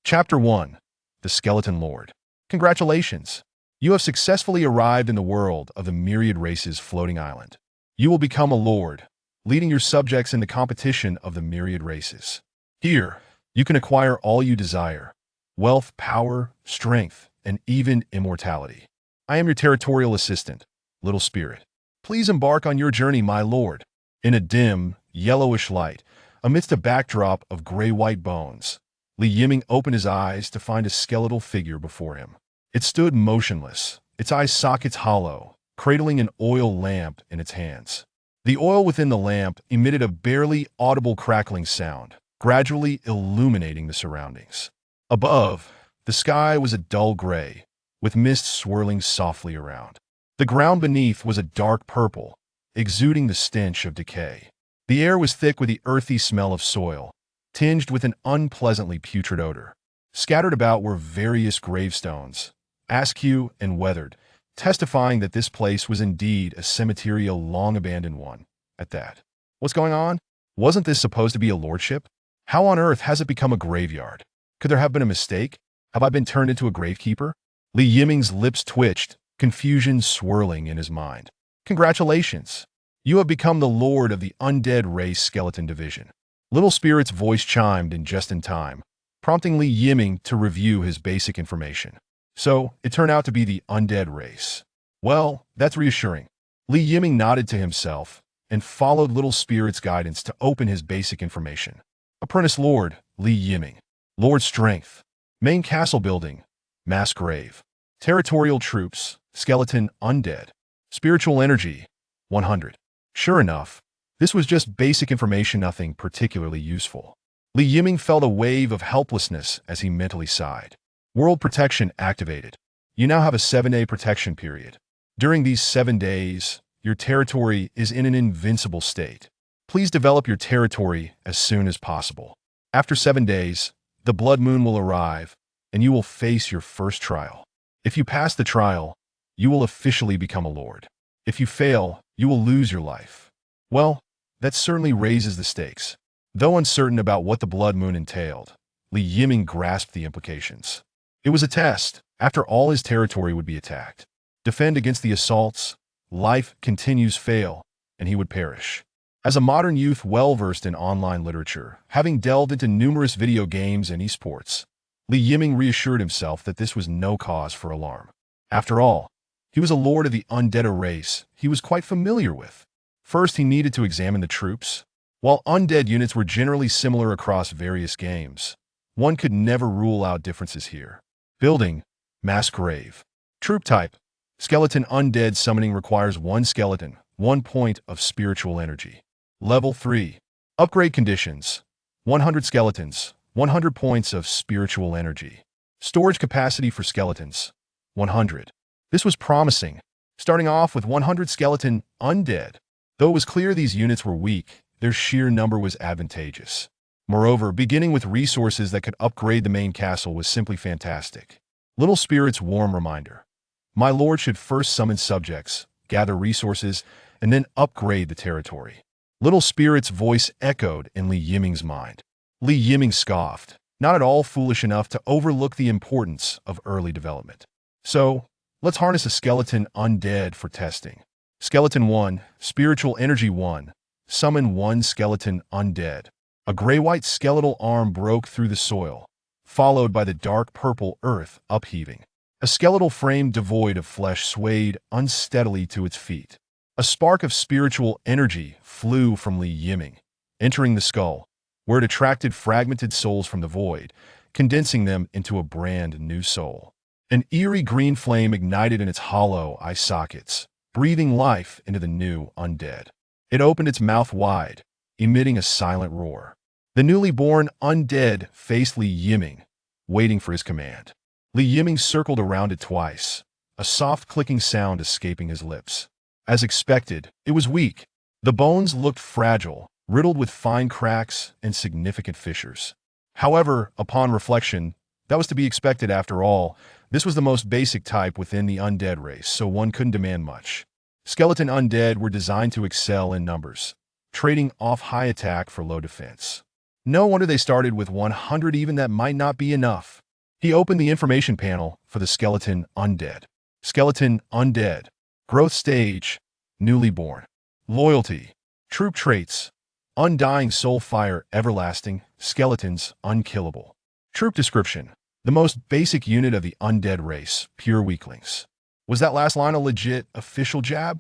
Chapter 1. The Skeleton Lord. Congratulations! You have successfully arrived in the world of the myriad races floating island. You will become a lord, leading your subjects in the competition of the myriad races. Here, you can acquire all you desire: wealth, power, strength, and even immortality. I am your territorial assistant, Little Spirit. Please embark on your journey, my lord. In a dim, yellowish light, amidst a backdrop of gray-white bones, Yiming opened his eyes to find a skeletal figure before him. It stood motionless, its eye sockets hollow, cradling an oil lamp in its hands. The oil within the lamp emitted a barely audible crackling sound, gradually illuminating the surroundings. Above, the sky was a dull gray, with mist swirling softly around. The ground beneath was a dark purple, exuding the stench of decay. The air was thick with the earthy smell of soil, tinged with an unpleasantly putrid odor. Scattered about were various gravestones, askew and weathered, testifying that this place was indeed a cemetery, a long-abandoned one, at that. What's going on? Wasn't this supposed to be a lordship? How on earth has it become a graveyard? Could there have been a mistake? Have I been turned into a gravekeeper? Yiming's lips twitched, confusion swirling in his mind. Congratulations! You have become the lord of the undead race skeleton division. Little Spirit's voice chimed in just in time, prompting Yiming to review his basic information. So, it turned out to be the undead race. Well, that's reassuring. Yiming nodded to himself and followed Little Spirit's guidance to open his basic information. Apprentice Lord, Yiming. Lord Strength. Main Castle Building. Mass Grave. Territorial Troops. Skeleton Undead. Spiritual Energy. 100. Sure enough, this was just basic information, nothing particularly useful. Yiming felt a wave of helplessness as he mentally sighed. World Protection activated. You now have a 7-day protection period. During these 7 days, your territory is in an invincible state. Please develop your territory as soon as possible. After 7 days, the blood moon will arrive, and you will face your first trial. If you pass the trial, you will officially become a lord. If you fail, you will lose your life. Well, that certainly raises the stakes. Though uncertain about what the blood moon entailed, Yiming grasped the implications. It was a test. After all, his territory would be attacked. Defend against the assaults, life continues fail, and he would perish. As a modern youth well-versed in online literature, having delved into numerous video games and esports, Yiming reassured himself that this was no cause for alarm. After all, he was a lord of the undead race he was quite familiar with. First, he needed to examine the troops. While undead units were generally similar across various games, one could never rule out differences here. Building. Mass Grave. Troop Type. Skeleton Undead. Summoning requires 1 skeleton, 1 point of spiritual energy. Level 3. Upgrade conditions. 100 skeletons, 100 points of spiritual energy. Storage capacity for skeletons. 100. This was promising, starting off with 100 skeleton undead. Though it was clear these units were weak, their sheer number was advantageous. Moreover, beginning with resources that could upgrade the main castle was simply fantastic. Little Spirit's warm reminder. My lord should first summon subjects, gather resources, and then upgrade the territory. Little Spirit's voice echoed in Yiming's mind. Yiming scoffed, not at all foolish enough to overlook the importance of early development. So, let's harness a skeleton undead for testing. Skeleton 1, Spiritual Energy 1. Summon 1 skeleton undead. A gray-white skeletal arm broke through the soil, followed by the dark purple earth upheaving. A skeletal frame devoid of flesh swayed unsteadily to its feet. A spark of spiritual energy flew from Yiming, entering the skull, where it attracted fragmented souls from the void, condensing them into a brand new soul. An eerie green flame ignited in its hollow eye sockets, breathing life into the new undead. It opened its mouth wide, emitting a silent roar. The newly born undead faced Yiming, waiting for his command. Yiming circled around it twice, a soft clicking sound escaping his lips. As expected, it was weak. The bones looked fragile, riddled with fine cracks and significant fissures. However, upon reflection, that was to be expected. After all, this was the most basic type within the undead race, so one couldn't demand much. Skeleton undead were designed to excel in numbers, trading off high attack for low defense. No wonder they started with 100, even that might not be enough. He opened the information panel for the skeleton undead. Skeleton undead. Growth stage. Newly born. Loyalty. Troop traits. Undying soul fire everlasting. Skeletons unkillable. Troop description. The most basic unit of the undead race. Pure weaklings. Was that last line a legit, official jab?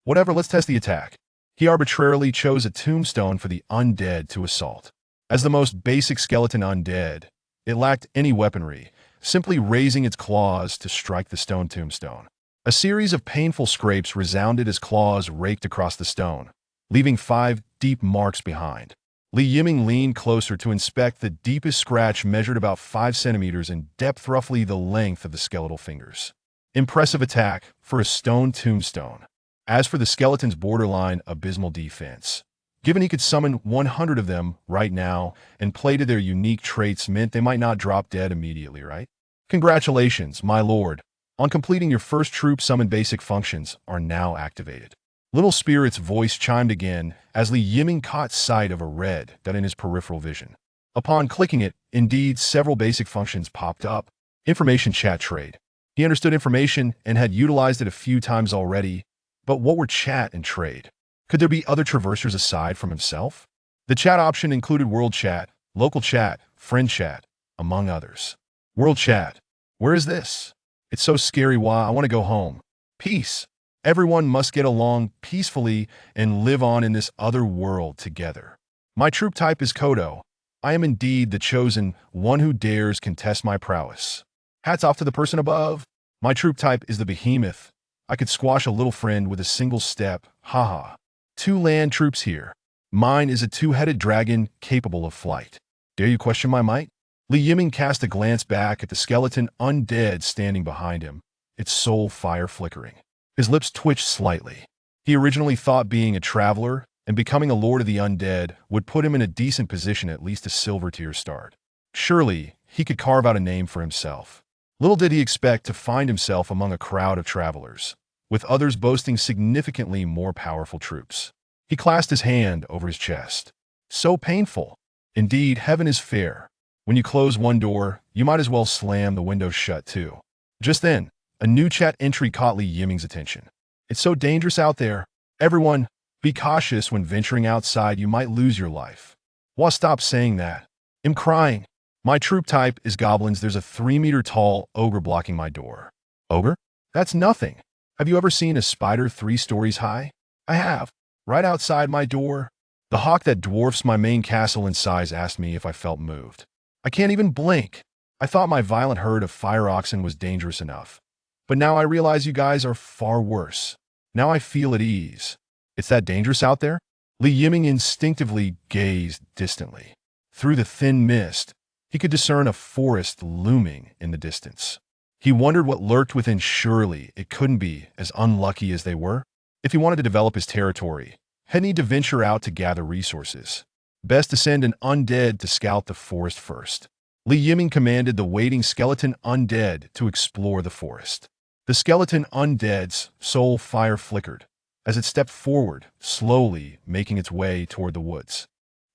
Whatever, let's test the attack. He arbitrarily chose a tombstone for the undead to assault. As the most basic skeleton undead, it lacked any weaponry, simply raising its claws to strike the stone tombstone. A series of painful scrapes resounded as claws raked across the stone, leaving 5 deep marks behind. Yiming leaned closer to inspect the deepest scratch, measured about 5 centimeters in depth, roughly the length of the skeletal fingers. Impressive attack for a stone tombstone. As for the skeleton's borderline abysmal defense, given he could summon 100 of them right now and play to their unique traits, meant they might not drop dead immediately, right? Congratulations, my lord, on completing your first troop summon. Basic functions are now activated. Little Spirit's voice chimed again as Yiming caught sight of a red dot in his peripheral vision. Upon clicking it, indeed, several basic functions popped up. Information chat trade. He understood information and had utilized it a few times already, but what were chat and trade? Could there be other traversers aside from himself? The chat option included world chat, local chat, friend chat, among others. World chat. Where is this? It's so scary. Why? I want to go home. Peace. Everyone must get along peacefully and live on in this other world together. My troop type is Kodo. I am indeed the chosen one who dares contest my prowess. Hats off to the person above. My troop type is the behemoth. I could squash a little friend with a single step. Haha. 2 land troops here. Mine is a 2-headed dragon capable of flight. Dare you question my might? Yiming cast a glance back at the skeleton undead standing behind him, its soul fire flickering. His lips twitched slightly. He originally thought being a traveler and becoming a lord of the undead would put him in a decent position, at least a silver tier start. Surely, he could carve out a name for himself. Little did he expect to find himself among a crowd of travelers, with others boasting significantly more powerful troops. He clasped his hand over his chest. So painful. Indeed, heaven is fair. When you close one door, you might as well slam the window shut too. Just then, a new chat entry caught Yiming's attention. It's so dangerous out there. Everyone, be cautious when venturing outside. You might lose your life. Why, stop saying that. I'm crying. My troop type is goblins. There's a 3-meter tall ogre blocking my door. Ogre? That's nothing. Have you ever seen a spider 3 stories high? I have. Right outside my door. The hawk that dwarfs my main castle in size asked me if I felt moved. I can't even blink. I thought my violent herd of fire oxen was dangerous enough. But now I realize you guys are far worse. Now I feel at ease. It's that dangerous out there? Yiming instinctively gazed distantly. Through the thin mist, he could discern a forest looming in the distance. He wondered what lurked within. Surely it couldn't be as unlucky as they were. If he wanted to develop his territory, he'd need to venture out to gather resources. Best to send an undead to scout the forest first. Yiming commanded the waiting skeleton undead to explore the forest. The skeleton undead's soul fire flickered as it stepped forward, slowly making its way toward the woods.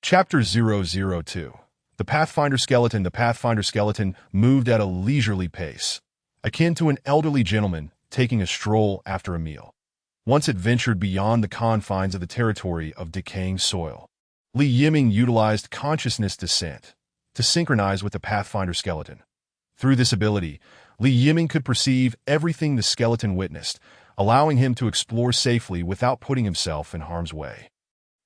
Chapter 002. The Pathfinder Skeleton. The Pathfinder skeleton moved at a leisurely pace, akin to an elderly gentleman taking a stroll after a meal. Once it ventured beyond the confines of the territory of decaying soil, Yiming utilized consciousness descent to synchronize with the Pathfinder skeleton. Through this ability, Yiming could perceive everything the skeleton witnessed, allowing him to explore safely without putting himself in harm's way.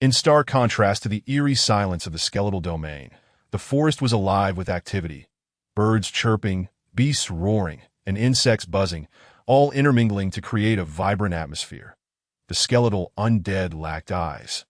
In stark contrast to the eerie silence of the skeletal domain, the forest was alive with activity. Birds chirping, beasts roaring, and insects buzzing, all intermingling to create a vibrant atmosphere. The skeletal undead lacked eyes,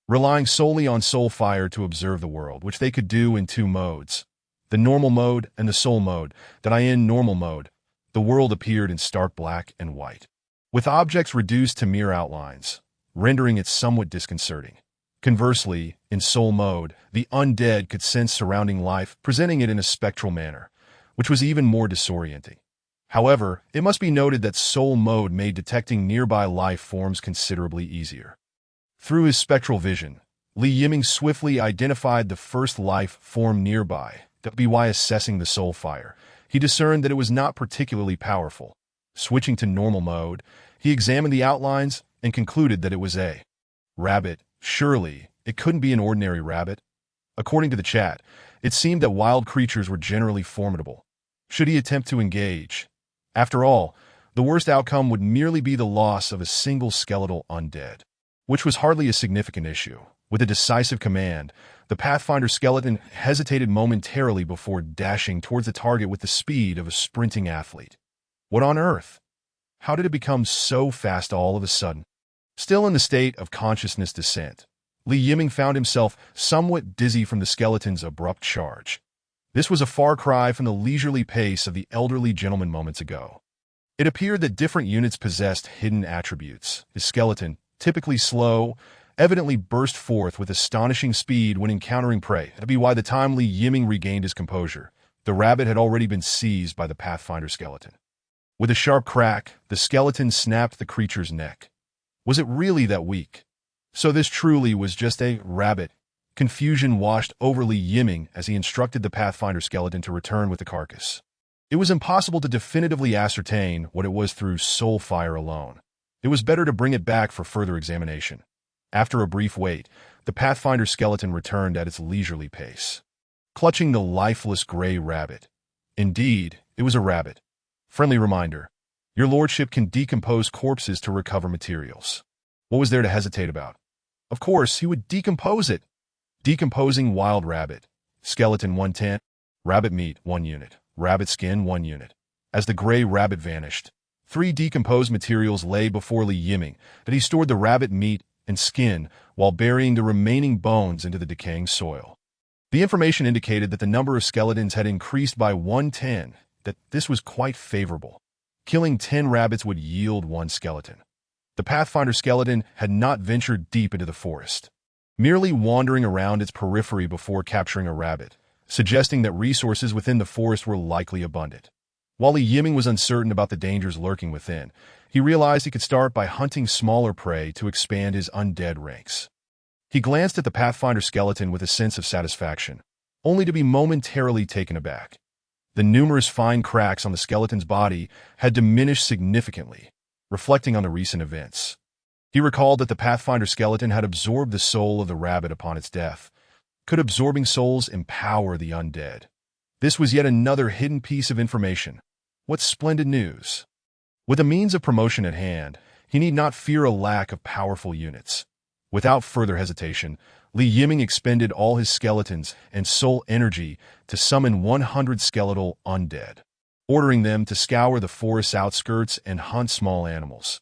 relying solely on soul fire to observe the world, which they could do in 2 modes. The normal mode and the soul mode. That in normal mode, the world appeared in stark black and white, with objects reduced to mere outlines, rendering it somewhat disconcerting. Conversely, in soul mode, the undead could sense surrounding life, presenting it in a spectral manner, which was even more disorienting. However, it must be noted that soul mode made detecting nearby life forms considerably easier. Through his spectral vision, Li Yiming swiftly identified the first life form nearby. By assessing the soul fire, he discerned that it was not particularly powerful. Switching to normal mode, he examined the outlines and concluded that it was a rabbit. Surely, it couldn't be an ordinary rabbit. According to the chat, it seemed that wild creatures were generally formidable. Should he attempt to engage? After all, the worst outcome would merely be the loss of a single skeletal undead, which was hardly a significant issue. With a decisive command, the Pathfinder skeleton hesitated momentarily before dashing towards the target with the speed of a sprinting athlete. What on earth? How did it become so fast all of a sudden? Still in the state of consciousness descent, Li Yiming found himself somewhat dizzy from the skeleton's abrupt charge. This was a far cry from the leisurely pace of the elderly gentleman moments ago. It appeared that different units possessed hidden attributes. His skeleton, typically slow, evidently burst forth with astonishing speed when encountering prey. By the time Li Yiming regained his composure, the rabbit had already been seized by the Pathfinder skeleton. With a sharp crack, the skeleton snapped the creature's neck. Was it really that weak? So this truly was just a rabbit. Confusion washed over Li Yiming as he instructed the Pathfinder skeleton to return with the carcass. It was impossible to definitively ascertain what it was through soul fire alone. It was better to bring it back for further examination. After a brief wait, the Pathfinder skeleton returned at its leisurely pace, clutching the lifeless gray rabbit. Indeed, it was a rabbit. Friendly reminder, your lordship can decompose corpses to recover materials. What was there to hesitate about? Of course, he would decompose it. Decomposing wild rabbit. Skeleton 110. Rabbit meat 1 unit. Rabbit skin 1 unit. As the gray rabbit vanished, 3 decomposed materials lay before Li Yiming that he stored the rabbit meat and skin while burying the remaining bones into the decaying soil. The information indicated that the number of skeletons had increased by 110, that this was quite favorable. Killing 10 rabbits would yield 1 skeleton. The Pathfinder skeleton had not ventured deep into the forest, merely wandering around its periphery before capturing a rabbit, suggesting that resources within the forest were likely abundant. While Li Yiming was uncertain about the dangers lurking within, he realized he could start by hunting smaller prey to expand his undead ranks. He glanced at the Pathfinder skeleton with a sense of satisfaction, only to be momentarily taken aback. The numerous fine cracks on the skeleton's body had diminished significantly, reflecting on the recent events. He recalled that the Pathfinder skeleton had absorbed the soul of the rabbit upon its death. Could absorbing souls empower the undead? This was yet another hidden piece of information. What splendid news! With a means of promotion at hand, he need not fear a lack of powerful units. Without further hesitation, Li Yiming expended all his skeletons and soul energy to summon 100 skeletal undead, ordering them to scour the forest's outskirts and hunt small animals.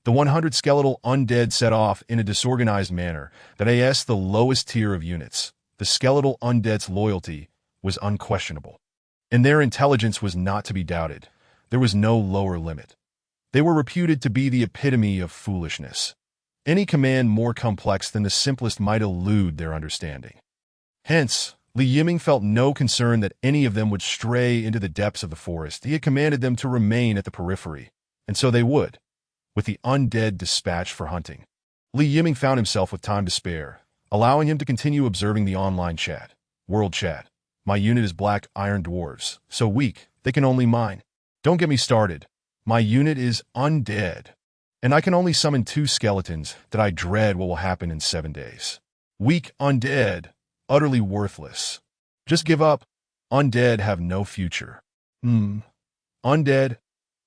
The 100 skeletal undead set off in a disorganized manner that is the lowest tier of units. The skeletal undead's loyalty was unquestionable, and their intelligence was not to be doubted. There was no lower limit. They were reputed to be the epitome of foolishness. Any command more complex than the simplest might elude their understanding. Hence, Li Yiming felt no concern that any of them would stray into the depths of the forest. He had commanded them to remain at the periphery, and so they would, with the undead dispatched for hunting. Li Yiming found himself with time to spare, allowing him to continue observing the online chat. World chat. My unit is black iron dwarves, so weak, they can only mine. Don't get me started. My unit is undead, and I can only summon 2 skeletons that I dread what will happen in 7 days. Weak undead, utterly worthless. Just give up. Undead have no future. Undead,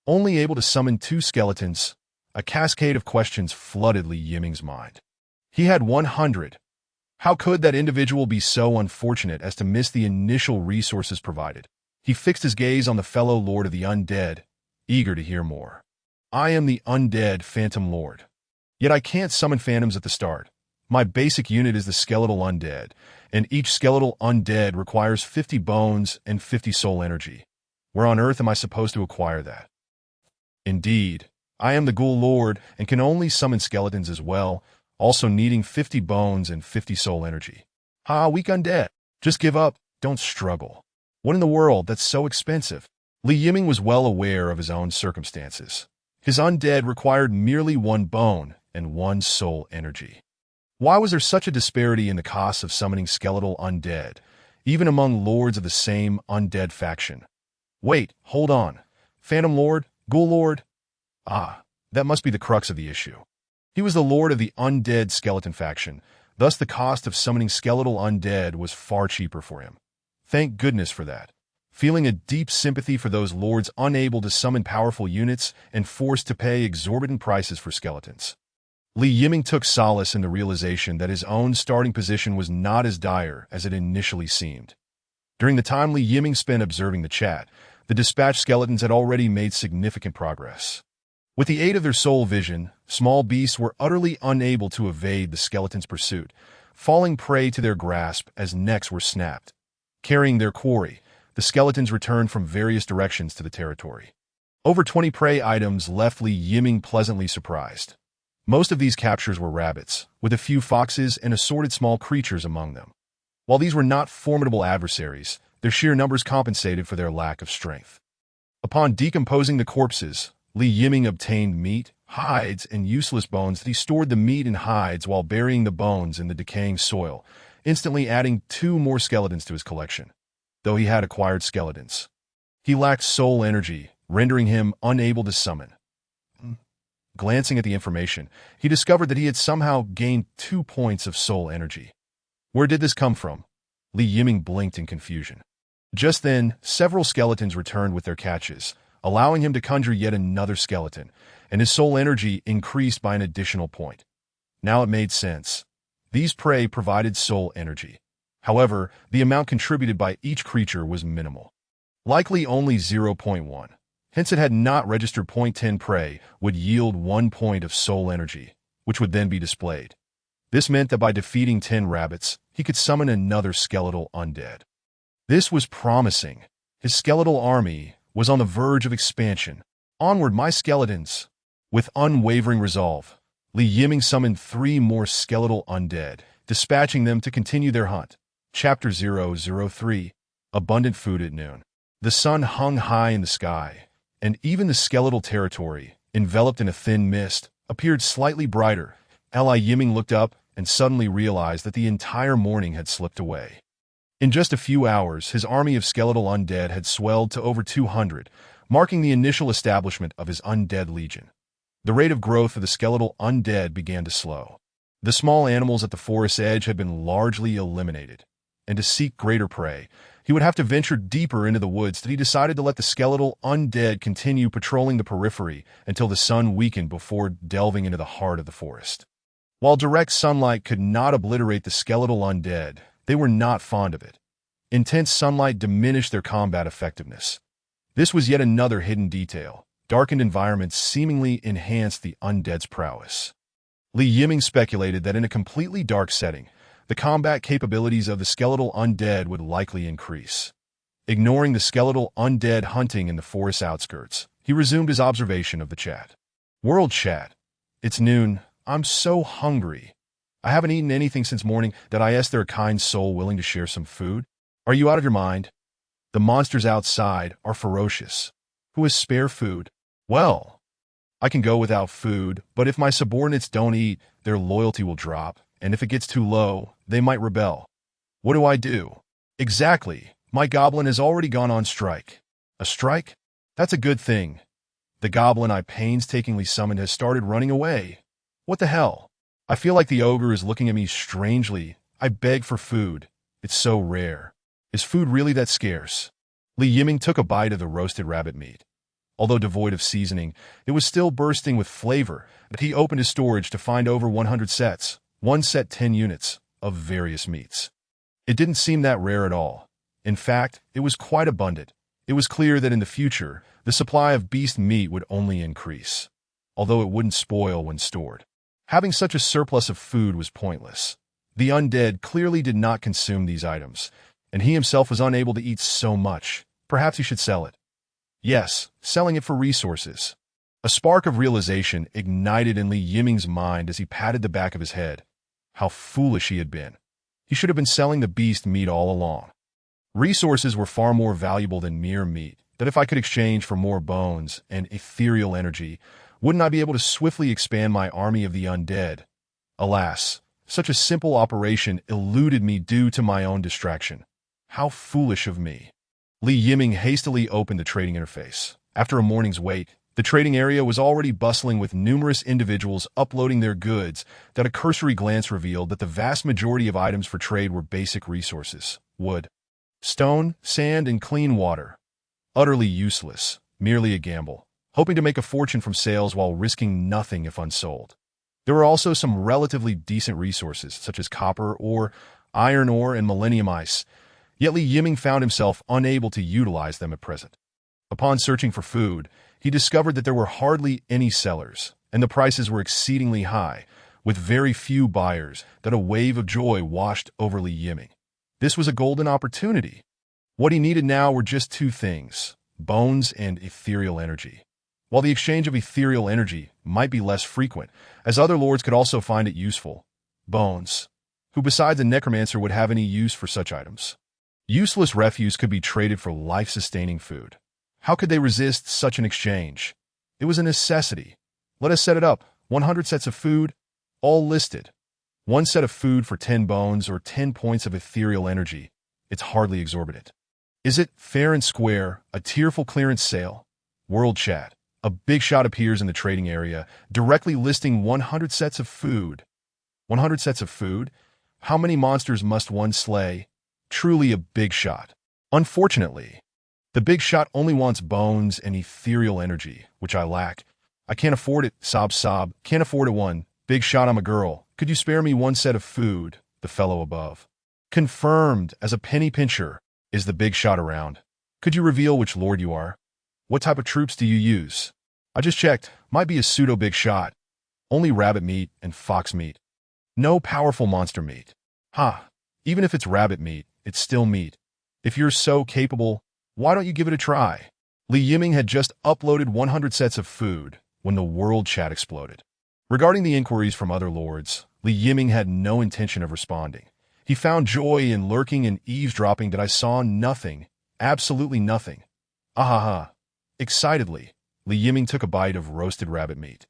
only able to summon 2 skeletons. A cascade of questions flooded Li Yiming's mind. He had 100. How could that individual be so unfortunate as to miss the initial resources provided? He fixed his gaze on the fellow lord of the undead, eager to hear more. I am the undead phantom lord. Yet I can't summon phantoms at the start. My basic unit is the skeletal undead, and each skeletal undead requires 50 bones and 50 soul energy. Where on earth am I supposed to acquire that? Indeed, I am the ghoul lord and can only summon skeletons as well, also needing 50 bones and 50 soul energy. Weak undead. Just give up, don't struggle. What in the world, that's so expensive? Li Yiming was well aware of his own circumstances. His undead required merely 1 bone and 1 soul energy. Why was there such a disparity in the costs of summoning skeletal undead, even among lords of the same undead faction? Wait, hold on. Phantom Lord? Ghoul Lord? Ah, that must be the crux of the issue. He was the lord of the undead skeleton faction, thus the cost of summoning skeletal undead was far cheaper for him. Thank goodness for that. Feeling a deep sympathy for those lords unable to summon powerful units and forced to pay exorbitant prices for skeletons. Li Yiming took solace in the realization that his own starting position was not as dire as it initially seemed. During the time Li Yiming spent observing the chat, the dispatched skeletons had already made significant progress. With the aid of their soul vision, small beasts were utterly unable to evade the skeleton's pursuit, falling prey to their grasp as necks were snapped. Carrying their quarry, the skeletons returned from various directions to the territory. Over 20 prey items left Li Yiming pleasantly surprised. Most of these captures were rabbits, with a few foxes and assorted small creatures among them. While these were not formidable adversaries, their sheer numbers compensated for their lack of strength. Upon decomposing the corpses, Li Yiming obtained meat, hides, and useless bones that he stored the meat and hides while burying the bones in the decaying soil, instantly adding 2 more skeletons to his collection. Though he had acquired skeletons, he lacked soul energy, rendering him unable to summon. Glancing at the information, he discovered that he had somehow gained 2 points of soul energy. Where did this come from? Li Yiming blinked in confusion. Just then, several skeletons returned with their catches, allowing him to conjure yet another skeleton, and his soul energy increased by an additional point. Now it made sense. These prey provided soul energy. However, the amount contributed by each creature was minimal. Likely only 0.1. Hence it had not registered 0.10 prey would yield 1 point of soul energy, which would then be displayed. This meant that by defeating 10 rabbits, he could summon another skeletal undead. This was promising. His skeletal army was on the verge of expansion. Onward, my skeletons! With unwavering resolve, Li Yiming summoned 3 more skeletal undead, dispatching them to continue their hunt. Chapter 003. Abundant Food at Noon. The sun hung high in the sky, and even the skeletal territory, enveloped in a thin mist, appeared slightly brighter. Li Yiming looked up and suddenly realized that the entire morning had slipped away. In just a few hours, his army of skeletal undead had swelled to over 200, marking the initial establishment of his undead legion. The rate of growth of the skeletal undead began to slow. The small animals at the forest's edge had been largely eliminated, and to seek greater prey, he would have to venture deeper into the woods. That he decided to let the skeletal undead continue patrolling the periphery until the sun weakened before delving into the heart of the forest. While direct sunlight could not obliterate the skeletal undead, they were not fond of it. Intense sunlight diminished their combat effectiveness. This was yet another hidden detail. Darkened environments seemingly enhanced the undead's prowess. Li Yiming speculated that in a completely dark setting, the combat capabilities of the skeletal undead would likely increase. Ignoring the skeletal undead hunting in the forest outskirts, he resumed his observation of the chat. World chat. It's noon. I'm so hungry. I haven't eaten anything since morning. Did I ask their kind soul willing to share some food? Are you out of your mind? The monsters outside are ferocious. Who has spare food? Well, I can go without food, but if my subordinates don't eat, their loyalty will drop, and if it gets too low, they might rebel. What do I do? Exactly. My goblin has already gone on strike. A strike? That's a good thing. The goblin I painstakingly summoned has started running away. What the hell? I feel like the ogre is looking at me strangely. I beg for food. It's so rare. Is food really that scarce? Li Yiming took a bite of the roasted rabbit meat. Although devoid of seasoning, it was still bursting with flavor. But he opened his storage to find over 100 sets, one set 10 units, of various meats. It didn't seem that rare at all. In fact, it was quite abundant. It was clear that in the future, the supply of beast meat would only increase, although it wouldn't spoil when stored. Having such a surplus of food was pointless. The undead clearly did not consume these items, and he himself was unable to eat so much. Perhaps he should sell it. Yes, selling it for resources. A spark of realization ignited in Li Yiming's mind as he patted the back of his head. How foolish he had been. He should have been selling the beast meat all along. Resources were far more valuable than mere meat, that if I could exchange for more bones and ethereal energy, wouldn't I be able to swiftly expand my army of the undead? Alas, Such a simple operation eluded me due to my own distraction. How foolish of me. Li Yiming hastily opened the trading interface. After a morning's wait, the trading area was already bustling with numerous individuals uploading their goods that a cursory glance revealed that the vast majority of items for trade were basic resources: wood, stone, sand, and clean water. Utterly useless, merely a gamble, hoping to make a fortune from sales while risking nothing if unsold. There were also some relatively decent resources, such as copper ore, iron ore, and millennium ice, yet Li Yiming found himself unable to utilize them at present. Upon searching for food, he discovered that there were hardly any sellers, and the prices were exceedingly high, with very few buyers, that a wave of joy washed over Li Yiming. This was a golden opportunity. What he needed now were just two things: bones and ethereal energy. While the exchange of ethereal energy might be less frequent, as other lords could also find it useful, bones, who besides a necromancer would have any use for such items? Useless refuse could be traded for life-sustaining food. How could they resist such an exchange? It was a necessity. Let us set it up. 100 sets of food, all listed. One set of food for 10 bones or 10 points of ethereal energy. It's hardly exorbitant. Is it fair and square, a tearful clearance sale? World chat. A big shot appears in the trading area, directly listing 100 sets of food. 100 sets of food? How many monsters must one slay? Truly a big shot. Unfortunately, the big shot only wants bones and ethereal energy, which I lack. I can't afford it, sob. Can't afford it. One. Big shot, I'm a girl. Could you spare me one set of food? The fellow above. Confirmed as a penny pincher. Is the big shot around? Could you reveal which lord you are? What type of troops do you use? I just checked. Might be a pseudo big shot. Only rabbit meat and fox meat. No powerful monster meat. Even if it's rabbit meat, it's still meat. If you're so capable, why don't you give it a try? Li Yiming had just uploaded 100 sets of food when the world chat exploded. Regarding the inquiries from other lords, Li Yiming had no intention of responding. He found joy in lurking and eavesdropping that I saw nothing, absolutely nothing. Excitedly, Li Yiming took a bite of roasted rabbit meat.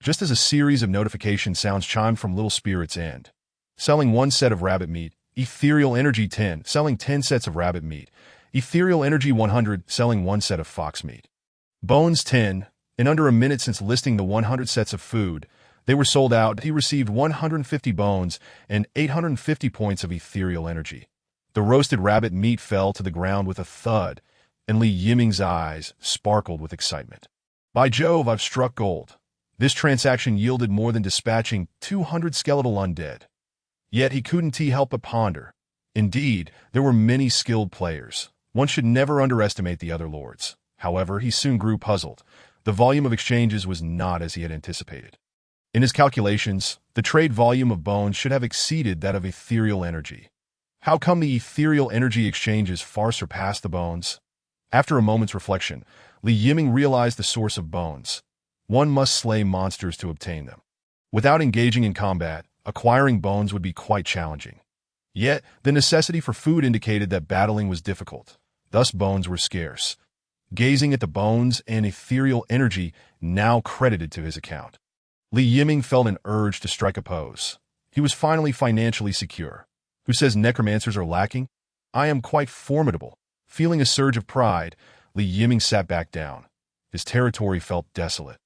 Just as a series of notification sounds chimed from Little Spirit's end. Selling 1 set of rabbit meat, ethereal energy 10, selling 10 sets of rabbit meat, ethereal energy 100, selling 1 set of fox meat. Bones 10, in under a minute since listing the 100 sets of food, they were sold out. He received 150 bones and 850 points of ethereal energy. The roasted rabbit meat fell to the ground with a thud, and Li Yiming's eyes sparkled with excitement. By Jove, I've struck gold. This transaction yielded more than dispatching 200 skeletal undead. Yet he couldn't help but ponder. Indeed, there were many skilled players. One should never underestimate the other lords. However, he soon grew puzzled. The volume of exchanges was not as he had anticipated. In his calculations, the trade volume of bones should have exceeded that of ethereal energy. How come the ethereal energy exchanges far surpassed the bones? After a moment's reflection, Li Yiming realized the source of bones. One must slay monsters to obtain them. Without engaging in combat, acquiring bones would be quite challenging. Yet, the necessity for food indicated that battling was difficult. Thus, bones were scarce. Gazing at the bones and ethereal energy now credited to his account, Li Yiming felt an urge to strike a pose. He was finally financially secure. Who says necromancers are lacking? I am quite formidable. Feeling a surge of pride, Li Yiming sat back down. His territory felt desolate.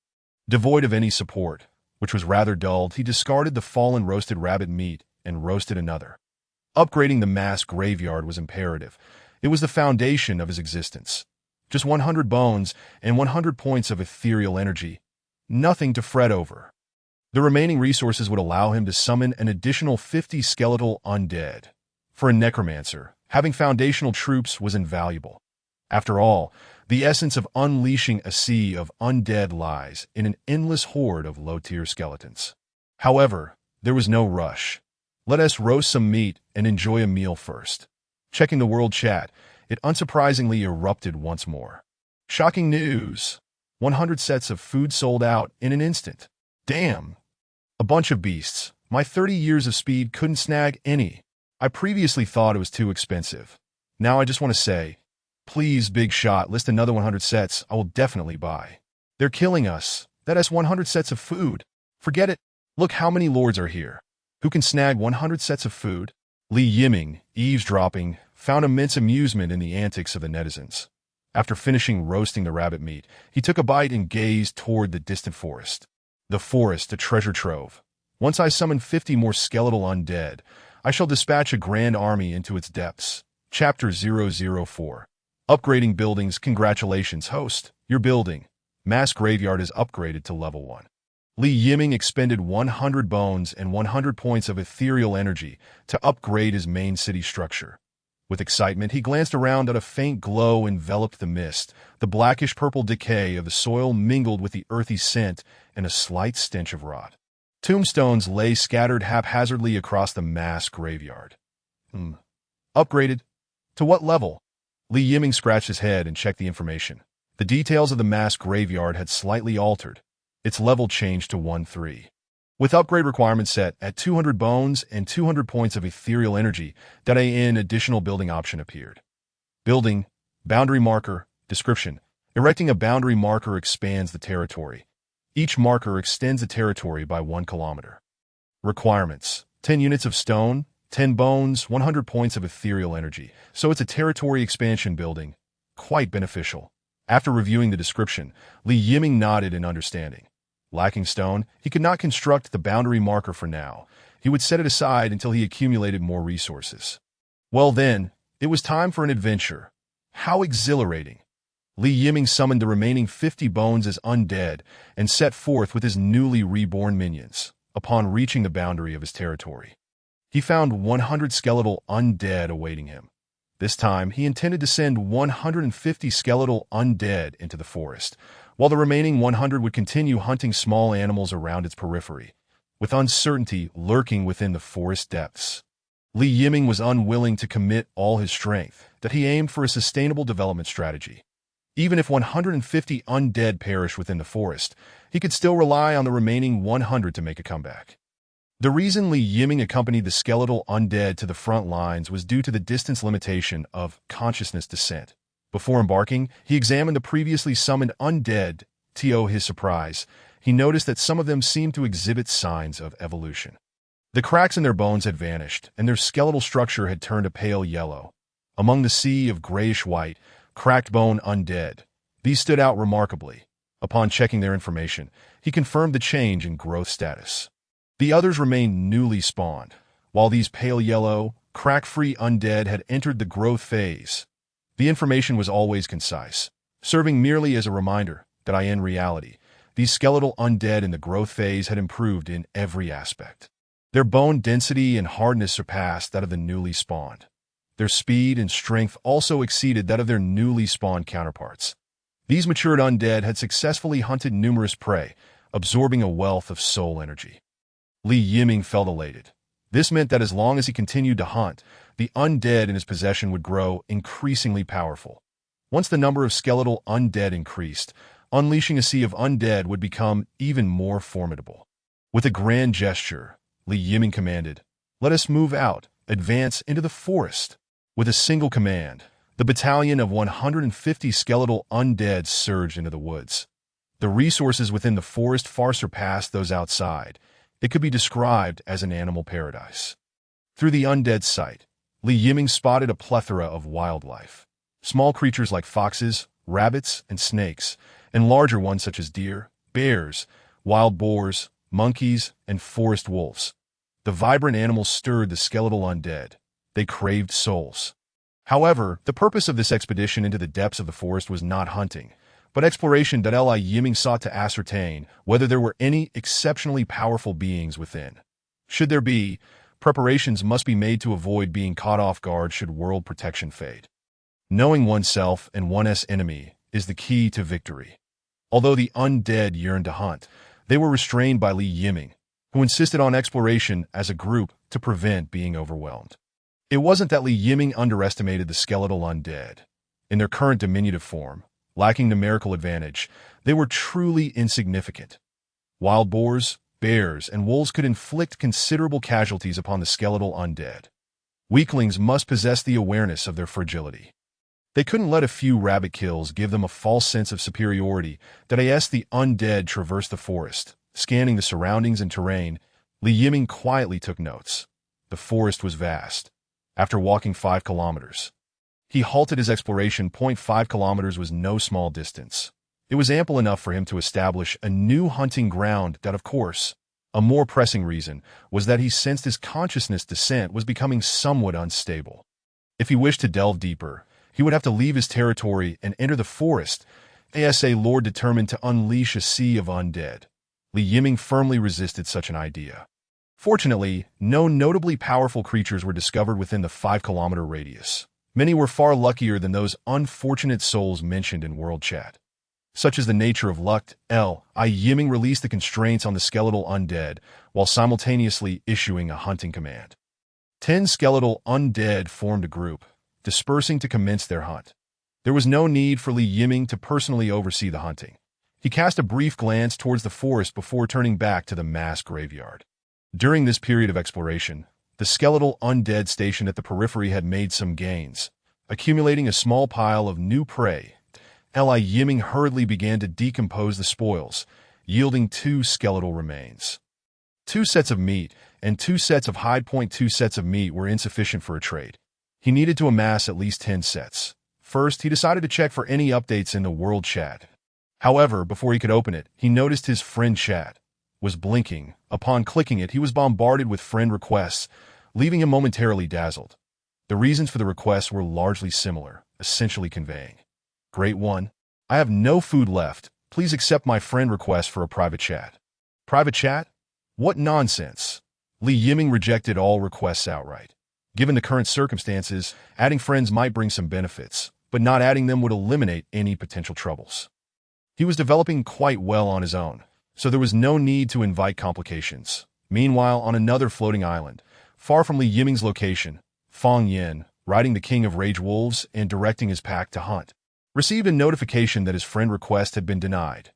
Devoid of any support, which was rather dulled, he discarded the fallen roasted rabbit meat and roasted another. Upgrading the mass graveyard was imperative. It was the foundation of his existence. Just 100 bones and 100 points of ethereal energy. Nothing to fret over. The remaining resources would allow him to summon an additional 50 skeletal undead. For a necromancer, having foundational troops was invaluable. After all, the essence of unleashing a sea of undead lies in an endless horde of low-tier skeletons. However, there was no rush. Let us roast some meat and enjoy a meal first. Checking the world chat, it unsurprisingly erupted once more. Shocking news! 100 sets of food sold out in an instant. Damn! A bunch of beasts. My 30 years of speed couldn't snag any. I previously thought it was too expensive. Now I just want to say, please, big shot, list another 100 sets. I will definitely buy. They're killing us. That is 100 sets of food. Forget it. Look how many lords are here. Who can snag 100 sets of food? Li Yiming, eavesdropping, found immense amusement in the antics of the netizens. After finishing roasting the rabbit meat, he took a bite and gazed toward the distant forest. The forest, a treasure trove. Once I summon 50 more skeletal undead, I shall dispatch a grand army into its depths. Chapter 004. Upgrading buildings. Congratulations, host. Your building. Mass graveyard is upgraded to level 1. Li Yiming expended 100 bones and 100 points of ethereal energy to upgrade his main city structure. With excitement, he glanced around at a faint glow enveloped the mist. The blackish-purple decay of the soil mingled with the earthy scent and a slight stench of rot. Tombstones lay scattered haphazardly across the mass graveyard. Upgraded? To what level? Li Yiming scratched his head and checked the information. The details of the mass graveyard had slightly altered. Its level changed to 1-3. With upgrade requirements set at 200 bones and 200 points of ethereal energy, an additional building option appeared. Building, boundary marker, description. Erecting a boundary marker expands the territory. Each marker extends the territory by 1 kilometer. Requirements: 10 units of stone, 10 bones, 100 points of ethereal energy. So it's a territory expansion building. Quite beneficial. After reviewing the description, Li Yiming nodded in understanding. Lacking stone, he could not construct the boundary marker for now. He would set it aside until he accumulated more resources. Well then, it was time for an adventure. How exhilarating! Li Yiming summoned the remaining 50 bones as undead and set forth with his newly reborn minions. Upon reaching the boundary of his territory, he found 100 skeletal undead awaiting him. This time, he intended to send 150 skeletal undead into the forest, while the remaining 100 would continue hunting small animals around its periphery, with uncertainty lurking within the forest depths. Li Yiming was unwilling to commit all his strength, that he aimed for a sustainable development strategy. Even if 150 undead perished within the forest, he could still rely on the remaining 100 to make a comeback. The reason Li Yiming accompanied the skeletal undead to the front lines was due to the distance limitation of consciousness descent. Before embarking, he examined the previously summoned undead. To his surprise, he noticed that some of them seemed to exhibit signs of evolution. The cracks in their bones had vanished, and their skeletal structure had turned a pale yellow. Among the sea of grayish-white, cracked bone undead, these stood out remarkably. Upon checking their information, he confirmed the change in growth status. The others remained newly spawned, while these pale yellow, crack-free undead had entered the growth phase. The information was always concise, serving merely as a reminder that in reality, these skeletal undead in the growth phase had improved in every aspect. Their bone density and hardness surpassed that of the newly spawned. Their speed and strength also exceeded that of their newly spawned counterparts. These matured undead had successfully hunted numerous prey, absorbing a wealth of soul energy. Li Yiming felt elated. This meant that as long as he continued to hunt, the undead in his possession would grow increasingly powerful. Once the number of skeletal undead increased, unleashing a sea of undead would become even more formidable. With a grand gesture, Li Yiming commanded, "Let us move out, advance into the forest." With a single command, the battalion of 150 skeletal undead surged into the woods. The resources within the forest far surpassed those outside. It could be described as an animal paradise. Through the undead sight, Li Yiming spotted a plethora of wildlife. Small creatures like foxes, rabbits, and snakes, and larger ones such as deer, bears, wild boars, monkeys, and forest wolves. The vibrant animals stirred the skeletal undead. They craved souls. However, the purpose of this expedition into the depths of the forest was not hunting, but exploration. Li Yiming sought to ascertain whether there were any exceptionally powerful beings within. Should there be, preparations must be made to avoid being caught off guard should world protection fade. Knowing oneself and one's enemy is the key to victory. Although the undead yearned to hunt, they were restrained by Li Yiming, who insisted on exploration as a group to prevent being overwhelmed. It wasn't that Li Yiming underestimated the skeletal undead. In their current diminutive form, lacking numerical advantage, they were truly insignificant. Wild boars, bears, and wolves could inflict considerable casualties upon the skeletal undead. Weaklings must possess the awareness of their fragility. They couldn't let a few rabbit kills give them a false sense of superiority. The undead traversed the forest, scanning the surroundings and terrain. Li Yiming quietly took notes. The forest was vast. After walking 5 kilometers, he halted his exploration. 5 kilometers was no small distance. It was ample enough for him to establish a new hunting ground that, of course, a more pressing reason was that he sensed his consciousness descent was becoming somewhat unstable. If he wished to delve deeper, he would have to leave his territory and enter the forest, as a lord determined to unleash a sea of undead. Li Yiming firmly resisted such an idea. Fortunately, no notably powerful creatures were discovered within the 5-kilometer radius. Many were far luckier than those unfortunate souls mentioned in World Chat. Such is the nature of luck. Yiming released the constraints on the skeletal undead while simultaneously issuing a hunting command. 10 skeletal undead formed a group, dispersing to commence their hunt. There was no need for Li Yiming to personally oversee the hunting. He cast a brief glance towards the forest before turning back to the mass graveyard. During this period of exploration, the skeletal undead stationed at the periphery had made some gains, accumulating a small pile of new prey. Li Yiming hurriedly began to decompose the spoils, yielding 2 skeletal remains. 2 sets of meat and 2 sets of hide. 2 sets of meat were insufficient for a trade. He needed to amass at least 10 sets. First, he decided to check for any updates in the world chat. However, before he could open it, he noticed his friend chat was blinking. Upon clicking it, he was bombarded with friend requests, leaving him momentarily dazzled. The reasons for the requests were largely similar, essentially conveying, "Great one, I have no food left. Please accept my friend request for a private chat." Private chat? What nonsense! Li Yiming rejected all requests outright. Given the current circumstances, adding friends might bring some benefits, but not adding them would eliminate any potential troubles. He was developing quite well on his own, so there was no need to invite complications. Meanwhile, on another floating island, far from Li Yiming's location, Fang Yin, riding the king of rage wolves and directing his pack to hunt, received a notification that his friend request had been denied.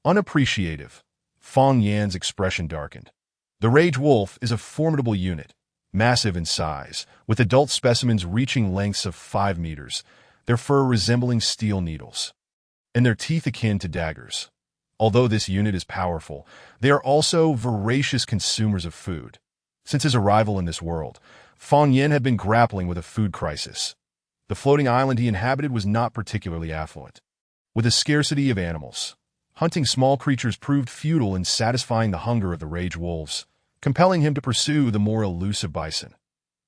Unappreciative. Fang Yan's expression darkened. The rage wolf is a formidable unit, massive in size, with adult specimens reaching lengths of 5 meters, their fur resembling steel needles, and their teeth akin to daggers. Although this unit is powerful, they are also voracious consumers of food. Since his arrival in this world, Fang Yin had been grappling with a food crisis. The floating island he inhabited was not particularly affluent. With a scarcity of animals, hunting small creatures proved futile in satisfying the hunger of the rage wolves, compelling him to pursue the more elusive bison.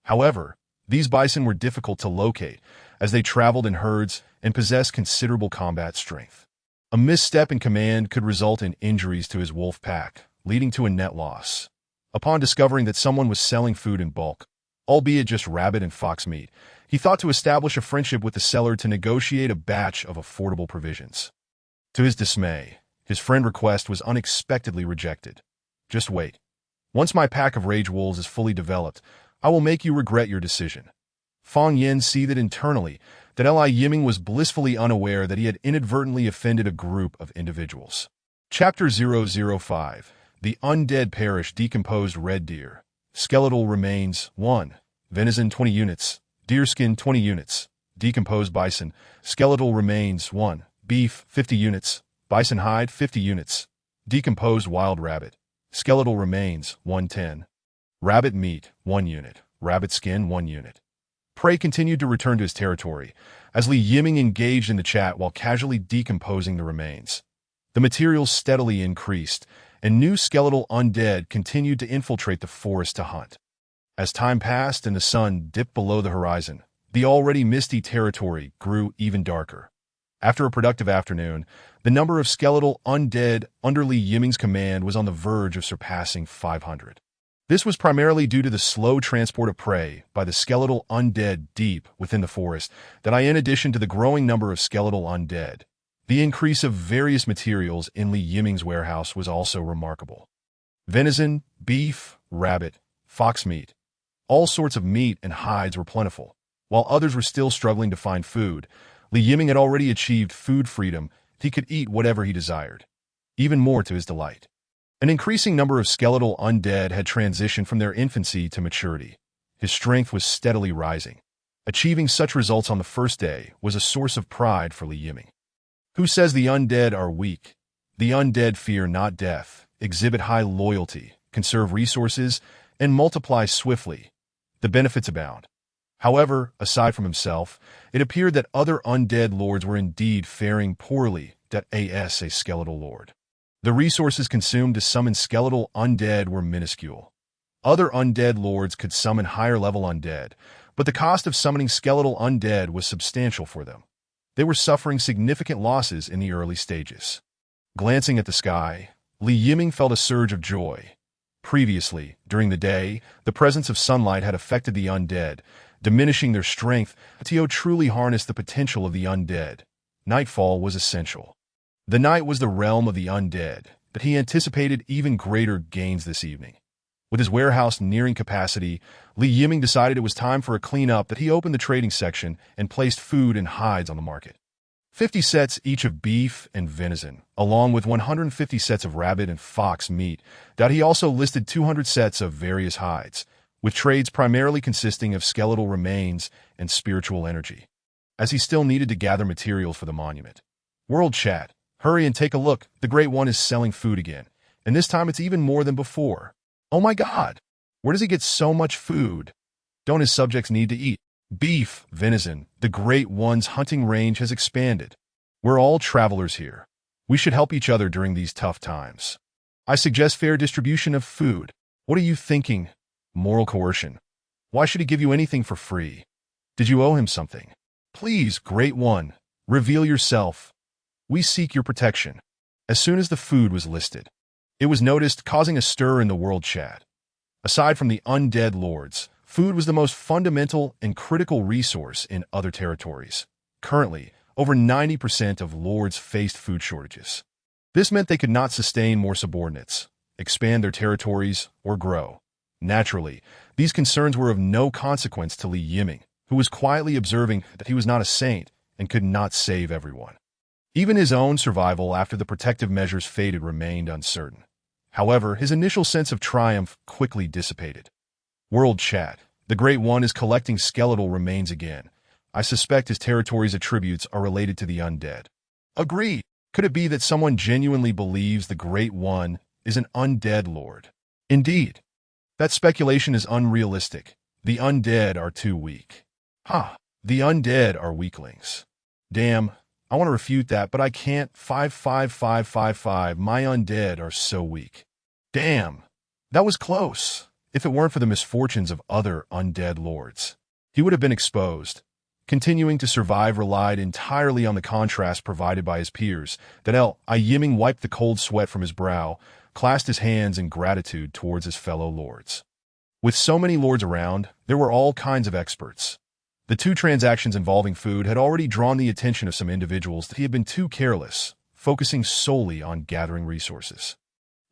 However, these bison were difficult to locate, as they traveled in herds and possessed considerable combat strength. A misstep in command could result in injuries to his wolf pack, leading to a net loss. Upon discovering that someone was selling food in bulk, albeit just rabbit and fox meat, he thought to establish a friendship with the seller to negotiate a batch of affordable provisions. To his dismay, his friend request was unexpectedly rejected. "Just wait. Once my pack of rage wolves is fully developed, I will make you regret your decision." Fang Yin seethed internally that Li Yiming was blissfully unaware that he had inadvertently offended a group of individuals. Chapter 005. The Undead Perish. Decomposed red deer. Skeletal remains 1. Venison 20 units. Deerskin 20 units. Decomposed bison. Skeletal remains 1. Beef 50 units. Bison hide 50 units. Decomposed wild rabbit. Skeletal remains 110. Rabbit meat 1 unit. Rabbit skin 1 unit. Prey continued to return to his territory, as Li Yiming engaged in the chat while casually decomposing the remains. The materials steadily increased, and new skeletal undead continued to infiltrate the forest to hunt. As time passed and the sun dipped below the horizon, the already misty territory grew even darker. After a productive afternoon, the number of skeletal undead under Li Yiming's command was on the verge of surpassing 500. This was primarily due to the slow transport of prey by the skeletal undead deep within the forest, in addition to the growing number of skeletal undead. The increase of various materials in Li Yiming's warehouse was also remarkable. Venison, beef, rabbit, fox meat. All sorts of meat and hides were plentiful. While others were still struggling to find food, Li Yiming had already achieved food freedom. He could eat whatever he desired, even more to his delight. An increasing number of skeletal undead had transitioned from their infancy to maturity. His strength was steadily rising. Achieving such results on the first day was a source of pride for Li Yiming. Who says the undead are weak? The undead fear not death, exhibit high loyalty, conserve resources, and multiply swiftly. The benefits abound. However, aside from himself, it appeared that other undead lords were indeed faring poorly. As a skeletal lord, the resources consumed to summon skeletal undead were minuscule. Other undead lords could summon higher-level undead, but the cost of summoning skeletal undead was substantial for them. They were suffering significant losses in the early stages. Glancing at the sky, Yiming felt a surge of joy. Previously, during the day, the presence of sunlight had affected the undead, diminishing their strength. To truly harness the potential of the undead, nightfall was essential. The night was the realm of the undead, but he anticipated even greater gains this evening. With his warehouse nearing capacity, Yiming decided it was time for a clean-up. That he opened the trading section and placed food and hides on the market. 50 sets each of beef and venison, along with 150 sets of rabbit and fox meat. He also listed 200 sets of various hides, with trades primarily consisting of skeletal remains and spiritual energy, as he still needed to gather materials for the monument. World chat, hurry and take a look. The Great One is selling food again, and this time it's even more than before. Oh my God! Where does he get so much food? Don't his subjects need to eat? Beef, venison, the Great One's hunting range has expanded. We're all travelers here. We should help each other during these tough times. I suggest fair distribution of food. What are you thinking? Moral coercion. Why should he give you anything for free? Did you owe him something? Please, Great One, reveal yourself. We seek your protection. As soon as the food was listed, it was noticed, causing a stir in the world chat. Aside from the undead lords, food was the most fundamental and critical resource in other territories. Currently, over 90% of lords faced food shortages. This meant they could not sustain more subordinates, expand their territories, or grow. Naturally, these concerns were of no consequence to Yiming, who was quietly observing that he was not a saint and could not save everyone. Even his own survival after the protective measures faded remained uncertain. However, his initial sense of triumph quickly dissipated. World chat, the Great One is collecting skeletal remains again. I suspect his territory's attributes are related to the undead. Agreed. Could it be that someone genuinely believes the Great One is an undead lord? Indeed. That speculation is unrealistic. The undead are too weak. The undead are weaklings. Damn, I want to refute that, but I can't. 55555, my undead are so weak. Damn, that was close. If it weren't for the misfortunes of other undead lords, he would have been exposed. Continuing to survive relied entirely on the contrast provided by his peers. Yiming wiped the cold sweat from his brow, clasped his hands in gratitude towards his fellow lords. With so many lords around, there were all kinds of experts. The two transactions involving food had already drawn the attention of some individuals that he had been too careless, focusing solely on gathering resources.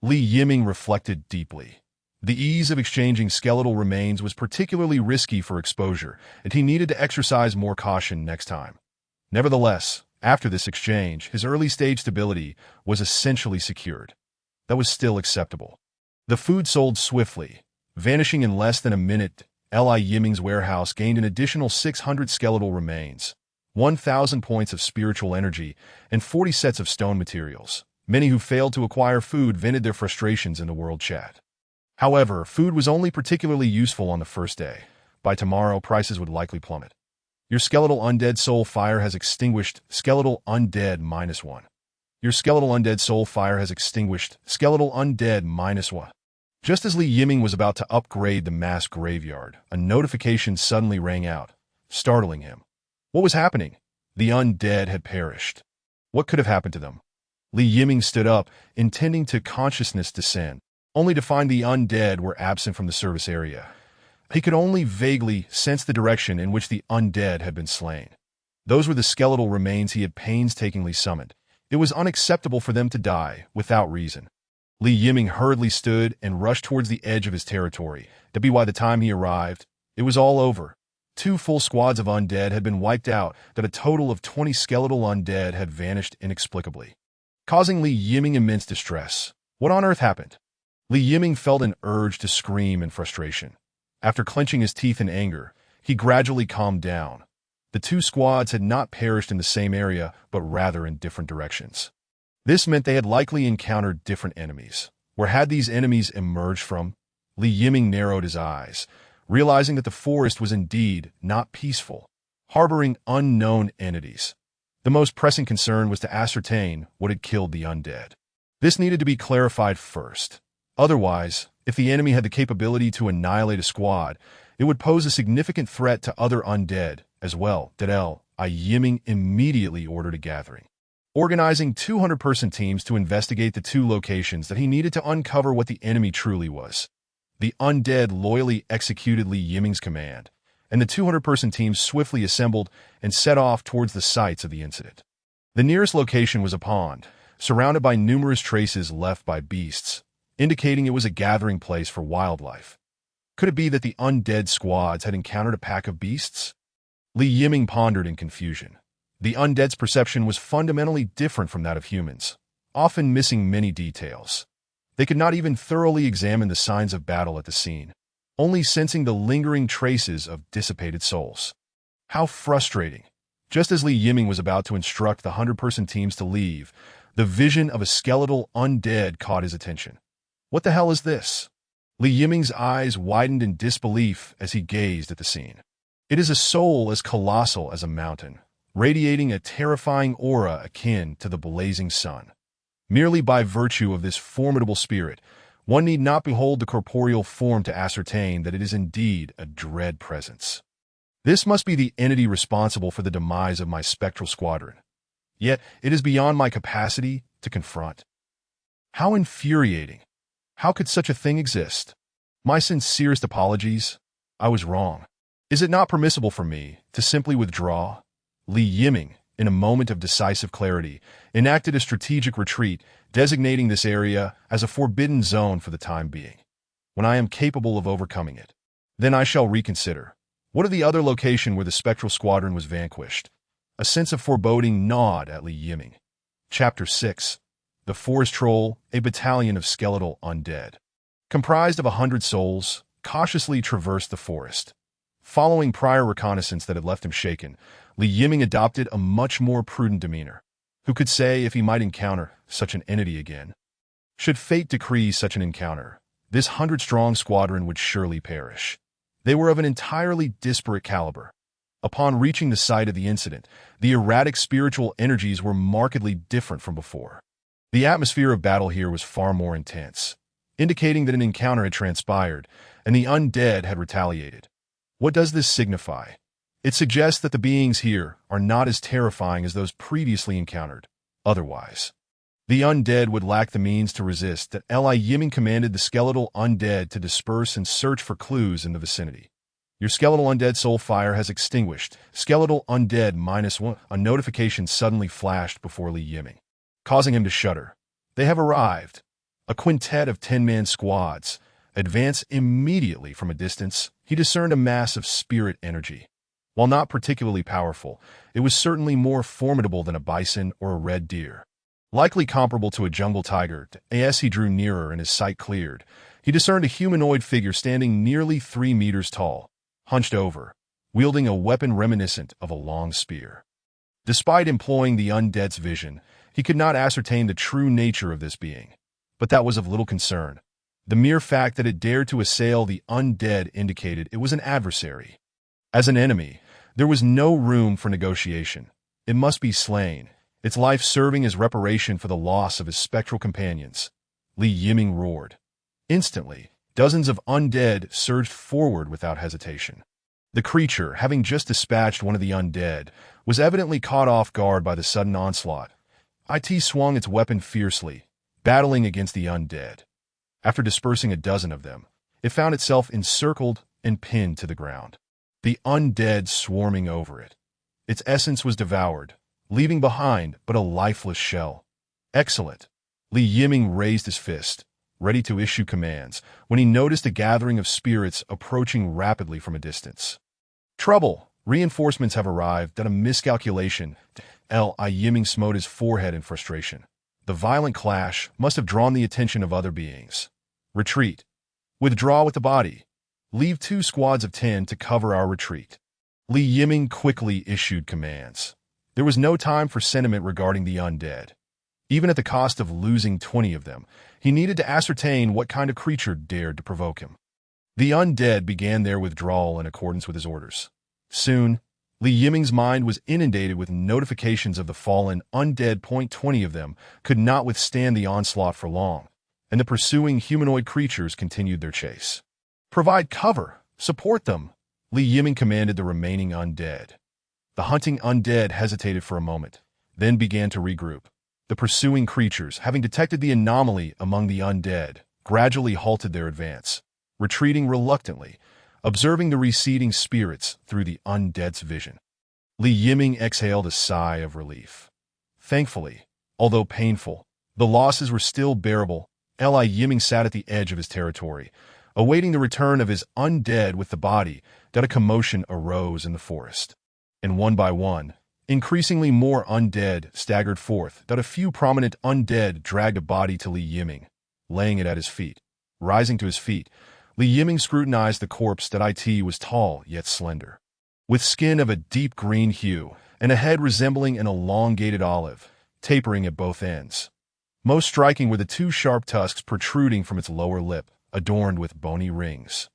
Yiming reflected deeply. The ease of exchanging skeletal remains was particularly risky for exposure, and he needed to exercise more caution next time. Nevertheless, after this exchange, his early-stage stability was essentially secured. That was still acceptable. The food sold swiftly, vanishing in less than a minute. Yiming's warehouse gained an additional 600 skeletal remains, 1,000 points of spiritual energy, and 40 sets of stone materials. Many who failed to acquire food vented their frustrations in the world chat. However, food was only particularly useful on the first day. By tomorrow, prices would likely plummet. Your skeletal undead soul fire has extinguished. Skeletal undead -1. Your skeletal undead soul fire has extinguished. Skeletal undead -1. Just as Yiming was about to upgrade the mass graveyard, a notification suddenly rang out, startling him. What was happening? The undead had perished. What could have happened to them? Yiming stood up, intending to consciousness descend, only to find the undead were absent from the service area. He could only vaguely sense the direction in which the undead had been slain. Those were the skeletal remains he had painstakingly summoned. It was unacceptable for them to die without reason. Yiming hurriedly stood and rushed towards the edge of his territory. By the time he arrived, it was all over. 2 full squads of undead had been wiped out. A total of 20 skeletal undead had vanished inexplicably, causing Yiming immense distress. What on earth happened? Yiming felt an urge to scream in frustration. After clenching his teeth in anger, he gradually calmed down. The 2 squads had not perished in the same area, but rather in different directions. This meant they had likely encountered different enemies. Where had these enemies emerged from? Li Yiming narrowed his eyes, realizing that the forest was indeed not peaceful, harboring unknown entities. The most pressing concern was to ascertain what had killed the undead. This needed to be clarified first. Otherwise, if the enemy had the capability to annihilate a squad, it would pose a significant threat to other undead as well. Yiming immediately ordered a gathering, organizing 200-person teams to investigate the two locations that he needed to uncover what the enemy truly was. The undead loyally executed Li Yiming's command, and the 200-person team swiftly assembled and set off towards the sites of the incident. The nearest location was a pond, surrounded by numerous traces left by beasts, indicating it was a gathering place for wildlife. Could it be that the undead squads had encountered a pack of beasts? Li Yiming pondered in confusion. The undead's perception was fundamentally different from that of humans, often missing many details. They could not even thoroughly examine the signs of battle at the scene, only sensing the lingering traces of dissipated souls. How frustrating! Just as Li Yiming was about to instruct the 100-person teams to leave, the vision of a skeletal undead caught his attention. What the hell is this? Li Yiming's eyes widened in disbelief as he gazed at the scene. It is a soul as colossal as a mountain, radiating a terrifying aura akin to the blazing sun. Merely by virtue of this formidable spirit, one need not behold the corporeal form to ascertain that it is indeed a dread presence. This must be the entity responsible for the demise of my spectral squadron. Yet it is beyond my capacity to confront. How infuriating! How could such a thing exist? My sincerest apologies. I was wrong. Is it not permissible for me to simply withdraw? Li Yiming, in a moment of decisive clarity, enacted a strategic retreat, designating this area as a forbidden zone for the time being. When I am capable of overcoming it, then I shall reconsider. What of the other location where the spectral squadron was vanquished? A sense of foreboding gnawed at Li Yiming. Chapter 6. The Forest Troll, a battalion of skeletal undead, comprised of 100 souls, cautiously traversed the forest. Following prior reconnaissance that had left him shaken, Li Yiming adopted a much more prudent demeanor. Who could say if he might encounter such an entity again? Should fate decree such an encounter, this 100-strong squadron would surely perish. They were of an entirely disparate caliber. Upon reaching the site of the incident, the erratic spiritual energies were markedly different from before. The atmosphere of battle here was far more intense, indicating that an encounter had transpired, and the undead had retaliated. What does this signify? It suggests that the beings here are not as terrifying as those previously encountered. Otherwise, the undead would lack the means to resist. That Li Yiming commanded the skeletal undead to disperse and search for clues in the vicinity. Your skeletal undead soul fire has extinguished. Skeletal undead -1. A notification suddenly flashed before Li Yiming, causing him to shudder. They have arrived. A quintet of 10-man squads. Advance immediately from a distance. He discerned a mass of spirit energy. While not particularly powerful, it was certainly more formidable than a bison or a red deer. Likely comparable to a jungle tiger, as he drew nearer and his sight cleared, he discerned a humanoid figure standing nearly 3 meters tall, hunched over, wielding a weapon reminiscent of a long spear. Despite employing the undead's vision, he could not ascertain the true nature of this being. But that was of little concern. The mere fact that it dared to assail the undead indicated it was an adversary. As an enemy, there was no room for negotiation. It must be slain, its life serving as reparation for the loss of his spectral companions. Li Yiming roared. Instantly, dozens of undead surged forward without hesitation. The creature, having just dispatched one of the undead, was evidently caught off guard by the sudden onslaught. It swung its weapon fiercely, battling against the undead. After dispersing a dozen of them, it found itself encircled and pinned to the ground, the undead swarming over it. Its essence was devoured, leaving behind but a lifeless shell. Excellent. Li Yiming raised his fist, ready to issue commands, when he noticed a gathering of spirits approaching rapidly from a distance. Trouble! Reinforcements have arrived. A miscalculation. Li Yiming smote his forehead in frustration. The violent clash must have drawn the attention of other beings. Retreat. Withdraw with the body. Leave 2 squads of 10 to cover our retreat. Li Yiming quickly issued commands. There was no time for sentiment regarding the undead. Even at the cost of losing 20 of them, he needed to ascertain what kind of creature dared to provoke him. The undead began their withdrawal in accordance with his orders. Soon, Li Yiming's mind was inundated with notifications of the fallen undead. 20 of them could not withstand the onslaught for long, and the pursuing humanoid creatures continued their chase. Provide cover, support them, Li Yiming commanded the remaining undead. The hunting undead hesitated for a moment, then began to regroup. The pursuing creatures, having detected the anomaly among the undead, gradually halted their advance, retreating reluctantly, observing the receding spirits through the undead's vision. Li Yiming exhaled a sigh of relief. Thankfully, although painful, the losses were still bearable. Li Yiming sat at the edge of his territory, awaiting the return of his undead with the body that a commotion arose in the forest. And one by one, increasingly more undead staggered forth that a few prominent undead dragged a body to Li Yiming, laying it at his feet. Rising to his feet, Li Yiming scrutinized the corpse that was tall yet slender. With skin of a deep green hue and a head resembling an elongated olive, tapering at both ends. Most striking were the two sharp tusks protruding from its lower lip, adorned with bony rings,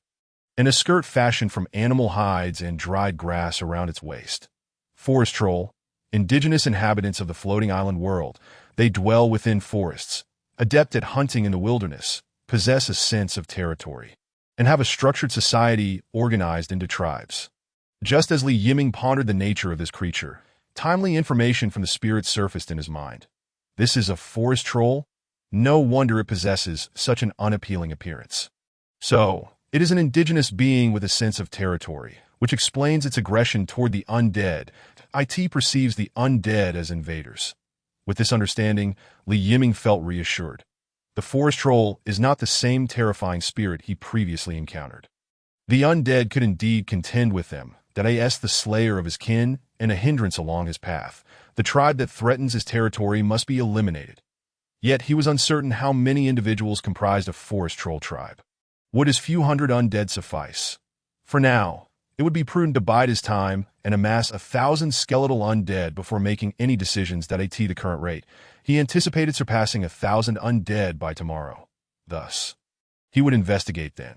and a skirt fashioned from animal hides and dried grass around its waist. Forest troll, indigenous inhabitants of the floating island world, they dwell within forests, adept at hunting in the wilderness, possess a sense of territory, and have a structured society organized into tribes. Just as Li Yiming pondered the nature of this creature, timely information from the spirit surfaced in his mind. This is a forest troll? No wonder it possesses such an unappealing appearance. So, it is an indigenous being with a sense of territory, which explains its aggression toward the undead. It perceives the undead as invaders. With this understanding, Li Yiming felt reassured. The forest troll is not the same terrifying spirit he previously encountered. The undead could indeed contend with them, that is the slayer of his kin and a hindrance along his path. The tribe that threatens his territory must be eliminated. Yet he was uncertain how many individuals comprised a forest troll tribe. Would his few hundred undead suffice? For now, it would be prudent to bide his time and amass 1,000 skeletal undead before making any decisions that the current rate. He anticipated surpassing 1,000 undead by tomorrow. Thus, he would investigate then.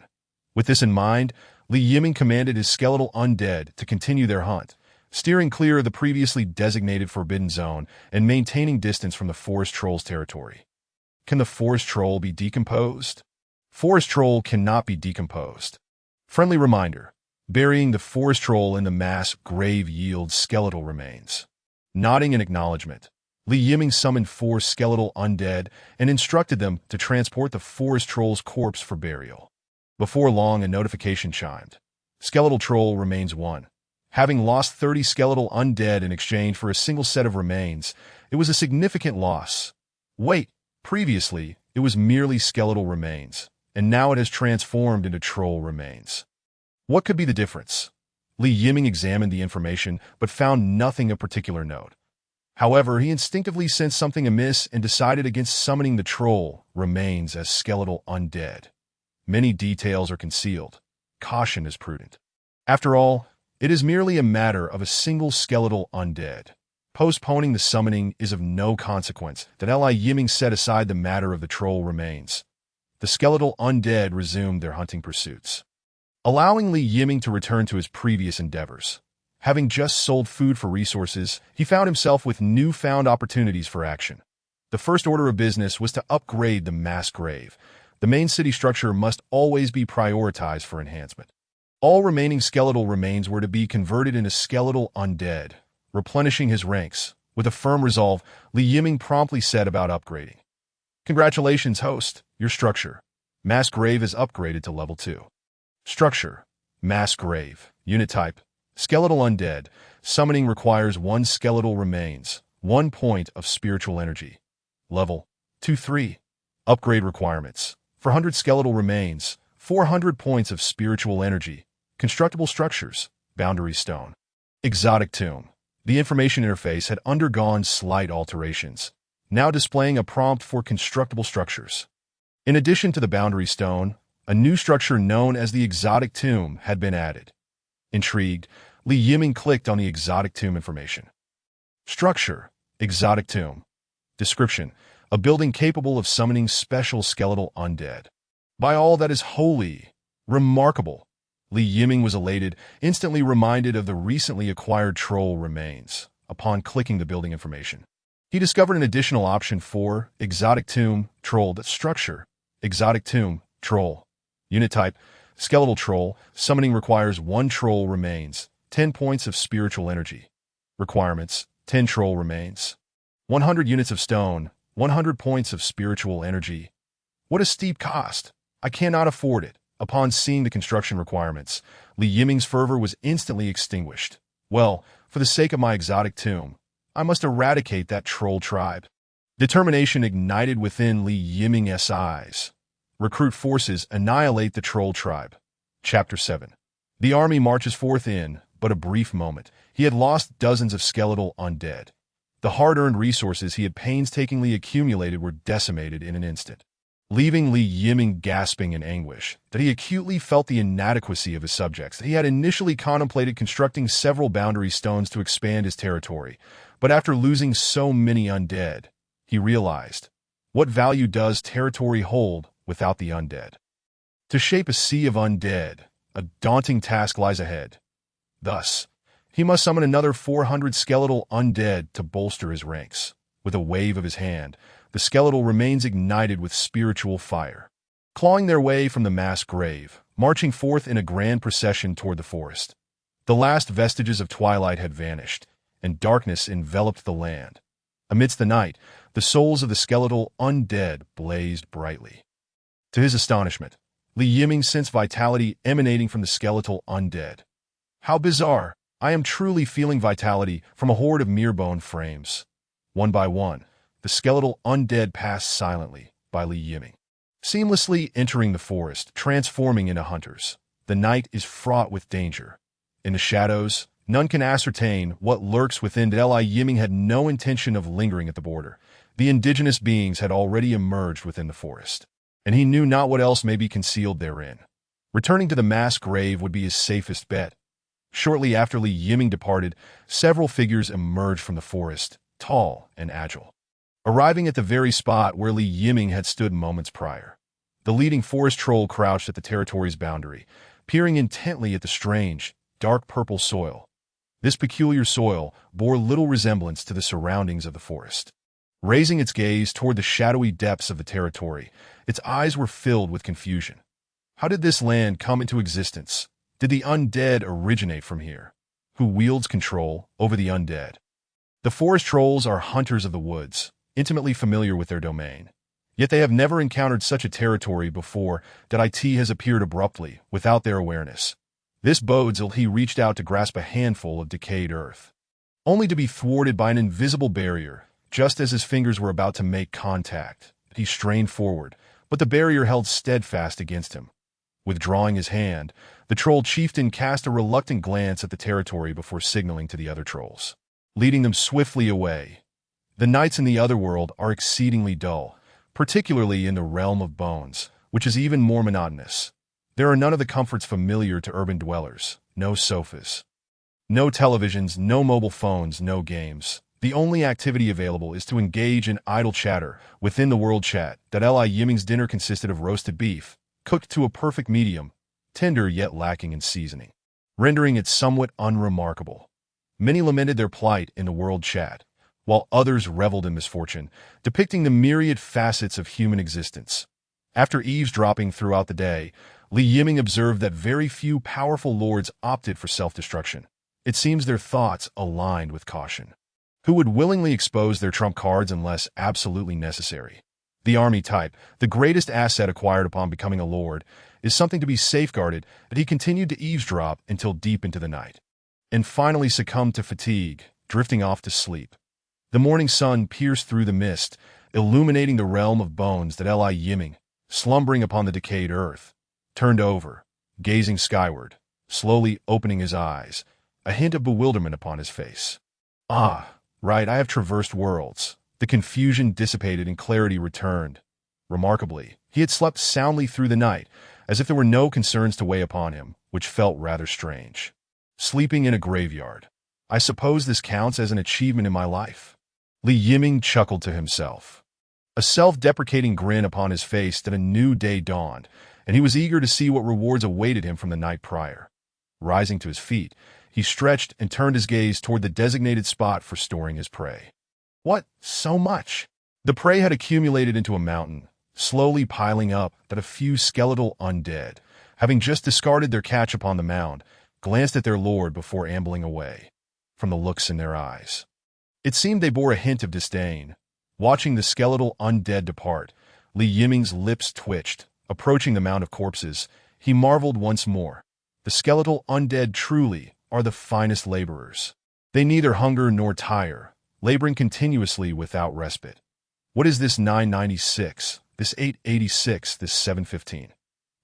With this in mind, Li Yiming commanded his skeletal undead to continue their hunt, steering clear of the previously designated forbidden zone and maintaining distance from the forest troll's territory. Can the forest troll be decomposed? Forest troll cannot be decomposed. Friendly reminder, burying the forest troll in the mass grave yields skeletal remains. Nodding in acknowledgement, Li Yiming summoned 4 skeletal undead and instructed them to transport the forest troll's corpse for burial. Before long, a notification chimed. Skeletal troll remains 1. Having lost 30 skeletal undead in exchange for a single set of remains, it was a significant loss. Wait, previously, it was merely skeletal remains, and now it has transformed into troll remains. What could be the difference? Li Yiming examined the information, but found nothing of particular note. However, he instinctively sensed something amiss and decided against summoning the troll remains as skeletal undead. Many details are concealed. Caution is prudent. After all, it is merely a matter of a single skeletal undead. Postponing the summoning is of no consequence. That Li Yiming set aside the matter of the troll remains. The skeletal undead resumed their hunting pursuits, allowing Li Yiming to return to his previous endeavors. Having just sold food for resources, he found himself with newfound opportunities for action. The first order of business was to upgrade the mass grave. The main city structure must always be prioritized for enhancement. All remaining skeletal remains were to be converted into skeletal undead. Replenishing his ranks, with a firm resolve, Li Yiming promptly set about upgrading. Congratulations, host. Your structure, mass grave, is upgraded to level 2. Structure, mass grave. Unit type, skeletal undead. Summoning requires 1 skeletal remains, 1 point of spiritual energy. Level 2-3. Upgrade requirements, for 100 skeletal remains, 400 points of spiritual energy. Constructible structures, boundary stone. Exotic tomb. The information interface had undergone slight alterations, now displaying a prompt for constructible structures. In addition to the boundary stone, a new structure known as the exotic tomb had been added. Intrigued, Li Yiming clicked on the exotic tomb information. Structure, exotic tomb. Description: a building capable of summoning special skeletal undead. By all that is holy, remarkable. Li Yiming was elated, instantly reminded of the recently acquired troll remains. Upon clicking the building information, he discovered an additional option for exotic tomb, troll structure. Exotic tomb, troll. Unit type: skeletal troll. Summoning requires 1 troll remains, 10 points of spiritual energy. Requirements: 10 troll remains, 100 units of stone, 100 points of spiritual energy. What a steep cost! I cannot afford it. Upon seeing the construction requirements, Li Yiming's fervor was instantly extinguished. Well, for the sake of my exotic tomb, I must eradicate that troll tribe. Determination ignited within Li Yiming's eyes. Recruit forces, annihilate the troll tribe. Chapter 7. The army marches forth in but a brief moment. He had lost dozens of skeletal undead. The hard-earned resources he had painstakingly accumulated were decimated in an instant, leaving Li Yiming gasping in anguish. That he acutely felt the inadequacy of his subjects. He had initially contemplated constructing several boundary stones to expand his territory, but after losing so many undead, he realized, what value does territory hold without the undead? To shape a sea of undead, a daunting task lies ahead. Thus, he must summon another 400 skeletal undead to bolster his ranks. With a wave of his hand, the skeletal remains ignited with spiritual fire, clawing their way from the mass grave, marching forth in a grand procession toward the forest. The last vestiges of twilight had vanished, and darkness enveloped the land. Amidst the night, the souls of the skeletal undead blazed brightly. To his astonishment, Li Yiming sensed vitality emanating from the skeletal undead. How bizarre! I am truly feeling vitality from a horde of mere bone frames. One by one, the skeletal undead passed silently by Li Yiming, seamlessly entering the forest, transforming into hunters. The night is fraught with danger. In the shadows, none can ascertain what lurks within. Li Yiming had no intention of lingering at the border. The indigenous beings had already emerged within the forest, and he knew not what else may be concealed therein. Returning to the mass grave would be his safest bet. Shortly after Li Yiming departed, several figures emerged from the forest, tall and agile, arriving at the very spot where Li Yiming had stood moments prior. The leading forest troll crouched at the territory's boundary, peering intently at the strange, dark purple soil. This peculiar soil bore little resemblance to the surroundings of the forest. Raising its gaze toward the shadowy depths of the territory, its eyes were filled with confusion. How did this land come into existence? Did the undead originate from here? Who wields control over the undead? The forest trolls are hunters of the woods, intimately familiar with their domain. Yet they have never encountered such a territory before. That it has appeared abruptly, without their awareness. This bodes ill. He reached out to grasp a handful of decayed earth, only to be thwarted by an invisible barrier. Just as his fingers were about to make contact, he strained forward, but the barrier held steadfast against him. Withdrawing his hand, the troll chieftain cast a reluctant glance at the territory before signaling to the other trolls, leading them swiftly away. The nights in the otherworld are exceedingly dull, particularly in the realm of bones, which is even more monotonous. There are none of the comforts familiar to urban dwellers. No sofas, no televisions, no mobile phones, no games. The only activity available is to engage in idle chatter within the world chat. That Li Yiming's dinner consisted of roasted beef, cooked to a perfect medium, tender yet lacking in seasoning, rendering it somewhat unremarkable. Many lamented their plight in the world chat, while others reveled in misfortune, depicting the myriad facets of human existence. After eavesdropping throughout the day, Li Yiming observed that very few powerful lords opted for self-destruction. It seems their thoughts aligned with caution. Who would willingly expose their trump cards unless absolutely necessary? The army type, the greatest asset acquired upon becoming a lord, is something to be safeguarded. That he continued to eavesdrop until deep into the night, and finally succumbed to fatigue, drifting off to sleep. The morning sun pierced through the mist, illuminating the realm of bones. That Li Yiming, slumbering upon the decayed earth, turned over, gazing skyward, slowly opening his eyes, a hint of bewilderment upon his face. Ah, right, I have traversed worlds. The confusion dissipated and clarity returned. Remarkably, he had slept soundly through the night, as if there were no concerns to weigh upon him, which felt rather strange. Sleeping in a graveyard. I suppose this counts as an achievement in my life. Li Yiming chuckled to himself. A self-deprecating grin upon his face that a new day dawned, and he was eager to see what rewards awaited him from the night prior. Rising to his feet, he stretched and turned his gaze toward the designated spot for storing his prey. What? So much? The prey had accumulated into a mountain, slowly piling up that a few skeletal undead, having just discarded their catch upon the mound, glanced at their lord before ambling away. From the looks in their eyes, it seemed they bore a hint of disdain. Watching the skeletal undead depart, Li Yiming's lips twitched. Approaching the mound of corpses, he marveled once more. The skeletal undead truly are the finest laborers. They neither hunger nor tire, laboring continuously without respite. What is this 996, this 886, this 715?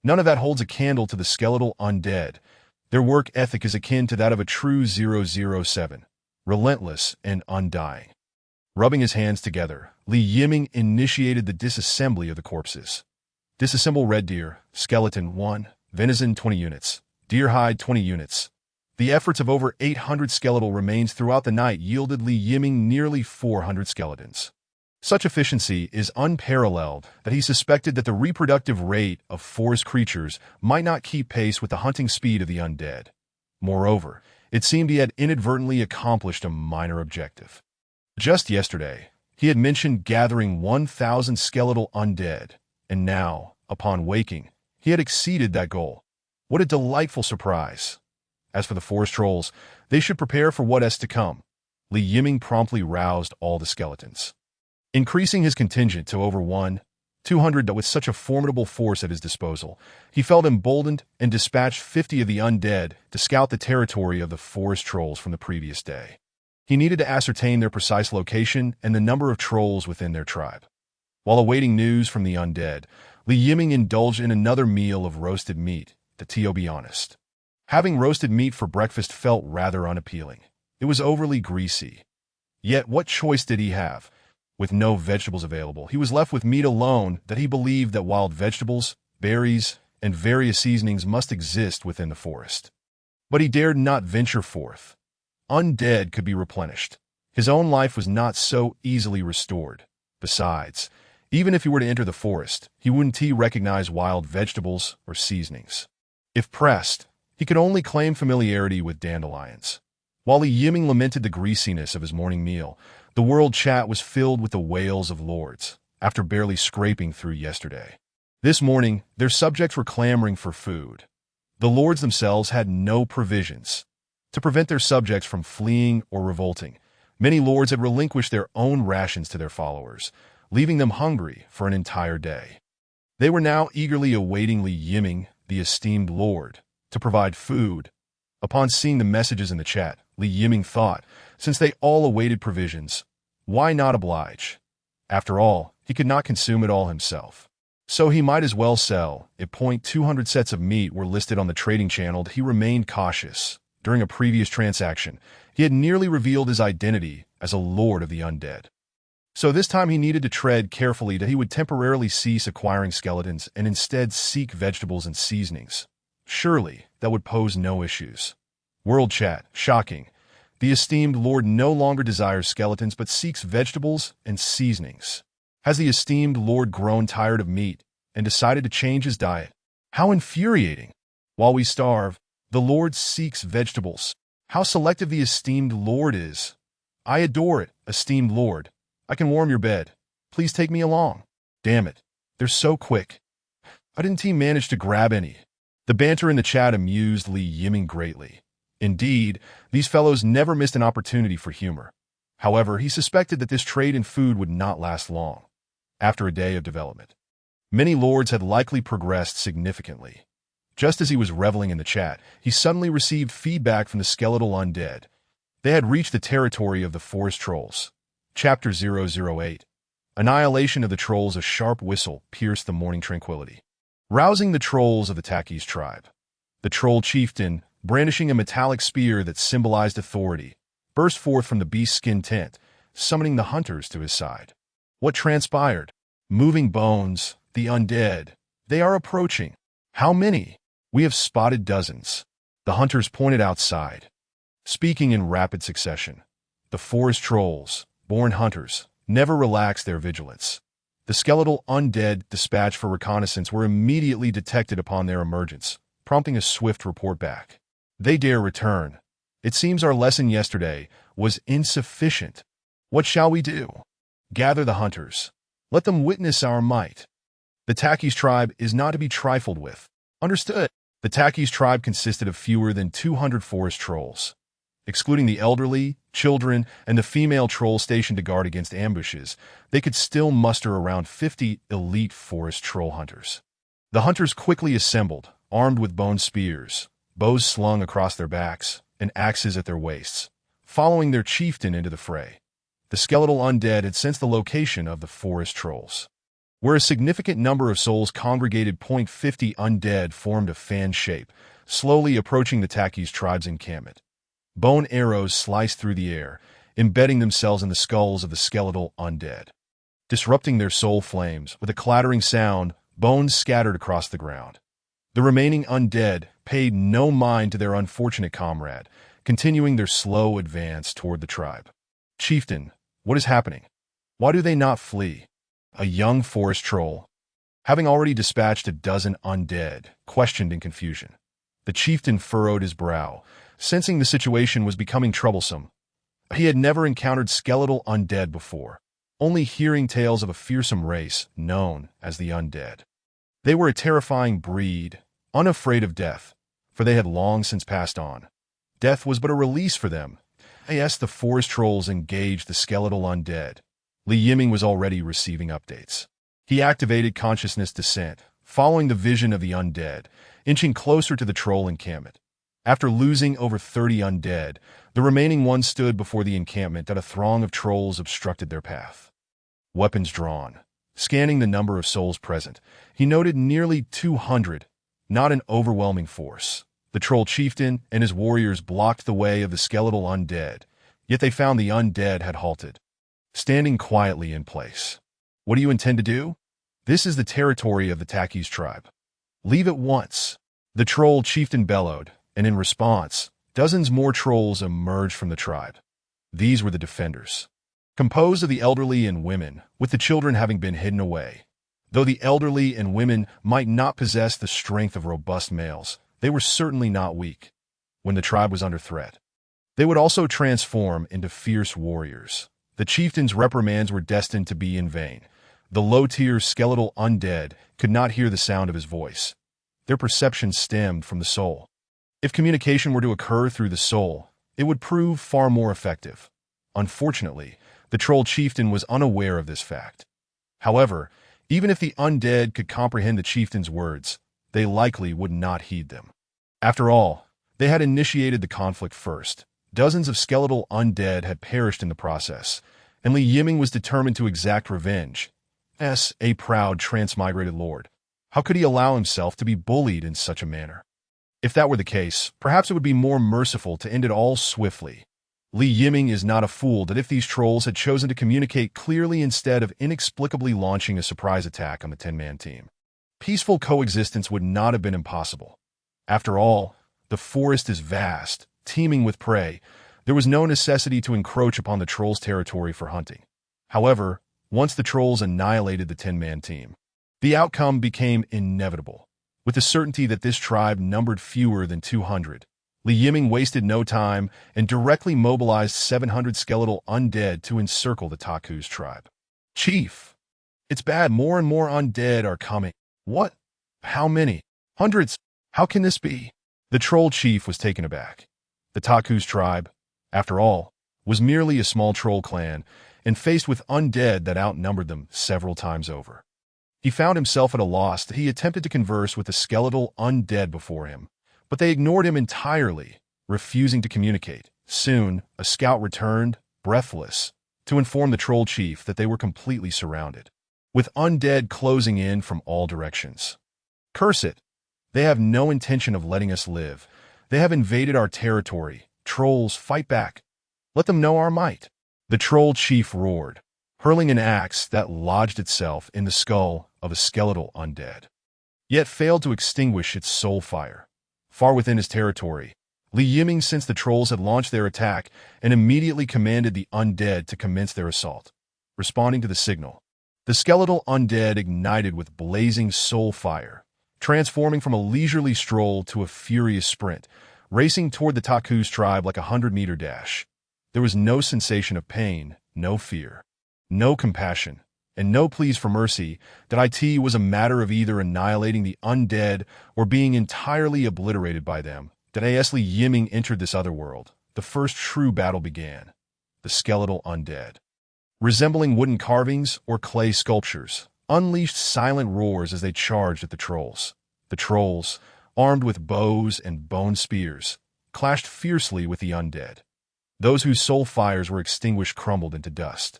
None of that holds a candle to the skeletal undead. Their work ethic is akin to that of a true 007, relentless and undying. Rubbing his hands together, Li Yiming initiated the disassembly of the corpses. Disassemble red deer, skeleton 1, venison 20 units, deer hide 20 units. The efforts of over 800 skeletal remains throughout the night yielded Li Yiming nearly 400 skeletons. Such efficiency is unparalleled that he suspected that the reproductive rate of forest creatures might not keep pace with the hunting speed of the undead. Moreover, it seemed he had inadvertently accomplished a minor objective. Just yesterday, he had mentioned gathering 1,000 skeletal undead, and now, upon waking, he had exceeded that goal. What a delightful surprise! As for the forest trolls, they should prepare for what is to come. Li Yiming promptly roused all the skeletons. Increasing his contingent to over 200 with such a formidable force at his disposal, he felt emboldened and dispatched 50 of the undead to scout the territory of the forest trolls from the previous day. He needed to ascertain their precise location and the number of trolls within their tribe. While awaiting news from the undead, Li Yiming indulged in another meal of roasted meat, to be honest. Having roasted meat for breakfast felt rather unappealing. It was overly greasy. Yet what choice did he have? With no vegetables available, he was left with meat alone that he believed that wild vegetables, berries, and various seasonings must exist within the forest. But he dared not venture forth. Undead could be replenished. His own life was not so easily restored. Besides, even if he were to enter the forest, he wouldn't recognize wild vegetables or seasonings. If pressed, he could only claim familiarity with dandelions. While Li Yiming lamented the greasiness of his morning meal, the world chat was filled with the wails of lords, after barely scraping through yesterday. This morning, their subjects were clamoring for food. The lords themselves had no provisions. To prevent their subjects from fleeing or revolting, many lords had relinquished their own rations to their followers, leaving them hungry for an entire day. They were now eagerly awaiting Li Yiming, the esteemed lord, to provide food. Upon seeing the messages in the chat, Li Yiming thought, since they all awaited provisions, why not oblige? After all, he could not consume it all himself. So he might as well sell. If 200 sets of meat were listed on the trading channel, he remained cautious. During a previous transaction, he had nearly revealed his identity as a lord of the undead. So this time he needed to tread carefully that he would temporarily cease acquiring skeletons and instead seek vegetables and seasonings. Surely, that would pose no issues. World chat, shocking. The esteemed lord no longer desires skeletons but seeks vegetables and seasonings. Has the esteemed lord grown tired of meat and decided to change his diet? How infuriating! While we starve, the lord seeks vegetables. How selective the esteemed lord is. I adore it, esteemed lord. I can warm your bed. Please take me along. Damn it. They're so quick. I didn't manage to grab any. The banter in the chat amused Li Yiming greatly. Indeed, these fellows never missed an opportunity for humor. However, he suspected that this trade in food would not last long. After a day of development, many lords had likely progressed significantly. Just as he was reveling in the chat, he suddenly received feedback from the skeletal undead. They had reached the territory of the forest trolls. Chapter 008. Annihilation of the trolls. A sharp whistle pierced the morning tranquility, rousing the trolls of the Taki's tribe. The troll chieftain, brandishing a metallic spear that symbolized authority, burst forth from the beast-skin tent, summoning the hunters to his side. What transpired? Moving bones, the undead. They are approaching. How many? We have spotted dozens. The hunters pointed outside. Speaking in rapid succession. The forest trolls, born hunters, never relaxed their vigilance. The skeletal undead dispatched for reconnaissance were immediately detected upon their emergence, prompting a swift report back. They dare return. It seems our lesson yesterday was insufficient. What shall we do? Gather the hunters. Let them witness our might. The Takis tribe is not to be trifled with. Understood. The Takis tribe consisted of fewer than 200 forest trolls. Excluding the elderly, children, and the female troll stationed to guard against ambushes, they could still muster around 50 elite forest troll hunters. The hunters quickly assembled, armed with bone spears, bows slung across their backs, and axes at their waists, following their chieftain into the fray. The skeletal undead had sensed the location of the forest trolls. Where a significant number of souls congregated, 50 undead formed a fan shape, slowly approaching the Takis tribe's encampment. Bone arrows sliced through the air, embedding themselves in the skulls of the skeletal undead. Disrupting their soul flames, with a clattering sound, bones scattered across the ground. The remaining undead paid no mind to their unfortunate comrade, continuing their slow advance toward the tribe. Chieftain, what is happening? Why do they not flee? A young forest troll, having already dispatched a dozen undead, questioned in confusion. The chieftain furrowed his brow, sensing the situation was becoming troublesome. He had never encountered skeletal undead before, only hearing tales of a fearsome race known as the undead. They were a terrifying breed, unafraid of death, for they had long since passed on. Death was but a release for them. As the forest trolls engaged the skeletal undead, Yiming was already receiving updates. He activated consciousness descent, following the vision of the undead, inching closer to the troll encampment. After losing over 30 undead, the remaining ones stood before the encampment that a throng of trolls obstructed their path. Weapons drawn. Scanning the number of souls present, he noted nearly 200, not an overwhelming force. The troll chieftain and his warriors blocked the way of the skeletal undead, yet they found the undead had halted, standing quietly in place. What do you intend to do? This is the territory of the Takis tribe. Leave at once. The troll chieftain bellowed, and in response, dozens more trolls emerged from the tribe. These were the defenders, composed of the elderly and women, with the children having been hidden away. Though the elderly and women might not possess the strength of robust males, they were certainly not weak. When the tribe was under threat, they would also transform into fierce warriors. The chieftain's reprimands were destined to be in vain. The low-tier skeletal undead could not hear the sound of his voice. Their perception stemmed from the soul. If communication were to occur through the soul, it would prove far more effective. Unfortunately, the troll chieftain was unaware of this fact. However, even if the undead could comprehend the chieftain's words, they likely would not heed them. After all, they had initiated the conflict first. Dozens of skeletal undead had perished in the process, and Yiming was determined to exact revenge. As a proud transmigrated lord, how could he allow himself to be bullied in such a manner? If that were the case, perhaps it would be more merciful to end it all swiftly. Yiming is not a fool that if these trolls had chosen to communicate clearly instead of inexplicably launching a surprise attack on the 10-man team, peaceful coexistence would not have been impossible. After all, the forest is vast, teeming with prey. There was no necessity to encroach upon the trolls' territory for hunting. However, once the trolls annihilated the 10-man team, the outcome became inevitable. With the certainty that this tribe numbered fewer than 200, Yiming wasted no time and directly mobilized 700 skeletal undead to encircle the Takis tribe. Chief, it's bad. More and more undead are coming. What? How many? Hundreds? How can this be? The troll chief was taken aback. The Takis tribe, after all, was merely a small troll clan, and faced with undead that outnumbered them several times over. He found himself at a loss. He attempted to converse with the skeletal undead before him, but they ignored him entirely, refusing to communicate. Soon, a scout returned, breathless, to inform the troll chief that they were completely surrounded, with undead closing in from all directions. Curse it! They have no intention of letting us live. They have invaded our territory. Trolls, fight back. Let them know our might. The troll chief roared, hurling an axe that lodged itself in the skull of a skeletal undead, yet failed to extinguish its soul fire. Far within his territory, Li Yiming sensed the trolls had launched their attack and immediately commanded the undead to commence their assault. Responding to the signal, the skeletal undead ignited with blazing soul fire, transforming from a leisurely stroll to a furious sprint, racing toward the Taku's tribe like a 100-meter dash. There was no sensation of pain, no fear, no compassion, and no pleas for mercy. That it was a matter of either annihilating the undead or being entirely obliterated by them. That as Li Yiming entered this other world, the first true battle began. The skeletal undead, resembling wooden carvings or clay sculptures, unleashed silent roars as they charged at the trolls. The trolls, armed with bows and bone spears, clashed fiercely with the undead. Those whose soul fires were extinguished crumbled into dust,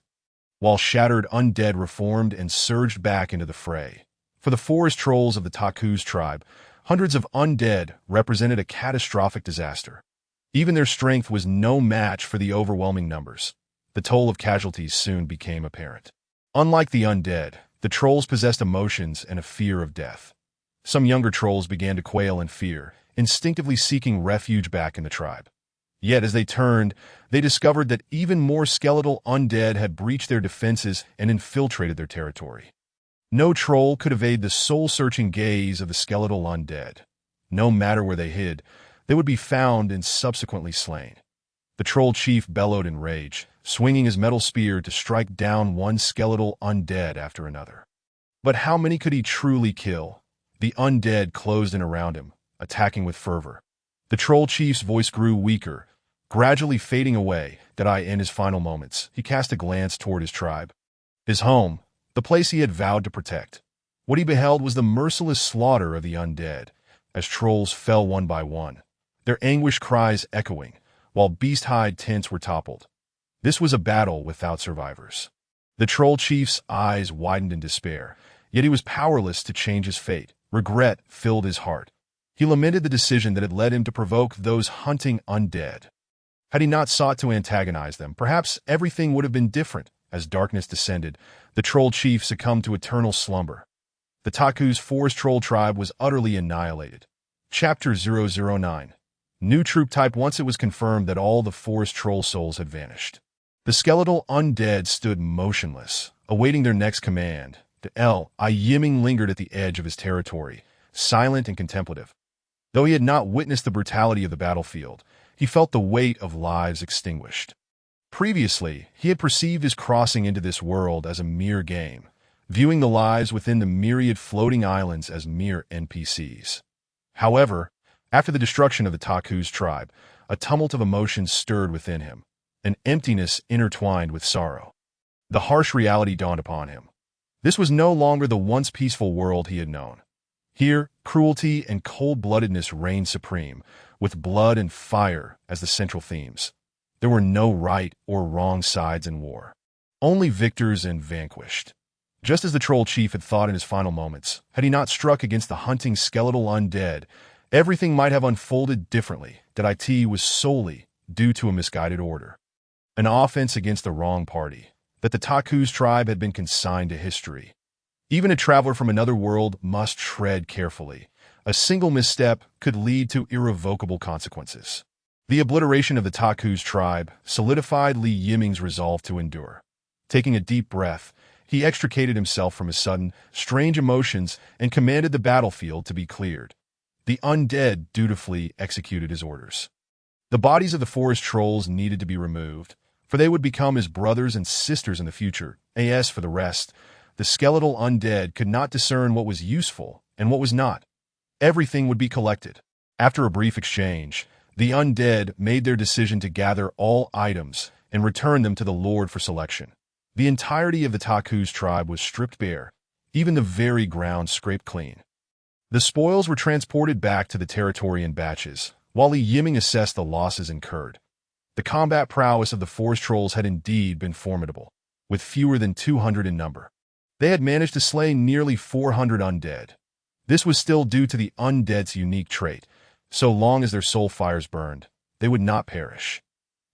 while shattered undead reformed and surged back into the fray. For the forest trolls of the Taku's tribe, hundreds of undead represented a catastrophic disaster. Even their strength was no match for the overwhelming numbers. The toll of casualties soon became apparent. Unlike the undead, the trolls possessed emotions and a fear of death. Some younger trolls began to quail in fear, instinctively seeking refuge back in the tribe. Yet as they turned, they discovered that even more skeletal undead had breached their defenses and infiltrated their territory. No troll could evade the soul-searching gaze of the skeletal undead. No matter where they hid, they would be found and subsequently slain. The troll chief bellowed in rage, swinging his metal spear to strike down one skeletal undead after another. But how many could he truly kill? The undead closed in around him, attacking with fervor. The troll chief's voice grew weaker, gradually fading away. In his final moments, he cast a glance toward his tribe, his home, the place he had vowed to protect. What he beheld was the merciless slaughter of the undead, as trolls fell one by one, their anguished cries echoing, while beast-hide tents were toppled. This was a battle without survivors. The troll chief's eyes widened in despair, yet he was powerless to change his fate. Regret filled his heart. He lamented the decision that had led him to provoke those hunting undead. Had he not sought to antagonize them, perhaps everything would have been different. As darkness descended, the troll chief succumbed to eternal slumber. The Taku's forest troll tribe was utterly annihilated. Chapter 009. New troop type. Once it was confirmed that all the forest troll souls had vanished, the skeletal undead stood motionless, awaiting their next command. Yiming lingered at the edge of his territory, silent and contemplative. Though he had not witnessed the brutality of the battlefield, he felt the weight of lives extinguished. Previously, he had perceived his crossing into this world as a mere game, viewing the lives within the myriad floating islands as mere NPCs. However, after the destruction of the Taku's tribe, a tumult of emotions stirred within him, an emptiness intertwined with sorrow. The harsh reality dawned upon him. This was no longer the once peaceful world he had known. Here, cruelty and cold-bloodedness reigned supreme, with blood and fire as the central themes. There were no right or wrong sides in war, only victors and vanquished. Just as the troll chief had thought in his final moments, had he not struck against the hunting skeletal undead, everything might have unfolded differently. That it was solely due to a misguided order, an offense against the wrong party, that the Taku's tribe had been consigned to history. Even a traveler from another world must tread carefully. A single misstep could lead to irrevocable consequences. The obliteration of the Taku's tribe solidified Li Yiming's resolve to endure. Taking a deep breath, he extricated himself from his sudden, strange emotions and commanded the battlefield to be cleared. The undead dutifully executed his orders. The bodies of the forest trolls needed to be removed, for they would become his brothers and sisters in the future. As for the rest, the skeletal undead could not discern what was useful and what was not. Everything would be collected. After a brief exchange, the undead made their decision to gather all items and return them to the Lord for selection. The entirety of the Taku's tribe was stripped bare, even the very ground scraped clean. The spoils were transported back to the territory in batches, while Li Yiming assessed the losses incurred. The combat prowess of the forest trolls had indeed been formidable, with fewer than 200 in number. They had managed to slay nearly 400 undead. This was still due to the undead's unique trait. So long as their soul fires burned, they would not perish.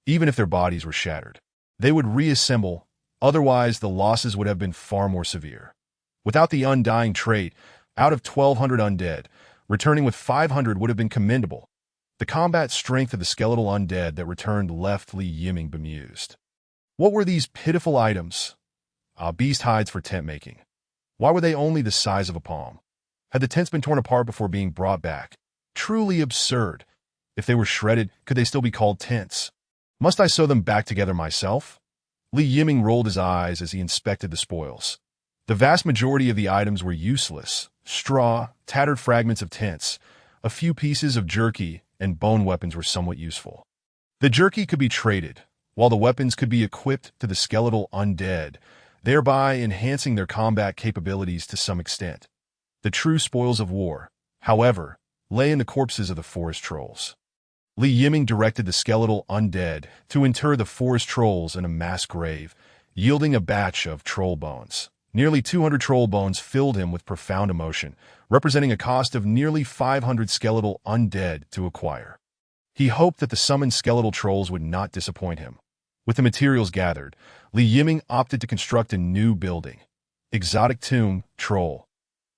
Even if their bodies were shattered, they would reassemble, otherwise the losses would have been far more severe. Without the undying trait, out of 1,200 undead, returning with 500 would have been commendable. The combat strength of the skeletal undead that returned left Li Yiming bemused. What were these pitiful items? Beast hides for tent making. Why were they only the size of a palm? Had the tents been torn apart before being brought back? Truly absurd. If they were shredded, could they still be called tents? Must I sew them back together myself? Li Yiming rolled his eyes as he inspected the spoils. The vast majority of the items were useless. Straw, tattered fragments of tents, a few pieces of jerky, and bone weapons were somewhat useful. The jerky could be traded, while the weapons could be equipped to the skeletal undead, thereby enhancing their combat capabilities to some extent. The true spoils of war, however, lay in the corpses of the forest trolls. Li Yiming directed the skeletal undead to inter the forest trolls in a mass grave, yielding a batch of troll bones. Nearly 200 troll bones filled him with profound emotion, representing a cost of nearly 500 skeletal undead to acquire. He hoped that the summoned skeletal trolls would not disappoint him. With the materials gathered, Li Yiming opted to construct a new building. Exotic tomb, troll.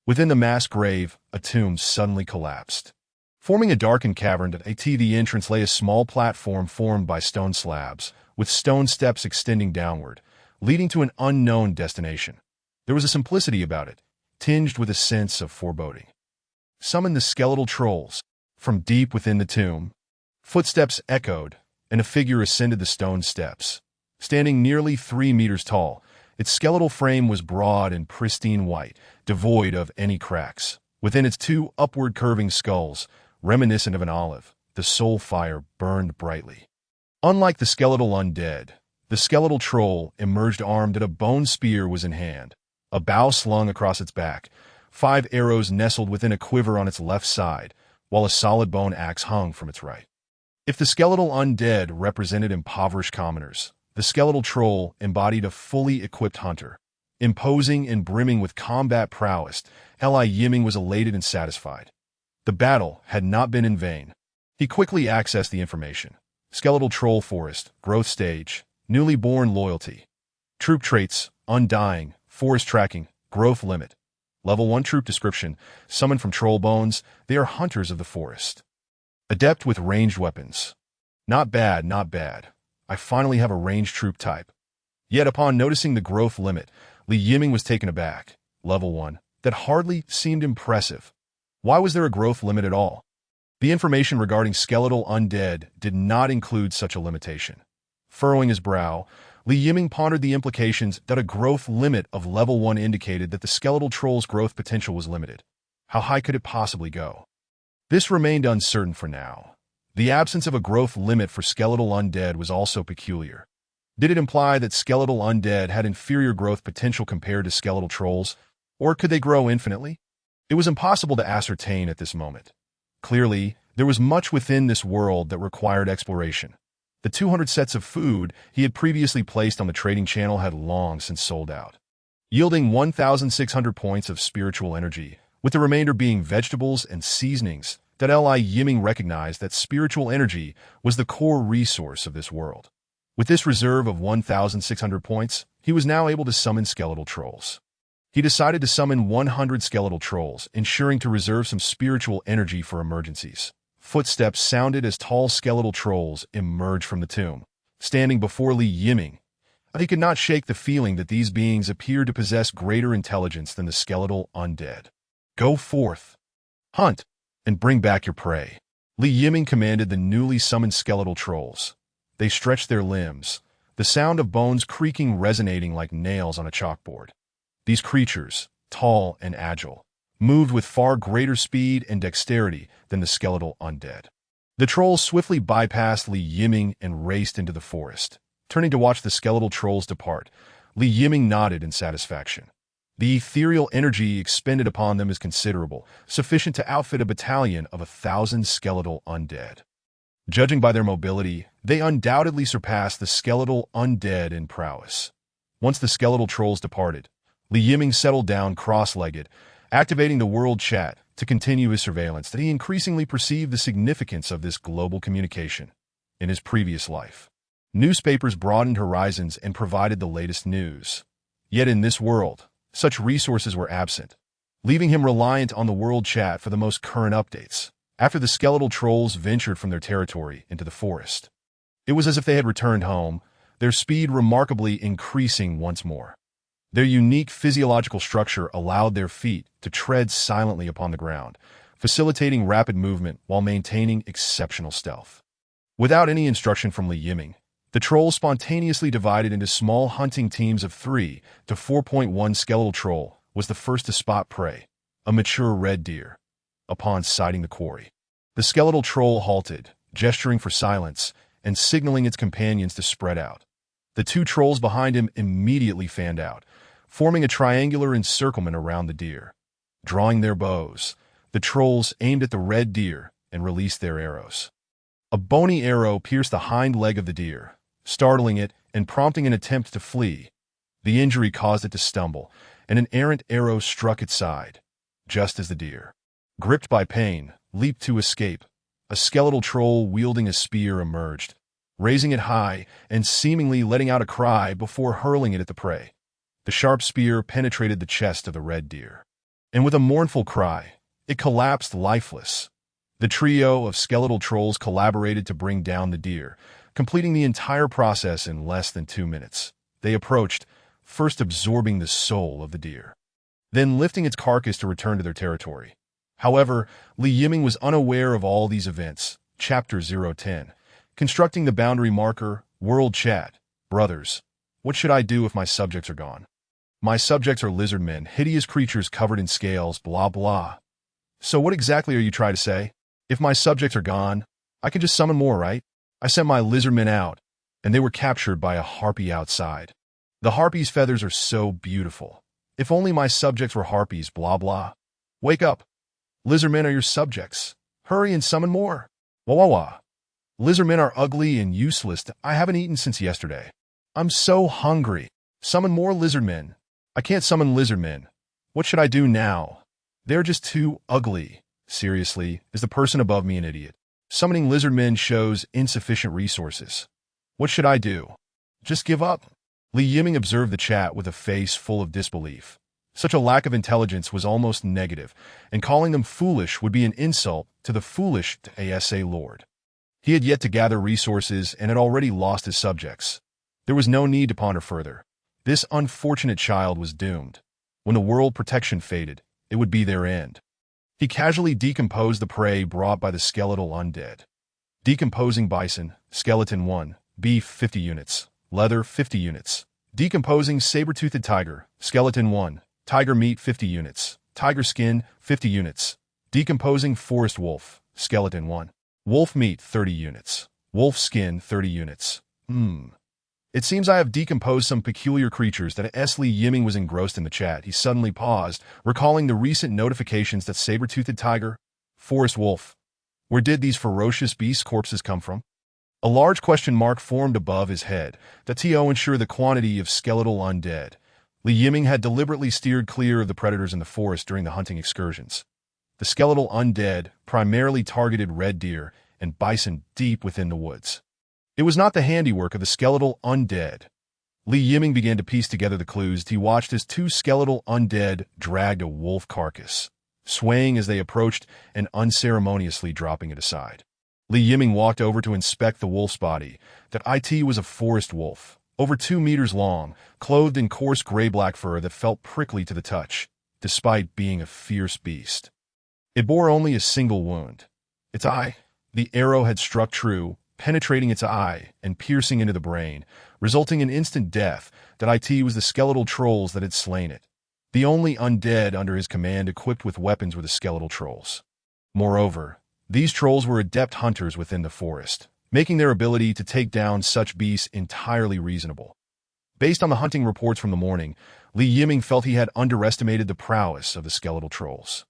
Within the mass grave, a tomb suddenly collapsed. Forming a darkened cavern at the entrance lay a small platform formed by stone slabs, with stone steps extending downward, leading to an unknown destination. There was a simplicity about it, tinged with a sense of foreboding. Summon the skeletal trolls. From deep within the tomb, footsteps echoed, and a figure ascended the stone steps. Standing nearly 3 meters tall, its skeletal frame was broad and pristine white, devoid of any cracks. Within its 2 upward curving skulls, reminiscent of an olive, the soul fire burned brightly. Unlike the skeletal undead, the skeletal troll emerged armed and a bone spear was in hand, a bow slung across its back, 5 arrows nestled within a quiver on its left side, while a solid bone axe hung from its right. If the skeletal undead represented impoverished commoners, the skeletal troll embodied a fully equipped hunter. Imposing and brimming with combat prowess, Li Yiming was elated and satisfied. The battle had not been in vain. He quickly accessed the information. Skeletal troll forest, growth stage, newly born loyalty. Troop traits, undying, forest tracking, growth limit. Level 1 troop description, summoned from troll bones, they are hunters of the forest. Adept with ranged weapons. Not bad, not bad. I finally have a ranged troop type. Yet upon noticing the growth limit, Li Yiming was taken aback. Level 1. That hardly seemed impressive. Why was there a growth limit at all? The information regarding skeletal undead did not include such a limitation. Furrowing his brow, Li Yiming pondered the implications that a growth limit of level 1 indicated that the skeletal troll's growth potential was limited. How high could it possibly go? This remained uncertain for now. The absence of a growth limit for skeletal undead was also peculiar. Did it imply that skeletal undead had inferior growth potential compared to skeletal trolls, or could they grow infinitely? It was impossible to ascertain at this moment. Clearly, there was much within this world that required exploration. The 200 sets of food he had previously placed on the trading channel had long since sold out, yielding 1,600 points of spiritual energy, with the remainder being vegetables and seasonings. That Li Yiming recognized that spiritual energy was the core resource of this world. With this reserve of 1,600 points, he was now able to summon skeletal trolls. He decided to summon 100 skeletal trolls, ensuring to reserve some spiritual energy for emergencies. Footsteps sounded as tall skeletal trolls emerged from the tomb, standing before Li Yiming. He could not shake the feeling that these beings appeared to possess greater intelligence than the skeletal undead. Go forth, hunt, and bring back your prey. Li Yiming commanded the newly summoned skeletal trolls. They stretched their limbs, the sound of bones creaking resonating like nails on a chalkboard. These creatures, tall and agile, moved with far greater speed and dexterity than the skeletal undead. The trolls swiftly bypassed Li Yiming and raced into the forest. Turning to watch the skeletal trolls depart, Li Yiming nodded in satisfaction. The ethereal energy expended upon them is considerable, sufficient to outfit a battalion of 1,000 skeletal undead. Judging by their mobility, they undoubtedly surpassed the skeletal undead in prowess. Once the skeletal trolls departed, Li Yiming settled down cross-legged, activating the world chat to continue his surveillance that he increasingly perceived the significance of this global communication. In his previous life, newspapers broadened horizons and provided the latest news. Yet in this world, such resources were absent, leaving him reliant on the world chat for the most current updates. after the skeletal trolls ventured from their territory into the forest. It was as if they had returned home, their speed remarkably increasing once more. Their unique physiological structure allowed their feet to tread silently upon the ground, facilitating rapid movement while maintaining exceptional stealth. Without any instruction from Yiming, the trolls spontaneously divided into small hunting teams of 3 to 4.1. Skeletal troll was the first to spot prey, a mature red deer. Upon sighting the quarry, the skeletal troll halted, gesturing for silence and signaling its companions to spread out. The 2 trolls behind him immediately fanned out, forming a triangular encirclement around the deer. Drawing their bows, the trolls aimed at the red deer and released their arrows. A bony arrow pierced the hind leg of the deer, startling it and prompting an attempt to flee. The injury caused it to stumble, and an errant arrow struck its side. Just as the deer, gripped by pain, leaped to escape, a skeletal troll wielding a spear emerged, raising it high and seemingly letting out a cry before hurling it at the prey. The sharp spear penetrated the chest of the red deer, and with a mournful cry, it collapsed lifeless. The trio of skeletal trolls collaborated to bring down the deer, completing the entire process in less than 2 minutes. They approached, first absorbing the soul of the deer, then lifting its carcass to return to their territory. However, Yiming was unaware of all these events. Chapter 010. Constructing the boundary marker, World Chat. Brothers, what should I do if my subjects are gone? My subjects are lizard men, hideous creatures covered in scales, blah blah. So what exactly are you trying to say? If my subjects are gone, I can just summon more, right? I sent my lizard men out, and they were captured by a harpy outside. The harpy's feathers are so beautiful. If only my subjects were harpies, blah blah. Wake up. Lizard men are your subjects. Hurry and summon more. Wah wah wah. Lizard men are ugly and useless. I haven't eaten since yesterday. I'm so hungry. Summon more lizard men. I can't summon lizard men. What should I do now? They're just too ugly. Seriously, is the person above me an idiot? Summoning lizard men shows insufficient resources. What should I do? Just give up? Yiming observed the chat with a face full of disbelief. Such a lack of intelligence was almost negative, and calling them foolish would be an insult to the foolish Asa Lord. He had yet to gather resources and had already lost his subjects. There was no need to ponder further. This unfortunate child was doomed. When the world protection faded, it would be their end. He casually decomposed the prey brought by the skeletal undead. Decomposing bison, skeleton 1, beef 50 units, leather 50 units. Decomposing saber-toothed tiger, skeleton 1, tiger meat 50 units, tiger skin 50 units. Decomposing forest wolf, skeleton 1, wolf meat 30 units, wolf skin 30 units. It seems I have decomposed some peculiar creatures. That as Yiming was engrossed in the chat, he suddenly paused, recalling the recent notifications that saber-toothed tiger, forest wolf. Where did these ferocious beast corpses come from? A large question mark formed above his head, to ensure the quantity of skeletal undead. Yiming had deliberately steered clear of the predators in the forest during the hunting excursions. The skeletal undead primarily targeted red deer and bison deep within the woods. It was not the handiwork of the skeletal undead. Yiming began to piece together the clues. He watched as 2 skeletal undead dragged a wolf carcass, swaying as they approached and unceremoniously dropping it aside. Yiming walked over to inspect the wolf's body. That it was a forest wolf, over 2 meters long, clothed in coarse gray-black fur that felt prickly to the touch, despite being a fierce beast. It bore only a single wound. Its eye. The arrow had struck true, penetrating its eye and piercing into the brain, resulting in instant death. That it was the skeletal trolls that had slain it. The only undead under his command equipped with weapons were the skeletal trolls. Moreover, these trolls were adept hunters within the forest, making their ability to take down such beasts entirely reasonable. Based on the hunting reports from the morning, Yiming felt he had underestimated the prowess of the skeletal trolls.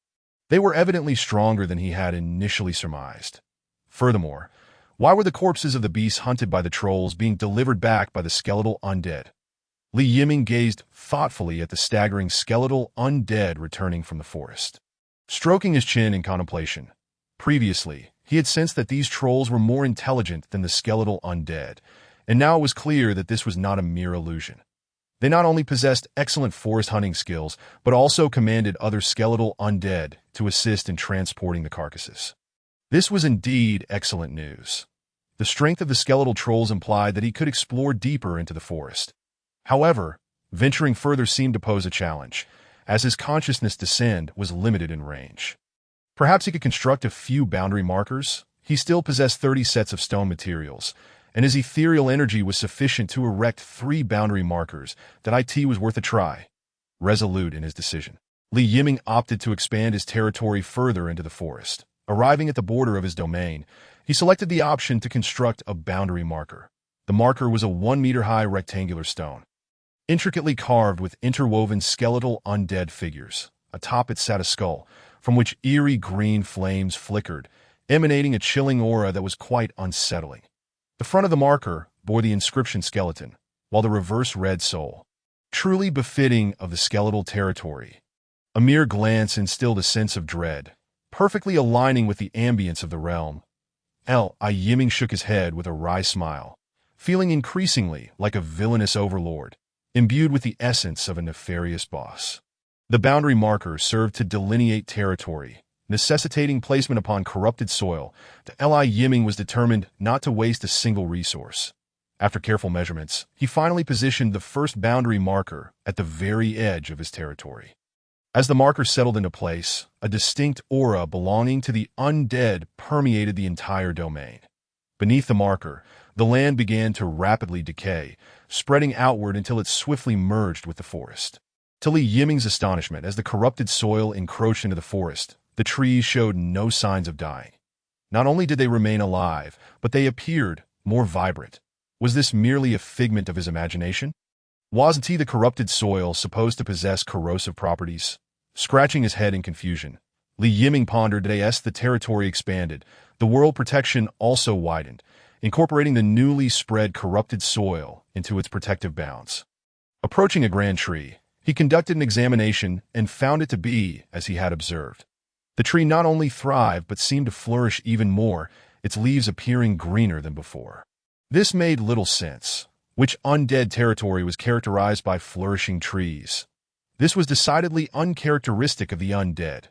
They were evidently stronger than he had initially surmised. Furthermore, why were the corpses of the beasts hunted by the trolls being delivered back by the skeletal undead? Yiming gazed thoughtfully at the staggering skeletal undead returning from the forest, stroking his chin in contemplation. Previously, he had sensed that these trolls were more intelligent than the skeletal undead, and now it was clear that this was not a mere illusion. They not only possessed excellent forest hunting skills, but also commanded other skeletal undead to assist in transporting the carcasses. This was indeed excellent news. The strength of the skeletal trolls implied that he could explore deeper into the forest. However, venturing further seemed to pose a challenge, as his consciousness descent was limited in range. Perhaps he could construct a few boundary markers. He still possessed 30 sets of stone materials, and his ethereal energy was sufficient to erect 3 boundary markers that it was worth a try. Resolute in his decision, Yiming opted to expand his territory further into the forest. Arriving at the border of his domain, he selected the option to construct a boundary marker. The marker was a 1-meter-high rectangular stone, intricately carved with interwoven skeletal undead figures. Atop it sat a skull, from which eerie green flames flickered, emanating a chilling aura that was quite unsettling. The front of the marker bore the inscription skeleton, while the reverse read soul. Truly befitting of the skeletal territory. A mere glance instilled a sense of dread, perfectly aligning with the ambience of the realm. Yiming shook his head with a wry smile, feeling increasingly like a villainous overlord, imbued with the essence of a nefarious boss. The boundary marker served to delineate territory, necessitating placement upon corrupted soil. Yiming was determined not to waste a single resource. After careful measurements, he finally positioned the first boundary marker at the very edge of his territory. As the marker settled into place, a distinct aura belonging to the undead permeated the entire domain. Beneath the marker, the land began to rapidly decay, spreading outward until it swiftly merged with the forest. To Yiming's astonishment, as the corrupted soil encroached into the forest, the trees showed no signs of dying. Not only did they remain alive, but they appeared more vibrant. Was this merely a figment of his imagination? Wasn't the corrupted soil supposed to possess corrosive properties? Scratching his head in confusion, Yiming pondered as the territory expanded. The world protection also widened, incorporating the newly spread corrupted soil into its protective bounds. Approaching a grand tree, he conducted an examination and found it to be as he had observed. The tree not only thrived but seemed to flourish even more, its leaves appearing greener than before. This made little sense. Which undead territory was characterized by flourishing trees? This was decidedly uncharacteristic of the undead.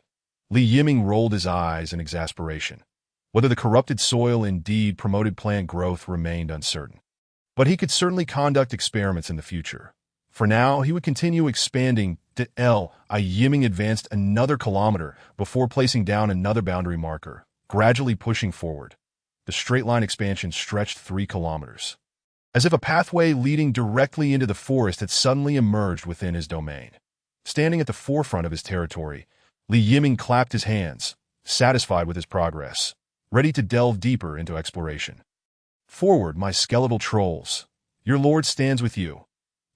Yiming rolled his eyes in exasperation. Whether the corrupted soil indeed promoted plant growth remained uncertain. But he could certainly conduct experiments in the future. For now, he would continue expanding. Yiming advanced another kilometer before placing down another boundary marker, gradually pushing forward. The straight-line expansion stretched 3 kilometers. As if a pathway leading directly into the forest had suddenly emerged within his domain. Standing at the forefront of his territory, Yiming clapped his hands, satisfied with his progress, ready to delve deeper into exploration. Forward, my skeletal trolls. Your lord stands with you.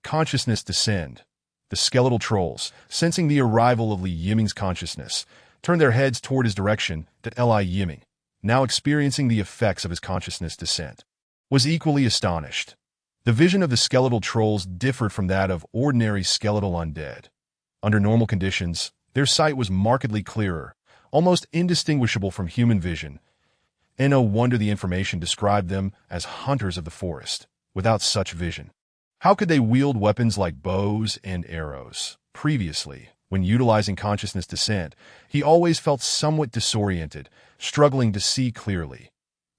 Consciousness descend. The skeletal trolls, sensing the arrival of Yiming's consciousness, turned their heads toward his direction. Yiming, now experiencing the effects of his consciousness descent, was equally astonished. The vision of the skeletal trolls differed from that of ordinary skeletal undead. Under normal conditions, their sight was markedly clearer, almost indistinguishable from human vision, and no wonder the information described them as hunters of the forest. Without such vision, how could they wield weapons like bows and arrows? Previously, when utilizing consciousness descent, he always felt somewhat disoriented, struggling to see clearly.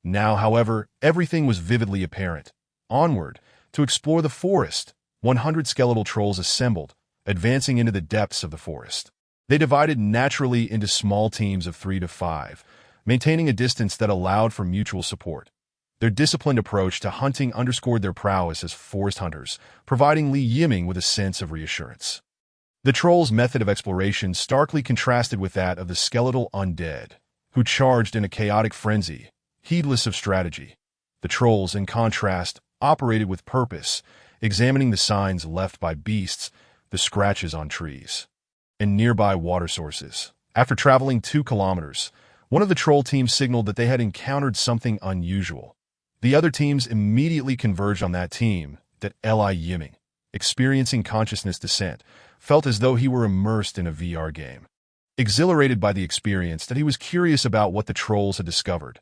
Now, however, everything was vividly apparent. Onward, to explore the forest, 100 skeletal trolls assembled, advancing into the depths of the forest. They divided naturally into small teams of 3 to 5, maintaining a distance that allowed for mutual support. Their disciplined approach to hunting underscored their prowess as forest hunters, providing Yiming with a sense of reassurance. The trolls' method of exploration starkly contrasted with that of the skeletal undead, who charged in a chaotic frenzy, heedless of strategy. The trolls, in contrast, operated with purpose, examining the signs left by beasts, the scratches on trees, and nearby water sources. After traveling 2 kilometers, one of the troll teams signaled that they had encountered something unusual. The other teams immediately converged on that team. Yiming, experiencing consciousness descent, felt as though he were immersed in a VR game. Exhilarated by the experience, he was curious about what the trolls had discovered.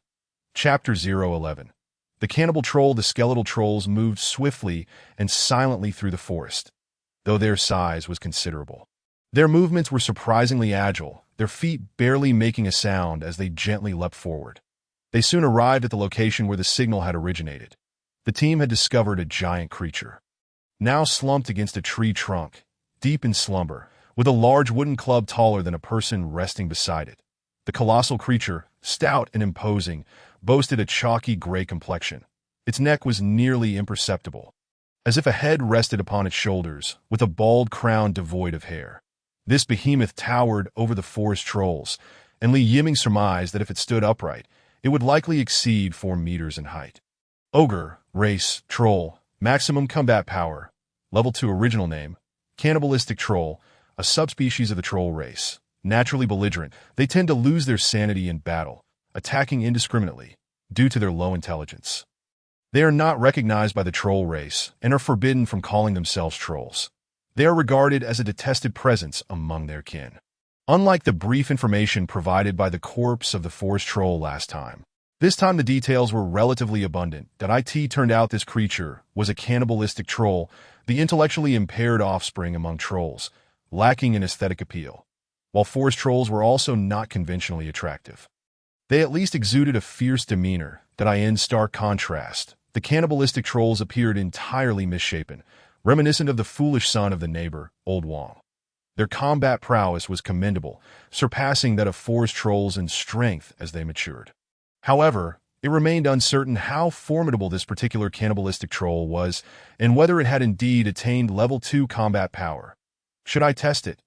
Chapter 011. The cannibal troll. The skeletal trolls moved swiftly and silently through the forest, though their size was considerable. Their movements were surprisingly agile, their feet barely making a sound as they gently leapt forward. They soon arrived at the location where the signal had originated. The team had discovered a giant creature, now slumped against a tree trunk, deep in slumber, with a large wooden club taller than a person resting beside it. The colossal creature, stout and imposing, boasted a chalky gray complexion. Its neck was nearly imperceptible, as if a head rested upon its shoulders, with a bald crown devoid of hair. This behemoth towered over the forest trolls, and Yiming surmised that if it stood upright, it would likely exceed 4 meters in height. Ogre, race, troll, maximum combat power, level 2 original name, cannibalistic troll, a subspecies of the troll race. Naturally belligerent, they tend to lose their sanity in battle, attacking indiscriminately, due to their low intelligence. They are not recognized by the troll race and are forbidden from calling themselves trolls. They are regarded as a detested presence among their kin. Unlike the brief information provided by the corpse of the forest troll last time, this time the details were relatively abundant. It turned out this creature was a cannibalistic troll, the intellectually impaired offspring among trolls, lacking in aesthetic appeal. While forest trolls were also not conventionally attractive, they at least exuded a fierce demeanor. In stark contrast, the cannibalistic trolls appeared entirely misshapen, reminiscent of the foolish son of the neighbor, Old Wong. Their combat prowess was commendable, surpassing that of forest trolls in strength as they matured. However, it remained uncertain how formidable this particular cannibalistic troll was and whether it had indeed attained level 2 combat power. Should I test it?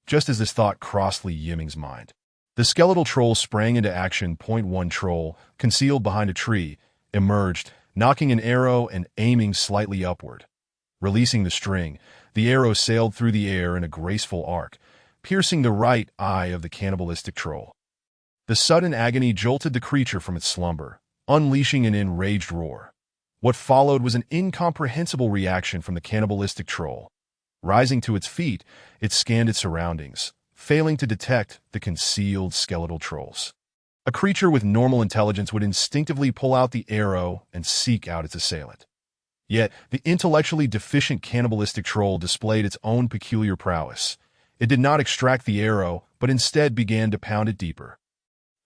Just as this thought crossed Yiming's mind, the skeletal troll sprang into action. Point 1 troll, concealed behind a tree, emerged, knocking an arrow and aiming slightly upward. Releasing the string, the arrow sailed through the air in a graceful arc, piercing the right eye of the cannibalistic troll. The sudden agony jolted the creature from its slumber, unleashing an enraged roar. What followed was an incomprehensible reaction from the cannibalistic troll. Rising to its feet, it scanned its surroundings, failing to detect the concealed skeletal trolls. A creature with normal intelligence would instinctively pull out the arrow and seek out its assailant. Yet, the intellectually deficient cannibalistic troll displayed its own peculiar prowess. It did not extract the arrow, but instead began to pound it deeper.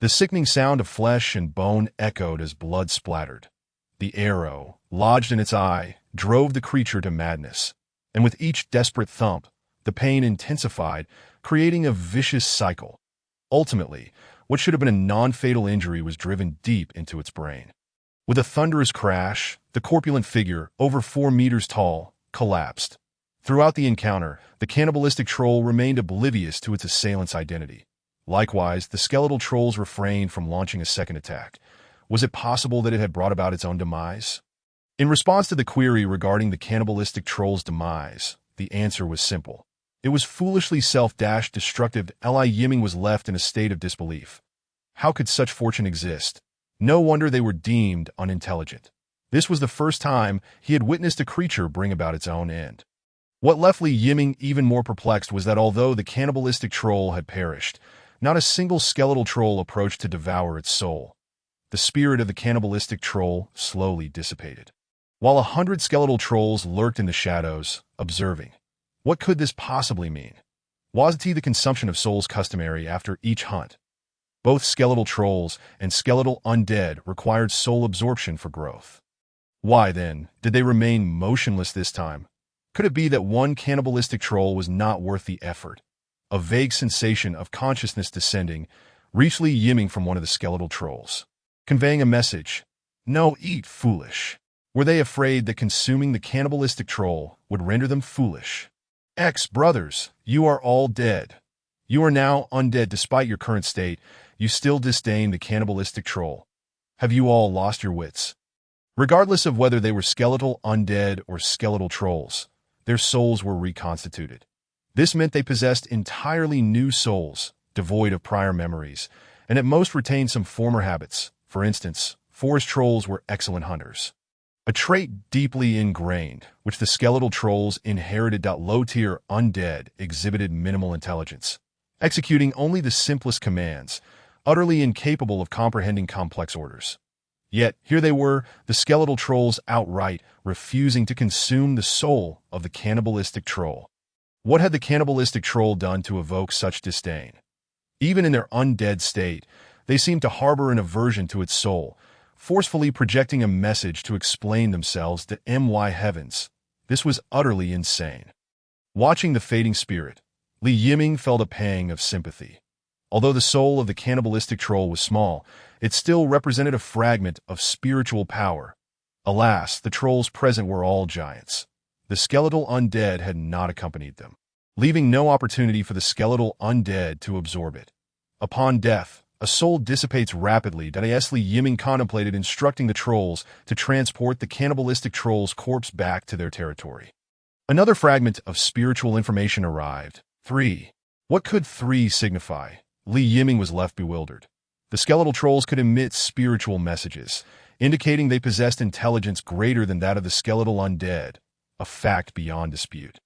The sickening sound of flesh and bone echoed as blood splattered. The arrow, lodged in its eye, drove the creature to madness, and with each desperate thump, the pain intensified, creating a vicious cycle. Ultimately, what should have been a non-fatal injury was driven deep into its brain. With a thunderous crash, the corpulent figure, over 4 meters tall, collapsed. Throughout the encounter, the cannibalistic troll remained oblivious to its assailant's identity. Likewise, the skeletal trolls refrained from launching a second attack. Was it possible that it had brought about its own demise? In response to the query regarding the cannibalistic troll's demise, the answer was simple. It was foolishly self-destructive. Yiming was left in a state of disbelief. How could such fortune exist? No wonder they were deemed unintelligent. This was the first time he had witnessed a creature bring about its own end. What left Yiming even more perplexed was that although the cannibalistic troll had perished, not a single skeletal troll approached to devour its soul. The spirit of the cannibalistic troll slowly dissipated, while 100 skeletal trolls lurked in the shadows, observing. What could this possibly mean? Wasn't the consumption of souls customary after each hunt? Both skeletal trolls and skeletal undead required soul absorption for growth. Why, then, did they remain motionless this time? Could it be that one cannibalistic troll was not worth the effort? A vague sensation of consciousness descending reached Yiming from one of the skeletal trolls, conveying a message. No, eat foolish. Were they afraid that consuming the cannibalistic troll would render them foolish? Brothers, you are all dead. You are now undead despite your current state. You still disdain the cannibalistic troll. Have you all lost your wits? Regardless of whether they were skeletal undead or skeletal trolls, their souls were reconstituted. This meant they possessed entirely new souls, devoid of prior memories, and at most retained some former habits. For instance, forest trolls were excellent hunters, a trait deeply ingrained, which the skeletal trolls inherited. Low-tier undead exhibited minimal intelligence, executing only the simplest commands, utterly incapable of comprehending complex orders. Yet, here they were, the skeletal trolls outright refusing to consume the soul of the cannibalistic troll. What had the cannibalistic troll done to evoke such disdain? Even in their undead state, They seemed to harbor an aversion to its soul, forcefully projecting a message to explain themselves to my heavens. This was utterly insane. Watching the fading spirit, Yiming felt a pang of sympathy. Although the soul of the cannibalistic troll was small, it still represented a fragment of spiritual power. Alas, the trolls present were all giants. The skeletal undead had not accompanied them, leaving no opportunity for the skeletal undead to absorb it. Upon death, a soul dissipates rapidly. Yiming contemplated instructing the trolls to transport the cannibalistic troll's corpse back to their territory. Another fragment of spiritual information arrived. 3. What could 3 signify? Yiming was left bewildered. The skeletal trolls could emit spiritual messages, indicating they possessed intelligence greater than that of the skeletal undead, a fact beyond dispute.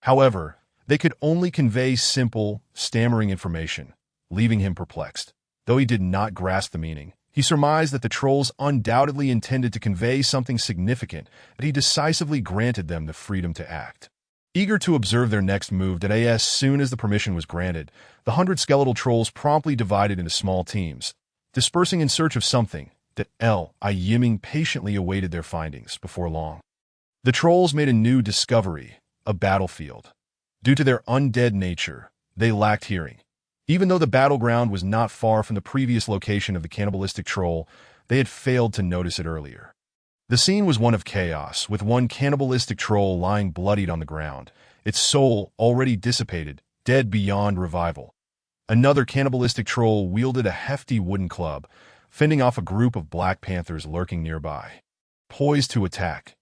However, they could only convey simple, stammering information, leaving him perplexed. Though he did not grasp the meaning, he surmised that the trolls undoubtedly intended to convey something significant, and he decisively granted them the freedom to act. Eager to observe their next move, as soon as the permission was granted, the 100 skeletal trolls promptly divided into small teams, dispersing in search of something. Yiming patiently awaited their findings. Before long, the trolls made a new discovery, a battlefield. Due to their undead nature, they lacked hearing. Even though the battleground was not far from the previous location of the cannibalistic troll, they had failed to notice it earlier. The scene was one of chaos, with one cannibalistic troll lying bloodied on the ground, its soul already dissipated, dead beyond revival. Another cannibalistic troll wielded a hefty wooden club, fending off a group of black panthers lurking nearby, poised to attack.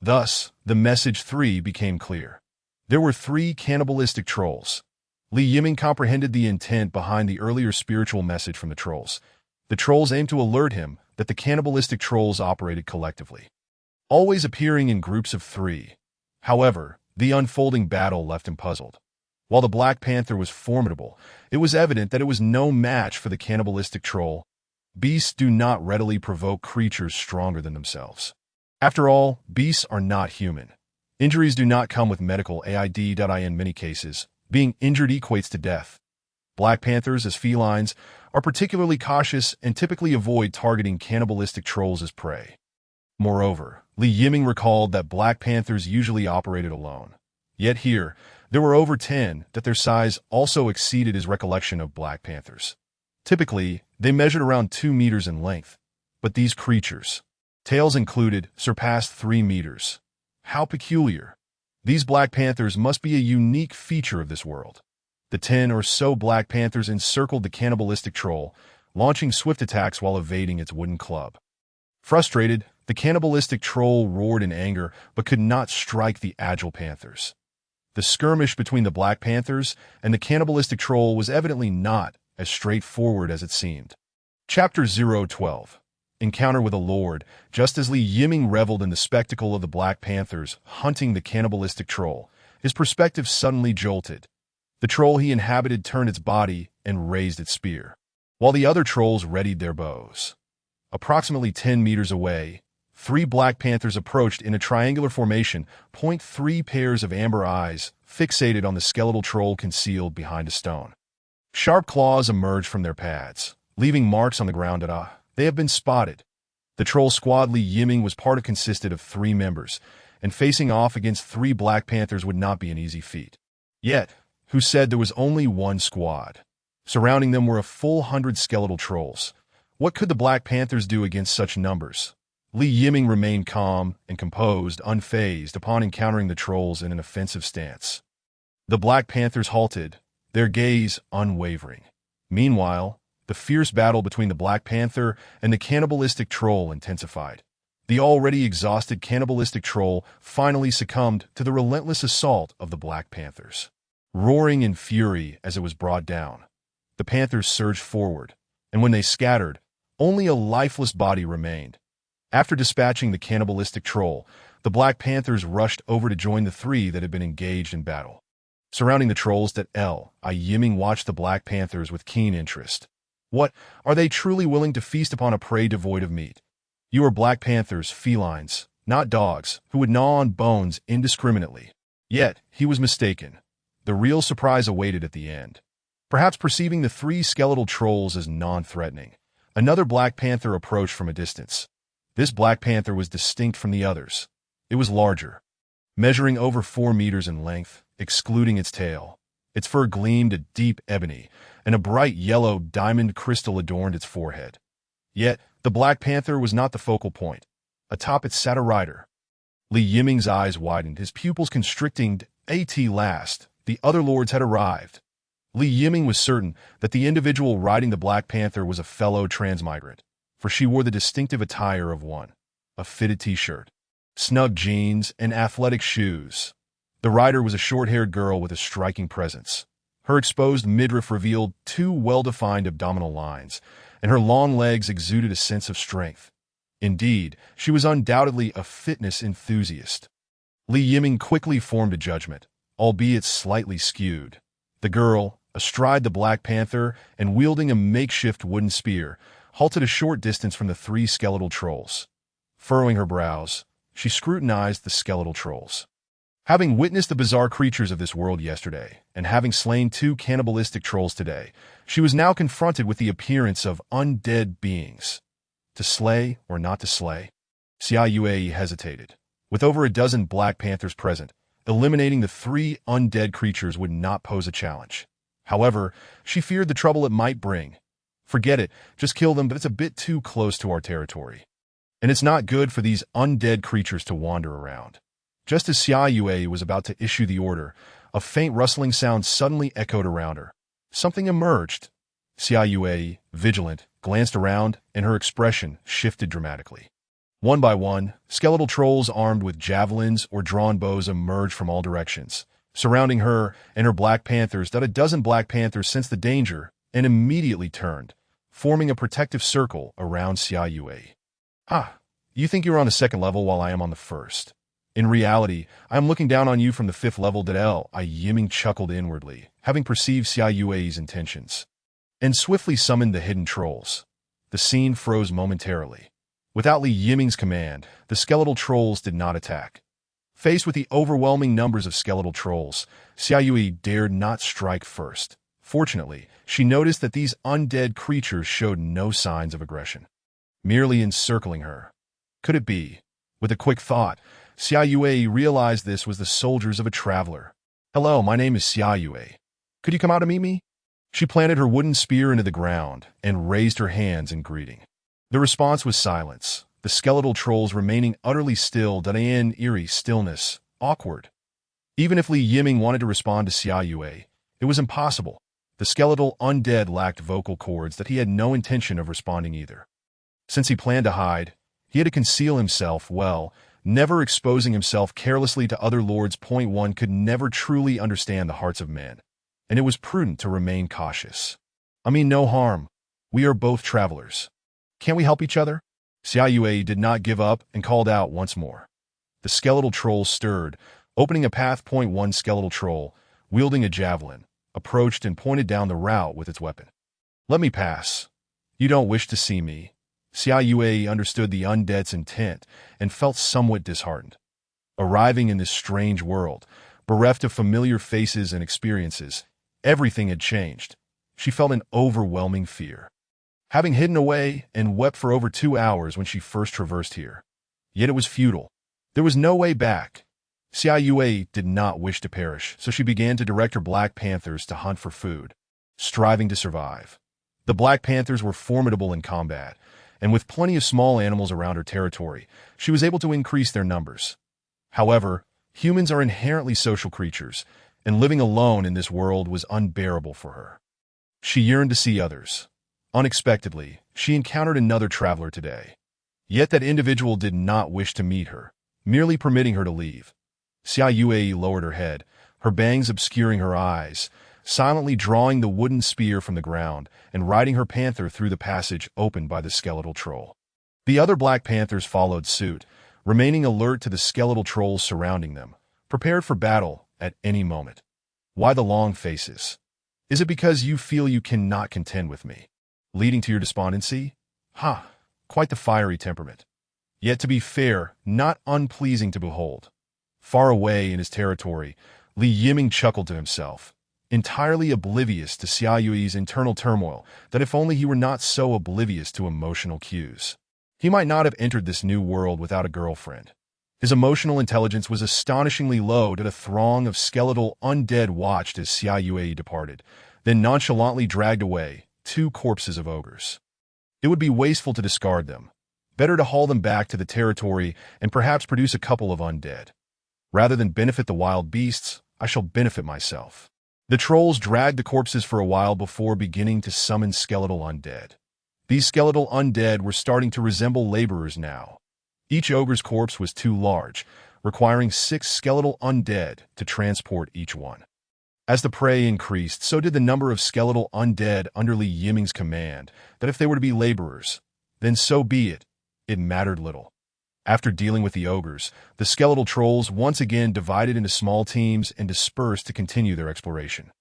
Thus, the message 3 became clear. There were 3 cannibalistic trolls. Yiming comprehended the intent behind the earlier spiritual message from the trolls. The trolls aimed to alert him that the cannibalistic trolls operated collectively, always appearing in groups of 3. However, the unfolding battle left him puzzled. While the Black Panther was formidable, it was evident that it was no match for the cannibalistic troll. Beasts do not readily provoke creatures stronger than themselves. After all, beasts are not human. Injuries do not come with medical aid. In many cases, being injured equates to death. Black panthers, as felines, are particularly cautious and typically avoid targeting cannibalistic trolls as prey. Moreover, Yiming recalled that black panthers usually operated alone. Yet here, there were over 10 that their size also exceeded his recollection of black panthers. Typically, they measured around 2 meters in length, but these creatures, tails included, surpassed 3 meters. How peculiar! These black panthers must be a unique feature of this world. The 10 or so black panthers encircled the cannibalistic troll, launching swift attacks while evading its wooden club. Frustrated, the cannibalistic troll roared in anger but could not strike the agile panthers. The skirmish between the black panthers and the cannibalistic troll was evidently not as straightforward as it seemed. Chapter 012. Encounter with a Lord. Just as Yiming reveled in the spectacle of the black panthers hunting the cannibalistic troll, his perspective suddenly jolted. The troll he inhabited turned its body and raised its spear, while the other trolls readied their bows. Approximately 10 meters away, 3 black panthers approached in a triangular formation, 3 pairs of amber eyes fixated on the skeletal troll concealed behind a stone. Sharp claws emerged from their pads, leaving marks on the ground. They have been spotted. The troll squad Yiming was part of consisted of 3 members, and facing off against 3 black panthers would not be an easy feat. Yet, who said there was only one squad? Surrounding them were a full 100 skeletal trolls. What could the black panthers do against such numbers? Yiming remained calm and composed, unfazed upon encountering the trolls in an offensive stance. The black panthers halted, their gaze unwavering. Meanwhile, the fierce battle between the black panther and the cannibalistic troll intensified. The already exhausted cannibalistic troll finally succumbed to the relentless assault of the black panthers. Roaring in fury as it was brought down, the panthers surged forward, and when they scattered, only a lifeless body remained. After dispatching the cannibalistic troll, the black panthers rushed over to join the 3 that had been engaged in battle. Surrounding the trolls, Yiming watched the black panthers with keen interest. What, are they truly willing to feast upon a prey devoid of meat? You are black panthers, felines, not dogs, who would gnaw on bones indiscriminately. Yet, he was mistaken. The real surprise awaited at the end. Perhaps perceiving the 3 skeletal trolls as non-threatening, Another Black Panther approached from a distance. This Black Panther was distinct from the others. It was larger, measuring over 4 meters in length, excluding its tail. Its fur gleamed a deep ebony, and a bright yellow diamond crystal adorned its forehead. Yet, the Black Panther was not the focal point. Atop it sat a rider. Li Yiming's eyes widened, his pupils constricting. At last, the other lords had arrived. Li Yiming was certain that the individual riding the Black Panther was a fellow transmigrant, for she wore the distinctive attire of one, a fitted t-shirt, snug jeans, and athletic shoes. The rider was a short-haired girl with a striking presence. Her exposed midriff revealed 2 well-defined abdominal lines, and her long legs exuded a sense of strength. Indeed, she was undoubtedly a fitness enthusiast. Li Yiming quickly formed a judgment, albeit slightly skewed. The girl, astride the Black Panther and wielding a makeshift wooden spear, halted a short distance from the 3 skeletal trolls. Furrowing her brows, she scrutinized the skeletal trolls. Having witnessed the bizarre creatures of this world yesterday, and having slain 2 cannibalistic trolls today, she was now confronted with the appearance of undead beings. To slay or not to slay? Ensue hesitated. With over a dozen Black Panthers present, eliminating the 3 undead creatures would not pose a challenge. However, she feared the trouble it might bring. Forget it, just kill them, but it's a bit too close to our territory. And it's not good for these undead creatures to wander around. Just as Ensue was about to issue the order, a faint rustling sound suddenly echoed around her. Something emerged. Ensue, vigilant, glanced around, and her expression shifted dramatically. One by one, skeletal trolls armed with javelins or drawn bows emerged from all directions, surrounding her and her Black Panthers. A dozen Black Panthers sensed the danger and immediately turned, forming a protective circle around Ensue. Ah, you think you're on the 2nd level while I am on the 1st. In reality, I am looking down on you from the 5th level. Yiming chuckled inwardly, having perceived Ensue's intentions, and swiftly summoned the hidden trolls. The scene froze momentarily. Without Li Yiming's command, the skeletal trolls did not attack. Faced with the overwhelming numbers of skeletal trolls, Ensue dared not strike first. Fortunately, she noticed that these undead creatures showed no signs of aggression, merely encircling her. Could it be? With a quick thought, Ensue realized this was the soldiers of a traveler. "Hello, my name is Ensue. Could you come out to meet me?" She planted her wooden spear into the ground and raised her hands in greeting. The response was silence, the skeletal trolls remaining utterly still in eerie stillness, awkward. Even if Li Yiming wanted to respond to Ensue, it was impossible. The skeletal undead lacked vocal cords that he had no intention of responding either. Since he planned to hide, he had to conceal himself well, never exposing himself carelessly to other lords. One could never truly understand the hearts of men, and it was prudent to remain cautious. "I mean no harm. We are both travelers. Can't we help each other?" Ensue did not give up and called out once more. The skeletal trolls stirred, opening a path. One skeletal troll, wielding a javelin, approached and pointed down the route with its weapon. "Let me pass. You don't wish to see me." Ensue understood the undead's intent and felt somewhat disheartened. Arriving in this strange world, bereft of familiar faces and experiences, everything had changed. She felt an overwhelming fear, having hidden away and wept for over 2 hours when she first traversed here. Yet it was futile. There was no way back. Ensue did not wish to perish, so she began to direct her Black Panthers to hunt for food, striving to survive. The Black Panthers were formidable in combat, and with plenty of small animals around her territory, she was able to increase their numbers. However, humans are inherently social creatures, and living alone in this world was unbearable for her. She yearned to see others. Unexpectedly, she encountered another traveler today. Yet that individual did not wish to meet her, merely permitting her to leave. Ensue lowered her head, her bangs obscuring her eyes, silently drawing the wooden spear from the ground and riding her panther through the passage opened by the skeletal troll. The other Black Panthers followed suit, remaining alert to the skeletal trolls surrounding them, prepared for battle at any moment. "Why the long faces? Is it because you feel you cannot contend with me, leading to your despondency? Ha! Quite the fiery temperament. Yet to be fair, not unpleasing to behold." Far away in his territory, Li Yiming chuckled to himself. entirely oblivious to Xiaoyui's internal turmoil, that if only he were not so oblivious to emotional cues. He might not have entered this new world without a girlfriend. His emotional intelligence was astonishingly low that a throng of skeletal undead watched as Xiaoyui departed, then nonchalantly dragged away 2 corpses of ogres. It would be wasteful to discard them. Better to haul them back to the territory and perhaps produce a couple of undead. Rather than benefit the wild beasts, I shall benefit myself. The trolls dragged the corpses for a while before beginning to summon skeletal undead. These skeletal undead were starting to resemble laborers now. Each ogre's corpse was too large, requiring 6 skeletal undead to transport each one. As the prey increased, so did the number of skeletal undead under Li Yiming's command, that if they were to be laborers, then so be it. It mattered little. After dealing with the ogres, the skeletal trolls once again divided into small teams and dispersed to continue their exploration.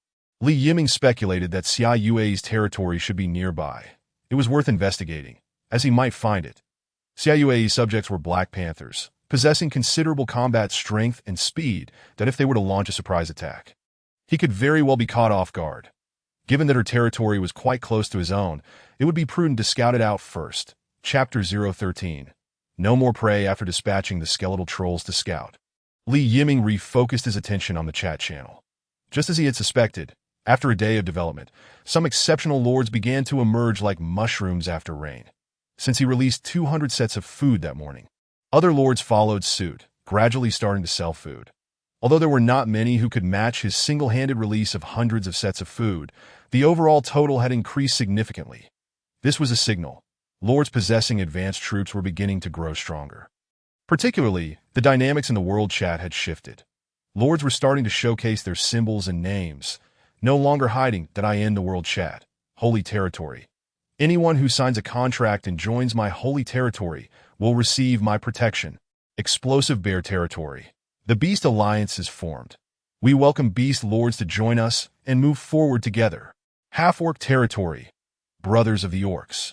Li Yiming speculated that Xiaoyui's territory should be nearby. It was worth investigating, as he might find it. Xiaoyui's subjects were Black Panthers, possessing considerable combat strength and speed that if they were to launch a surprise attack, he could very well be caught off guard. Given that her territory was quite close to his own, it would be prudent to scout it out first. Chapter 013. No more prey after dispatching the skeletal trolls to scout. Li Yiming refocused his attention on the chat channel. Just as he had suspected, after a day of development, some exceptional lords began to emerge like mushrooms after rain, since he released 200 sets of food that morning. Other lords followed suit, gradually starting to sell food. Although there were not many who could match his single-handed release of hundreds of sets of food, the overall total had increased significantly. This was a signal. Lords possessing advanced troops were beginning to grow stronger. Particularly, the dynamics in the world chat had shifted. Lords were starting to showcase their symbols and names, no longer hiding that I end the world chat, holy territory. Anyone who signs a contract and joins my holy territory will receive my protection. Explosive bear territory. The Beast Alliance is formed. We welcome Beast Lords to join us and move forward together. Half-orc territory. Brothers of the Orcs.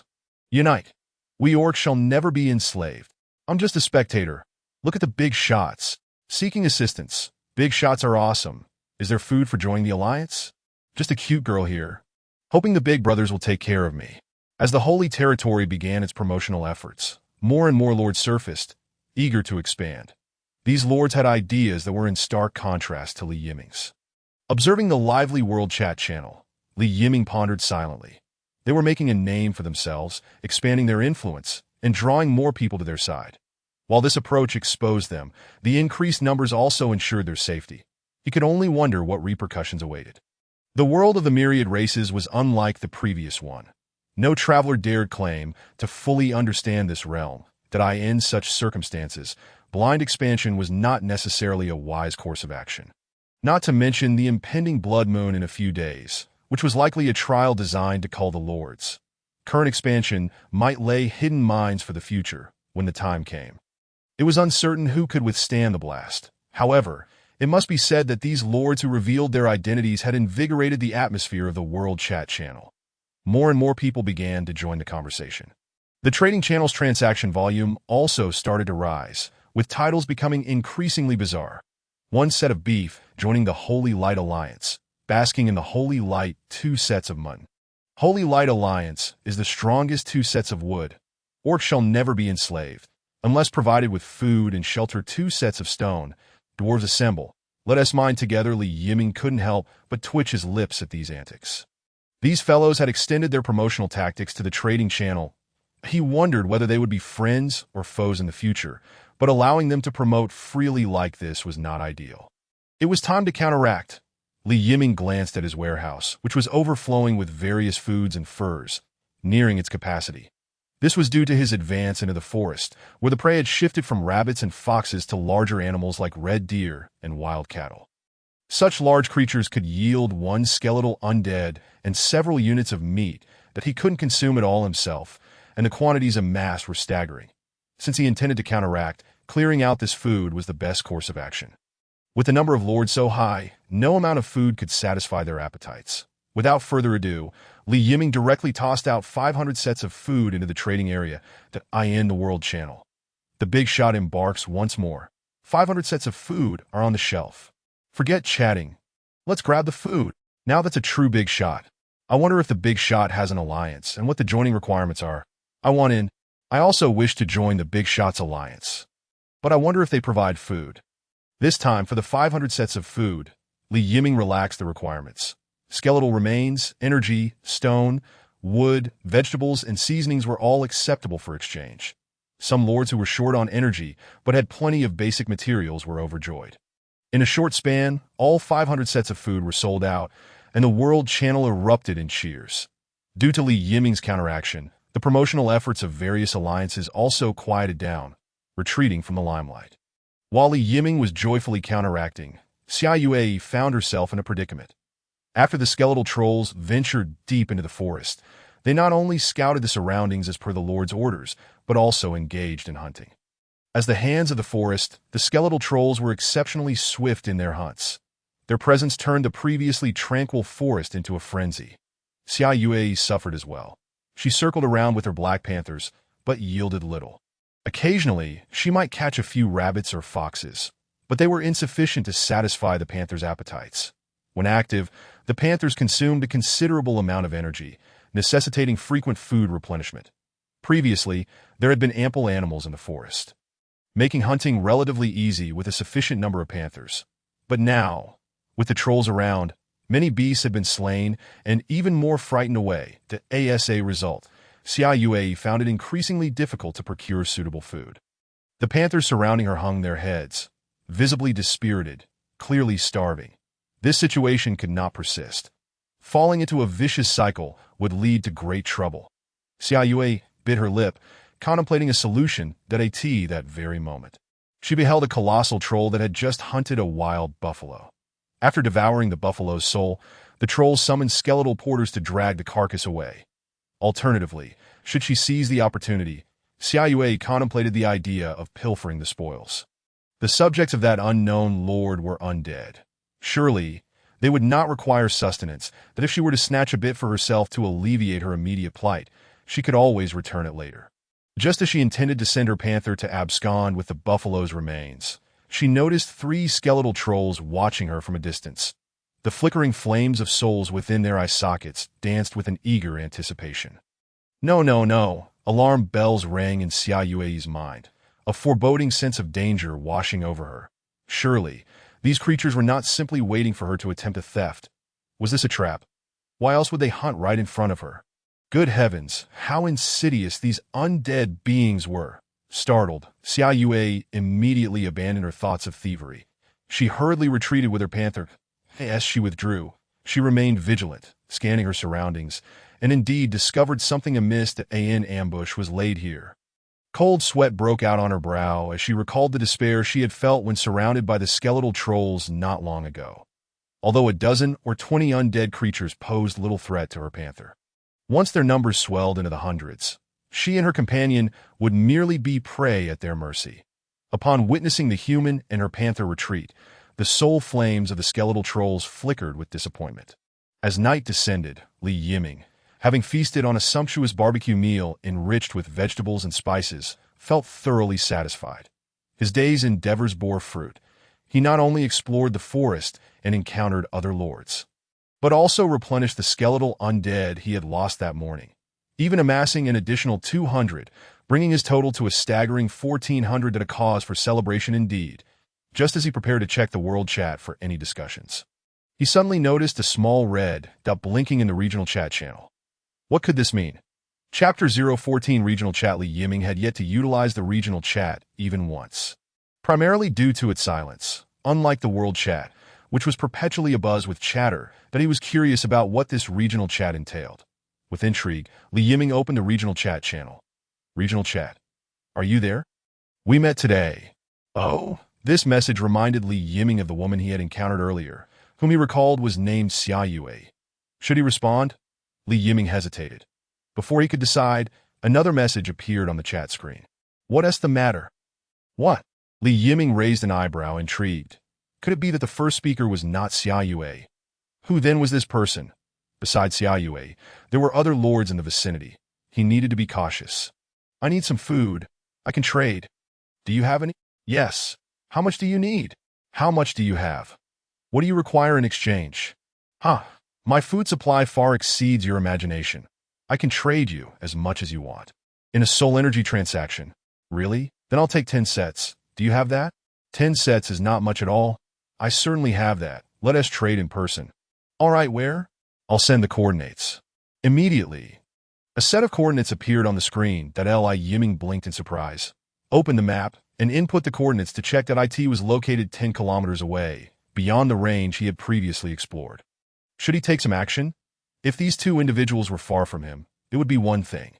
Unite. We orcs shall never be enslaved. I'm just a spectator. Look at the big shots. Seeking assistance. Big shots are awesome. Is there food for joining the alliance? Just a cute girl here. Hoping the big brothers will take care of me. As the holy territory began its promotional efforts, more and more lords surfaced, eager to expand. These lords had ideas that were in stark contrast to Li Yiming's. Observing the lively world chat channel, Li Yiming pondered silently. They were making a name for themselves, expanding their influence, and drawing more people to their side. While this approach exposed them, the increased numbers also ensured their safety. He could only wonder what repercussions awaited. The world of the myriad races was unlike the previous one. No traveler dared claim to fully understand this realm, that in such circumstances, blind expansion was not necessarily a wise course of action. Not to mention the impending blood moon in a few days, which was likely a trial designed to cull the lords. Current expansion might lay hidden mines for the future when the time came. It was uncertain who could withstand the blast. However, it must be said that these lords who revealed their identities had invigorated the atmosphere of the world chat channel. More and more people began to join the conversation. The trading channel's transaction volume also started to rise, with titles becoming increasingly bizarre. One set of beef joining the Holy Light Alliance, basking in the Holy Light 2 sets of mutton. Holy Light Alliance is the strongest 2 sets of wood. Orcs shall never be enslaved, unless provided with food and shelter 2 sets of stone. Dwarves assemble. Let us mine together. Li Yiming couldn't help but twitch his lips at these antics. These fellows had extended their promotional tactics to the trading channel. He wondered whether they would be friends or foes in the future, but allowing them to promote freely like this was not ideal. It was time to counteract. Li Yiming glanced at his warehouse, which was overflowing with various foods and furs, nearing its capacity. This was due to his advance into the forest, where the prey had shifted from rabbits and foxes to larger animals like red deer and wild cattle. Such large creatures could yield 1 skeletal undead and several units of meat that he couldn't consume it all himself, and the quantities amassed were staggering. Since he intended to counteract, clearing out this food was the best course of action. With the number of lords so high, no amount of food could satisfy their appetites. Without further ado, Li Yiming directly tossed out 500 sets of food into the trading area that in the world channel. The big shot embarks once more. 500 sets of food are on the shelf. Forget chatting. Let's grab the food. Now that's a true big shot. I wonder if the big shot has an alliance and what the joining requirements are. I want in. I also wish to join the Big Shots Alliance. But I wonder if they provide food. This time, for the 500 sets of food, Yiming relaxed the requirements. Skeletal remains, energy, stone, wood, vegetables, and seasonings were all acceptable for exchange. Some lords who were short on energy but had plenty of basic materials were overjoyed. In a short span, all 500 sets of food were sold out, and the world channel erupted in cheers. Due to Yiming's counteraction, the promotional efforts of various alliances also quieted down, retreating from the limelight. While Yiming was joyfully counteracting, Xiaoyue found herself in a predicament. After the skeletal trolls ventured deep into the forest, they not only scouted the surroundings as per the Lord's orders, but also engaged in hunting. As the hands of the forest, the skeletal trolls were exceptionally swift in their hunts. Their presence turned the previously tranquil forest into a frenzy. Xiaoyue suffered as well. She circled around with her black panthers, but yielded little. Occasionally, she might catch a few rabbits or foxes, but they were insufficient to satisfy the panthers' appetites. When active, the panthers consumed a considerable amount of energy, necessitating frequent food replenishment. Previously, there had been ample animals in the forest, making hunting relatively easy with a sufficient number of panthers. But now, with the trolls around, many beasts had been slain and even more frightened away. The ASA result, Xiaoyue found it increasingly difficult to procure suitable food. The panthers surrounding her hung their heads, visibly dispirited, clearly starving. This situation could not persist. Falling into a vicious cycle would lead to great trouble. Xiaoyue bit her lip, contemplating a solution that very moment. She beheld a colossal troll that had just hunted a wild buffalo. After devouring the buffalo's soul, the trolls summoned skeletal porters to drag the carcass away. Alternatively, should she seize the opportunity, Xiaoyue contemplated the idea of pilfering the spoils. The subjects of that unknown lord were undead. Surely, they would not require sustenance, that if she were to snatch a bit for herself to alleviate her immediate plight, she could always return it later. Just as she intended to send her panther to abscond with the buffalo's remains, she noticed 3 skeletal trolls watching her from a distance. The flickering flames of souls within their eye sockets danced with an eager anticipation. No, no, no! Alarm bells rang in Xiaoyue's mind, a foreboding sense of danger washing over her. Surely, these creatures were not simply waiting for her to attempt a theft. Was this a trap? Why else would they hunt right in front of her? Good heavens, how insidious these undead beings were! Startled, Xiaoyue immediately abandoned her thoughts of thievery. She hurriedly retreated with her panther. As she withdrew, she remained vigilant, scanning her surroundings, and indeed discovered something amiss. That an ambush was laid here. Cold sweat broke out on her brow as she recalled the despair she had felt when surrounded by the skeletal trolls not long ago. Although a dozen or 20 undead creatures posed little threat to her panther, once their numbers swelled into the hundreds, she and her companion would merely be prey at their mercy. Upon witnessing the human and her panther retreat, the soul flames of the skeletal trolls flickered with disappointment. As night descended, Yiming, having feasted on a sumptuous barbecue meal enriched with vegetables and spices, felt thoroughly satisfied. His day's endeavors bore fruit. He not only explored the forest and encountered other lords, but also replenished the skeletal undead he had lost that morning, even amassing an additional 200, bringing his total to a staggering 1,400. At a cause for celebration indeed. Just as he prepared to check the world chat for any discussions, he suddenly noticed a small red dot blinking in the regional chat channel. What could this mean? Chapter 014 Regional Chat. Yiming had yet to utilize the regional chat even once, primarily due to its silence, unlike the world chat, which was perpetually abuzz with chatter. That he was curious about what this regional chat entailed. With intrigue, Yiming opened the regional chat channel. Regional chat. Are you there? We met today. Oh. This message reminded Yiming of the woman he had encountered earlier, whom he recalled was named Xiaoyue. Should he respond? Yiming hesitated. Before he could decide, another message appeared on the chat screen. What's the matter? What? Yiming raised an eyebrow, intrigued. Could it be that the first speaker was not Xiaoyue? Who then was this person? Besides Xiaoyue, there were other lords in the vicinity. He needed to be cautious. I need some food. I can trade. Do you have any? Yes. How much do you need? How much do you have? What do you require in exchange? My food supply far exceeds your imagination. I can trade you as much as you want. In a soul energy transaction. Really? Then I'll take 10 sets. Do you have that? 10 sets is not much at all. I certainly have that. Let us trade in person. All right, where? I'll send the coordinates. Immediately. A set of coordinates appeared on the screen that Yiming blinked in surprise. Opened the map and input the coordinates to check that IT was located 10 kilometers away, beyond the range he had previously explored. Should he take some action? If these two individuals were far from him, it would be one thing.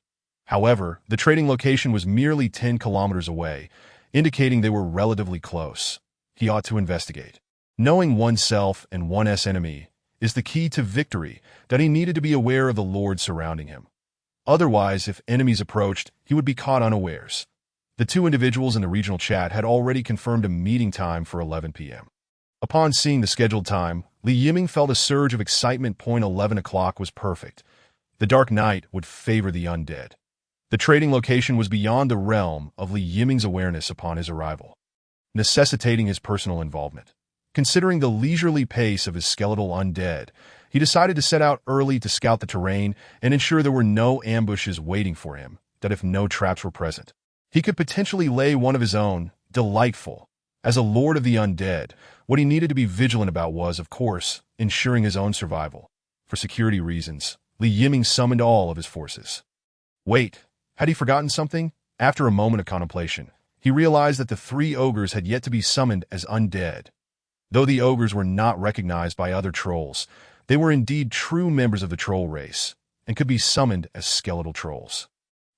However, the trading location was merely 10 kilometers away, indicating they were relatively close. He ought to investigate. Knowing oneself and one's enemy is the key to victory, that he needed to be aware of the lords surrounding him. Otherwise, if enemies approached, he would be caught unawares. The two individuals in the regional chat had already confirmed a meeting time for 11 p.m. Upon seeing the scheduled time, Yiming felt a surge of excitement. 11 o'clock was perfect. The dark night would favor the undead. The trading location was beyond the realm of Yiming's awareness upon his arrival, necessitating his personal involvement. Considering the leisurely pace of his skeletal undead, he decided to set out early to scout the terrain and ensure there were no ambushes waiting for him, that if no traps were present, he could potentially lay one of his own. Delightful. As a lord of the undead, what he needed to be vigilant about was, of course, ensuring his own survival. For security reasons, Yiming summoned all of his forces. Wait, had he forgotten something? After a moment of contemplation, he realized that the three ogres had yet to be summoned as undead. Though the ogres were not recognized by other trolls, they were indeed true members of the troll race, and could be summoned as skeletal trolls.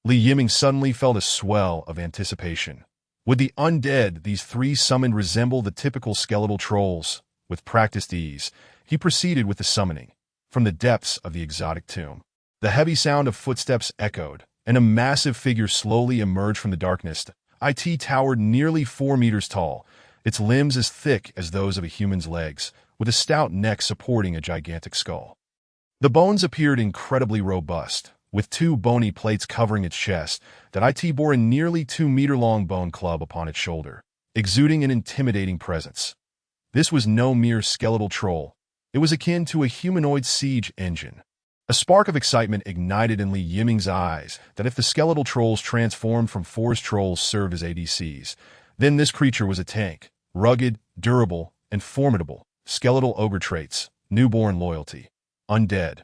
Yiming suddenly felt a swell of anticipation. Would the undead these three summoned resemble the typical skeletal trolls? With practiced ease, he proceeded with the summoning. From the depths of the exotic tomb, the heavy sound of footsteps echoed, and a massive figure slowly emerged from the darkness. It towered nearly 4 meters tall, its limbs as thick as those of a human's legs, with a stout neck supporting a gigantic skull. The bones appeared incredibly robust, with 2 bony plates covering its chest. That it bore a nearly 2-meter-long bone club upon its shoulder, exuding an intimidating presence. This was no mere skeletal troll. It was akin to a humanoid siege engine. A spark of excitement ignited in Yiming's eyes that if the skeletal trolls transformed from forest trolls served as ADCs, then this creature was a tank, rugged, durable, and formidable. Skeletal ogre traits, newborn loyalty, undead,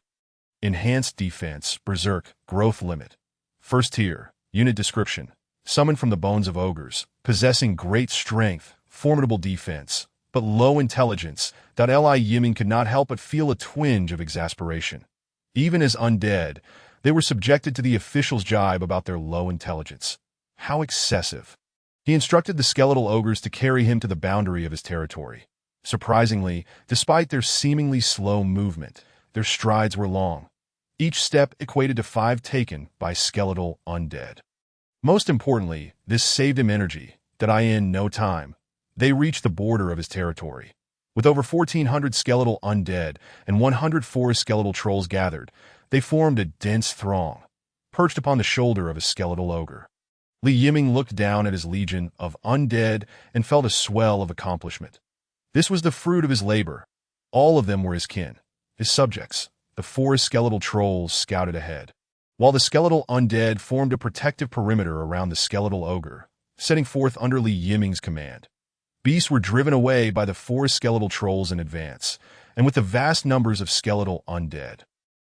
enhanced defense, berserk, growth limit, first tier, unit description, summoned from the bones of ogres, possessing great strength, formidable defense, but low intelligence. Yiming could not help but feel a twinge of exasperation. Even as undead, they were subjected to the official's jibe about their low intelligence. How excessive. He instructed the skeletal ogres to carry him to the boundary of his territory. Surprisingly, despite their seemingly slow movement, their strides were long. Each step equated to 5 taken by skeletal undead. Most importantly, this saved him energy. In no time, they reached the border of his territory. With over 1,400 skeletal undead and 104 skeletal trolls gathered, they formed a dense throng, perched upon the shoulder of a skeletal ogre. Yiming looked down at his legion of undead and felt a swell of accomplishment. This was the fruit of his labor. All of them were his kin, his subjects. The 4 skeletal trolls scouted ahead, while the skeletal undead formed a protective perimeter around the skeletal ogre, setting forth under Yiming's command. Beasts were driven away by the 4 skeletal trolls in advance, and with the vast numbers of skeletal undead,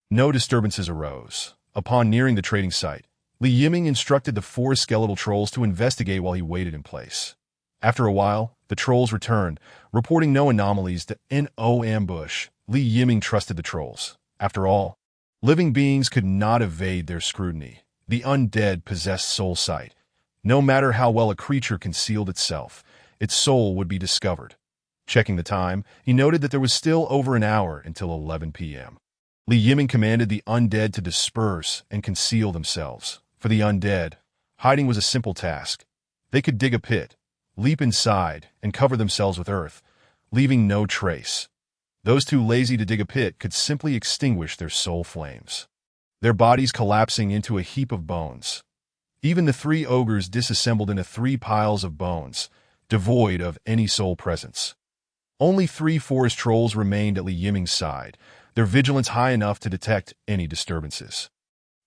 no disturbances arose. Upon nearing the trading site, Yiming instructed the 4 skeletal trolls to investigate while he waited in place. After a while, the trolls returned, reporting no anomalies. No ambush. Yiming trusted the trolls. After all, living beings could not evade their scrutiny. The undead possessed soul sight. No matter how well a creature concealed itself, its soul would be discovered. Checking the time, he noted that there was still over an hour until 11 p.m. Yiming commanded the undead to disperse and conceal themselves. For the undead, hiding was a simple task. They could dig a pit, leap inside, and cover themselves with earth, leaving no trace. Those too lazy to dig a pit could simply extinguish their soul flames, their bodies collapsing into a heap of bones. Even the 3 ogres disassembled into 3 piles of bones, devoid of any soul presence. Only 3 forest trolls remained at Yiming's side. their vigilance high enough to detect any disturbances.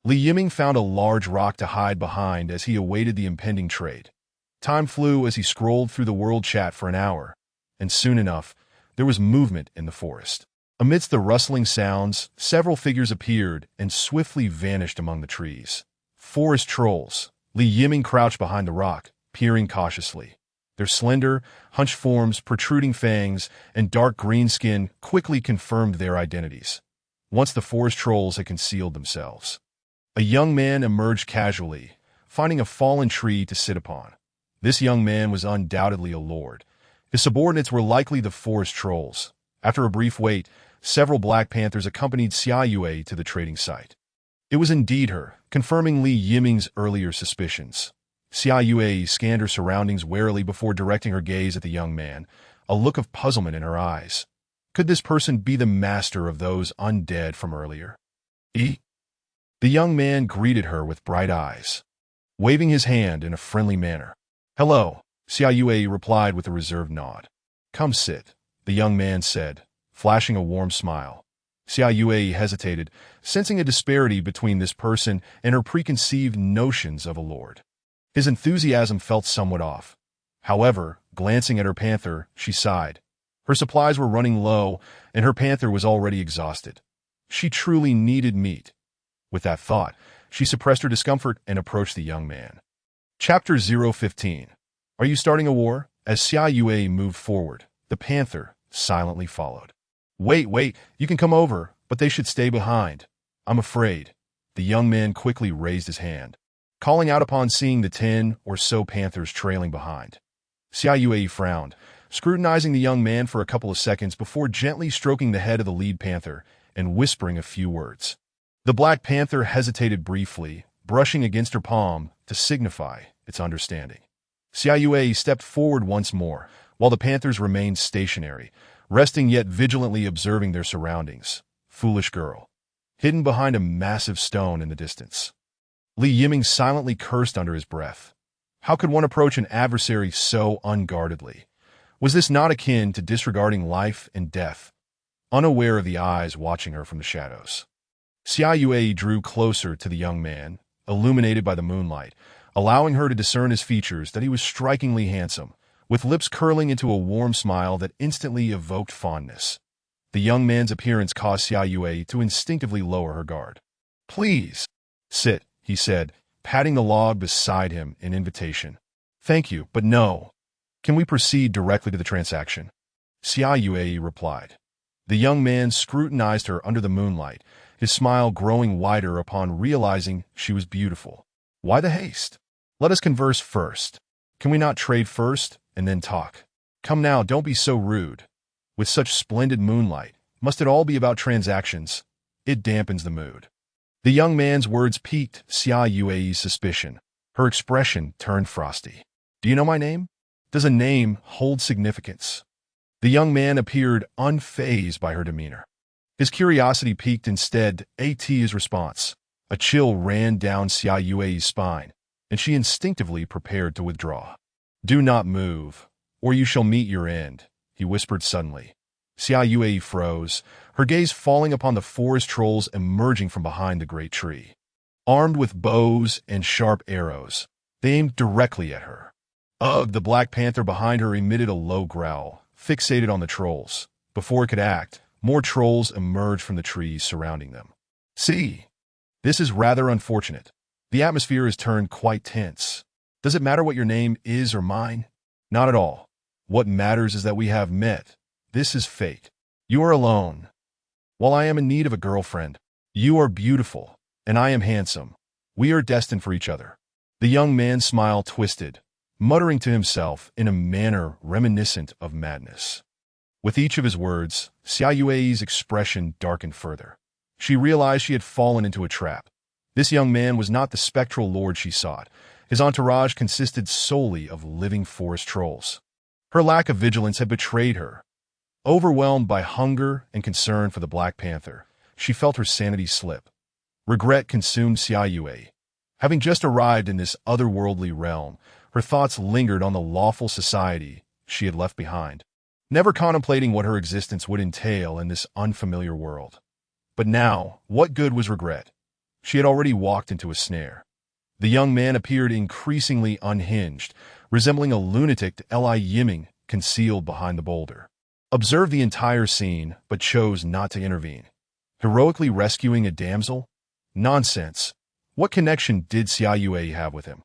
Li Yiming found a large rock to hide behind as he awaited the impending trade. Time flew as he scrolled through the world chat for an hour, and soon enough, there was movement in the forest. Amidst the rustling sounds, several figures appeared and swiftly vanished among the trees. Forest trolls. Li Yiming crouched behind the rock, peering cautiously. Their slender, hunched forms, protruding fangs, and dark green skin quickly confirmed their identities. Once the forest trolls had concealed themselves, a young man emerged casually, finding a fallen tree to sit upon. This young man was undoubtedly a lord. His subordinates were likely the forest trolls. After a brief wait, several Black Panthers accompanied Xia Yue to the trading site. It was indeed her, confirming Li Yiming's earlier suspicions. Xia Yue scanned her surroundings warily before directing her gaze at the young man, a look of puzzlement in her eyes. Could this person be the master of those undead from earlier? The young man greeted her with bright eyes, waving his hand in a friendly manner. "Hello," Xia Yue replied with a reserved nod. "Come sit," the young man said, flashing a warm smile. Xia Yue hesitated, sensing a disparity between this person and her preconceived notions of a lord. His enthusiasm felt somewhat off. However, glancing at her panther, she sighed. Her supplies were running low, and her panther was already exhausted. She truly needed meat. With that thought, she suppressed her discomfort and approached the young man. Chapter 015. Are you starting a war? As Xia Yue moved forward, the panther silently followed. Wait, you can come over, but they should stay behind. I'm afraid." The young man quickly raised his hand, calling out upon seeing the 10 or so panthers trailing behind. Xia Yue frowned, scrutinizing the young man for a couple of seconds before gently stroking the head of the lead panther and whispering a few words. The Black Panther hesitated briefly, brushing against her palm to signify its understanding. Xia Yue stepped forward once more, while the panthers remained stationary, resting yet vigilantly observing their surroundings. Foolish girl. Hidden behind a massive stone in the distance. Li Yiming silently cursed under his breath. How could one approach an adversary so unguardedly? Was this not akin to disregarding life and death, unaware of the eyes watching her from the shadows? Xia Yue drew closer to the young man, illuminated by the moonlight, allowing her to discern his features that he was strikingly handsome, with lips curling into a warm smile that instantly evoked fondness. The young man's appearance caused Xia Yue to instinctively lower her guard. "Please, sit," he said, patting the log beside him in invitation. "Thank you, but no. Can we proceed directly to the transaction?" Xia Yue replied. The young man scrutinized her under the moonlight, his smile growing wider upon realizing she was beautiful. "Why the haste? Let us converse first. Can we not trade first and then talk? Come now, don't be so rude. With such splendid moonlight, must it all be about transactions? It dampens the mood." The young man's words piqued Xia Yue's suspicion. Her expression turned frosty. "Do you know my name? Does a name hold significance?" The young man appeared unfazed by her demeanor. His curiosity piqued instead his response. A chill ran down Xia Yue's spine, and she instinctively prepared to withdraw. "Do not move, or you shall meet your end," he whispered suddenly. Xia Yue froze, her gaze falling upon the forest trolls emerging from behind the great tree. Armed with bows and sharp arrows, they aimed directly at her. Ugh! The Black Panther behind her emitted a low growl, fixated on the trolls. Before it could act, more trolls emerged from the trees surrounding them. "See, this is rather unfortunate. The atmosphere has turned quite tense. Does it matter what your name is or mine? Not at all. What matters is that we have met. This is fate. You are alone. While I am in need of a girlfriend, you are beautiful, and I am handsome. We are destined for each other." The young man's smile twisted, muttering to himself in a manner reminiscent of madness. With each of his words, Xia Yue's expression darkened further. She realized she had fallen into a trap. This young man was not the spectral lord she sought. His entourage consisted solely of living forest trolls. Her lack of vigilance had betrayed her. Overwhelmed by hunger and concern for the Black Panther, she felt her sanity slip. Regret consumed Xia Yue. Having just arrived in this otherworldly realm, her thoughts lingered on the lawful society she had left behind, never contemplating what her existence would entail in this unfamiliar world. But now, what good was regret? She had already walked into a snare. The young man appeared increasingly unhinged, resembling a lunatic to Yiming concealed behind the boulder. Observed the entire scene, but chose not to intervene. Heroically rescuing a damsel? Nonsense. What connection did Xiaoyue have with him?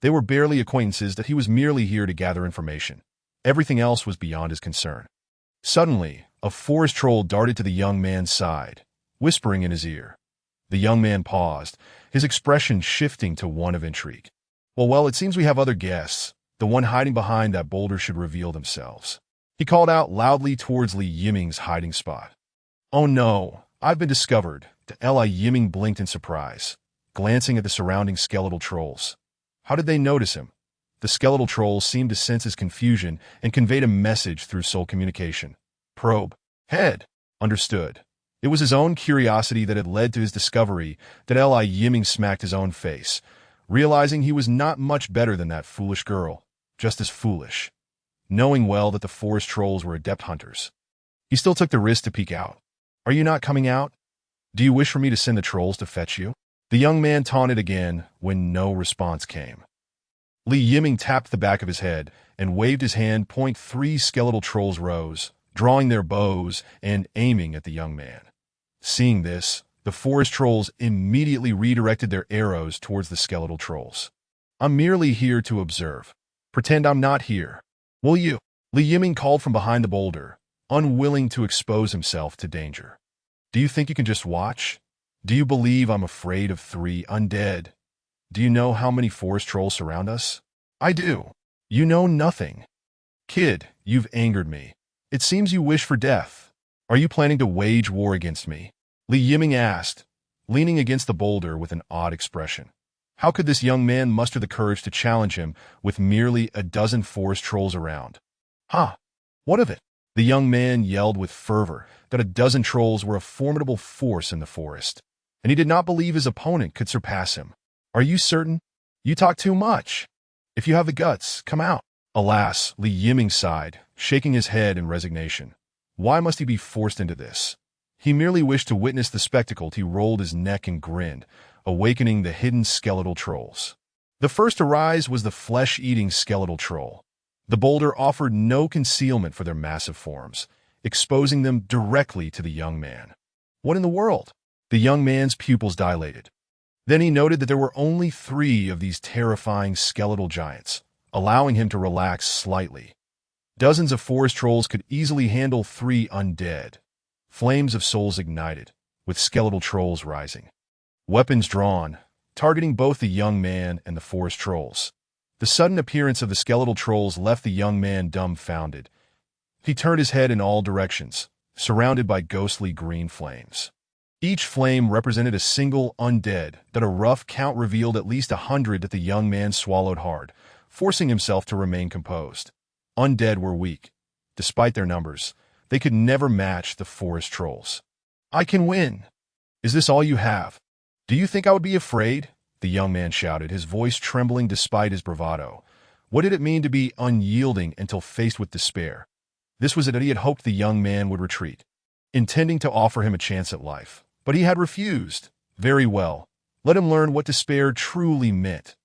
They were barely acquaintances that he was merely here to gather information. Everything else was beyond his concern. Suddenly, a forest troll darted to the young man's side, whispering in his ear. The young man paused, his expression shifting to one of intrigue. Well, it seems we have other guests. The one hiding behind that boulder should reveal themselves. He called out loudly towards Li Yiming's hiding spot. Oh no, I've been discovered. Li Yiming blinked in surprise, glancing at the surrounding skeletal trolls. How did they notice him? The skeletal trolls seemed to sense his confusion and conveyed a message through soul communication. Probe. Head. Understood. It was his own curiosity that had led to his discovery that Li Yiming smacked his own face, realizing he was not much better than that foolish girl, just as foolish, knowing well that the forest trolls were adept hunters. He still took the risk to peek out. Are you not coming out? Do you wish for me to send the trolls to fetch you? The young man taunted again when no response came. Li Yiming tapped the back of his head and waved his hand. 3 skeletal trolls rose, drawing their bows and aiming at the young man. Seeing this, the forest trolls immediately redirected their arrows towards the skeletal trolls. I'm merely here to observe. Pretend I'm not here. Will you? Li Yiming called from behind the boulder, unwilling to expose himself to danger. Do you think you can just watch? Do you believe I'm afraid of 3 undead? Do you know how many forest trolls surround us? I do. You know nothing. Kid, you've angered me. It seems you wish for death. Are you planning to wage war against me? Li Yiming asked, leaning against the boulder with an odd expression. How could this young man muster the courage to challenge him with merely a dozen forest trolls around? What of it? The young man yelled with fervor that a dozen trolls were a formidable force in the forest, and he did not believe his opponent could surpass him. Are you certain? You talk too much. If you have the guts, come out. Alas, Li Yiming sighed, shaking his head in resignation. Why must he be forced into this? He merely wished to witness the spectacle. He rolled his neck and grinned, awakening the hidden skeletal trolls. The first to rise was the flesh-eating skeletal troll. The boulder offered no concealment for their massive forms, exposing them directly to the young man. What in the world? The young man's pupils dilated. Then he noted that there were only 3 of these terrifying skeletal giants, allowing him to relax slightly. Dozens of forest trolls could easily handle 3 undead. Flames of souls ignited, with skeletal trolls rising. Weapons drawn, targeting both the young man and the forest trolls. The sudden appearance of the skeletal trolls left the young man dumbfounded. He turned his head in all directions, surrounded by ghostly green flames. Each flame represented a single undead that a rough count revealed at least 100 that the young man swallowed hard, forcing himself to remain composed. Undead were weak. Despite their numbers, they could never match the forest trolls. I can win. Is this all you have? Do you think I would be afraid? The young man shouted, his voice trembling despite his bravado. What did it mean to be unyielding until faced with despair? This was it. He had hoped the young man would retreat, intending to offer him a chance at life. But he had refused. Very well. Let him learn what despair truly meant.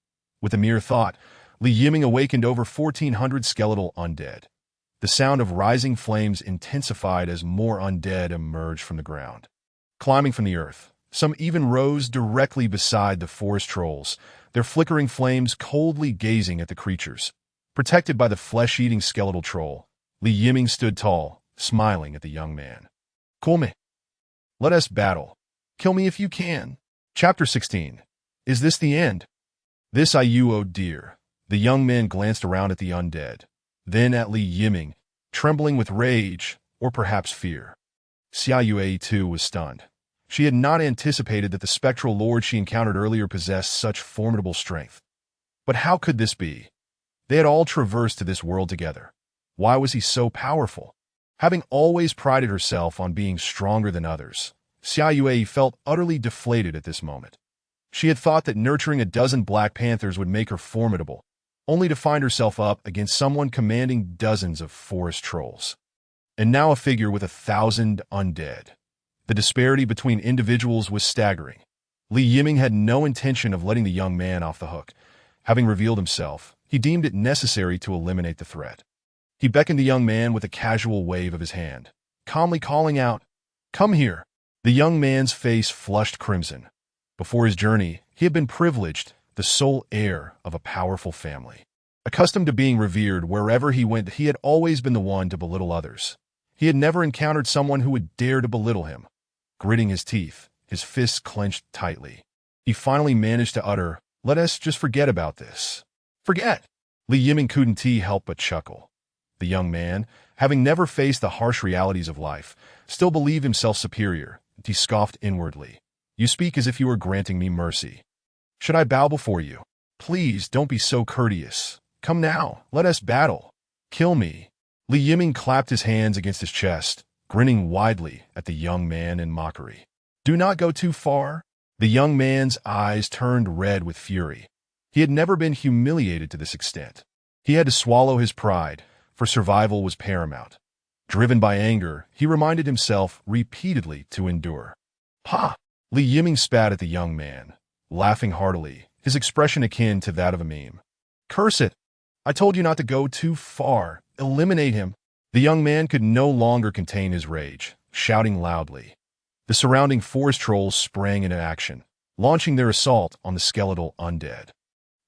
With a mere thought, Li Yiming awakened over 1,400 skeletal undead. The sound of rising flames intensified as more undead emerged from the ground. Climbing from the earth, some even rose directly beside the forest trolls, their flickering flames coldly gazing at the creatures. Protected by the flesh-eating skeletal troll, Li Yiming stood tall, smiling at the young man. Call me. Let us battle. Kill me if you can. Chapter 16. Is this the end? This oh dear. The young man glanced around at the undead, then at Li Yiming, trembling with rage, or perhaps fear. Xiaoyue too was stunned. She had not anticipated that the spectral lord she encountered earlier possessed such formidable strength. But how could this be? They had all traversed to this world together. Why was he so powerful? Having always prided herself on being stronger than others, Xiaoyue felt utterly deflated at this moment. She had thought that nurturing a dozen Black Panthers would make her formidable, only to find herself up against someone commanding dozens of forest trolls. And now a figure with 1,000 undead. The disparity between individuals was staggering. Li Yiming had no intention of letting the young man off the hook. Having revealed himself, he deemed it necessary to eliminate the threat. He beckoned the young man with a casual wave of his hand, calmly calling out, "Come here." The young man's face flushed crimson. Before his journey, he had been privileged, the sole heir of a powerful family. Accustomed to being revered wherever he went, he had always been the one to belittle others. He had never encountered someone who would dare to belittle him. Gritting his teeth, his fists clenched tightly, he finally managed to utter, "Let us just forget about this." "Forget?" Li Yiming couldn't help but chuckle. The young man, having never faced the harsh realities of life, still believed himself superior. He scoffed inwardly. "You speak as if you were granting me mercy. Should I bow before you? Please don't be so courteous. Come now, let us battle. Kill me." Li Yiming clapped his hands against his chest, grinning widely at the young man in mockery. "Do not go too far." The young man's eyes turned red with fury. He had never been humiliated to this extent. He had to swallow his pride, for survival was paramount. Driven by anger, he reminded himself repeatedly to endure. "Ha!" Li Yiming spat at the young man, laughing heartily, his expression akin to that of a meme. "Curse it! I told you not to go too far. Eliminate him." The young man could no longer contain his rage, shouting loudly. The surrounding forest trolls sprang into action, launching their assault on the skeletal undead.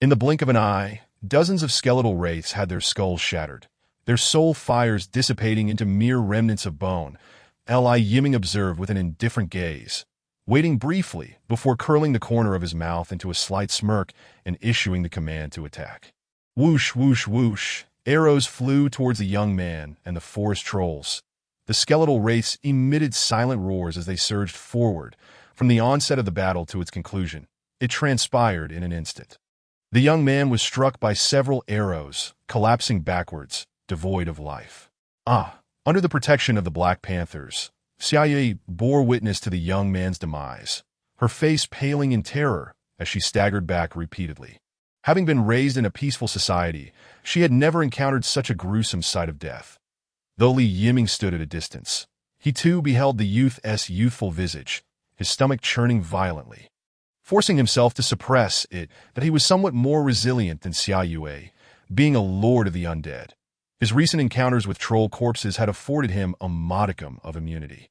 In the blink of an eye, dozens of skeletal wraiths had their skulls shattered, their soul fires dissipating into mere remnants of bone. Li Yiming observed with an indifferent gaze, waiting briefly before curling the corner of his mouth into a slight smirk and issuing the command to attack. Whoosh, whoosh, whoosh. Arrows flew towards the young man and the forest trolls. The skeletal wraiths emitted silent roars as they surged forward. From the onset of the battle to its conclusion, it transpired in an instant. The young man was struck by several arrows, collapsing backwards, devoid of life. Under the protection of the Black Panthers, Xiaoyue bore witness to the young man's demise, her face paling in terror as she staggered back repeatedly. Having been raised in a peaceful society, she had never encountered such a gruesome sight of death. Though Li Yiming stood at a distance, he too beheld the youth's youthful visage, his stomach churning violently. Forcing himself to suppress it, that he was somewhat more resilient than Xiaoyue, being a lord of the undead. His recent encounters with troll corpses had afforded him a modicum of immunity.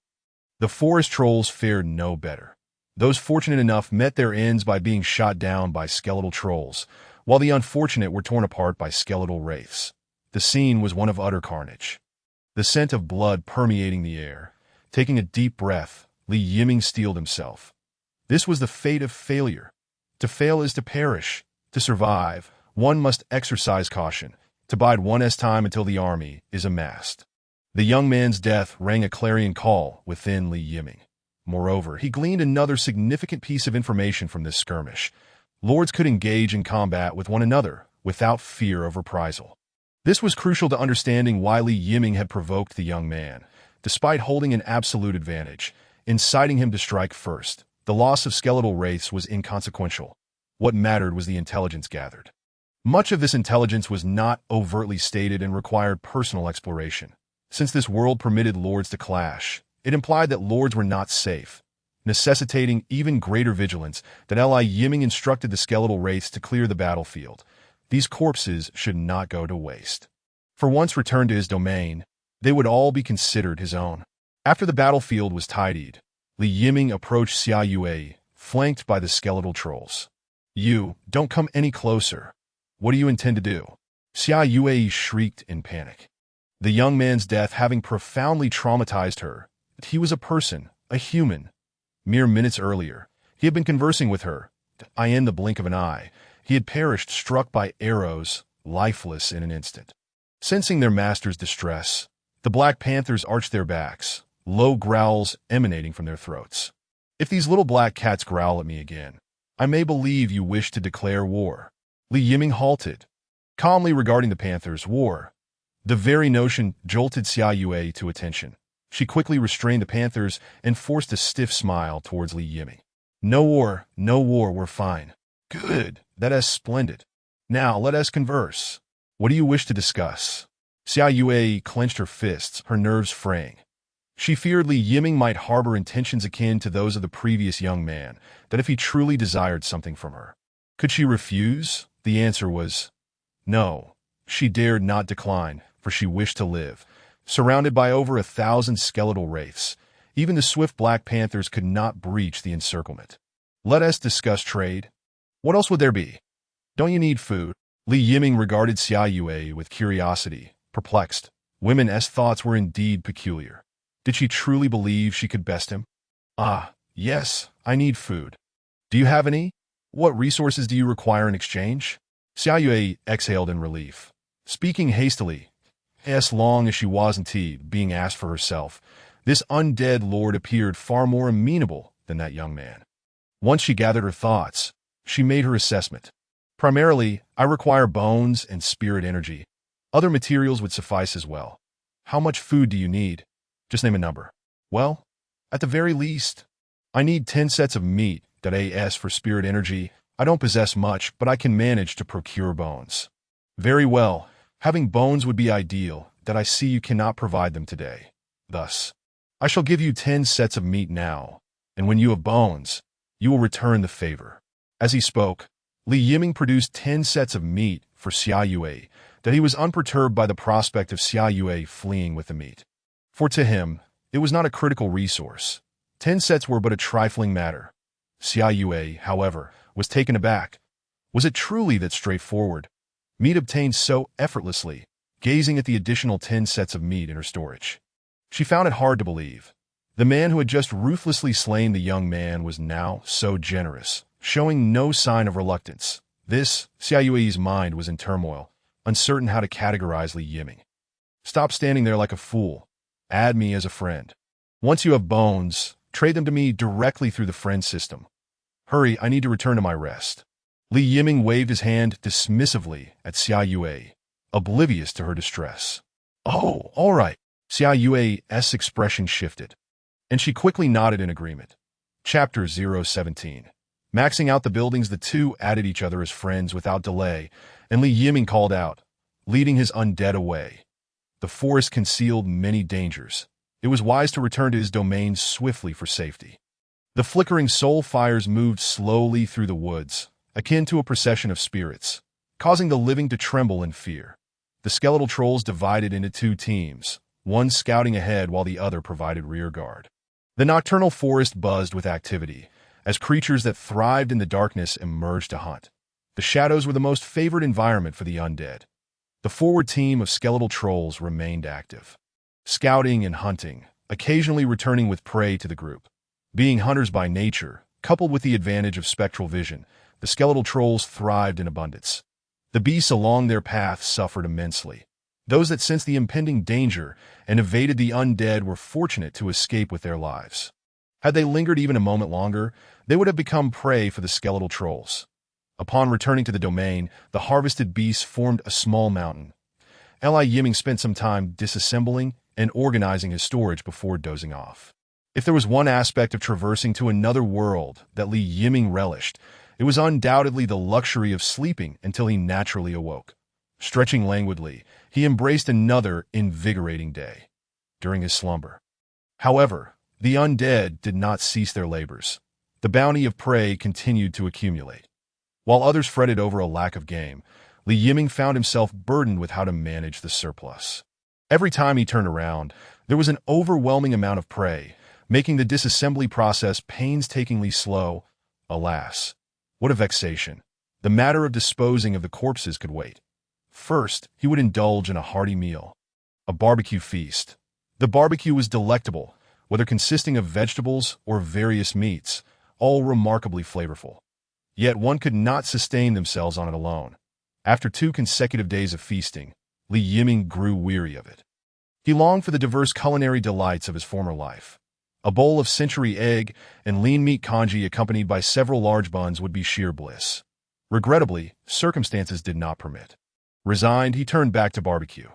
The forest trolls fared no better. Those fortunate enough met their ends by being shot down by skeletal trolls, while the unfortunate were torn apart by skeletal wraiths. The scene was one of utter carnage. The scent of blood permeating the air. Taking a deep breath, Li Yiming steeled himself. This was the fate of failure. To fail is to perish. To survive, one must exercise caution, to bide one's time until the army is amassed. The young man's death rang a clarion call within Li Yiming. Moreover, he gleaned another significant piece of information from this skirmish. Lords could engage in combat with one another without fear of reprisal. This was crucial to understanding why Li Yiming had provoked the young man, despite holding an absolute advantage, inciting him to strike first. The loss of skeletal wraiths was inconsequential. What mattered was the intelligence gathered. Much of this intelligence was not overtly stated and required personal exploration. Since this world permitted lords to clash, it implied that lords were not safe, necessitating even greater vigilance. That Li Yiming instructed the skeletal wraiths to clear the battlefield. These corpses should not go to waste. For once returned to his domain, they would all be considered his own. After the battlefield was tidied, Li Yiming approached Xiaoyue, flanked by the skeletal trolls. "You, don't come any closer. What do you intend to do?" Xiaoyue shrieked in panic. The young man's death having profoundly traumatized her. He was a person, a human. Mere minutes earlier, he had been conversing with her. In the blink of an eye, he had perished struck by arrows, lifeless in an instant. Sensing their master's distress, the Black Panthers arched their backs, low growls emanating from their throats. "If these little black cats growl at me again, I may believe you wish to declare war." Li Yiming halted, calmly regarding the Panthers' war. The very notion jolted Xiaoyue to attention. She quickly restrained the Panthers and forced a stiff smile towards Li Yiming. No war, we're fine." "Good, that is splendid. Now let us converse. What do you wish to discuss?" Xiaoyue clenched her fists, her nerves fraying. She feared Li Yiming might harbor intentions akin to those of the previous young man, that if he truly desired something from her. Could she refuse? The answer was no. She dared not decline, for she wished to live. Surrounded by over 1,000 skeletal wraiths, even the swift Black Panthers could not breach the encirclement. Let us discuss trade. What else would there be? Don't you need food? Li Yiming regarded Xia Yue with curiosity, perplexed. Women's thoughts were indeed peculiar. Did she truly believe she could best him? Ah, yes, I need food. Do you have any? What resources do you require in exchange? Xia Yue exhaled in relief. Speaking hastily, as long as she wasn't being asked for herself, this undead lord appeared far more amenable than that young man. Once she gathered her thoughts, she made her assessment. Primarily, I require bones and spirit energy. Other materials would suffice as well. How much food do you need? Just name a number. Well, at the very least, I need 10 sets of meat. As for spirit energy, I don't possess much, but I can manage to procure bones. Very well. Having bones would be ideal, that I see you cannot provide them today. Thus, I shall give you 10 sets of meat now, and when you have bones, you will return the favor. As he spoke, Li Yiming produced 10 sets of meat for Xia Yue, that he was unperturbed by the prospect of Xia Yue fleeing with the meat. For to him, it was not a critical resource. 10 sets were but a trifling matter. Xia Yue, however, was taken aback. Was it truly that straightforward? Meat obtained so effortlessly, gazing at the additional 10 sets of meat in her storage. She found it hard to believe. The man who had just ruthlessly slain the young man was now so generous, showing no sign of reluctance. This, Xia Yue's mind was in turmoil, uncertain how to categorize Li Yiming. Stop standing there like a fool. Add me as a friend. Once you have bones, trade them to me directly through the friend system. Hurry, I need to return to my rest. Li Yiming waved his hand dismissively at Xia Yue, oblivious to her distress. Oh, all right. Xia Yue's expression shifted, and she quickly nodded in agreement. Chapter 017. Maxing out the buildings, the two added each other as friends without delay, and Li Yiming called out, leading his undead away. The forest concealed many dangers. It was wise to return to his domain swiftly for safety. The flickering soul fires moved slowly through the woods, akin to a procession of spirits, causing the living to tremble in fear. The skeletal trolls divided into two teams, one scouting ahead while the other provided rear guard. The nocturnal forest buzzed with activity, as creatures that thrived in the darkness emerged to hunt. The shadows were the most favored environment for the undead. The forward team of skeletal trolls remained active, scouting and hunting, occasionally returning with prey to the group. Being hunters by nature, coupled with the advantage of spectral vision, the skeletal trolls thrived in abundance. The beasts along their path suffered immensely. Those that sensed the impending danger and evaded the undead were fortunate to escape with their lives. Had they lingered even a moment longer, they would have become prey for the skeletal trolls. Upon returning to the domain, the harvested beasts formed a small mountain. Li Yiming spent some time disassembling and organizing his storage before dozing off. If there was one aspect of traversing to another world that Li Yiming relished, it was undoubtedly the luxury of sleeping until he naturally awoke. Stretching languidly, he embraced another invigorating day. During his slumber, however, the undead did not cease their labors. The bounty of prey continued to accumulate. While others fretted over a lack of game, Li Yiming found himself burdened with how to manage the surplus. Every time he turned around, there was an overwhelming amount of prey, making the disassembly process painstakingly slow. Alas, what a vexation. The matter of disposing of the corpses could wait. First, he would indulge in a hearty meal, a barbecue feast. The barbecue was delectable, whether consisting of vegetables or various meats, all remarkably flavorful. Yet one could not sustain themselves on it alone. After 2 consecutive days of feasting, Li Yiming grew weary of it. He longed for the diverse culinary delights of his former life. A bowl of century egg and lean meat congee accompanied by several large buns would be sheer bliss. Regrettably, circumstances did not permit. Resigned, he turned back to barbecue.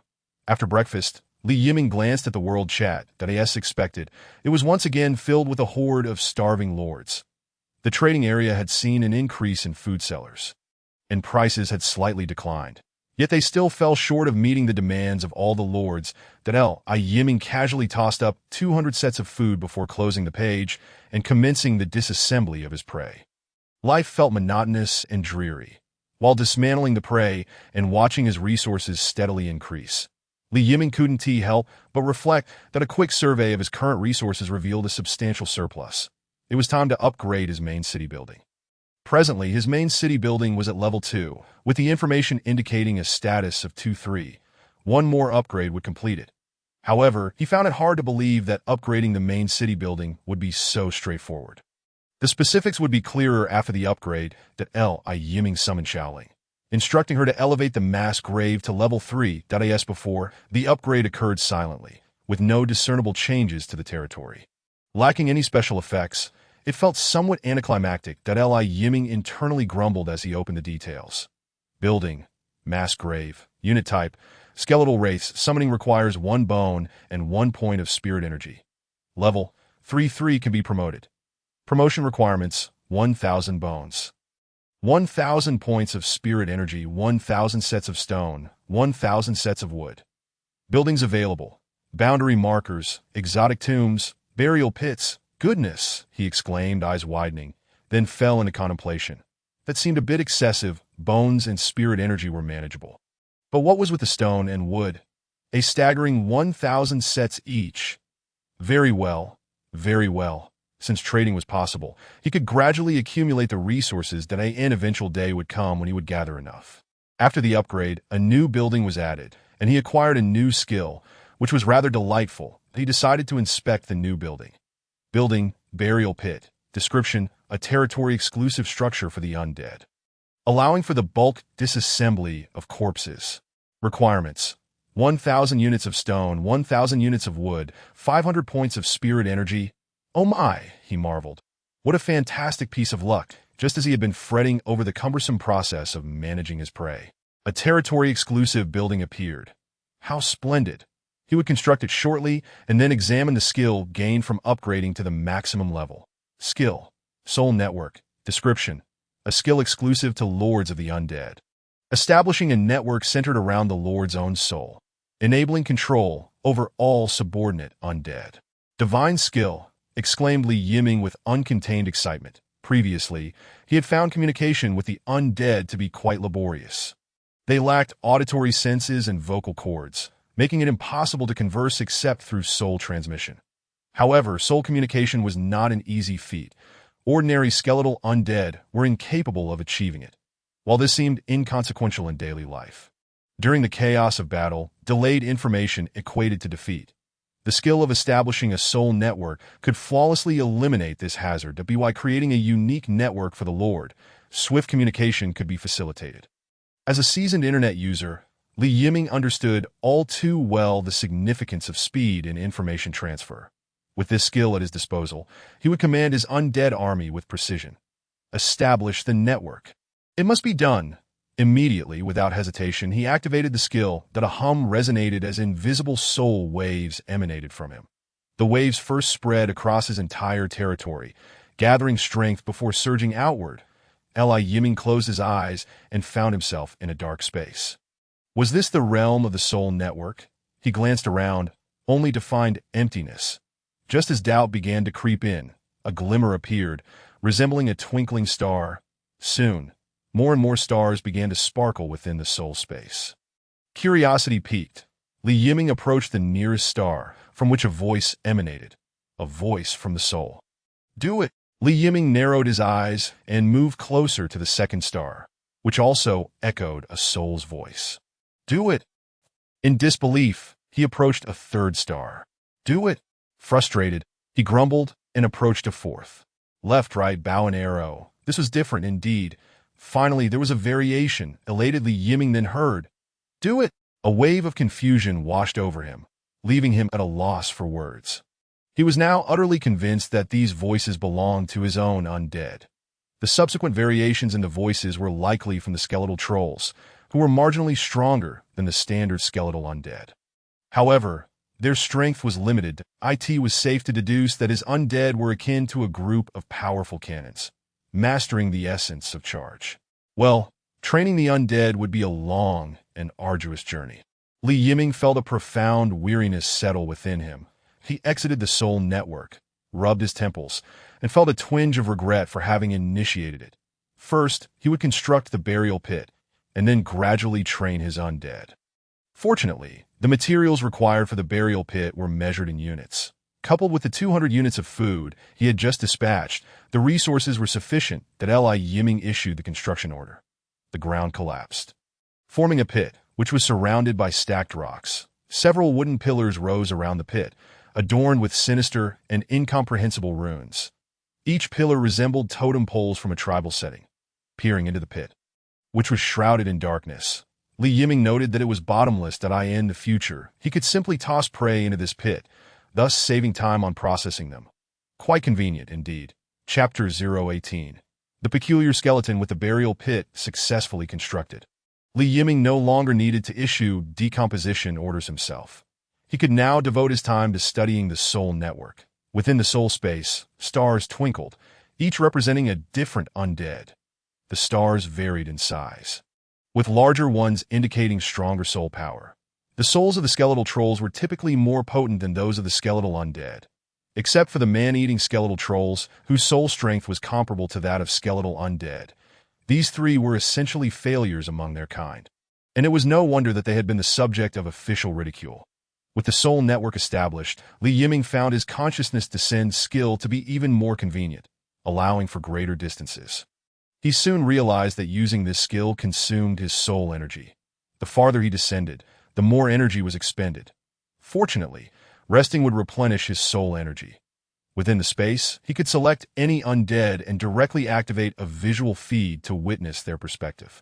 After breakfast, Li Yiming glanced at the world chat that as expected. It was once again filled with a horde of starving lords. The trading area had seen an increase in food sellers, and prices had slightly declined. Yet they still fell short of meeting the demands of all the lords that Yiming casually tossed up 200 sets of food before closing the page and commencing the disassembly of his prey. Life felt monotonous and dreary, while dismantling the prey and watching his resources steadily increase. Yiming couldn't help but reflect that a quick survey of his current resources revealed a substantial surplus. It was time to upgrade his main city building. Presently, his main city building was at level 2, with the information indicating a status of 2-3. One more upgrade would complete it. However, he found it hard to believe that upgrading the main city building would be so straightforward. The specifics would be clearer after the upgrade that Yiming summoned Shaoling, instructing her to elevate the mass grave to level 3. As before, the upgrade occurred silently, with no discernible changes to the territory. Lacking any special effects, it felt somewhat anticlimactic that Yiming internally grumbled as he opened the details. Building, mass grave, unit type, skeletal race, summoning requires 1 bone and 1 point of spirit energy. Level 3-3 can be promoted. Promotion requirements, 1,000 bones. 1,000 points of spirit energy, 1,000 sets of stone, 1,000 sets of wood. Buildings available. Boundary markers, exotic tombs, burial pits. Goodness, he exclaimed, eyes widening, then fell into contemplation. That seemed a bit excessive. Bones and spirit energy were manageable. But what was with the stone and wood? A staggering 1,000 sets each. Very well, very well. Since trading was possible, he could gradually accumulate the resources that an eventual day would come when he would gather enough. After the upgrade, a new building was added, and he acquired a new skill, which was rather delightful. He decided to inspect the new building. Building, burial pit. Description, a territory-exclusive structure for the undead, allowing for the bulk disassembly of corpses. Requirements, 1,000 units of stone, 1,000 units of wood, 500 points of spirit energy. Oh my, he marveled. What a fantastic piece of luck, just as he had been fretting over the cumbersome process of managing his prey. A territory-exclusive building appeared. How splendid! He would construct it shortly and then examine the skill gained from upgrading to the maximum level. Skill, Soul Network. Description, a skill exclusive to Lords of the Undead. Establishing a network centered around the Lord's own soul, enabling control over all subordinate undead. Divine skill, exclaimed Yiming with uncontained excitement. Previously, he had found communication with the undead to be quite laborious. They lacked auditory senses and vocal cords, making it impossible to converse except through soul transmission. However, soul communication was not an easy feat. Ordinary skeletal undead were incapable of achieving it, while this seemed inconsequential in daily life. During the chaos of battle, delayed information equated to defeat. The skill of establishing a soul network could flawlessly eliminate this hazard by creating a unique network for the Lord. Swift communication could be facilitated. As a seasoned internet user, Yiming understood all too well the significance of speed in information transfer. With this skill at his disposal, he would command his undead army with precision. Establish the network. It must be done. Immediately, without hesitation, he activated the skill that a hum resonated as invisible soul waves emanated from him. The waves first spread across his entire territory, gathering strength before surging outward. Yiming closed his eyes and found himself in a dark space. Was this the realm of the soul network? He glanced around, only to find emptiness. Just as doubt began to creep in, a glimmer appeared, resembling a twinkling star. Soon, more and more stars began to sparkle within the soul space. Curiosity piqued. Yiming approached the nearest star, from which a voice emanated. A voice from the soul. Do it! Yiming narrowed his eyes and moved closer to the second star, which also echoed a soul's voice. Do it! In disbelief, he approached a third star. Do it! Frustrated, he grumbled and approached a fourth. Left, right, bow and arrow. This was different indeed. Finally, there was a variation. Elatedly, Yiming then heard. Do it! A wave of confusion washed over him, leaving him at a loss for words. He was now utterly convinced that these voices belonged to his own undead. The subsequent variations in the voices were likely from the skeletal trolls, who were marginally stronger than the standard skeletal undead. However, their strength was limited. It was safe to deduce that his undead were akin to a group of powerful cannons, mastering the essence of charge. Well, training the undead would be a long and arduous journey. Li Yiming felt a profound weariness settle within him. He exited the soul network, rubbed his temples, and felt a twinge of regret for having initiated it. First, he would construct the burial pit, and then gradually train his undead. Fortunately, the materials required for the burial pit were measured in units. Coupled with the 200 units of food he had just dispatched, the resources were sufficient that Li Yiming issued the construction order. The ground collapsed, forming a pit, which was surrounded by stacked rocks. Several wooden pillars rose around the pit, adorned with sinister and incomprehensible runes. Each pillar resembled totem poles from a tribal setting, peering into the pit, which was shrouded in darkness. Li Yiming noted that it was bottomless. In the future, he could simply toss prey into this pit, thus saving time on processing them. Quite convenient, indeed. Chapter 018. The peculiar skeleton with the burial pit successfully constructed. Li Yiming no longer needed to issue decomposition orders himself. He could now devote his time to studying the soul network. Within the soul space, stars twinkled, each representing a different undead. The stars varied in size, with larger ones indicating stronger soul power. The souls of the skeletal trolls were typically more potent than those of the skeletal undead, except for the man-eating skeletal trolls, whose soul strength was comparable to that of skeletal undead. These three were essentially failures among their kind, and it was no wonder that they had been the subject of official ridicule. With the soul network established, Li Yiming found his consciousness descend skill to be even more convenient, allowing for greater distances. He soon realized that using this skill consumed his soul energy. The farther he descended, the more energy was expended. Fortunately, resting would replenish his soul energy. Within the space, he could select any undead and directly activate a visual feed to witness their perspective.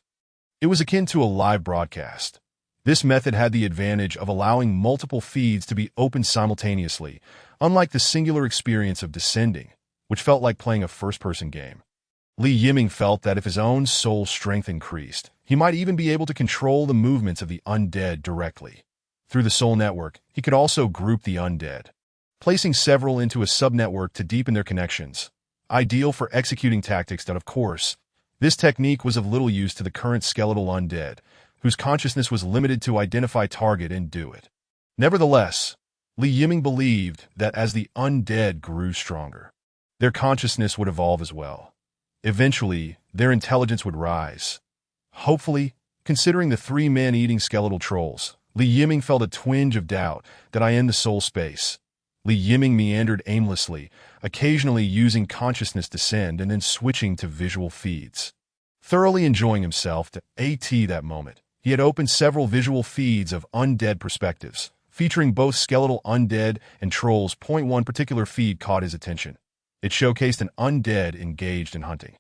It was akin to a live broadcast. This method had the advantage of allowing multiple feeds to be opened simultaneously, unlike the singular experience of descending, which felt like playing a first-person game. Li Yiming felt that if his own soul strength increased, he might even be able to control the movements of the undead directly. Through the soul network, he could also group the undead, placing several into a subnetwork to deepen their connections, ideal for executing tactics that, of course, this technique was of little use to the current skeletal undead, whose consciousness was limited to identify target and do it. Nevertheless, Li Yiming believed that as the undead grew stronger, their consciousness would evolve as well. Eventually, their intelligence would rise. Hopefully, considering the three man-eating skeletal trolls, Li Yiming felt a twinge of doubt that in the soul space. Li Yiming meandered aimlessly, occasionally using consciousness descend and then switching to visual feeds. Thoroughly enjoying himself that moment, he had opened several visual feeds of undead perspectives, featuring both skeletal undead and trolls. One particular feed caught his attention. It showcased an undead engaged in hunting,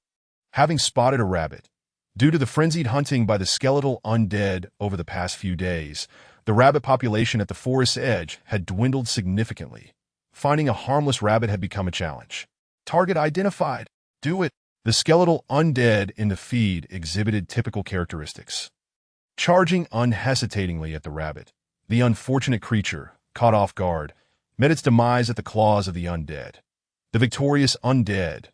having spotted a rabbit. Due to the frenzied hunting by the skeletal undead over the past few days, the rabbit population at the forest's edge had dwindled significantly. Finding a harmless rabbit had become a challenge. Target identified. Do it. The skeletal undead in the feed exhibited typical characteristics. Charging unhesitatingly at the rabbit, the unfortunate creature, caught off guard, met its demise at the claws of the undead. The victorious undead,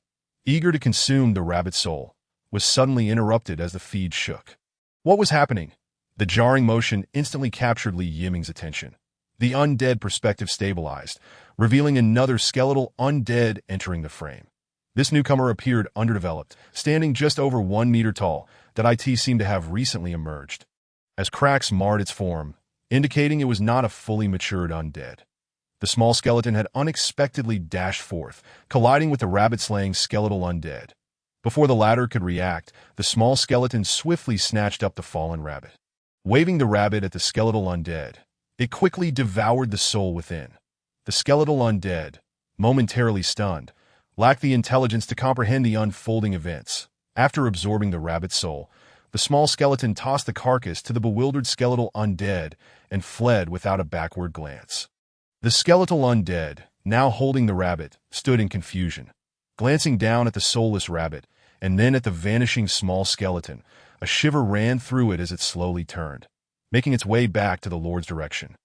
eager to consume the rabbit's soul, was suddenly interrupted as the feed shook. What was happening? The jarring motion instantly captured Li Yiming's attention. The undead perspective stabilized, revealing another skeletal undead entering the frame. This newcomer appeared underdeveloped, standing just over 1 meter tall, that it seemed to have recently emerged, as cracks marred its form, indicating it was not a fully matured undead. The small skeleton had unexpectedly dashed forth, colliding with the rabbit-slaying skeletal undead. Before the latter could react, the small skeleton swiftly snatched up the fallen rabbit. Waving the rabbit at the skeletal undead, it quickly devoured the soul within. The skeletal undead, momentarily stunned, lacked the intelligence to comprehend the unfolding events. After absorbing the rabbit's soul, the small skeleton tossed the carcass to the bewildered skeletal undead and fled without a backward glance. The skeletal undead, now holding the rabbit, stood in confusion, glancing down at the soulless rabbit and then at the vanishing small skeleton. A shiver ran through it as it slowly turned, making its way back to the Lord's direction.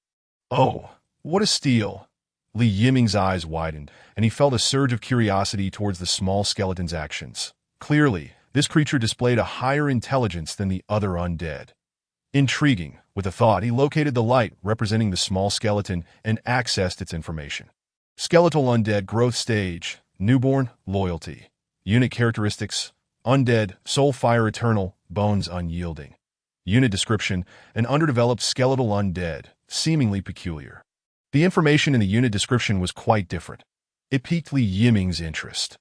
Oh, what a steal! Li Yiming's eyes widened, and he felt a surge of curiosity towards the small skeleton's actions. Clearly, this creature displayed a higher intelligence than the other undead. Intriguing, with a thought, he located the light representing the small skeleton and accessed its information. Skeletal undead growth stage, newborn, loyalty. Unit characteristics, undead, soul fire eternal, bones unyielding. Unit description, an underdeveloped skeletal undead, seemingly peculiar. The information in the unit description was quite different. It piqued Li Yiming's interest.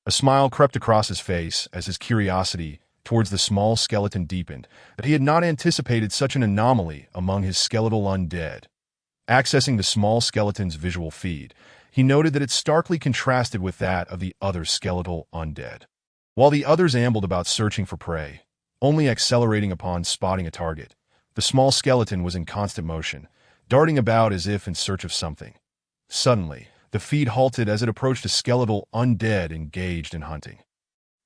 A smile crept across his face as his curiosity towards the small skeleton deepened, but he had not anticipated such an anomaly among his skeletal undead. Accessing the small skeleton's visual feed, he noted that it starkly contrasted with that of the other skeletal undead. While the others ambled about searching for prey, only accelerating upon spotting a target, the small skeleton was in constant motion, darting about as if in search of something. Suddenly, the feed halted as it approached a skeletal undead engaged in hunting.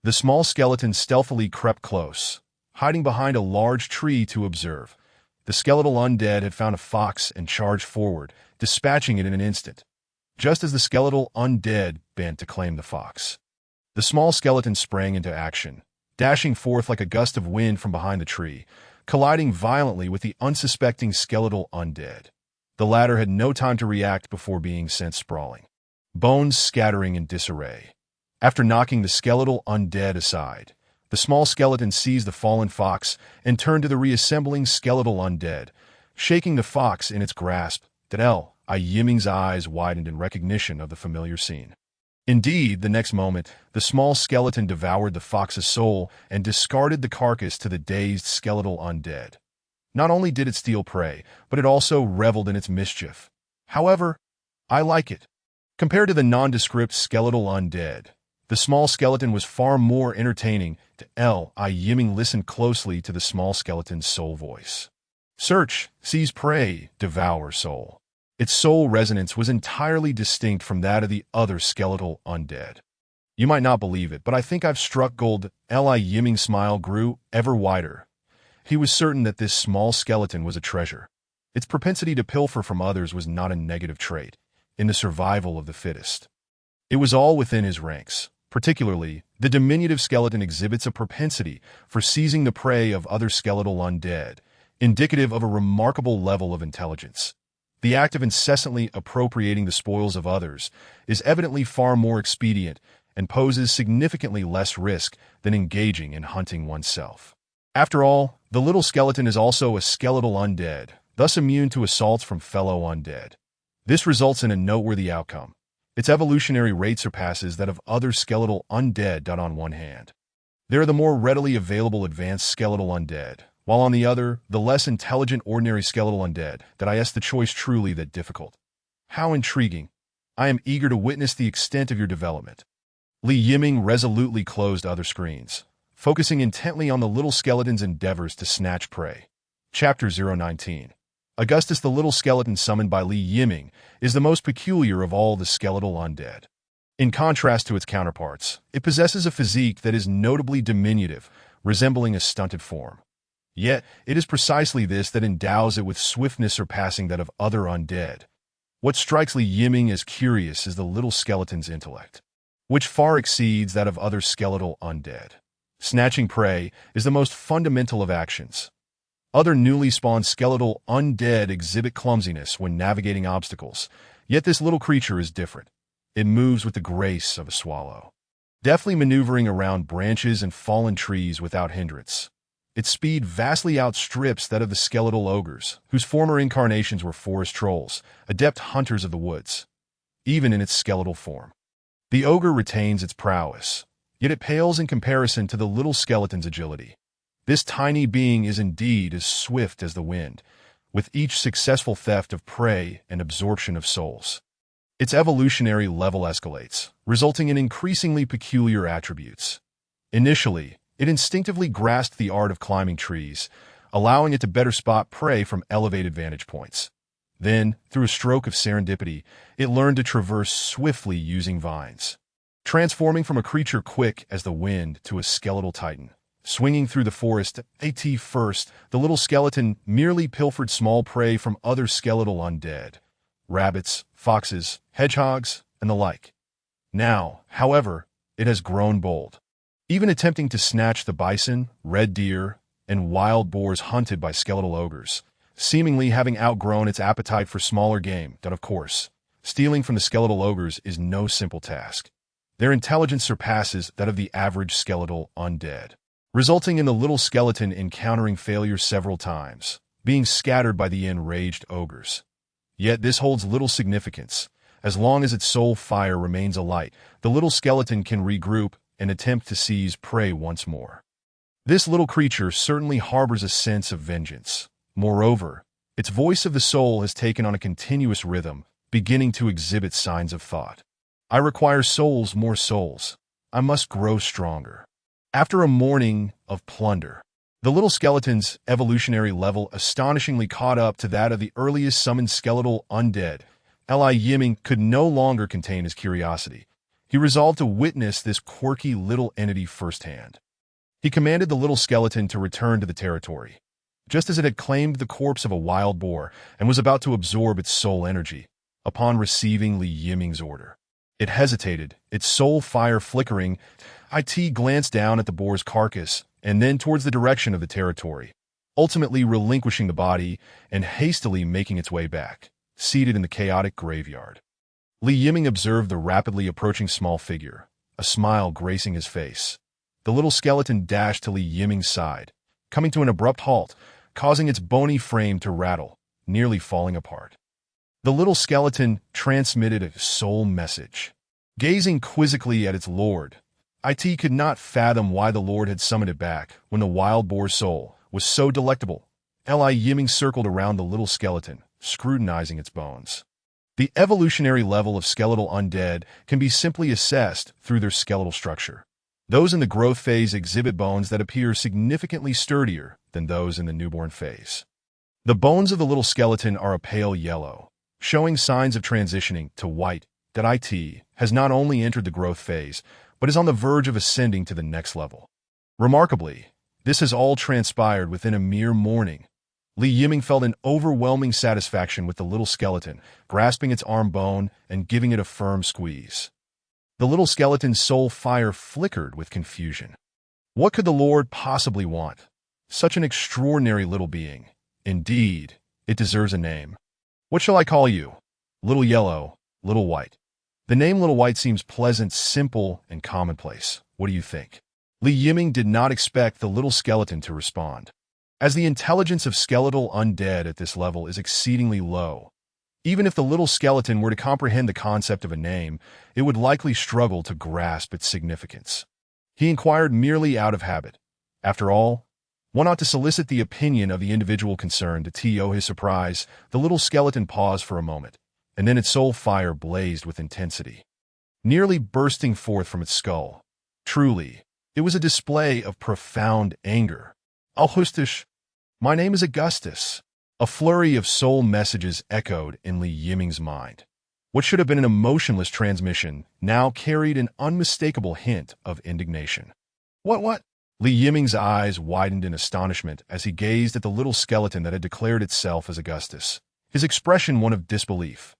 The small skeleton stealthily crept close, hiding behind a large tree to observe. The skeletal undead had found a fox and charged forward, dispatching it in an instant. Just as the skeletal undead bent to claim the fox, the small skeleton sprang into action, dashing forth like a gust of wind from behind the tree, colliding violently with the unsuspecting skeletal undead. The latter had no time to react before being sent sprawling, bones scattering in disarray. After knocking the skeletal undead aside, the small skeleton seized the fallen fox and turned to the reassembling skeletal undead, shaking the fox in its grasp. Yiming's eyes widened in recognition of the familiar scene. Indeed, the next moment, the small skeleton devoured the fox's soul and discarded the carcass to the dazed skeletal undead. Not only did it steal prey, but it also reveled in its mischief. However, I like it. Compared to the nondescript skeletal undead, the small skeleton was far more entertaining. Yiming listened closely to the small skeleton's soul voice. Search, seize prey, devour soul. Its soul resonance was entirely distinct from that of the other skeletal undead. You might not believe it, but I think I've struck gold. Yiming's smile grew ever wider. He was certain that this small skeleton was a treasure. Its propensity to pilfer from others was not a negative trait in the survival of the fittest. It was all within his ranks. Particularly, the diminutive skeleton exhibits a propensity for seizing the prey of other skeletal undead, indicative of a remarkable level of intelligence. The act of incessantly appropriating the spoils of others is evidently far more expedient and poses significantly less risk than engaging in hunting oneself. After all, the little skeleton is also a skeletal undead, thus immune to assaults from fellow undead. This results in a noteworthy outcome. Its evolutionary rate surpasses that of other skeletal undead. On one hand, there are the more readily available advanced skeletal undead, while on the other, the less intelligent ordinary skeletal undead. The choice truly that difficult. How intriguing. I am eager to witness the extent of your development. Li Yiming resolutely closed other screens, focusing intently on the little skeleton's endeavors to snatch prey. Chapter 019. Augustus, the little skeleton summoned by Li Yiming, is the most peculiar of all the skeletal undead. In contrast to its counterparts, it possesses a physique that is notably diminutive, resembling a stunted form. Yet, it is precisely this that endows it with swiftness surpassing that of other undead. What strikes Li Yiming as curious is the little skeleton's intellect, which far exceeds that of other skeletal undead. Snatching prey is the most fundamental of actions. Other newly spawned skeletal undead exhibit clumsiness when navigating obstacles, yet this little creature is different. It moves with the grace of a swallow, deftly maneuvering around branches and fallen trees without hindrance. Its speed vastly outstrips that of the skeletal ogres, whose former incarnations were forest trolls, adept hunters of the woods. Even in its skeletal form, the ogre retains its prowess, yet it pales in comparison to the little skeleton's agility. This tiny being is indeed as swift as the wind, with each successful theft of prey and absorption of souls. Its evolutionary level escalates, resulting in increasingly peculiar attributes. Initially, it instinctively grasped the art of climbing trees, allowing it to better spot prey from elevated vantage points. Then, through a stroke of serendipity, it learned to traverse swiftly using vines, transforming from a creature quick as the wind to a skeletal titan. Swinging through the forest, first, the little skeleton merely pilfered small prey from other skeletal undead, rabbits, foxes, hedgehogs, and the like. Now, however, it has grown bold, even attempting to snatch the bison, red deer, and wild boars hunted by skeletal ogres, seemingly having outgrown its appetite for smaller game. But of course, stealing from the skeletal ogres is no simple task. Their intelligence surpasses that of the average skeletal undead, resulting in the little skeleton encountering failure several times, being scattered by the enraged ogres. Yet this holds little significance. As long as its soul fire remains alight, the little skeleton can regroup and attempt to seize prey once more. This little creature certainly harbors a sense of vengeance. Moreover, its voice of the soul has taken on a continuous rhythm, beginning to exhibit signs of thought. I require souls, more souls. I must grow stronger. After a morning of plunder, the little skeleton's evolutionary level astonishingly caught up to that of the earliest summoned skeletal undead. Yiming could no longer contain his curiosity. He resolved to witness this quirky little entity firsthand. He commanded the little skeleton to return to the territory. Just as it had claimed the corpse of a wild boar and was about to absorb its soul energy, upon receiving Yiming's order, it hesitated, its soul fire flickering. It glanced down at the boar's carcass and then towards the direction of the territory, ultimately relinquishing the body and hastily making its way back, seated in the chaotic graveyard. Yiming observed the rapidly approaching small figure, a smile gracing his face. The little skeleton dashed to Yiming's side, coming to an abrupt halt, causing its bony frame to rattle, nearly falling apart. The little skeleton transmitted a soul message. Gazing quizzically at its lord, It could not fathom why the lord had summoned it back when the wild boar's soul was so delectable. Yiming circled around the little skeleton, scrutinizing its bones. The evolutionary level of skeletal undead can be simply assessed through their skeletal structure. Those in the growth phase exhibit bones that appear significantly sturdier than those in the newborn phase. The bones of the little skeleton are a pale yellow, showing signs of transitioning to white. That It has not only entered the growth phase, but is on the verge of ascending to the next level. Remarkably, this has all transpired within a mere morning. Yiming felt an overwhelming satisfaction with the little skeleton, grasping its arm bone and giving it a firm squeeze. The little skeleton's soul fire flickered with confusion. What could the Lord possibly want? Such an extraordinary little being. Indeed, it deserves a name. What shall I call you? Little Yellow, Little White. The name Little White seems pleasant, simple, and commonplace. What do you think? Yiming did not expect the little skeleton to respond. As the intelligence of skeletal undead at this level is exceedingly low, even if the little skeleton were to comprehend the concept of a name, it would likely struggle to grasp its significance. He inquired merely out of habit. After all, one ought to solicit the opinion of the individual concerned. To his surprise, the little skeleton paused for a moment, and then its soul fire blazed with intensity, nearly bursting forth from its skull. Truly, it was a display of profound anger. Alhustish, my name is Augustus. A flurry of soul messages echoed in Yiming's mind. What should have been an emotionless transmission now carried an unmistakable hint of indignation. What? Yiming's eyes widened in astonishment as he gazed at the little skeleton that had declared itself as Augustus, his expression one of disbelief.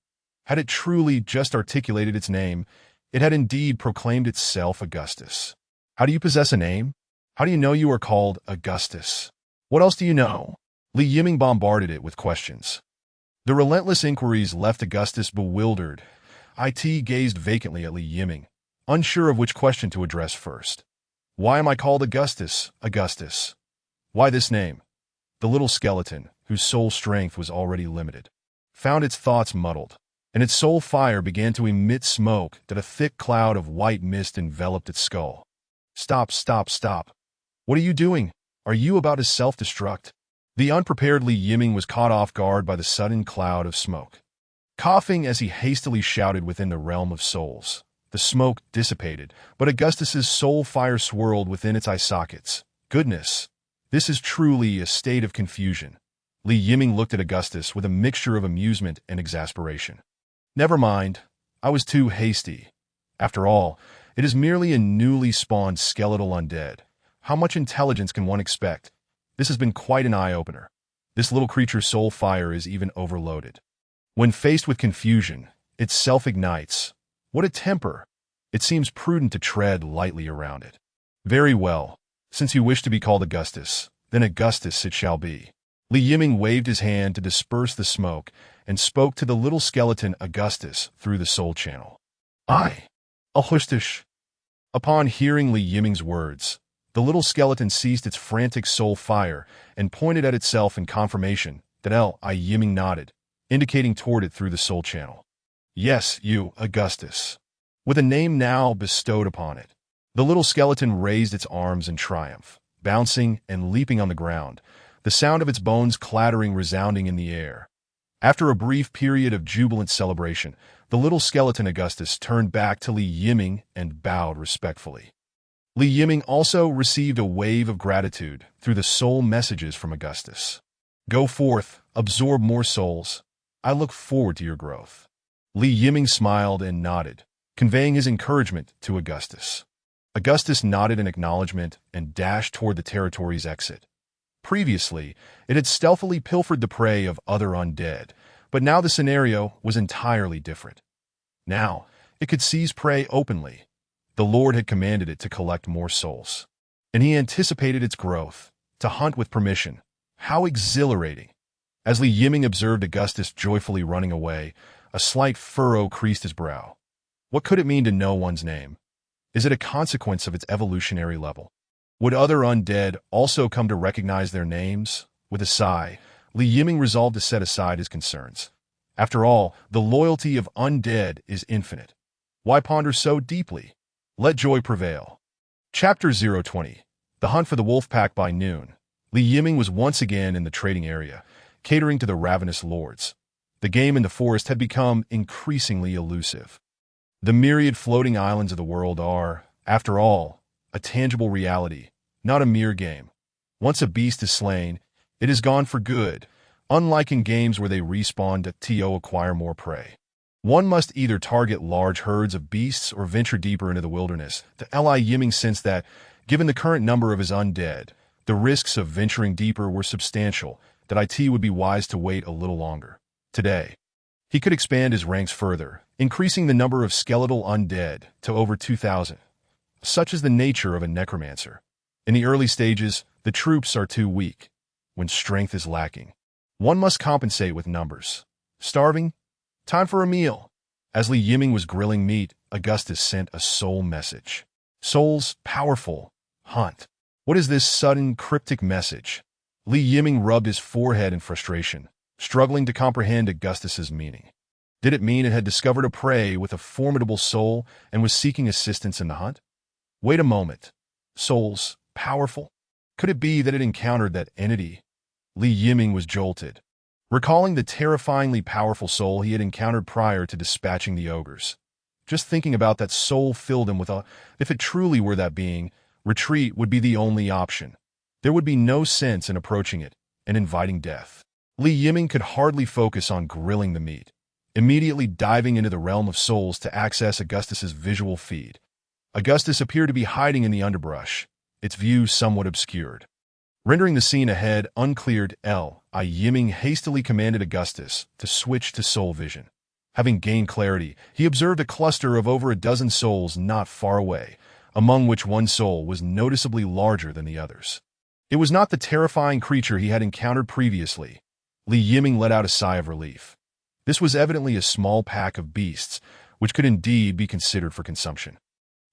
Had it truly just articulated its name, it had indeed proclaimed itself Augustus. How do you possess a name? How do you know you are called Augustus? What else do you know? Yiming bombarded it with questions. The relentless inquiries left Augustus bewildered. It gazed vacantly at Yiming, unsure of which question to address first. Why am I called Augustus? Augustus. Why this name? The little skeleton, whose soul strength was already limited, found its thoughts muddled, and its soul fire began to emit smoke that a thick cloud of white mist enveloped its skull. Stop. What are you doing? Are you about to self-destruct? The unprepared Yiming was caught off guard by the sudden cloud of smoke. Coughing as he hastily shouted within the realm of souls, the smoke dissipated, but Augustus's soul fire swirled within its eye sockets. Goodness, this is truly a state of confusion. Yiming looked at Augustus with a mixture of amusement and exasperation. Never mind, I was too hasty. After all, it is merely a newly spawned skeletal undead. How much intelligence can one expect? This has been quite an eye-opener. This little creature's soul fire is even overloaded. When faced with confusion, it self-ignites. What a temper! It seems prudent to tread lightly around it. Very well. Since you wish to be called Augustus, Then Augustus it shall be. Li Yiming waved his hand to disperse the smoke and spoke to the little skeleton Augustus through the soul channel. I, Alhustish. Upon hearing Li Yiming's words, the little skeleton ceased its frantic soul fire and pointed at itself in confirmation that Yiming nodded, indicating toward it through the soul channel. Yes, you, Augustus. With a name now bestowed upon it, the little skeleton raised its arms in triumph, bouncing and leaping on the ground, the sound of its bones clattering resounding in the air. After a brief period of jubilant celebration, the little skeleton Augustus turned back to Li Yiming and bowed respectfully. Li Yiming also received a wave of gratitude through the soul messages from Augustus. Go forth, absorb more souls. I look forward to your growth. Li Yiming smiled and nodded, conveying his encouragement to Augustus. Augustus nodded in acknowledgement and dashed toward the territory's exit. Previously, it had stealthily pilfered the prey of other undead, but now the scenario was entirely different. Now, it could seize prey openly. The Lord had commanded it to collect more souls, and he anticipated its growth, to hunt with permission. How exhilarating! As Li Yiming observed Augustus joyfully running away, a slight furrow creased his brow. What could it mean to know one's name? Is it a consequence of its evolutionary level? Would other undead also come to recognize their names? With a sigh, Li Yiming resolved to set aside his concerns. After all, the loyalty of undead is infinite. Why ponder so deeply? Let joy prevail. Chapter 020. The Hunt for the Wolf Pack. By noon, Li Yiming was once again in the trading area, catering to the ravenous lords. The game in the forest had become increasingly elusive. The myriad floating islands of the world are, after all, a tangible reality, not a mere game. Once a beast is slain, it is gone for good, unlike in games where they respawn to acquire more prey. One must either target large herds of beasts or venture deeper into the wilderness. Li Yiming sensed that, given the current number of his undead, the risks of venturing deeper were substantial, that it would be wise to wait a little longer. Today, he could expand his ranks further, increasing the number of skeletal undead to over 2,000. Such is the nature of a necromancer. In the early stages, the troops are too weak. When strength is lacking, one must compensate with numbers. Starving? Time for a meal. As Li Yiming was grilling meat, Augustus sent a soul message. Souls, powerful. Hunt. What is this sudden, cryptic message? Li Yiming rubbed his forehead in frustration, struggling to comprehend Augustus's meaning. Did it mean it had discovered a prey with a formidable soul and was seeking assistance in the hunt? Wait a moment. Souls, powerful? Could it be that it encountered that entity? Li Yiming was jolted, recalling the terrifyingly powerful soul he had encountered prior to dispatching the ogres. Just thinking about that soul filled him with if it truly were that being, retreat would be the only option. There would be no sense in approaching it and inviting death. Li Yiming could hardly focus on grilling the meat, immediately diving into the realm of souls to access Augustus's visual feed. Augustus appeared to be hiding in the underbrush, its view somewhat obscured. Rendering the scene ahead uncleared, Yiming hastily commanded Augustus to switch to soul vision. Having gained clarity, he observed a cluster of over a dozen souls not far away, among which one soul was noticeably larger than the others. It was not the terrifying creature he had encountered previously. Li Yiming let out a sigh of relief. This was evidently a small pack of beasts, which could indeed be considered for consumption.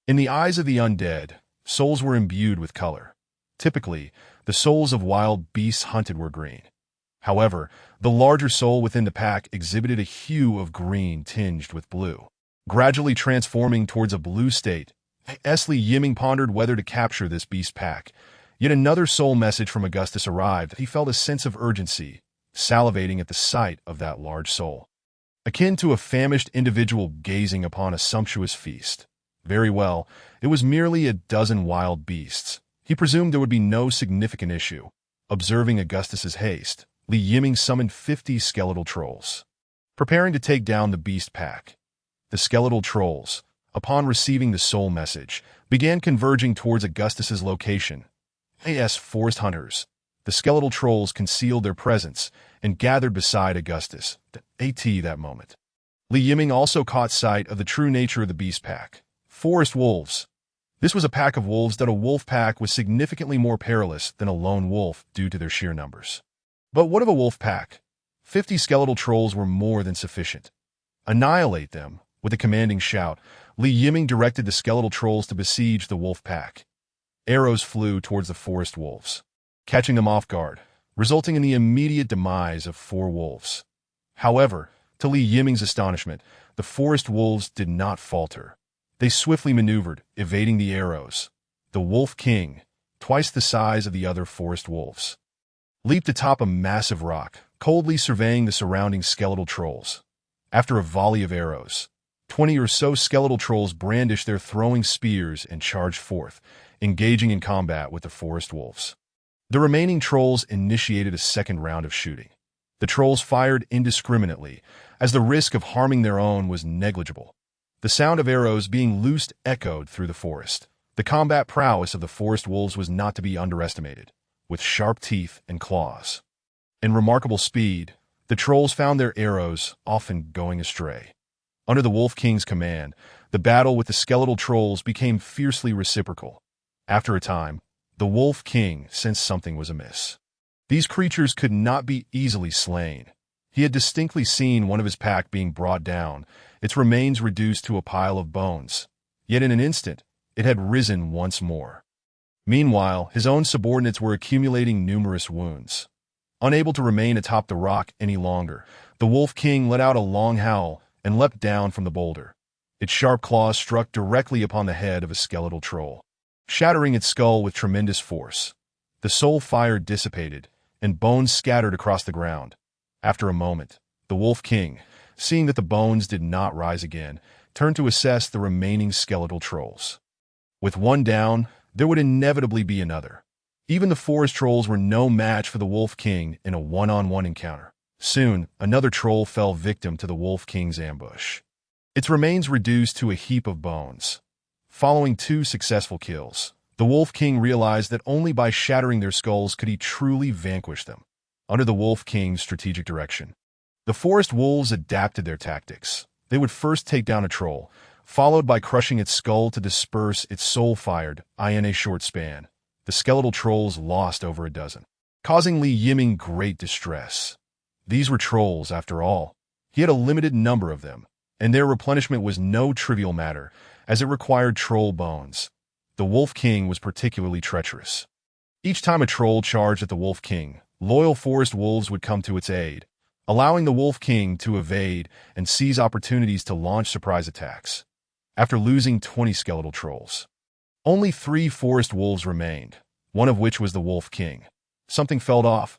In the eyes of the undead, souls were imbued with color. Typically, the souls of wild beasts hunted were green. However, the larger soul within the pack exhibited a hue of green tinged with blue. Gradually transforming towards a blue state, Li Yiming pondered whether to capture this beast pack. Yet another soul message from Augustus arrived. He felt a sense of urgency, salivating at the sight of that large soul. Akin to a famished individual gazing upon a sumptuous feast. Very well, it was merely a dozen wild beasts. He presumed there would be no significant issue. Observing Augustus's haste, Li Yiming summoned 50 skeletal trolls, preparing to take down the beast pack. The skeletal trolls, upon receiving the soul message, began converging towards Augustus's location. Forest hunters. The skeletal trolls concealed their presence and gathered beside Augustus. That moment, Li Yiming also caught sight of the true nature of the beast pack. Forest wolves. This was a pack of wolves that a wolf pack was significantly more perilous than a lone wolf due to their sheer numbers. But what of a wolf pack? 50 skeletal trolls were more than sufficient. Annihilate them. With a commanding shout, Yiming directed the skeletal trolls to besiege the wolf pack. Arrows flew towards the forest wolves, catching them off guard, resulting in the immediate demise of 4 wolves. However, to Yiming's astonishment, the forest wolves did not falter. They swiftly maneuvered, evading the arrows. The Wolf King, twice the size of the other forest wolves, leaped atop a massive rock, coldly surveying the surrounding skeletal trolls. After a volley of arrows, 20 or so skeletal trolls brandished their throwing spears and charged forth, engaging in combat with the forest wolves. The remaining trolls initiated a second round of shooting. The trolls fired indiscriminately, as the risk of harming their own was negligible. The sound of arrows being loosed echoed through the forest. The combat prowess of the forest wolves was not to be underestimated, with sharp teeth and claws and remarkable speed. The trolls found their arrows often going astray. Under the Wolf King's command, the battle with the skeletal trolls became fiercely reciprocal. After a time, the Wolf King sensed something was amiss. These creatures could not be easily slain. He had distinctly seen one of his pack being brought down, its remains reduced to a pile of bones. Yet in an instant, it had risen once more. Meanwhile, his own subordinates were accumulating numerous wounds. Unable to remain atop the rock any longer, the Wolf King let out a long howl and leapt down from the boulder. Its sharp claws struck directly upon the head of a skeletal troll, shattering its skull with tremendous force. The soul fire dissipated, and bones scattered across the ground. After a moment, the Wolf King, seeing that the bones did not rise again, turned to assess the remaining skeletal trolls. With one down, there would inevitably be another. Even the forest trolls were no match for the Wolf King in a one-on-one encounter. Soon, another troll fell victim to the Wolf King's ambush, its remains reduced to a heap of bones. Following 2 successful kills, the Wolf King realized that only by shattering their skulls could he truly vanquish them. Under the Wolf King's strategic direction, the forest wolves adapted their tactics. They would first take down a troll, followed by crushing its skull to disperse its soul-fired in a short span. The skeletal trolls lost over a dozen, causing Yiming great distress. These were trolls, after all. He had a limited number of them, and their replenishment was no trivial matter, as it required troll bones. The Wolf King was particularly treacherous. Each time a troll charged at the Wolf King, loyal forest wolves would come to its aid, allowing the Wolf King to evade and seize opportunities to launch surprise attacks. After losing 20 skeletal trolls, only 3 forest wolves remained, one of which was the Wolf King. Something felt off.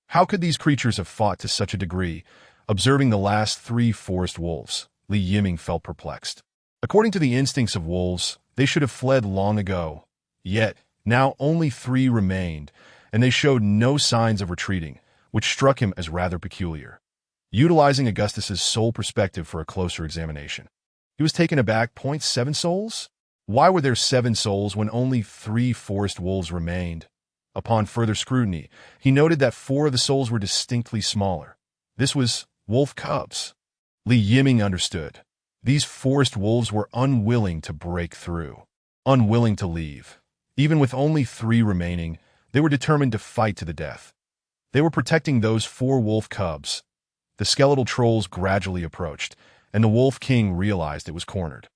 How could these creatures have fought to such a degree? Observing the last 3 forest wolves, Yiming felt perplexed. According to the instincts of wolves, they should have fled long ago. Yet, now only 3 remained, and they showed no signs of retreating, which struck him as rather peculiar. Utilizing Augustus's soul perspective for a closer examination, he was taken aback. 7 souls? Why were there 7 souls when only 3 forest wolves remained? Upon further scrutiny, he noted that 4 of the souls were distinctly smaller. This was wolf cubs. Yiming understood. These forest wolves were unwilling to break through, unwilling to leave. Even with only 3 remaining, they were determined to fight to the death. They were protecting those 4 wolf cubs. The skeletal trolls gradually approached, and the Wolf King realized it was cornered.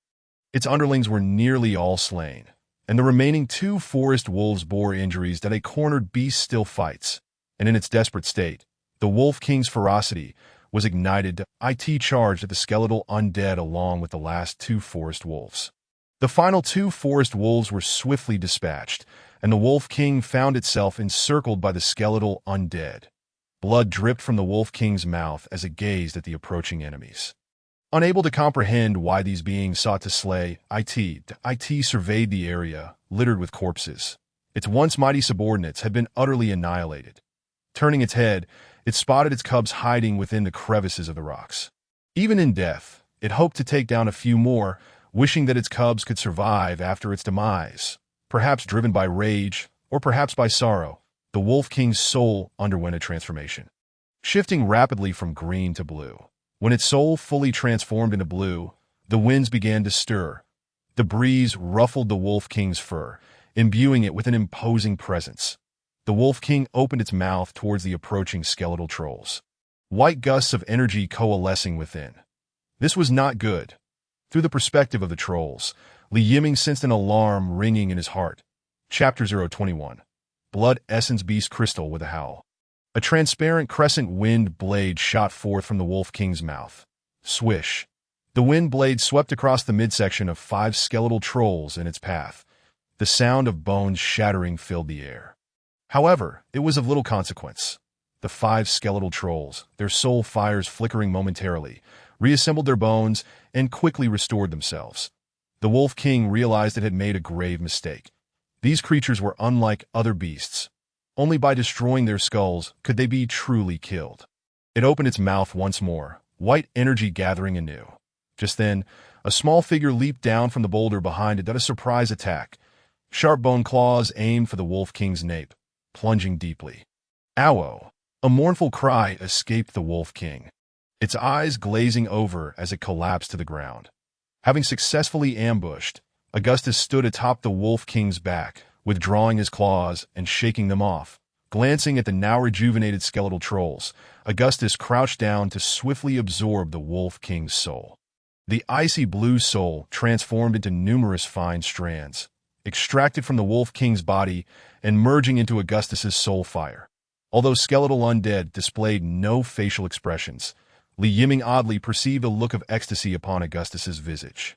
Its underlings were nearly all slain, and the remaining 2 forest wolves bore injuries that a cornered beast still fights. And in its desperate state, the Wolf King's ferocity was ignited. It charged at the skeletal undead along with the last 2 forest wolves. The final 2 forest wolves were swiftly dispatched, and the Wolf King found itself encircled by the skeletal undead. Blood dripped from the Wolf King's mouth as it gazed at the approaching enemies. Unable to comprehend why these beings sought to slay, It surveyed the area, littered with corpses. Its once mighty subordinates had been utterly annihilated. Turning its head, it spotted its cubs hiding within the crevices of the rocks. Even in death, it hoped to take down a few more, wishing that its cubs could survive after its demise. Perhaps driven by rage, or perhaps by sorrow, the Wolf King's soul underwent a transformation, shifting rapidly from green to blue. When its soul fully transformed into blue, the winds began to stir. The breeze ruffled the Wolf King's fur, imbuing it with an imposing presence. The Wolf King opened its mouth towards the approaching skeletal trolls. White gusts of energy coalescing within. This was not good. Through the perspective of the trolls, Yiming sensed an alarm ringing in his heart. Chapter 021. Blood Essence Beast Crystal with a howl. A transparent crescent wind blade shot forth from the Wolf King's mouth. Swish. The wind blade swept across the midsection of 5 skeletal trolls in its path. The sound of bones shattering filled the air. However, it was of little consequence. The 5 skeletal trolls, their soul fires flickering momentarily, reassembled their bones and quickly restored themselves. The Wolf King realized it had made a grave mistake. These creatures were unlike other beasts. Only by destroying their skulls could they be truly killed. It opened its mouth once more, white energy gathering anew. Just then, a small figure leaped down from the boulder behind it at a surprise attack. Sharp bone claws aimed for the Wolf King's nape, plunging deeply. Ow! A mournful cry escaped the Wolf King, its eyes glazing over as it collapsed to the ground. Having successfully ambushed, Augustus stood atop the Wolf King's back, withdrawing his claws and shaking them off. Glancing at the now rejuvenated skeletal trolls, Augustus crouched down to swiftly absorb the Wolf King's soul. The icy blue soul transformed into numerous fine strands, extracted from the Wolf King's body and merging into Augustus's soul fire. Although skeletal undead displayed no facial expressions, Yiming oddly perceived a look of ecstasy upon Augustus's visage.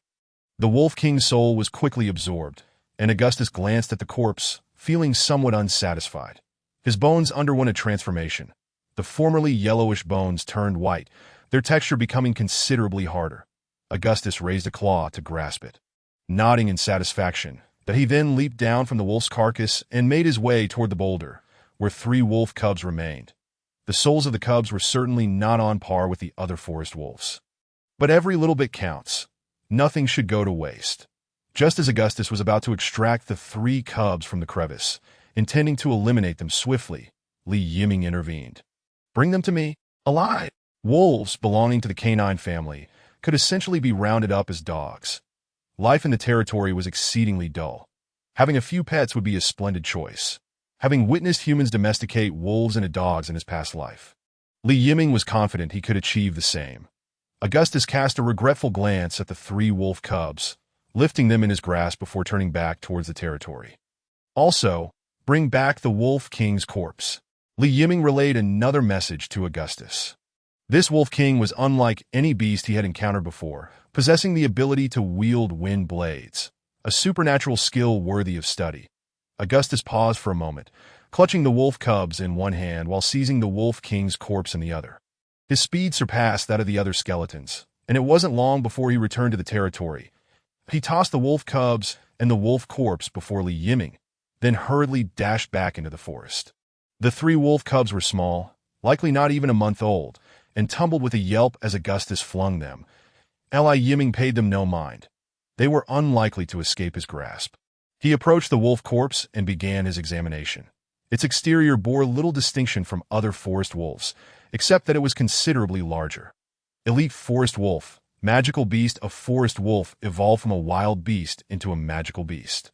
The Wolf King's soul was quickly absorbed, and Augustus glanced at the corpse, feeling somewhat unsatisfied. His bones underwent a transformation. The formerly yellowish bones turned white, their texture becoming considerably harder. Augustus raised a claw to grasp it. Nodding in satisfaction, he then leaped down from the wolf's carcass and made his way toward the boulder, where 3 wolf cubs remained. The souls of the cubs were certainly not on par with the other forest wolves. But every little bit counts. Nothing should go to waste. Just as Augustus was about to extract the 3 cubs from the crevice, intending to eliminate them swiftly, Yiming intervened. "Bring them to me, alive." Wolves belonging to the canine family could essentially be rounded up as dogs. Life in the territory was exceedingly dull. Having a few pets would be a splendid choice, having witnessed humans domesticate wolves and dogs in his past life. Yiming was confident he could achieve the same. Augustus cast a regretful glance at the 3 wolf cubs, lifting them in his grasp before turning back towards the territory. Also, bring back the Wolf King's corpse. Yiming relayed another message to Augustus. This Wolf King was unlike any beast he had encountered before, possessing the ability to wield wind blades, a supernatural skill worthy of study. Augustus paused for a moment, clutching the wolf cubs in one hand while seizing the Wolf King's corpse in the other. His speed surpassed that of the other skeletons, and it wasn't long before he returned to the territory. He tossed the wolf cubs and the wolf corpse before Yiming, then hurriedly dashed back into the forest. The 3 wolf cubs were small, likely not even a month old, and tumbled with a yelp as Augustus flung them. Yiming paid them no mind. They were unlikely to escape his grasp. He approached the wolf corpse and began his examination. Its exterior bore little distinction from other forest wolves, except that it was considerably larger. Elite Forest Wolf, magical beast. A forest wolf evolved from a wild beast into a magical beast.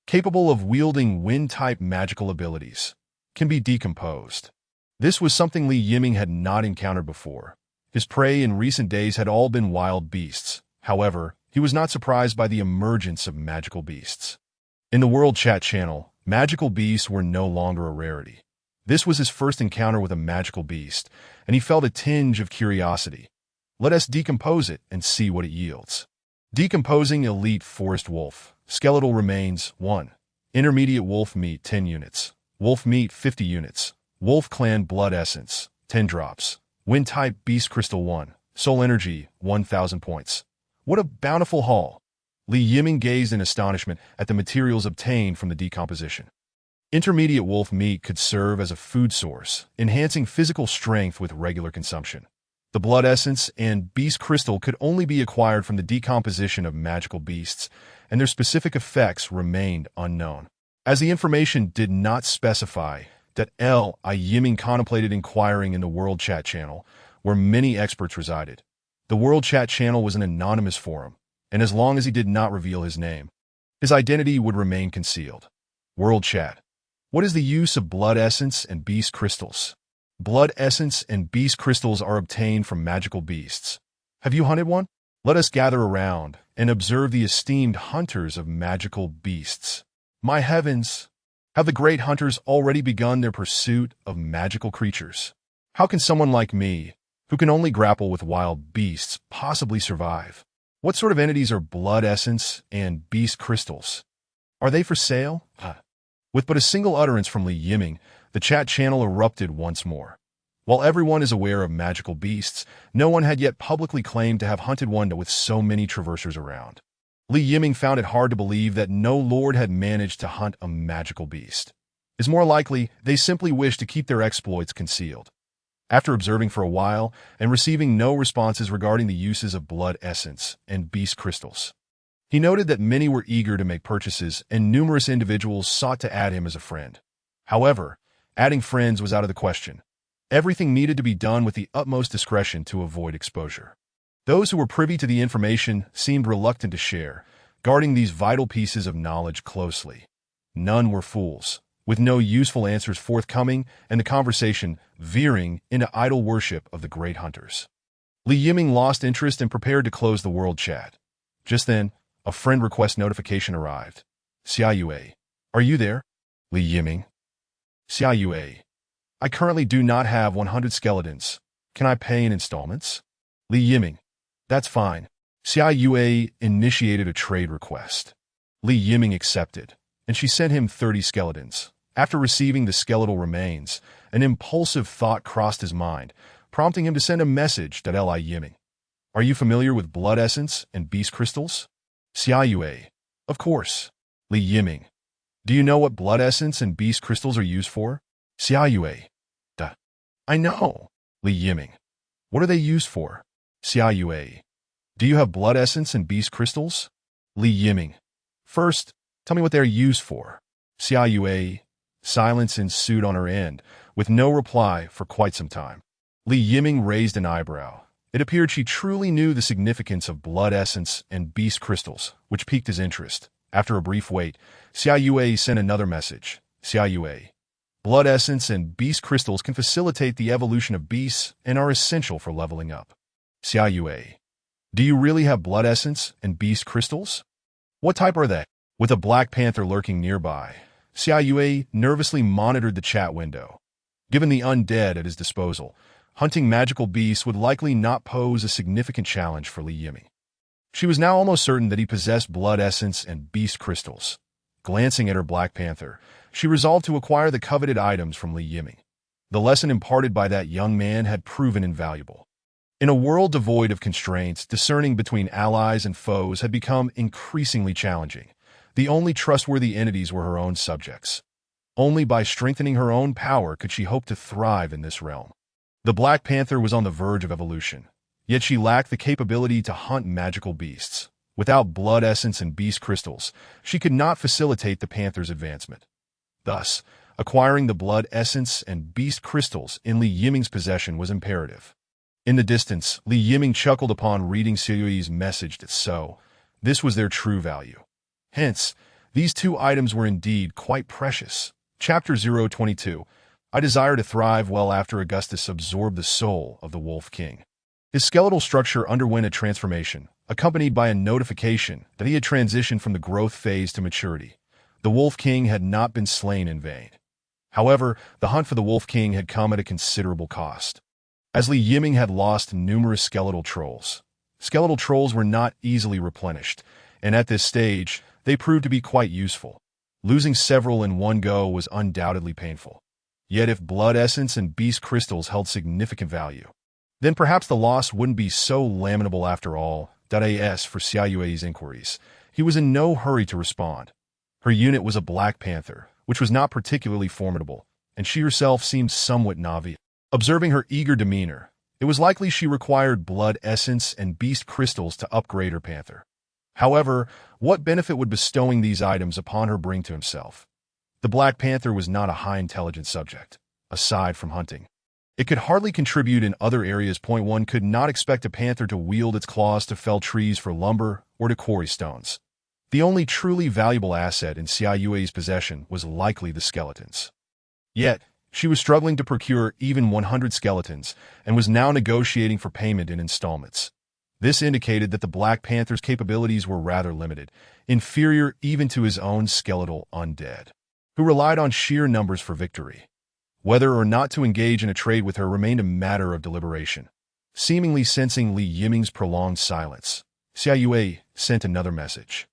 Capable of wielding wind-type magical abilities. Can be decomposed. This was something Yiming had not encountered before. His prey in recent days had all been wild beasts. However, he was not surprised by the emergence of magical beasts. In the World Chat channel, magical beasts were no longer a rarity. This was his first encounter with a magical beast, and he felt a tinge of curiosity. Let us decompose it and see what it yields. Decomposing Elite Forest Wolf. Skeletal remains 1. Intermediate wolf meat 10 units. Wolf meat 50 units. Wolf Clan Blood Essence 10 drops. Wind type Beast Crystal 1. Soul Energy 1,000 points. What a bountiful haul! Yiming gazed in astonishment at the materials obtained from the decomposition. Intermediate wolf meat could serve as a food source, enhancing physical strength with regular consumption. The Blood Essence and Beast Crystal could only be acquired from the decomposition of magical beasts, and their specific effects remained unknown. As the information did not specify, Yiming contemplated inquiring in the World Chat channel, where many experts resided. The World Chat channel was an anonymous forum, and as long as he did not reveal his name, his identity would remain concealed. World chat. What is the use of blood essence and beast crystals? Blood essence and beast crystals are obtained from magical beasts. Have you hunted one? Let us gather around and observe the esteemed hunters of magical beasts. My heavens! Have the great hunters already begun their pursuit of magical creatures? How can someone like me, who can only grapple with wild beasts, possibly survive? What sort of entities are blood essence and beast crystals? Are they for sale? With but a single utterance from Yiming, the chat channel erupted once more. While everyone is aware of magical beasts, no one had yet publicly claimed to have hunted one with so many traversers around. Yiming found it hard to believe that no lord had managed to hunt a magical beast. It's more likely they simply wished to keep their exploits concealed. After observing for a while and receiving no responses regarding the uses of blood essence and beast crystals, he noted that many were eager to make purchases and numerous individuals sought to add him as a friend. However, adding friends was out of the question. Everything needed to be done with the utmost discretion to avoid exposure. Those who were privy to the information seemed reluctant to share, guarding these vital pieces of knowledge closely. None were fools, with no useful answers forthcoming and the conversation veering into idle worship of the great hunters. Yiming lost interest and prepared to close the world chat. Just then, a friend request notification arrived. Xiaoyue, are you there? Yiming. Xiaoyue, I currently do not have 100 skeletons. Can I pay in installments? Yiming, that's fine. Xiaoyue initiated a trade request. Yiming accepted, and she sent him 30 skeletons. After receiving the skeletal remains, an impulsive thought crossed his mind, prompting him to send a message to Yiming. Are you familiar with blood essence and beast crystals? Xiaoyue, of course. Yiming, do you know what blood essence and beast crystals are used for? Xiaoyue, duh. I know. Yiming, what are they used for? Xiaoyue, do you have blood essence and beast crystals? Yiming, first, tell me what they are used for. Xiaoyue, silence ensued on her end, with no reply for quite some time. Yiming raised an eyebrow. It appeared she truly knew the significance of blood essence and beast crystals, which piqued his interest. After a brief wait, Xiaoyue sent another message. Xiaoyue, blood essence and beast crystals can facilitate the evolution of beasts and are essential for leveling up. Xiaoyue, do you really have blood essence and beast crystals? What type are they? With a black panther lurking nearby, Xiaoyue nervously monitored the chat window. Given the undead at his disposal, hunting magical beasts would likely not pose a significant challenge for Yiming. She was now almost certain that he possessed blood essence and beast crystals. Glancing at her black panther, she resolved to acquire the coveted items from Yiming. The lesson imparted by that young man had proven invaluable. In a world devoid of constraints, discerning between allies and foes had become increasingly challenging. The only trustworthy entities were her own subjects. Only by strengthening her own power could she hope to thrive in this realm. The Black Panther was on the verge of evolution, yet she lacked the capability to hunt magical beasts. Without blood essence and beast crystals, she could not facilitate the panther's advancement. Thus, acquiring the blood essence and beast crystals in Yiming's possession was imperative. In the distance, Yiming chuckled upon reading Xiaoyue's message that this was their true value. Hence, these two items were indeed quite precious. Chapter 022. I desire to thrive well after Augustus absorbed the soul of the Wolf King. His skeletal structure underwent a transformation, accompanied by a notification that he had transitioned from the growth phase to maturity. The Wolf King had not been slain in vain. However, the hunt for the Wolf King had come at a considerable cost. As Yiming had lost numerous skeletal trolls were not easily replenished, and at this stage, they proved to be quite useful. Losing several in one go was undoubtedly painful. Yet if blood essence and beast crystals held significant value, then perhaps the loss wouldn't be so lamentable after all. As for Xiaoyue's inquiries, he was in no hurry to respond. Her unit was a Black Panther, which was not particularly formidable, and she herself seemed somewhat naive. Observing her eager demeanor, it was likely she required blood essence and beast crystals to upgrade her panther. However, what benefit would bestowing these items upon her bring to himself? The Black Panther was not a high-intelligence subject, aside from hunting. It could hardly contribute in other areas. One could not expect a panther to wield its claws to fell trees for lumber or to quarry stones. The only truly valuable asset in Xiaoyue's possession was likely the skeletons. Yet, she was struggling to procure even 100 skeletons and was now negotiating for payment in installments. This indicated that the Black Panther's capabilities were rather limited, inferior even to his own skeletal undead, who relied on sheer numbers for victory. Whether or not to engage in a trade with her remained a matter of deliberation. Seemingly sensing Li Yiming's prolonged silence, Xiaoyue sent another message.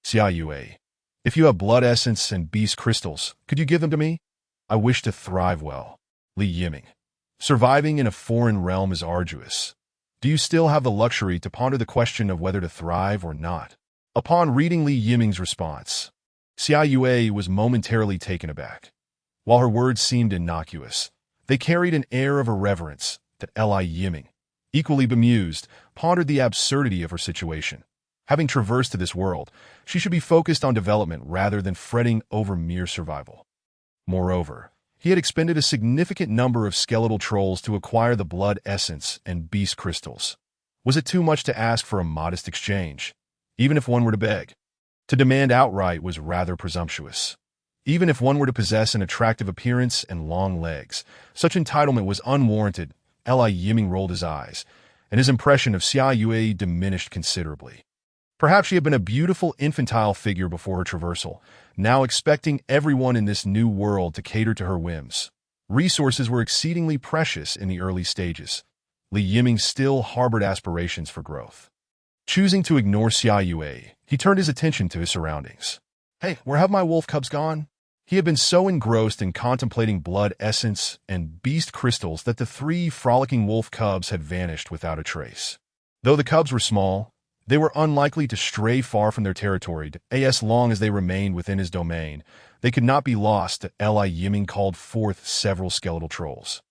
Xiaoyue, if you have blood essence and beast crystals, could you give them to me? I wish to thrive well. Li Yiming. Surviving in a foreign realm is arduous. Do you still have the luxury to ponder the question of whether to thrive or not? Upon reading Li Yiming's response, Xiaoyue was momentarily taken aback. While her words seemed innocuous, they carried an air of irreverence that Li Yiming, equally bemused, pondered the absurdity of her situation. Having traversed to this world, she should be focused on development rather than fretting over mere survival. Moreover, he had expended a significant number of skeletal trolls to acquire the blood essence and beast crystals. Was it too much to ask for a modest exchange, even if one were to beg? To demand outright was rather presumptuous. Even if one were to possess an attractive appearance and long legs, such entitlement was unwarranted. Li Yiming rolled his eyes, and his impression of Xiaoyue diminished considerably. Perhaps she had been a beautiful infantile figure before her traversal, now expecting everyone in this new world to cater to her whims. Resources were exceedingly precious in the early stages. Li Yiming still harbored aspirations for growth. Choosing to ignore Xiaoyue, he turned his attention to his surroundings. Hey, where have my wolf cubs gone? He had been so engrossed in contemplating blood essence and beast crystals that the 3 frolicking wolf cubs had vanished without a trace. Though the cubs were small, they were unlikely to stray far from their territory, as long as they remained within his domain. They could not be lost. Li Yiming called forth several skeletal trolls.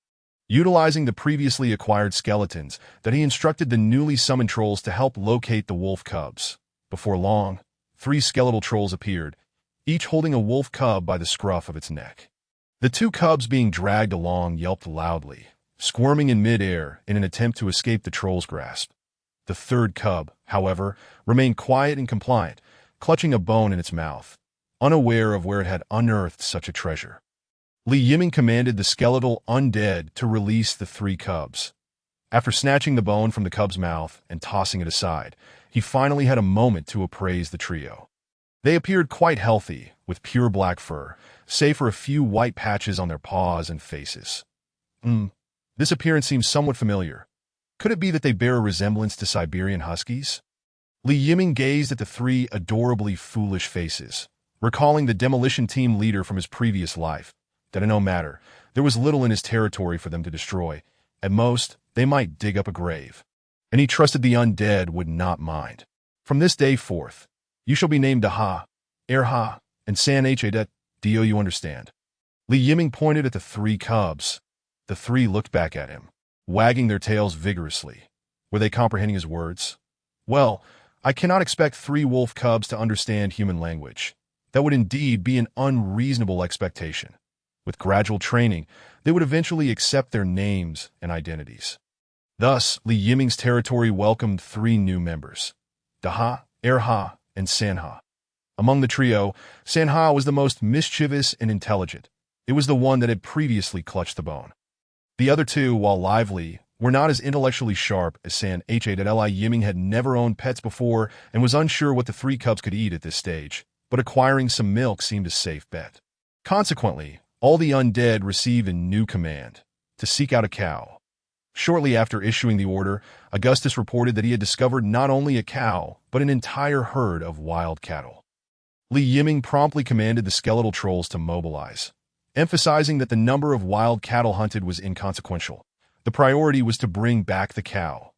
Utilizing the previously acquired skeletons, that he instructed the newly summoned trolls to help locate the wolf cubs. Before long, 3 skeletal trolls appeared, each holding a wolf cub by the scruff of its neck. The 2 cubs being dragged along yelped loudly, squirming in mid-air in an attempt to escape the troll's grasp. The 3rd cub, however, remained quiet and compliant, clutching a bone in its mouth, unaware of where it had unearthed such a treasure. Li Yiming commanded the skeletal undead to release the 3 cubs. After snatching the bone from the cub's mouth and tossing it aside, he finally had a moment to appraise the trio. They appeared quite healthy, with pure black fur, save for a few white patches on their paws and faces. This appearance seems somewhat familiar. Could it be that they bear a resemblance to Siberian huskies? Li Yiming gazed at the 3 adorably foolish faces, recalling the demolition team leader from his previous life, that no matter, there was little in his territory for them to destroy. At most, they might dig up a grave. And he trusted the undead would not mind. From this day forth, you shall be named Daha, Erha, and San Hadet. Do you understand? Li Yiming pointed at the 3 cubs. The 3 looked back at him, wagging their tails vigorously. Were they comprehending his words? Well, I cannot expect 3 wolf cubs to understand human language. That would indeed be an unreasonable expectation. With gradual training, they would eventually accept their names and identities. Thus, Li Yiming's territory welcomed 3 new members, Daha, Erha, and Sanha. Among the trio, Sanha was the most mischievous and intelligent. It was the one that had previously clutched the bone. The other 2, while lively, were not as intellectually sharp as San Hadet. Li Yiming had never owned pets before and was unsure what the 3 cubs could eat at this stage, but acquiring some milk seemed a safe bet. Consequently, all the undead received a new command, to seek out a cow. Shortly after issuing the order, Augustus reported that he had discovered not only a cow, but an entire herd of wild cattle. Li Yiming promptly commanded the skeletal trolls to mobilize, emphasizing that the number of wild cattle hunted was inconsequential. The priority was to bring back the cow.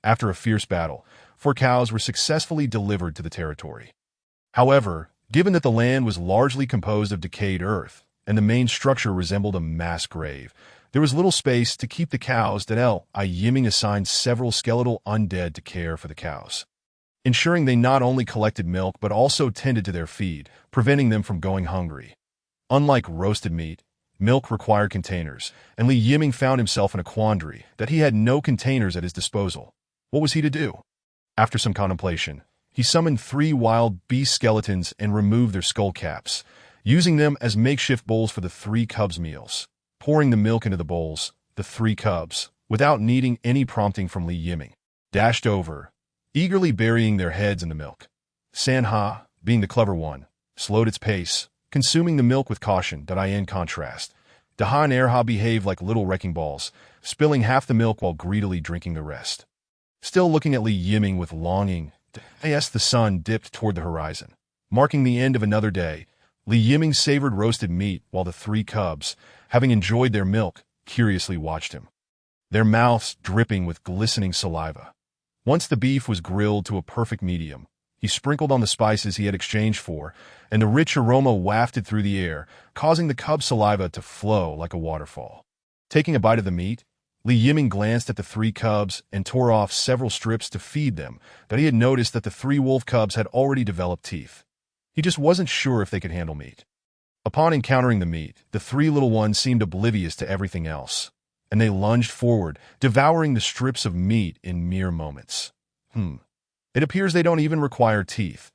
After a fierce battle, 4 cows were successfully delivered to the territory. However, given that the land was largely composed of decayed earth, and the main structure resembled a mass grave, there was little space to keep the cows. Li Yiming assigned several skeletal undead to care for the cows, ensuring they not only collected milk but also tended to their feed, preventing them from going hungry. Unlike roasted meat, Milk required containers, and Li Yiming found himself in a quandary that he had no containers at his disposal. What was he to do? After some contemplation, he summoned 3 wild beast skeletons and removed their skull caps, using them as makeshift bowls for the 3 cubs' meals. Pouring the milk into the bowls, the 3 cubs, without needing any prompting from Li Yiming, dashed over, eagerly burying their heads in the milk. Sanha, being the clever one, slowed its pace, consuming the milk with caution. In contrast, Daha and Erha behaved like little wrecking balls, spilling half the milk while greedily drinking the rest. Still looking at Li Yiming with longing, as the sun dipped toward the horizon, marking the end of another day, Li Yiming savored roasted meat while the 3 cubs, having enjoyed their milk, curiously watched him, their mouths dripping with glistening saliva. Once the beef was grilled to a perfect medium, he sprinkled on the spices he had exchanged for, and the rich aroma wafted through the air, causing the cub's saliva to flow like a waterfall. Taking a bite of the meat, Li Yiming glanced at the 3 cubs and tore off several strips to feed them, but he had noticed that the 3 wolf cubs had already developed teeth. He just wasn't sure if they could handle meat. Upon encountering the meat, the 3 little ones seemed oblivious to everything else, and they lunged forward, devouring the strips of meat in mere moments. It appears they don't even require teeth.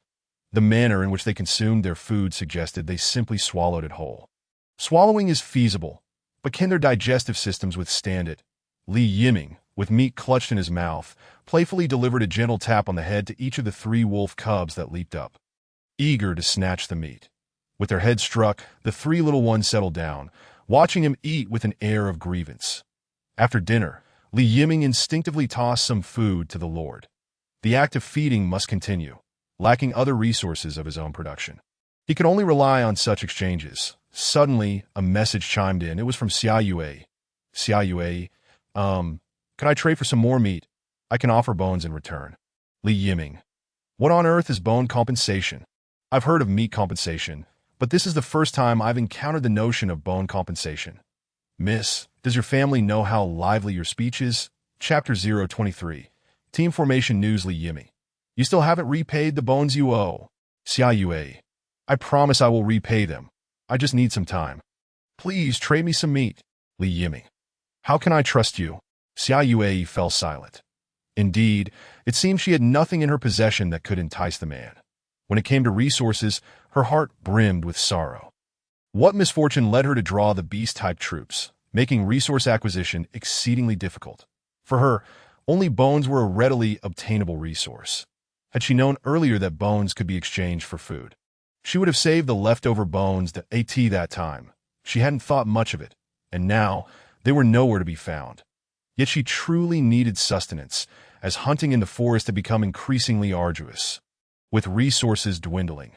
The manner in which they consumed their food suggested they simply swallowed it whole. Swallowing is feasible, but can their digestive systems withstand it? Li Yiming, with meat clutched in his mouth, playfully delivered a gentle tap on the head to each of the 3 wolf cubs that leaped up, eager to snatch the meat. With their heads struck, the 3 little ones settled down, watching him eat with an air of grievance. After dinner, Li Yiming instinctively tossed some food to the Lord. The act of feeding must continue, lacking other resources of his own production. He could only rely on such exchanges. Suddenly, a message chimed in. It was from Xia Yue. Xia Yue, can I trade for some more meat? I can offer bones in return. Li Yiming, what on earth is bone compensation? I've heard of meat compensation, but this is the first time I've encountered the notion of bone compensation. Miss, does your family know how lively your speech is? Chapter 023. Team Formation News. Li Yiming, you still haven't repaid the bones you owe. Xia Yue, I promise I will repay them. I just need some time. Please trade me some meat. Li Yiming, how can I trust you? Xia Yue fell silent. Indeed, it seemed she had nothing in her possession that could entice the man. When it came to resources, her heart brimmed with sorrow. What misfortune led her to draw the beast-type troops, making resource acquisition exceedingly difficult? For her, only bones were a readily obtainable resource. Had she known earlier that bones could be exchanged for food, she would have saved the leftover bones that time. She hadn't thought much of it, and now they were nowhere to be found. Yet she truly needed sustenance, as hunting in the forest had become increasingly arduous, with resources dwindling.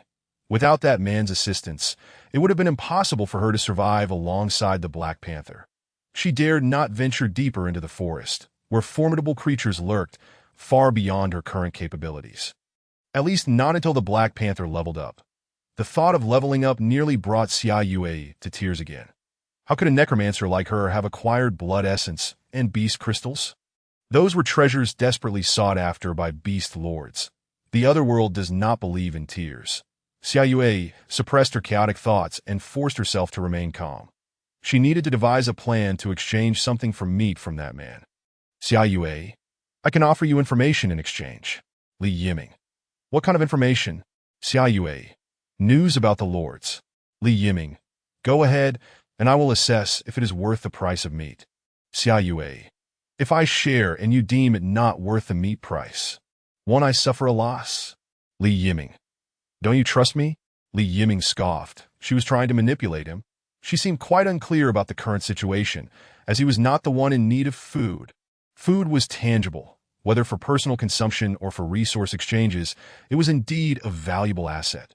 Without that man's assistance, it would have been impossible for her to survive alongside the Black Panther. She dared not venture deeper into the forest, where formidable creatures lurked, far beyond her current capabilities. At least not until the Black Panther leveled up. The thought of leveling up nearly brought Xia Yue to tears again. How could a necromancer like her have acquired blood essence and beast crystals? Those were treasures desperately sought after by beast lords. The other world does not believe in tears. Xia Yue suppressed her chaotic thoughts and forced herself to remain calm. She needed to devise a plan to exchange something for meat from that man. Xia Yue, I can offer you information in exchange. Li Yiming, what kind of information? Xia Yue, news about the lords. Li Yiming, go ahead, and I will assess if it is worth the price of meat. Xia Yue, if I share and you deem it not worth the meat price, won't I suffer a loss? Li Yiming, don't you trust me? Li Yiming scoffed. She was trying to manipulate him. She seemed quite unclear about the current situation, as he was not the one in need of food. Food was tangible. Whether for personal consumption or for resource exchanges, it was indeed a valuable asset.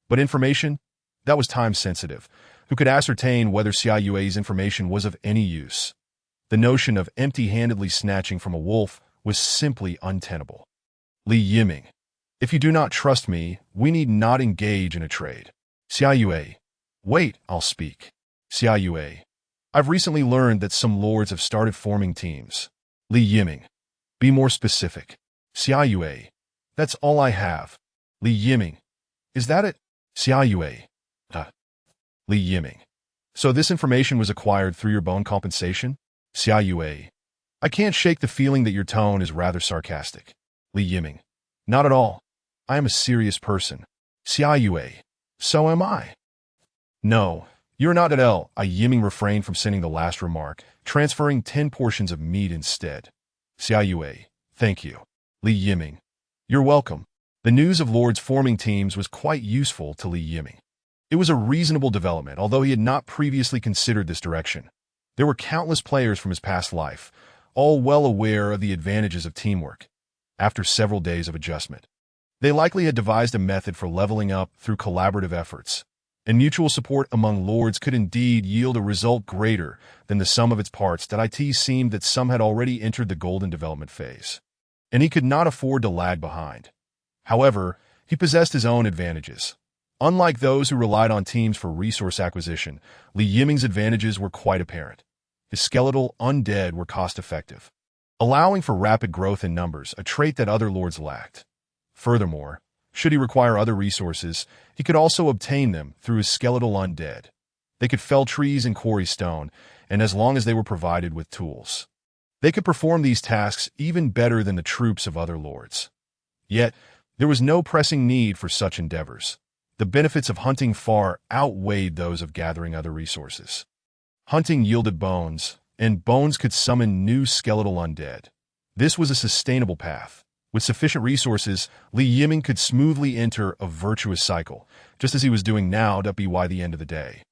But information? That was time-sensitive. Who could ascertain whether Xia Yue's information was of any use? The notion of empty-handedly snatching from a wolf was simply untenable. Li Yiming, if you do not trust me, we need not engage in a trade. Xia Yue, wait, I'll speak. Xia Yue, I've recently learned that some lords have started forming teams. Li Yiming, be more specific. Xia Yue, that's all I have. Li Yiming, is that it? Xia Yue, Li Yiming, So this information was acquired through your bone compensation? Xiaoyue. I can't shake the feeling that your tone is rather sarcastic. Li Yiming. Not at all. I am a serious person. Xiaoyue. So am I. No, you're not at all. Yiming refrained from sending the last remark, transferring 10 portions of meat instead. Xiaoyue. Thank you. Li Yiming. You're welcome. The news of Lords forming teams was quite useful to Li Yiming. It was a reasonable development, although he had not previously considered this direction. There were countless players from his past life, all well aware of the advantages of teamwork. After several days of adjustment, they likely had devised a method for leveling up through collaborative efforts, and mutual support among lords could indeed yield a result greater than the sum of its parts. That it seemed that some had already entered the golden development phase, and he could not afford to lag behind. However, he possessed his own advantages. Unlike those who relied on teams for resource acquisition, Li Yiming's advantages were quite apparent. His skeletal undead were cost-effective, allowing for rapid growth in numbers, a trait that other lords lacked. Furthermore, should he require other resources, he could also obtain them through his skeletal undead. They could fell trees and quarry stone, and as long as they were provided with tools, they could perform these tasks even better than the troops of other lords. Yet, there was no pressing need for such endeavors. The benefits of hunting far outweighed those of gathering other resources. Hunting yielded bones, and bones could summon new skeletal undead. This was a sustainable path. With sufficient resources, Li Yiming could smoothly enter a virtuous cycle, just as he was doing now by the end of the day.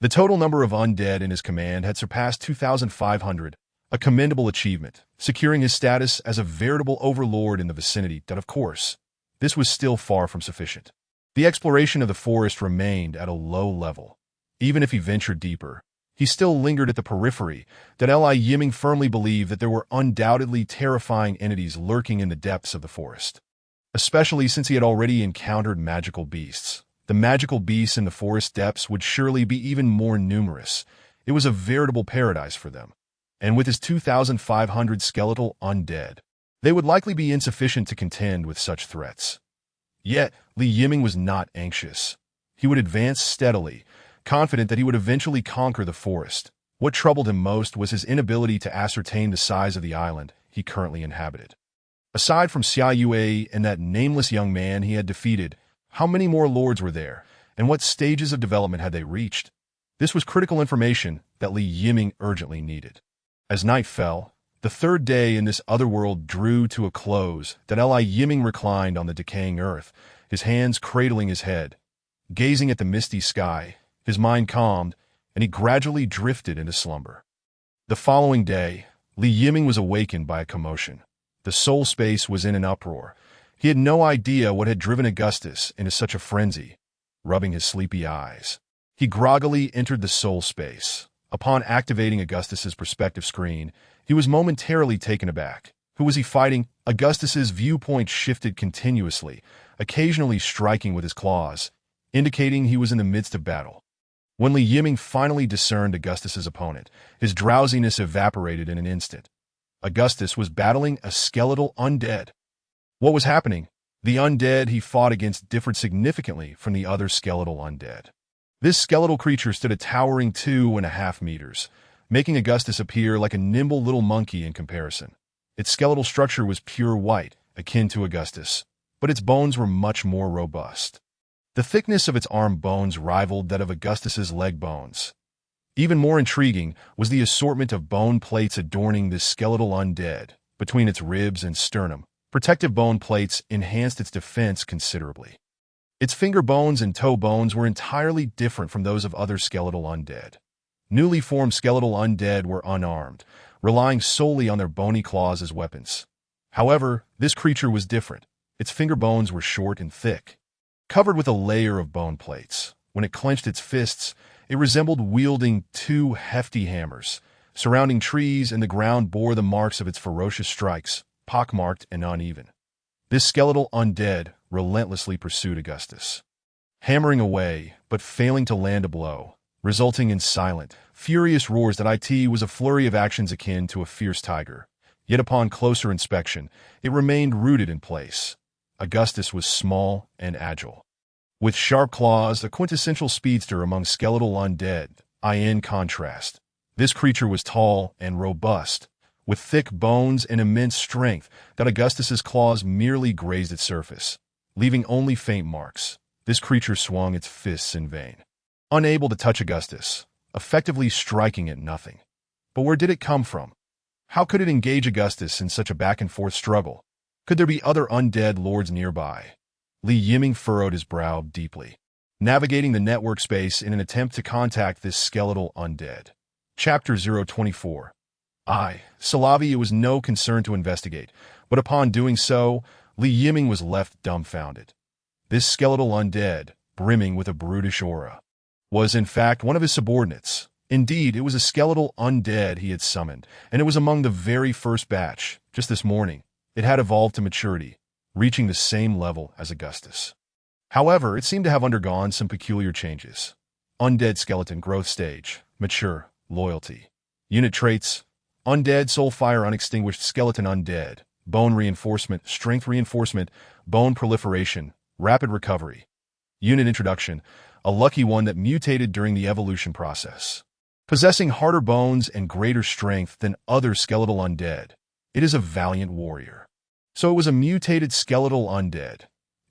The total number of undead in his command had surpassed 2,500, a commendable achievement, securing his status as a veritable overlord in the vicinity. Of course, this was still far from sufficient. The exploration of the forest remained at a low level. Even if he ventured deeper, he still lingered at the periphery. Li Yiming firmly believed that there were undoubtedly terrifying entities lurking in the depths of the forest, especially since he had already encountered magical beasts. The magical beasts in the forest depths would surely be even more numerous. It was a veritable paradise for them. And with his 2,500 skeletal undead, they would likely be insufficient to contend with such threats. Yet, Li Yiming was not anxious. He would advance steadily, confident that he would eventually conquer the forest. What troubled him most was his inability to ascertain the size of the island he currently inhabited. Aside from Xiaoyue and that nameless young man he had defeated, how many more lords were there, and what stages of development had they reached? This was critical information that Li Yiming urgently needed. As night fell, the third day in this other world drew to a close. Li Yiming reclined on the decaying earth, his hands cradling his head. Gazing at the misty sky, his mind calmed, and he gradually drifted into slumber. The following day, Li Yiming was awakened by a commotion. The soul space was in an uproar. He had no idea what had driven Augustus into such a frenzy. Rubbing his sleepy eyes, he groggily entered the soul space. Upon activating Augustus's perspective screen, he was momentarily taken aback. Who was he fighting? Augustus's viewpoint shifted continuously, occasionally striking with his claws, indicating he was in the midst of battle. When Li Yiming finally discerned Augustus's opponent, his drowsiness evaporated in an instant. Augustus was battling a skeletal undead. What was happening? The undead he fought against differed significantly from the other skeletal undead. This skeletal creature stood a towering 2.5 meters, making Augustus appear like a nimble little monkey in comparison. Its skeletal structure was pure white, akin to Augustus, but its bones were much more robust. The thickness of its arm bones rivaled that of Augustus's leg bones. Even more intriguing was the assortment of bone plates adorning this skeletal undead. Between its ribs and sternum, protective bone plates enhanced its defense considerably. Its finger bones and toe bones were entirely different from those of other skeletal undead. Newly formed skeletal undead were unarmed, relying solely on their bony claws as weapons. However, this creature was different. Its finger bones were short and thick, covered with a layer of bone plates. When it clenched its fists, it resembled wielding 2 hefty hammers. Surrounding trees and the ground bore the marks of its ferocious strikes, pockmarked and uneven. This skeletal undead relentlessly pursued Augustus, hammering away, but failing to land a blow, resulting in silent, furious roars. That it was a flurry of actions akin to a fierce tiger. Yet upon closer inspection, it remained rooted in place. Augustus was small and agile. With sharp claws, a quintessential speedster among skeletal undead, In contrast, this creature was tall and robust, with thick bones and immense strength that Augustus's claws merely grazed its surface, leaving only faint marks. This creature swung its fists in vain, unable to touch Augustus, effectively striking at nothing. But where did it come from? How could it engage Augustus in such a back-and-forth struggle? Could there be other undead lords nearby? Yiming furrowed his brow deeply, navigating the network space in an attempt to contact this skeletal undead. Chapter 024. Salavi, it was no concern to investigate, but upon doing so, Yiming was left dumbfounded. This skeletal undead, brimming with a brutish aura, was in fact one of his subordinates. Indeed, it was a skeletal undead he had summoned, and it was among the very first batch. Just this morning, it had evolved to maturity, reaching the same level as Augustus. However, it seemed to have undergone some peculiar changes. Undead skeleton growth stage, mature, loyalty. Unit traits: undead, soulfire, unextinguished, skeleton undead, bone reinforcement, strength reinforcement, bone proliferation, rapid recovery. Unit introduction: a lucky one that mutated during the evolution process. Possessing harder bones and greater strength than other skeletal undead, it is a valiant warrior. So it was a mutated skeletal undead.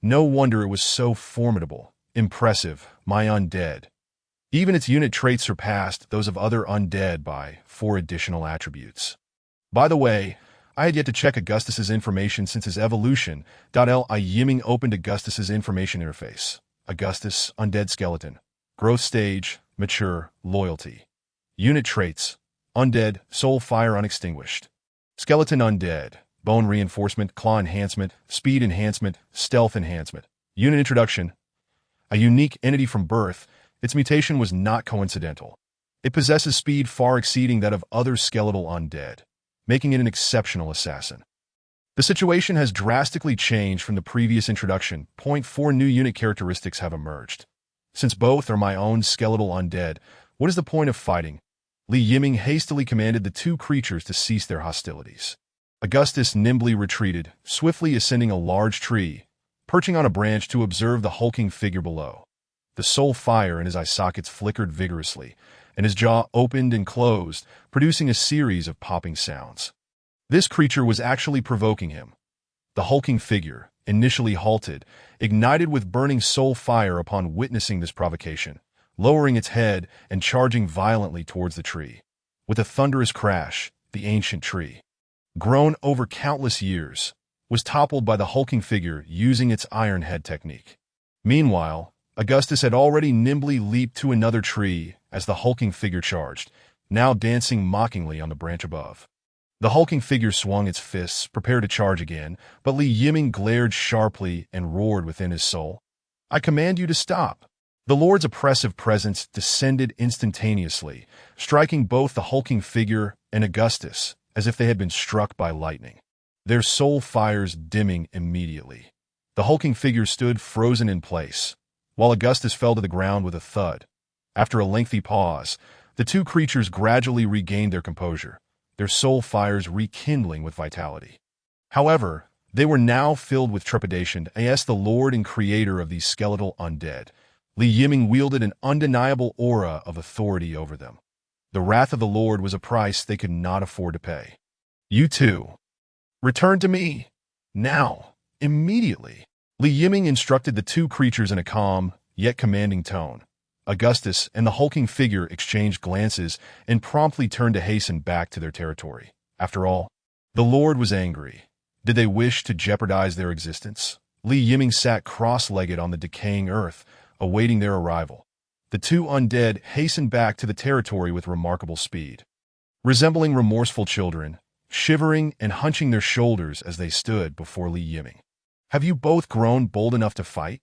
No wonder it was so formidable. Impressive, my undead. Even its unit traits surpassed those of other undead by 4 additional attributes. By the way, I had yet to check Augustus's information since his evolution. Yiming opened Augustus's information interface. Augustus, undead skeleton. Growth stage, mature, loyalty. Unit traits: undead, soul fire unextinguished. Skeleton undead, bone reinforcement, claw enhancement, speed enhancement, stealth enhancement. Unit introduction: a unique entity from birth, its mutation was not coincidental. It possesses speed far exceeding that of other skeletal undead, making it an exceptional assassin. The situation has drastically changed from the previous introduction. 4 new unit characteristics have emerged. Since both are my own skeletal undead, what is the point of fighting? Yiming hastily commanded the 2 creatures to cease their hostilities. Augustus nimbly retreated, swiftly ascending a large tree, perching on a branch to observe the hulking figure below. The soul fire in his eye sockets flickered vigorously, and his jaw opened and closed, producing a series of popping sounds. This creature was actually provoking him. The hulking figure, initially halted, ignited with burning soul fire upon witnessing this provocation, lowering its head and charging violently towards the tree. With a thunderous crash, the ancient tree, grown over countless years, was toppled by the hulking figure using its iron head technique. Meanwhile, Augustus had already nimbly leaped to another tree as the hulking figure charged, now dancing mockingly on the branch above. The hulking figure swung its fists, prepared to charge again, but Yiming glared sharply and roared within his soul. "I command you to stop." The Lord's oppressive presence descended instantaneously, striking both the hulking figure and Augustus as if they had been struck by lightning, their soul fires dimming immediately. The hulking figure stood frozen in place, while Augustus fell to the ground with a thud. After a lengthy pause, the 2 creatures gradually regained their composure, their soul fires rekindling with vitality. However, they were now filled with trepidation as the Lord and creator of these skeletal undead, Yiming, wielded an undeniable aura of authority over them. The wrath of the Lord was a price they could not afford to pay. "You two, return to me. Now, immediately." Yiming instructed the 2 creatures in a calm, yet commanding tone. Augustus and the hulking figure exchanged glances and promptly turned to hasten back to their territory. After all, the Lord was angry. Did they wish to jeopardize their existence? Yiming sat cross-legged on the decaying earth, awaiting their arrival. The 2 undead hastened back to the territory with remarkable speed. Resembling remorseful children, shivering and hunching their shoulders as they stood before Yiming. "Have you both grown bold enough to fight?"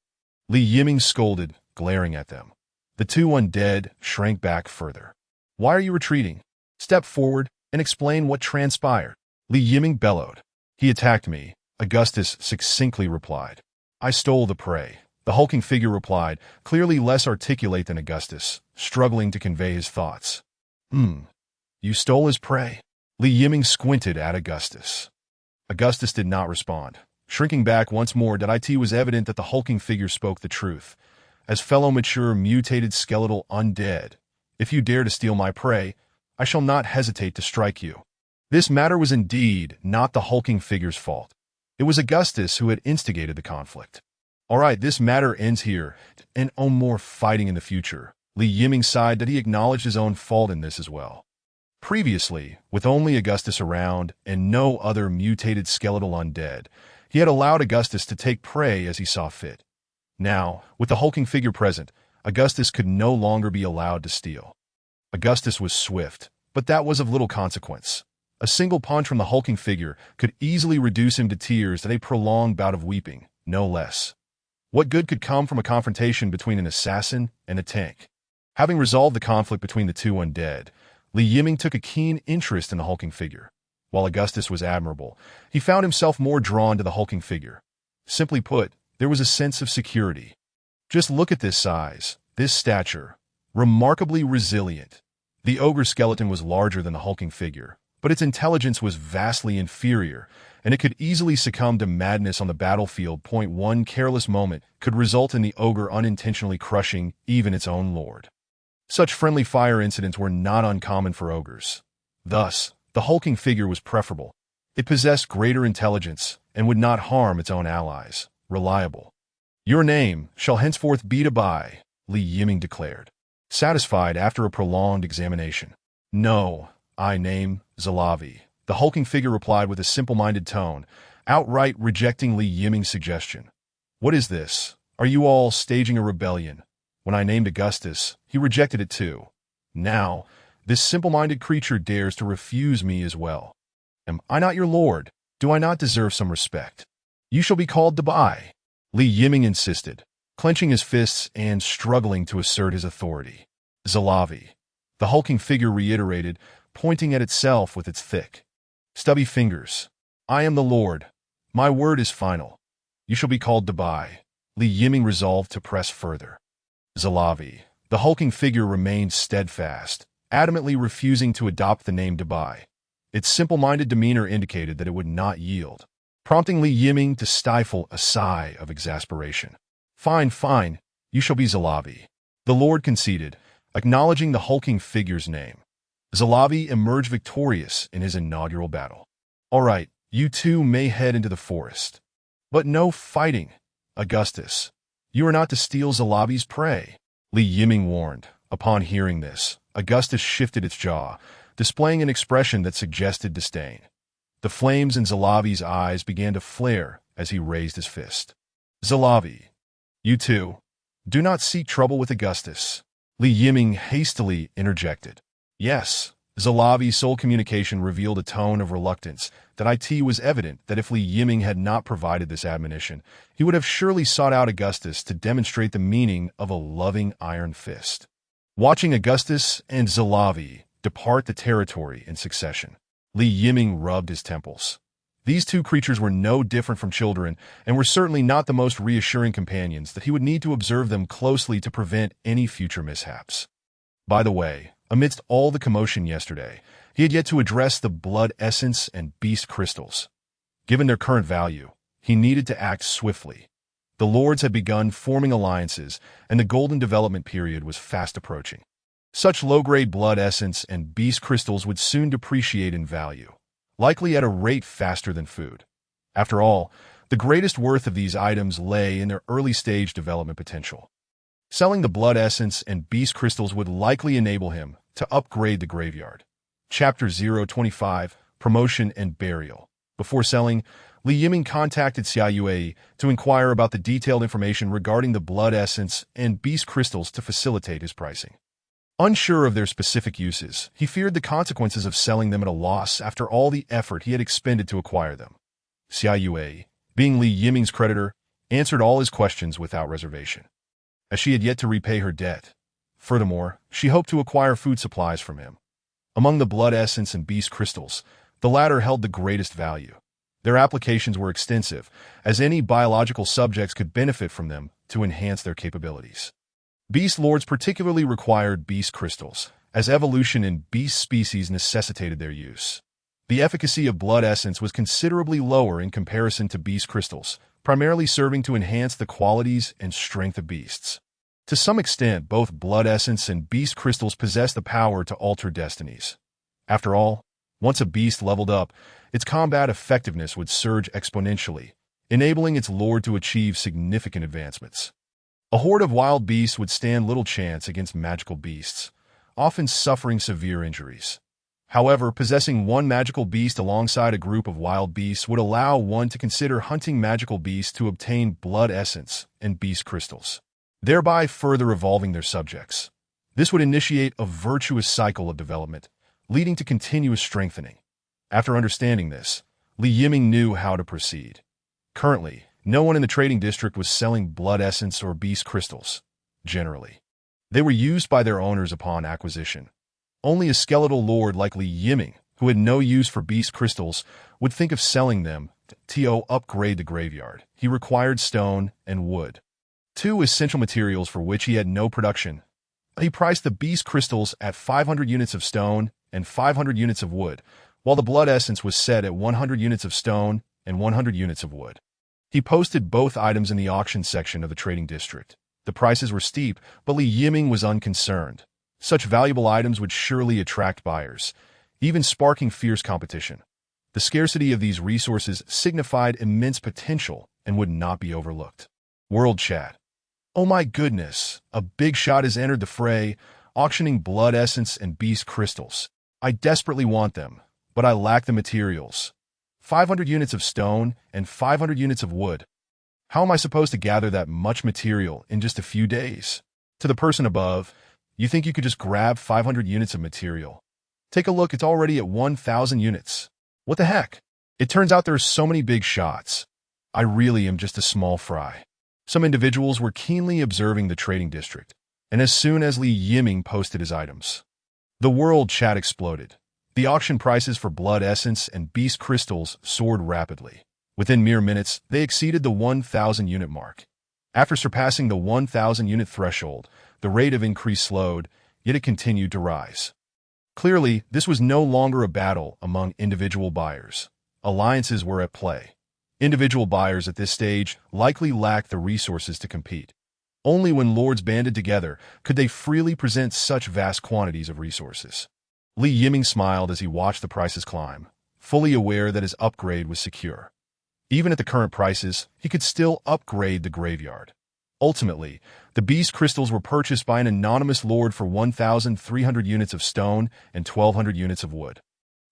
Yiming scolded, glaring at them. The 2 undead shrank back further. "Why are you retreating? Step forward and explain what transpired." Yiming bellowed. "He attacked me," Augustus succinctly replied. "I stole the prey," the hulking figure replied, clearly less articulate than Augustus, struggling to convey his thoughts. You stole his prey?" Yiming squinted at Augustus. Augustus did not respond. Shrinking back once more, it was evident that the hulking figure spoke the truth. As fellow mature mutated skeletal undead, If you dare to steal my prey, I shall not hesitate to strike you." This matter was indeed not the hulking figure's fault. It was Augustus who had instigated the conflict. "All right, this matter ends here, and no more fighting in the future." Li Yiming sighed that he acknowledged his own fault in this as well. Previously, with only Augustus around and no other mutated skeletal undead, he had allowed Augustus to take prey as he saw fit. Now, with the hulking figure present, Augustus could no longer be allowed to steal. Augustus was swift, but that was of little consequence. A single punch from the hulking figure could easily reduce him to tears and a prolonged bout of weeping, no less. What good could come from a confrontation between an assassin and a tank? Having resolved the conflict between the two undead, Li Yiming took a keen interest in the hulking figure. While Augustus was admirable, he found himself more drawn to the hulking figure. Simply put, there was a sense of security. Just look at this size, this stature. Remarkably resilient. The ogre skeleton was larger than the hulking figure, but its intelligence was vastly inferior, and it could easily succumb to madness on the battlefield. One careless moment could result in the ogre unintentionally crushing even its own lord. Such friendly fire incidents were not uncommon for ogres. Thus, the hulking figure was preferable. It possessed greater intelligence and would not harm its own allies. Reliable. "Your name shall henceforth be Dabai," Li Yiming declared, satisfied after a prolonged examination. "No, I name Zalavi," the hulking figure replied with a simple-minded tone, outright rejecting Li Yiming's suggestion. "What is this? Are you all staging a rebellion? When I named Augustus, he rejected it too. Now, this simple-minded creature dares to refuse me as well. Am I not your lord? Do I not deserve some respect? You shall be called Dabai," Li Yiming insisted, clenching his fists and struggling to assert his authority. "Zalavi," the hulking figure reiterated, pointing at itself with its thick, stubby fingers. "I am the lord. My word is final. You shall be called Dabai." Li Yiming resolved to press further. "Zalavi," the hulking figure remained steadfast, adamantly refusing to adopt the name Dabai. Its simple-minded demeanor indicated that it would not yield, prompting Li Yiming to stifle a sigh of exasperation. "Fine, fine, you shall be Zalavi," the lord conceded, acknowledging the hulking figure's name. Zalavi emerged victorious in his inaugural battle. "All right, you two may head into the forest. But no fighting. Augustus, you are not to steal Zalavi's prey," Li Yiming warned. Upon hearing this, Augustus shifted its jaw, displaying an expression that suggested disdain. The flames in Zalavi's eyes began to flare as he raised his fist. "Zalavi, you two, do not seek trouble with Augustus," Li Yiming hastily interjected. "Yes." Zalavi's sole communication revealed a tone of reluctance that it was evident that if Li Yiming had not provided this admonition, he would have surely sought out Augustus to demonstrate the meaning of a loving iron fist. Watching Augustus and Zalavi depart the territory in succession, Li Yiming rubbed his temples. These two creatures were no different from children and were certainly not the most reassuring companions that he would need to observe them closely to prevent any future mishaps. By the way, amidst all the commotion yesterday, he had yet to address the blood essence and beast crystals. Given their current value, he needed to act swiftly. The lords had begun forming alliances, and the golden development period was fast approaching. Such low-grade blood essence and beast crystals would soon depreciate in value, likely at a rate faster than food. After all, the greatest worth of these items lay in their early-stage development potential. Selling the blood essence and beast crystals would likely enable him to upgrade the graveyard. Chapter 025, Promotion and Burial. Before selling, Li Yiming contacted Ensue to inquire about the detailed information regarding the blood essence and beast crystals to facilitate his pricing. Unsure of their specific uses, he feared the consequences of selling them at a loss after all the effort he had expended to acquire them. Ensue, being Li Yiming's creditor, answered all his questions without reservation, as she had yet to repay her debt. Furthermore, she hoped to acquire food supplies from him. Among the blood essence and beast crystals, the latter held the greatest value. Their applications were extensive, as any biological subjects could benefit from them to enhance their capabilities. Beast lords particularly required beast crystals, as evolution in beast species necessitated their use. The efficacy of blood essence was considerably lower in comparison to beast crystals, primarily serving to enhance the qualities and strength of beasts. To some extent, both blood essence and beast crystals possess the power to alter destinies. After all, once a beast leveled up, its combat effectiveness would surge exponentially, enabling its lord to achieve significant advancements. A horde of wild beasts would stand little chance against magical beasts, often suffering severe injuries. However, possessing one magical beast alongside a group of wild beasts would allow one to consider hunting magical beasts to obtain blood essence and beast crystals, thereby further evolving their subjects. This would initiate a virtuous cycle of development, leading to continuous strengthening. After understanding this, Yiming knew how to proceed. Currently, no one in the trading district was selling blood essence or beast crystals. Generally, they were used by their owners upon acquisition. Only a skeletal lord like Yiming, who had no use for beast crystals, would think of selling them to upgrade the graveyard. He required stone and wood, two essential materials for which he had no production. He priced the beast crystals at 500 units of stone and 500 units of wood, while the blood essence was set at 100 units of stone and 100 units of wood. He posted both items in the auction section of the trading district. The prices were steep, but Yiming was unconcerned. Such valuable items would surely attract buyers, even sparking fierce competition. The scarcity of these resources signified immense potential and would not be overlooked. World chat. Oh my goodness, a big shot has entered the fray, auctioning blood essence and beast crystals. I desperately want them, but I lack the materials. 500 units of stone and 500 units of wood. How am I supposed to gather that much material in just a few days? To the person above, you think you could just grab 500 units of material? Take a look, it's already at 1,000 units. What the heck? It turns out there are so many big shots. I really am just a small fry. Some individuals were keenly observing the trading district, and as soon as Yiming posted his items, the world chat exploded. The auction prices for blood essence and beast crystals soared rapidly. Within mere minutes, they exceeded the 1,000 unit mark. After surpassing the 1,000 unit threshold, the rate of increase slowed, yet it continued to rise. Clearly, this was no longer a battle among individual buyers. Alliances were at play. Individual buyers at this stage likely lacked the resources to compete. Only when lords banded together could they freely present such vast quantities of resources. Yiming smiled as he watched the prices climb, fully aware that his upgrade was secure. Even at the current prices, he could still upgrade the graveyard. Ultimately, the beast crystals were purchased by an anonymous lord for 1,300 units of stone and 1,200 units of wood.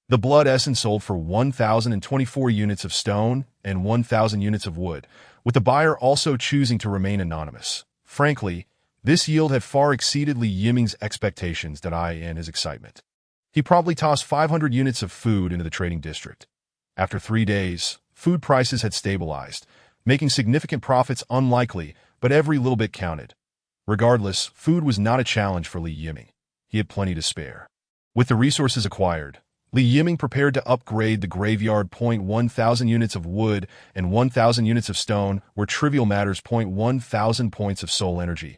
The blood essence sold for 1,024 units of stone and 1,000 units of wood, with the buyer also choosing to remain anonymous. Frankly, this yield had far exceeded Yiming's expectations and his excitement. He promptly tossed 500 units of food into the trading district. After 3 days, food prices had stabilized, making significant profits unlikely, but every little bit counted. Regardless, food was not a challenge for Yiming. He had plenty to spare. With the resources acquired, Yiming prepared to upgrade the graveyard. 1,000 units of wood and 1,000 units of stone were trivial matters. 1,000 points of soul energy.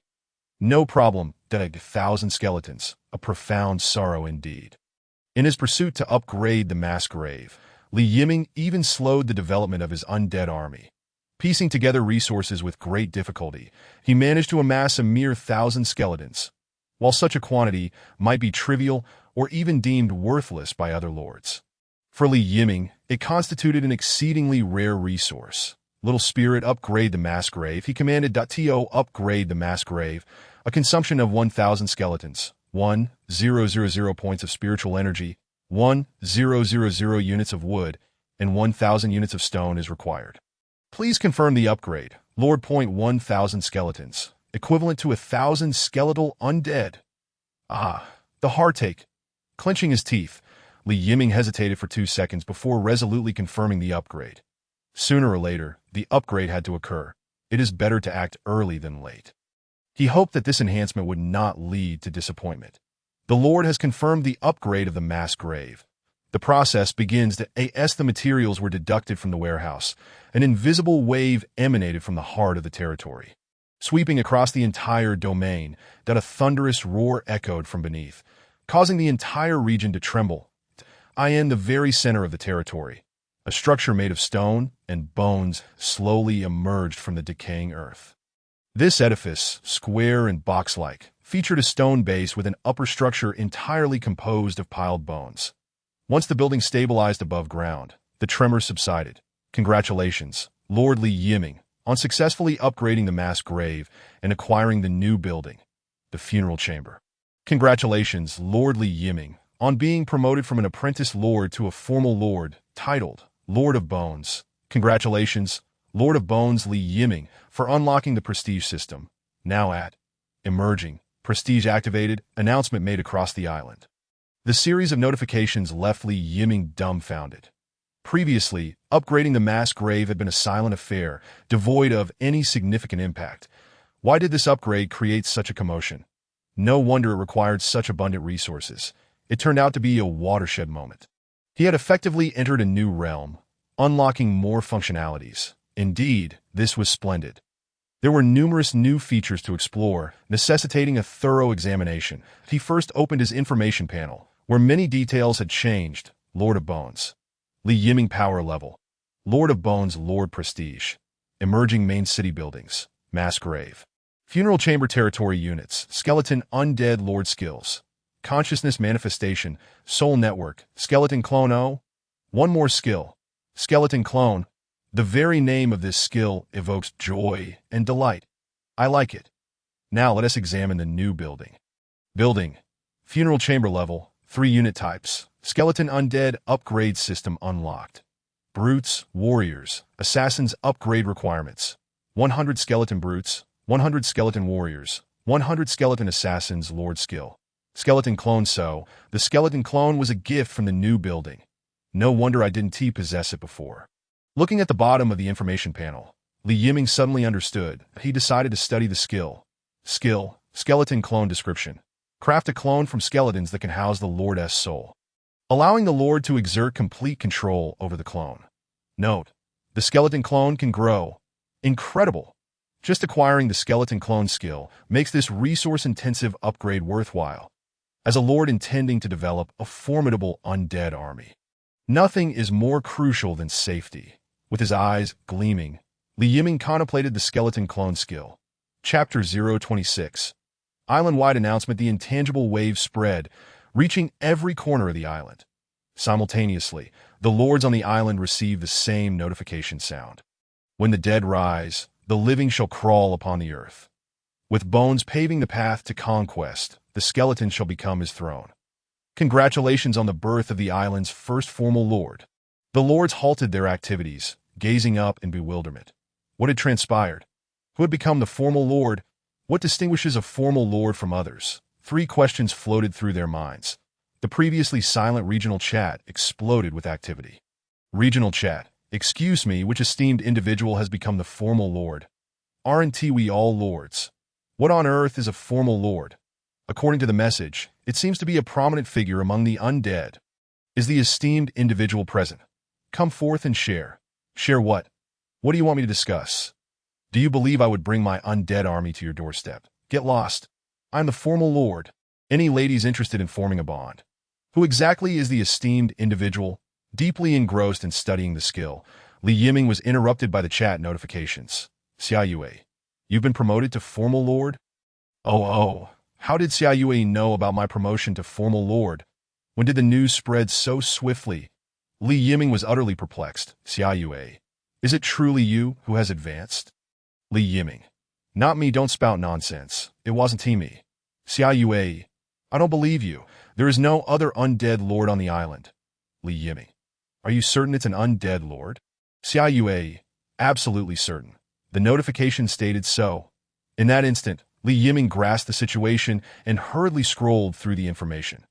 No problem, 1,000 skeletons, a profound sorrow indeed. In his pursuit to upgrade the mass grave, Yiming even slowed the development of his undead army. Piecing together resources with great difficulty, he managed to amass a mere 1,000 skeletons. While such a quantity might be trivial or even deemed worthless by other lords, for Yiming, it constituted an exceedingly rare resource. Little Spirit, upgrade the mass grave. He commanded to upgrade the mass grave, a consumption of 1,000 skeletons, 1,000 points of spiritual energy, 1,000 units of wood, and 1,000 units of stone is required. Please confirm the upgrade. Lord. 1,000 skeletons, equivalent to 1,000 skeletal undead. Ah, the partake. Clenching his teeth, Yiming hesitated for 2 seconds before resolutely confirming the upgrade. Sooner or later, the upgrade had to occur. It is better to act early than late. He hoped that this enhancement would not lead to disappointment. The Lord has confirmed the upgrade of the mass grave. The process begins as the materials were deducted from the warehouse. An invisible wave emanated from the heart of the territory, sweeping across the entire domain. A thunderous roar echoed from beneath, causing the entire region to tremble. In the very center of the territory, a structure made of stone and bones slowly emerged from the decaying earth. This edifice, square and box-like, featured a stone base with an upper structure entirely composed of piled bones. Once the building stabilized above ground, the tremors subsided. Congratulations, Lord Li Yiming, on successfully upgrading the mass grave and acquiring the new building, the funeral chamber. Congratulations, Lord Li Yiming, on being promoted from an apprentice lord to a formal lord, titled Lord of Bones. Congratulations, Lord of Bones Li Yiming, for unlocking the prestige system. Now at Emerging, prestige activated, announcement made across the island. The series of notifications left Li Yiming dumbfounded. Previously, upgrading the mass grave had been a silent affair, devoid of any significant impact. Why did this upgrade create such a commotion? No wonder it required such abundant resources. It turned out to be a watershed moment. He had effectively entered a new realm, unlocking more functionalities. Indeed, this was splendid. There were numerous new features to explore, necessitating a thorough examination. He first opened his information panel, where many details had changed. Lord of Bones. Li Yiming power level. Lord of Bones Lord Prestige. Emerging main city buildings. Mass grave. Funeral chamber territory units. Skeleton Undead Lord skills. Consciousness manifestation. Soul network. Skeleton clone O. One more skill. Skeleton clone. The very name of this skill evokes joy and delight. I like it. Now let us examine the new building. Building. Funeral chamber level. 3 unit types. Skeleton Undead upgrade system unlocked. Brutes, Warriors, Assassins upgrade requirements. 100 Skeleton Brutes, 100 Skeleton Warriors, 100 Skeleton Assassins Lord skill. Skeleton Clone. So, the Skeleton Clone was a gift from the new building. No wonder I didn't possess it before. Looking at the bottom of the information panel, Li Yiming suddenly understood. He decided to study the skill. Skill, Skeleton Clone description. Craft a clone from skeletons that can house the Lord's soul, allowing the Lord to exert complete control over the clone. Note, the Skeleton Clone can grow. Incredible! Just acquiring the Skeleton Clone skill makes this resource-intensive upgrade worthwhile. As a Lord intending to develop a formidable undead army, nothing is more crucial than safety. With his eyes gleaming, Li Yiming contemplated the Skeleton Clone skill. Chapter 026. Island-wide announcement. The intangible wave spread, reaching every corner of the island. Simultaneously, the lords on the island receive the same notification sound. When the dead rise, the living shall crawl upon the earth. With bones paving the path to conquest, the skeleton shall become his throne. Congratulations on the birth of the island's first formal lord. The lords halted their activities, gazing up in bewilderment. What had transpired? Who had become the formal lord? What distinguishes a formal lord from others? 3 questions floated through their minds. The previously silent regional chat exploded with activity. Regional chat. Excuse me, which esteemed individual has become the formal lord? Aren't we all lords? What on earth is a formal lord? According to the message, it seems to be a prominent figure among the undead. Is the esteemed individual present? Come forth and share. Share what? What do you want me to discuss? Do you believe I would bring my undead army to your doorstep? Get lost. I'm the formal lord. Any ladies interested in forming a bond? Who exactly is the esteemed individual? Deeply engrossed in studying the skill, Li Yiming was interrupted by the chat notifications. Xiaoyue, you've been promoted to formal lord? Oh, how did Xiaoyue know about my promotion to formal lord? When did the news spread so swiftly? Li Yiming was utterly perplexed. Xiaoyue, is it truly you who has advanced? Li Yiming, not me, don't spout nonsense. It wasn't me. Xiaoyue, I don't believe you. There is no other undead lord on the island. Li Yiming, are you certain it's an undead lord? Xiaoyue, absolutely certain. The notification stated so. In that instant, Li Yiming grasped the situation and hurriedly scrolled through the information.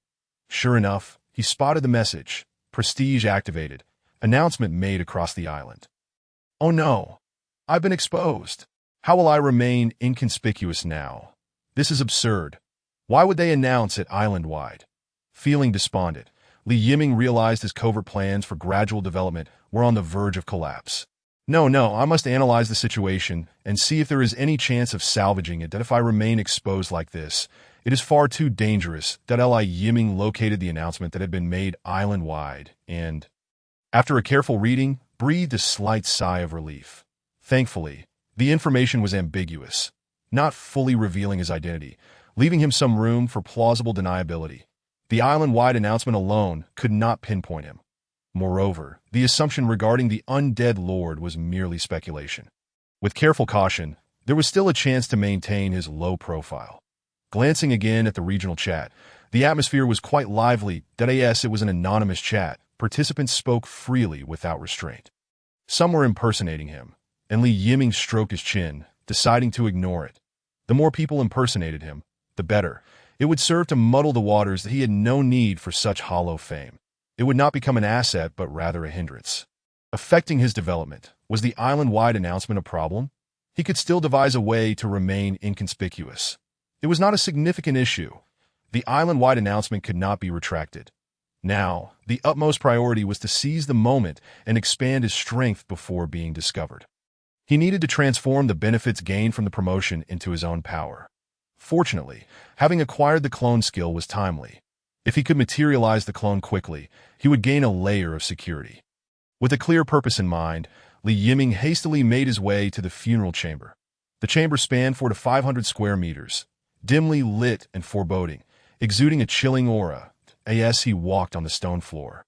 Sure enough, he spotted the message. Prestige activated. Announcement made across the island. Oh no! I've been exposed. How will I remain inconspicuous now? This is absurd. Why would they announce it island-wide? Feeling despondent, Li Yiming realized his covert plans for gradual development were on the verge of collapse. No, I must analyze the situation and see if there is any chance of salvaging it. That if I remain exposed like this, it is far too dangerous. Li Yiming located the announcement that had been made island-wide and, after a careful reading, breathed a slight sigh of relief. Thankfully, the information was ambiguous. not fully revealing his identity, leaving him some room for plausible deniability. The island-wide announcement alone could not pinpoint him. Moreover, the assumption regarding the undead lord was merely speculation. With careful caution, there was still a chance to maintain his low profile. Glancing again at the regional chat, the atmosphere was quite lively. It was an anonymous chat. Participants spoke freely without restraint. Some were impersonating him, and Li Yiming stroked his chin, deciding to ignore it. The more people impersonated him, the better. It would serve to muddle the waters that he had no need for such hollow fame. It would not become an asset, but rather a hindrance. Affecting his development, was the island-wide announcement a problem? He could still devise a way to remain inconspicuous. It was not a significant issue. The island-wide announcement could not be retracted. Now, the utmost priority was to seize the moment and expand his strength before being discovered. He needed to transform the benefits gained from the promotion into his own power. Fortunately, having acquired the clone skill was timely. If he could materialize the clone quickly, he would gain a layer of security. With a clear purpose in mind, Li Yiming hastily made his way to the funeral chamber. The chamber spanned 400 to 500 square meters, dimly lit and foreboding, exuding a chilling aura as he walked on the stone floor.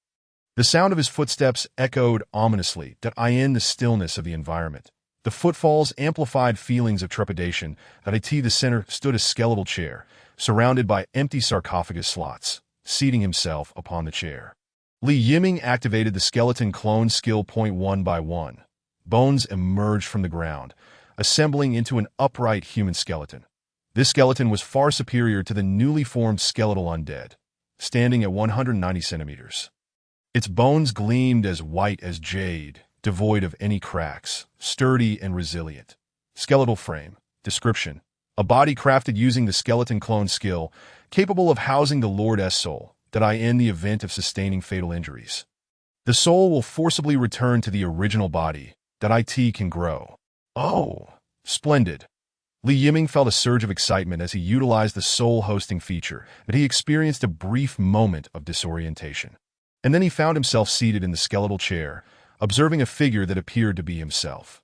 The sound of his footsteps echoed ominously in the stillness of the environment. The footfalls amplified feelings of trepidation. At the center stood a skeletal chair, surrounded by empty sarcophagus slots. Seating himself upon the chair, Li Yiming activated the skeleton clone skill point one by one. Bones emerged from the ground, assembling into an upright human skeleton. This skeleton was far superior to the newly formed skeletal undead, standing at 190 centimeters. Its bones gleamed as white as jade, devoid of any cracks, sturdy and resilient. Skeletal frame. Description: a body crafted using the skeleton clone skill, capable of housing the Lord's soul, in the event of sustaining fatal injuries. The soul will forcibly return to the original body, it can grow. Oh, splendid. Li Yiming felt a surge of excitement as he utilized the soul hosting feature, but he experienced a brief moment of disorientation. And then he found himself seated in the skeletal chair, observing a figure that appeared to be himself.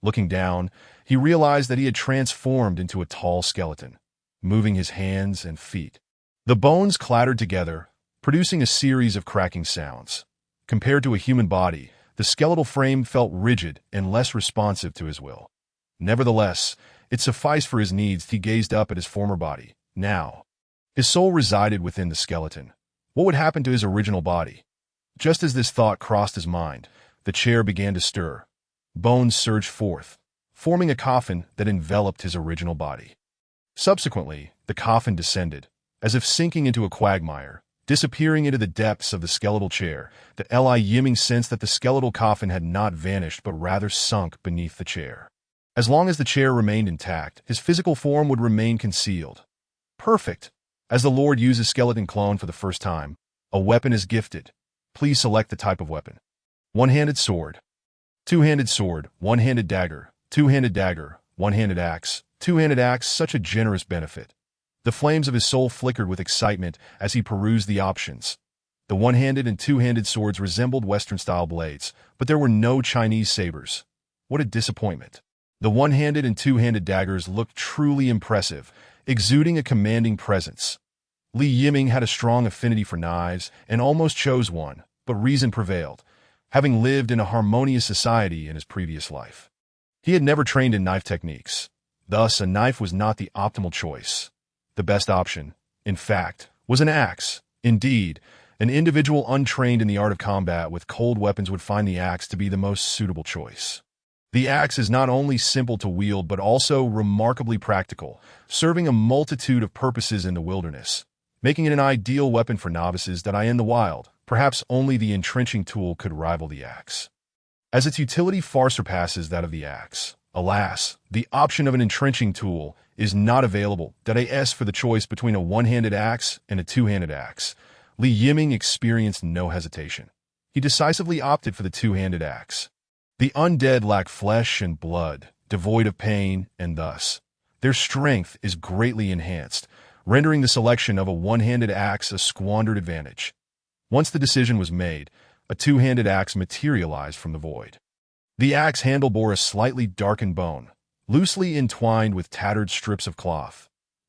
Looking down, he realized that he had transformed into a tall skeleton, moving his hands and feet. The bones clattered together, producing a series of cracking sounds. Compared to a human body, the skeletal frame felt rigid and less responsive to his will. Nevertheless, it sufficed for his needs. He gazed up at his former body. Now, his soul resided within the skeleton. What would happen to his original body? Just as this thought crossed his mind, the chair began to stir. Bones surged forth, forming a coffin that enveloped his original body. Subsequently, the coffin descended, as if sinking into a quagmire, disappearing into the depths of the skeletal chair. Li Yiming sensed that the skeletal coffin had not vanished but rather sunk beneath the chair. As long as the chair remained intact, his physical form would remain concealed. Perfect. As the Lord uses skeleton clone for the first time, a weapon is gifted. Please select the type of weapon. One-handed sword. Two-handed sword, one-handed dagger, two-handed dagger, one-handed axe, two-handed axe. Such a generous benefit. The flames of his soul flickered with excitement as he perused the options. The one-handed and two-handed swords resembled Western-style blades, but there were no Chinese sabers. What a disappointment. The one-handed and two-handed daggers looked truly impressive, exuding a commanding presence. Li Yiming had a strong affinity for knives and almost chose one, but reason prevailed, having lived in a harmonious society in his previous life. He had never trained in knife techniques. Thus, a knife was not the optimal choice. The best option, in fact, was an axe. Indeed, an individual untrained in the art of combat with cold weapons would find the axe to be the most suitable choice. The axe is not only simple to wield but also remarkably practical, serving a multitude of purposes in the wilderness, making it an ideal weapon for novices in the wild. Perhaps only the entrenching tool could rival the axe, as its utility far surpasses that of the axe. Alas, the option of an entrenching tool is not available. For the choice between a one-handed axe and a two-handed axe, Li Yiming experienced no hesitation. He decisively opted for the two-handed axe. The undead lack flesh and blood, devoid of pain, and thus, their strength is greatly enhanced, rendering the selection of a one-handed axe a squandered advantage. Once the decision was made, a two-handed axe materialized from the void. The axe handle bore a slightly darkened bone, loosely entwined with tattered strips of cloth.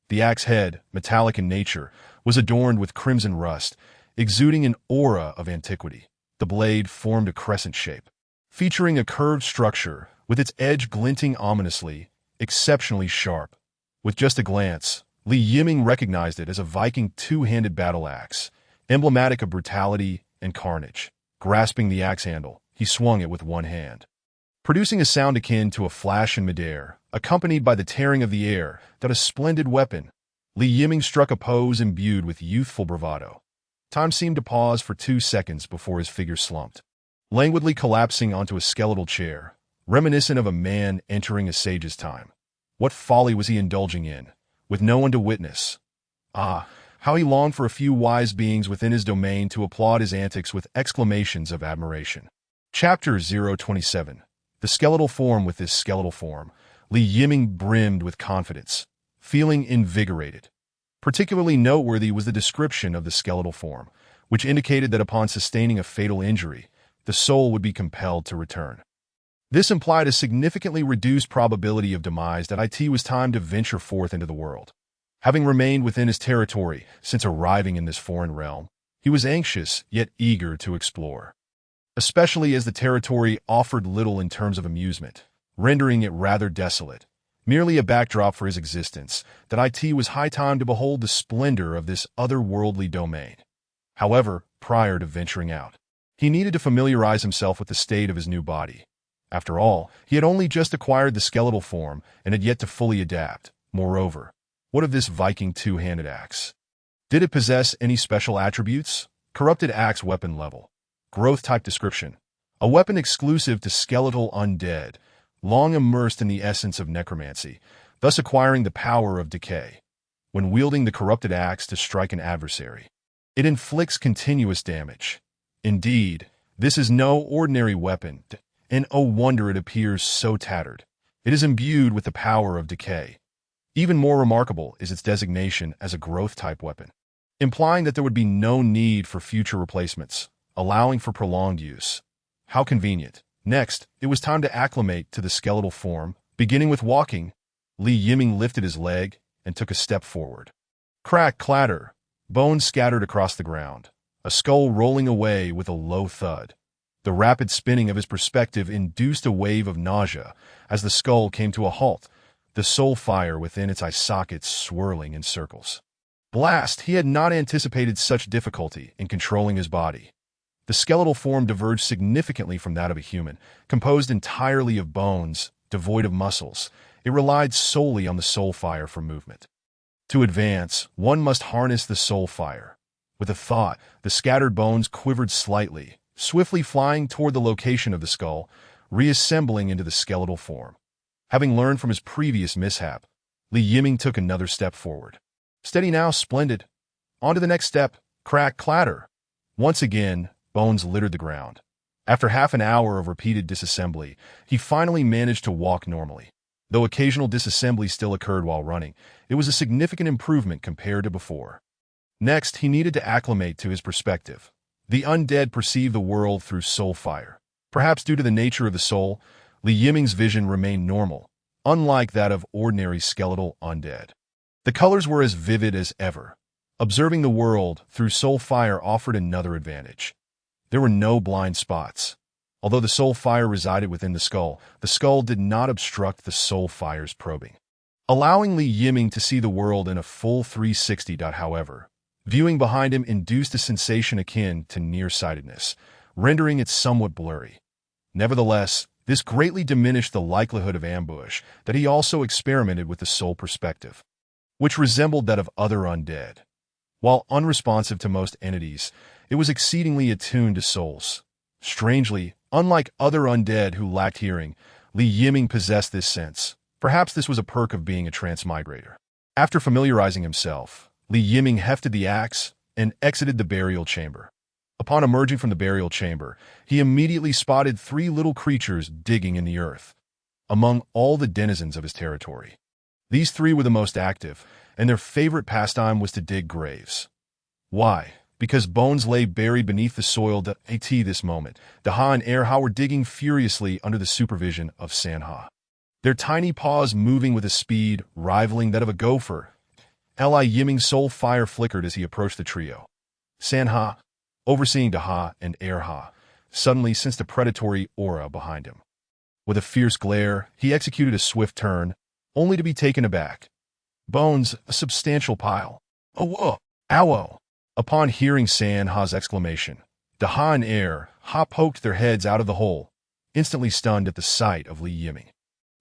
The axe head, metallic in nature, was adorned with crimson rust, exuding an aura of antiquity. The blade formed a crescent shape, featuring a curved structure, with its edge glinting ominously, exceptionally sharp. With just a glance, Li Yiming recognized it as a Viking two-handed battle axe, emblematic of brutality and carnage. Grasping the axe handle, he swung it with one hand, producing a sound akin to a flash in midair, accompanied by the tearing of the air. That a splendid weapon. Li Yiming struck a pose imbued with youthful bravado. Time seemed to pause for 2 seconds before his figure slumped, languidly collapsing onto a skeletal chair, reminiscent of a man entering a sage's time. What folly was he indulging in, with no one to witness? Ah, how he longed for a few wise beings within his domain to applaud his antics with exclamations of admiration. Chapter 027. The skeletal form. With this skeletal form, Li Yiming brimmed with confidence, feeling invigorated. Particularly noteworthy was the description of the skeletal form, which indicated that upon sustaining a fatal injury, the soul would be compelled to return. This implied a significantly reduced probability of demise. That it was time to venture forth into the world. Having remained within his territory since arriving in this foreign realm, he was anxious yet eager to explore, especially as the territory offered little in terms of amusement, rendering it rather desolate, merely a backdrop for his existence. That it was high time to behold the splendor of this otherworldly domain. However, prior to venturing out, he needed to familiarize himself with the state of his new body. After all, he had only just acquired the skeletal form and had yet to fully adapt. Moreover, what of this Viking two-handed axe? Did it possess any special attributes? Corrupted axe weapon level. Growth type description. A weapon exclusive to skeletal undead, long immersed in the essence of necromancy, thus acquiring the power of decay. When wielding the corrupted axe to strike an adversary, it inflicts continuous damage. Indeed, this is no ordinary weapon, and oh wonder it appears so tattered. It is imbued with the power of decay. Even more remarkable is its designation as a growth-type weapon, implying that there would be no need for future replacements, allowing for prolonged use. How convenient. Next, it was time to acclimate to the skeletal form. Beginning with walking, Li Yiming lifted his leg and took a step forward. Crack, clatter, bones scattered across the ground, a skull rolling away with a low thud. The rapid spinning of his perspective induced a wave of nausea as the skull came to a halt, the soul fire within its eye sockets swirling in circles. Blast! He had not anticipated such difficulty in controlling his body. The skeletal form diverged significantly from that of a human, composed entirely of bones, devoid of muscles. It relied solely on the soul fire for movement. To advance, one must harness the soul fire. With a thought, the scattered bones quivered slightly, swiftly flying toward the location of the skull, reassembling into the skeletal form. Having learned from his previous mishap, Li Yiming took another step forward. Steady now, splendid. On to the next step. Crack, clatter. Once again, bones littered the ground. After half an hour of repeated disassembly, he finally managed to walk normally. Though occasional disassembly still occurred while running, it was a significant improvement compared to before. Next, he needed to acclimate to his perspective. The undead perceive the world through soul fire. Perhaps due to the nature of the soul, Li Yiming's vision remained normal, unlike that of ordinary skeletal undead. The colors were as vivid as ever. Observing the world through soul fire offered another advantage. There were no blind spots. Although the soul fire resided within the skull did not obstruct the soul fire's probing, allowing Li Yiming to see the world in a full 360. However, viewing behind him induced a sensation akin to nearsightedness, rendering it somewhat blurry. Nevertheless, this greatly diminished the likelihood of ambush. That he also experimented with the soul perspective, which resembled that of other undead. While unresponsive to most entities, it was exceedingly attuned to souls. Strangely, unlike other undead who lacked hearing, Li Yiming possessed this sense. Perhaps this was a perk of being a transmigrator. After familiarizing himself, Li Yiming hefted the axe and exited the burial chamber. Upon emerging from the burial chamber, he immediately spotted 3 little creatures digging in the earth. Among all the denizens of his territory, these 3 were the most active, and their favorite pastime was to dig graves. Why? Because bones lay buried beneath the soil. At this moment, Daha and Erha were digging furiously under the supervision of Sanha. their tiny paws moving with a speed rivaling that of a gopher. Li Yiming's soul fire flickered as he approached the trio. Sanha, overseeing Daha and Erha, suddenly sensed a predatory aura behind him. With a fierce glare, he executed a swift turn, only to be taken aback. Bones, a substantial pile. Oh, whoa, ow! Upon hearing Sanha's exclamation, Daha and Ha poked their heads out of the hole, instantly stunned at the sight of Li Yiming.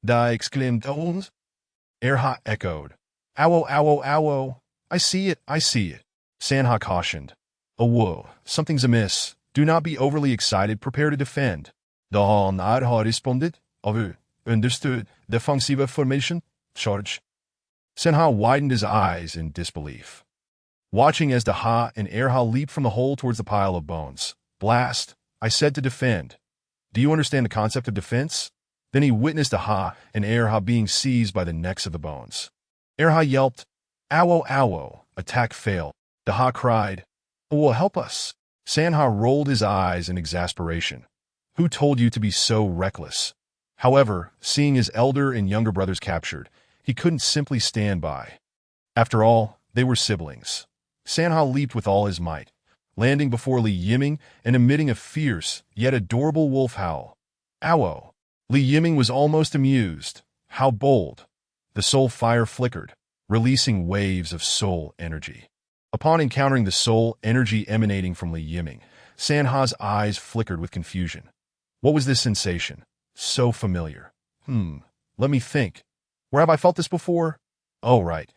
Da exclaimed Bones. Ha echoed. Ow, ow, ow! I see it, I see it. Sanha cautioned. Oh, whoa, something's amiss. Do not be overly excited, prepare to defend. Daha har responded. Understood. Defensive formation. Charge. Sanha widened his eyes in disbelief, watching as Daha and Ha leaped from the hole towards the pile of bones. Blast, I said to defend. Do you understand the concept of defense? Then he witnessed Daha and Ha being seized by the necks of the bones. Ha yelped. Ow, ow! Attack failed. Daha cried. Oh, help us. Sanha rolled his eyes in exasperation. Who told you to be so reckless? However, seeing his elder and younger brothers captured, he couldn't simply stand by. After all, they were siblings. Sanha leaped with all his might, landing before Li Yiming and emitting a fierce, yet adorable wolf howl. Ow! Li Yiming was almost amused. How bold! The soul fire flickered, releasing waves of soul energy. Upon encountering the soul energy emanating from Li Yiming, Sanha's eyes flickered with confusion. What was this sensation? So familiar. Let me think. Where have I felt this before? Oh, right.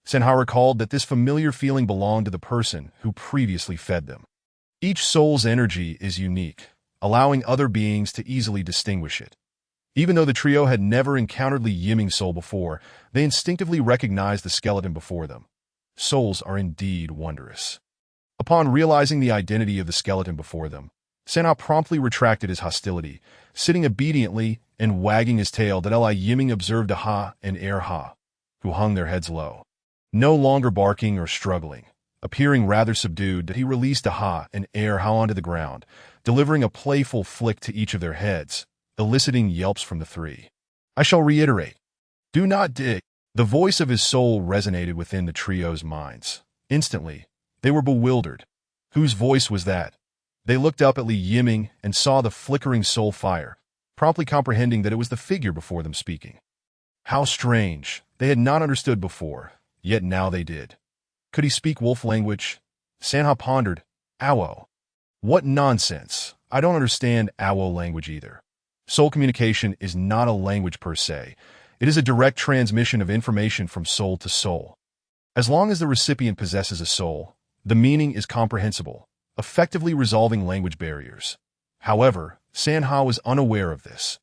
Sanha recalled that this familiar feeling belonged to the person who previously fed them. Each soul's energy is unique, allowing other beings to easily distinguish it. Even though the trio had never encountered Li Yiming's soul before, they instinctively recognized the skeleton before them. Souls are indeed wondrous. Upon realizing the identity of the skeleton before them, Sanha promptly retracted his hostility, sitting obediently and wagging his tail that Li Yiming observed Aha and Ha, who hung their heads low. No longer barking or struggling, appearing rather subdued, that he released Aha and Ha onto the ground, delivering a playful flick to each of their heads, eliciting yelps from the three. I shall reiterate. Do not dig. The voice of his soul resonated within the trio's minds. Instantly, they were bewildered. Whose voice was that? They looked up at Li Yiming and saw the flickering soul fire, promptly comprehending that it was the figure before them speaking. How strange. They had not understood before, yet now they did. Could he speak wolf language? Sanha pondered. Owo. What nonsense. I don't understand Owo language either. Soul communication is not a language per se. It is a direct transmission of information from soul to soul. As long as the recipient possesses a soul, the meaning is comprehensible, effectively resolving language barriers. However, Sanha was unaware of this.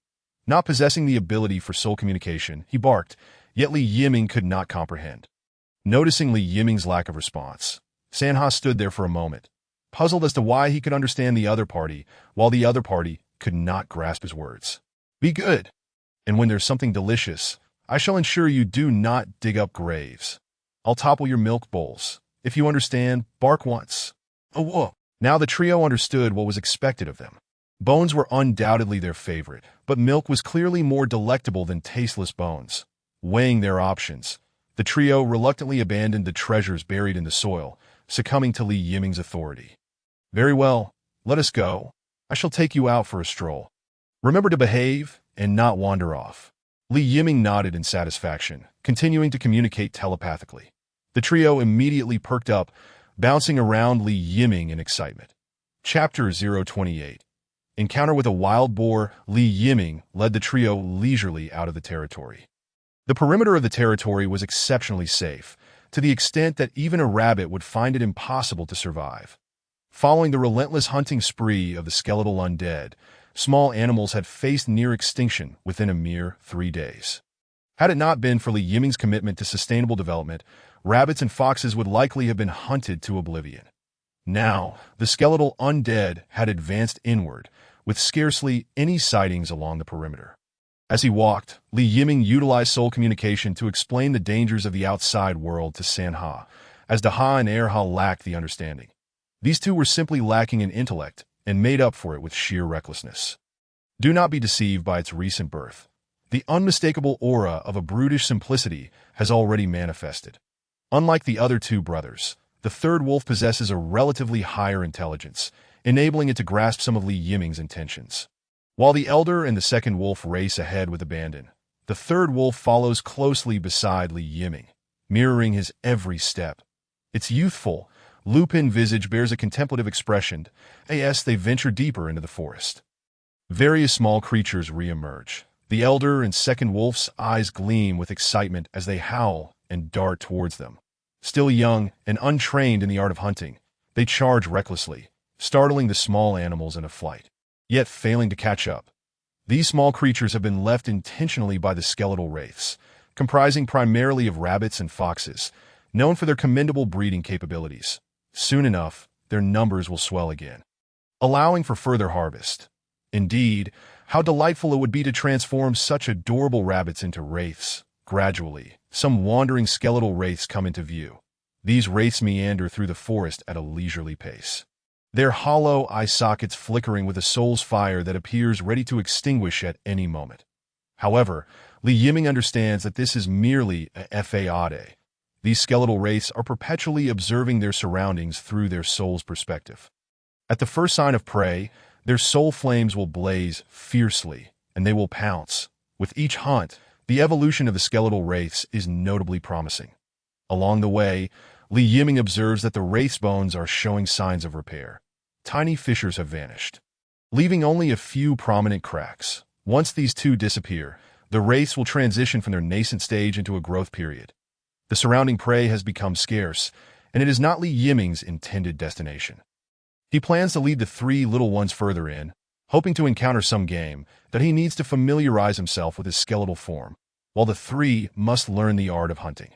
Not possessing the ability for soul communication, he barked, yet Li Yiming could not comprehend. Noticing Li Yiming's lack of response, Sanha stood there for a moment, puzzled as to why he could understand the other party, while the other party could not grasp his words. Be good. And when there's something delicious, I shall ensure you do not dig up graves. I'll topple your milk bowls. If you understand, bark once. Oh, whoa. Now the trio understood what was expected of them. Bones were undoubtedly their favorite, but milk was clearly more delectable than tasteless bones. Weighing their options, the trio reluctantly abandoned the treasures buried in the soil, succumbing to Li Yiming's authority. Very well, let us go. I shall take you out for a stroll. Remember to behave and not wander off. Li Yiming nodded in satisfaction, continuing to communicate telepathically. The trio immediately perked up, bouncing around Li Yiming in excitement. Chapter 028. Encounter with a wild boar. Li Yiming led the trio leisurely out of the territory. The perimeter of the territory was exceptionally safe, to the extent that even a rabbit would find it impossible to survive. Following the relentless hunting spree of the skeletal undead, small animals had faced near extinction within a mere 3 days. Had it not been for Li Yiming's commitment to sustainable development, rabbits and foxes would likely have been hunted to oblivion. Now, the skeletal undead had advanced inward, with scarcely any sightings along the perimeter. As he walked, Li Yiming utilized soul communication to explain the dangers of the outside world to Sanha, as Daha and Ha lacked the understanding. These two were simply lacking in intellect, and made up for it with sheer recklessness. Do not be deceived by its recent birth. The unmistakable aura of a brutish simplicity has already manifested. Unlike the other two brothers, the third wolf possesses a relatively higher intelligence, enabling it to grasp some of Li Yiming's intentions. While the elder and the second wolf race ahead with abandon, the third wolf follows closely beside Li Yiming, mirroring his every step. Its youthful, lupin visage bears a contemplative expression as they venture deeper into the forest. Various small creatures re-emerge. The elder and second wolf's eyes gleam with excitement as they howl and dart towards them. Still young and untrained in the art of hunting, they charge recklessly, startling the small animals into flight, yet failing to catch up. These small creatures have been left intentionally by the skeletal wraiths, comprising primarily of rabbits and foxes, known for their commendable breeding capabilities. Soon enough, their numbers will swell again, allowing for further harvest. Indeed, how delightful it would be to transform such adorable rabbits into wraiths. Gradually, some wandering skeletal wraiths come into view. These wraiths meander through the forest at a leisurely pace, their hollow eye sockets flickering with a soul's fire that appears ready to extinguish at any moment. However, Li Yiming understands that this is merely a fade. These skeletal wraiths are perpetually observing their surroundings through their soul's perspective. At the first sign of prey, their soul flames will blaze fiercely, and they will pounce. With each hunt, the evolution of the skeletal wraiths is notably promising. Along the way, Li Yiming observes that the wraith's bones are showing signs of repair. Tiny fissures have vanished, leaving only a few prominent cracks. Once these two disappear, the wraiths will transition from their nascent stage into a growth period. The surrounding prey has become scarce, and it is not Li Yiming's intended destination. He plans to lead the three little ones further in, hoping to encounter some game that he needs to familiarize himself with his skeletal form, while the three must learn the art of hunting.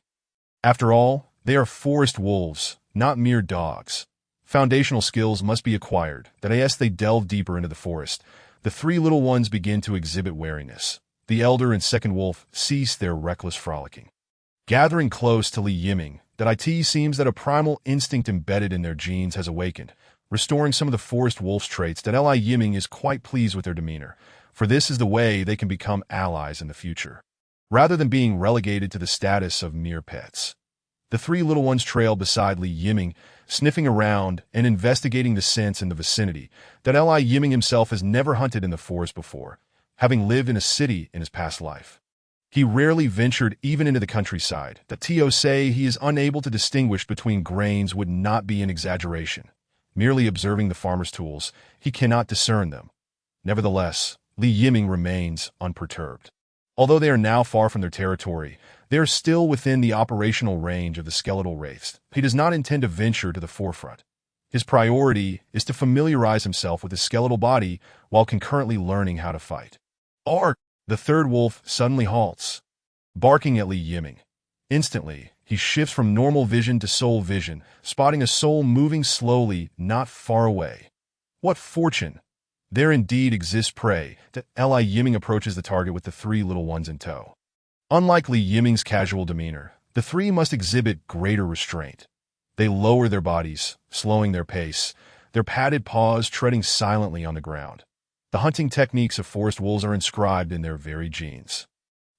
After all, they are forest wolves, not mere dogs. Foundational skills must be acquired, that as they delve deeper into the forest, the three little ones begin to exhibit wariness. The elder and second wolf cease their reckless frolicking. Gathering close to Li Yiming, that it seems that a primal instinct embedded in their genes has awakened, restoring some of the forest wolf's traits that Li Yiming is quite pleased with their demeanor, for this is the way they can become allies in the future, rather than being relegated to the status of mere pets. The three little ones trail beside Li Yiming, sniffing around and investigating the scents in the vicinity that Li Yiming himself has never hunted in the forest before, having lived in a city in his past life. He rarely ventured even into the countryside. That to say he is unable to distinguish between grains would not be an exaggeration. Merely observing the farmer's tools, he cannot discern them. Nevertheless, Li Yiming remains unperturbed. Although they are now far from their territory, they are still within the operational range of the skeletal wraiths. He does not intend to venture to the forefront. His priority is to familiarize himself with his skeletal body while concurrently learning how to fight. Ark! The third wolf suddenly halts, barking at Li Yiming. Instantly, he shifts from normal vision to soul vision, spotting a soul moving slowly not far away. What fortune! There indeed exists prey. That Li Yiming approaches the target with the three little ones in tow. Unlike Li Yiming's casual demeanor, the three must exhibit greater restraint. They lower their bodies, slowing their pace, their padded paws treading silently on the ground. The hunting techniques of forest wolves are inscribed in their very genes.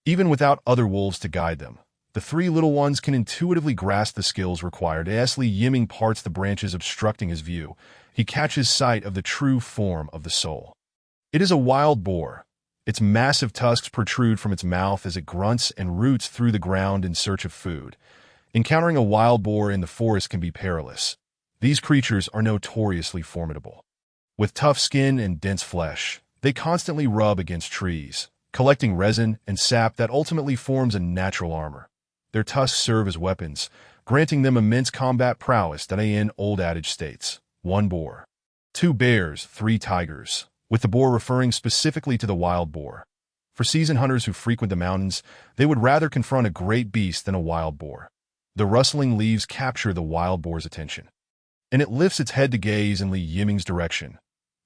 Even without other wolves to guide them, the three little ones can intuitively grasp the skills required. As Li Yiming parts the branches obstructing his view, he catches sight of the true form of the soul. It is a wild boar. Its massive tusks protrude from its mouth as it grunts and roots through the ground in search of food. Encountering a wild boar in the forest can be perilous. These creatures are notoriously formidable. With tough skin and dense flesh, they constantly rub against trees, collecting resin and sap that ultimately forms a natural armor. Their tusks serve as weapons, granting them immense combat prowess that in old adage states, 1 boar, 2 bears, 3 tigers, with the boar referring specifically to the wild boar. For seasoned hunters who frequent the mountains, they would rather confront a great beast than a wild boar. The rustling leaves capture the wild boar's attention, and it lifts its head to gaze in Li Yiming's direction.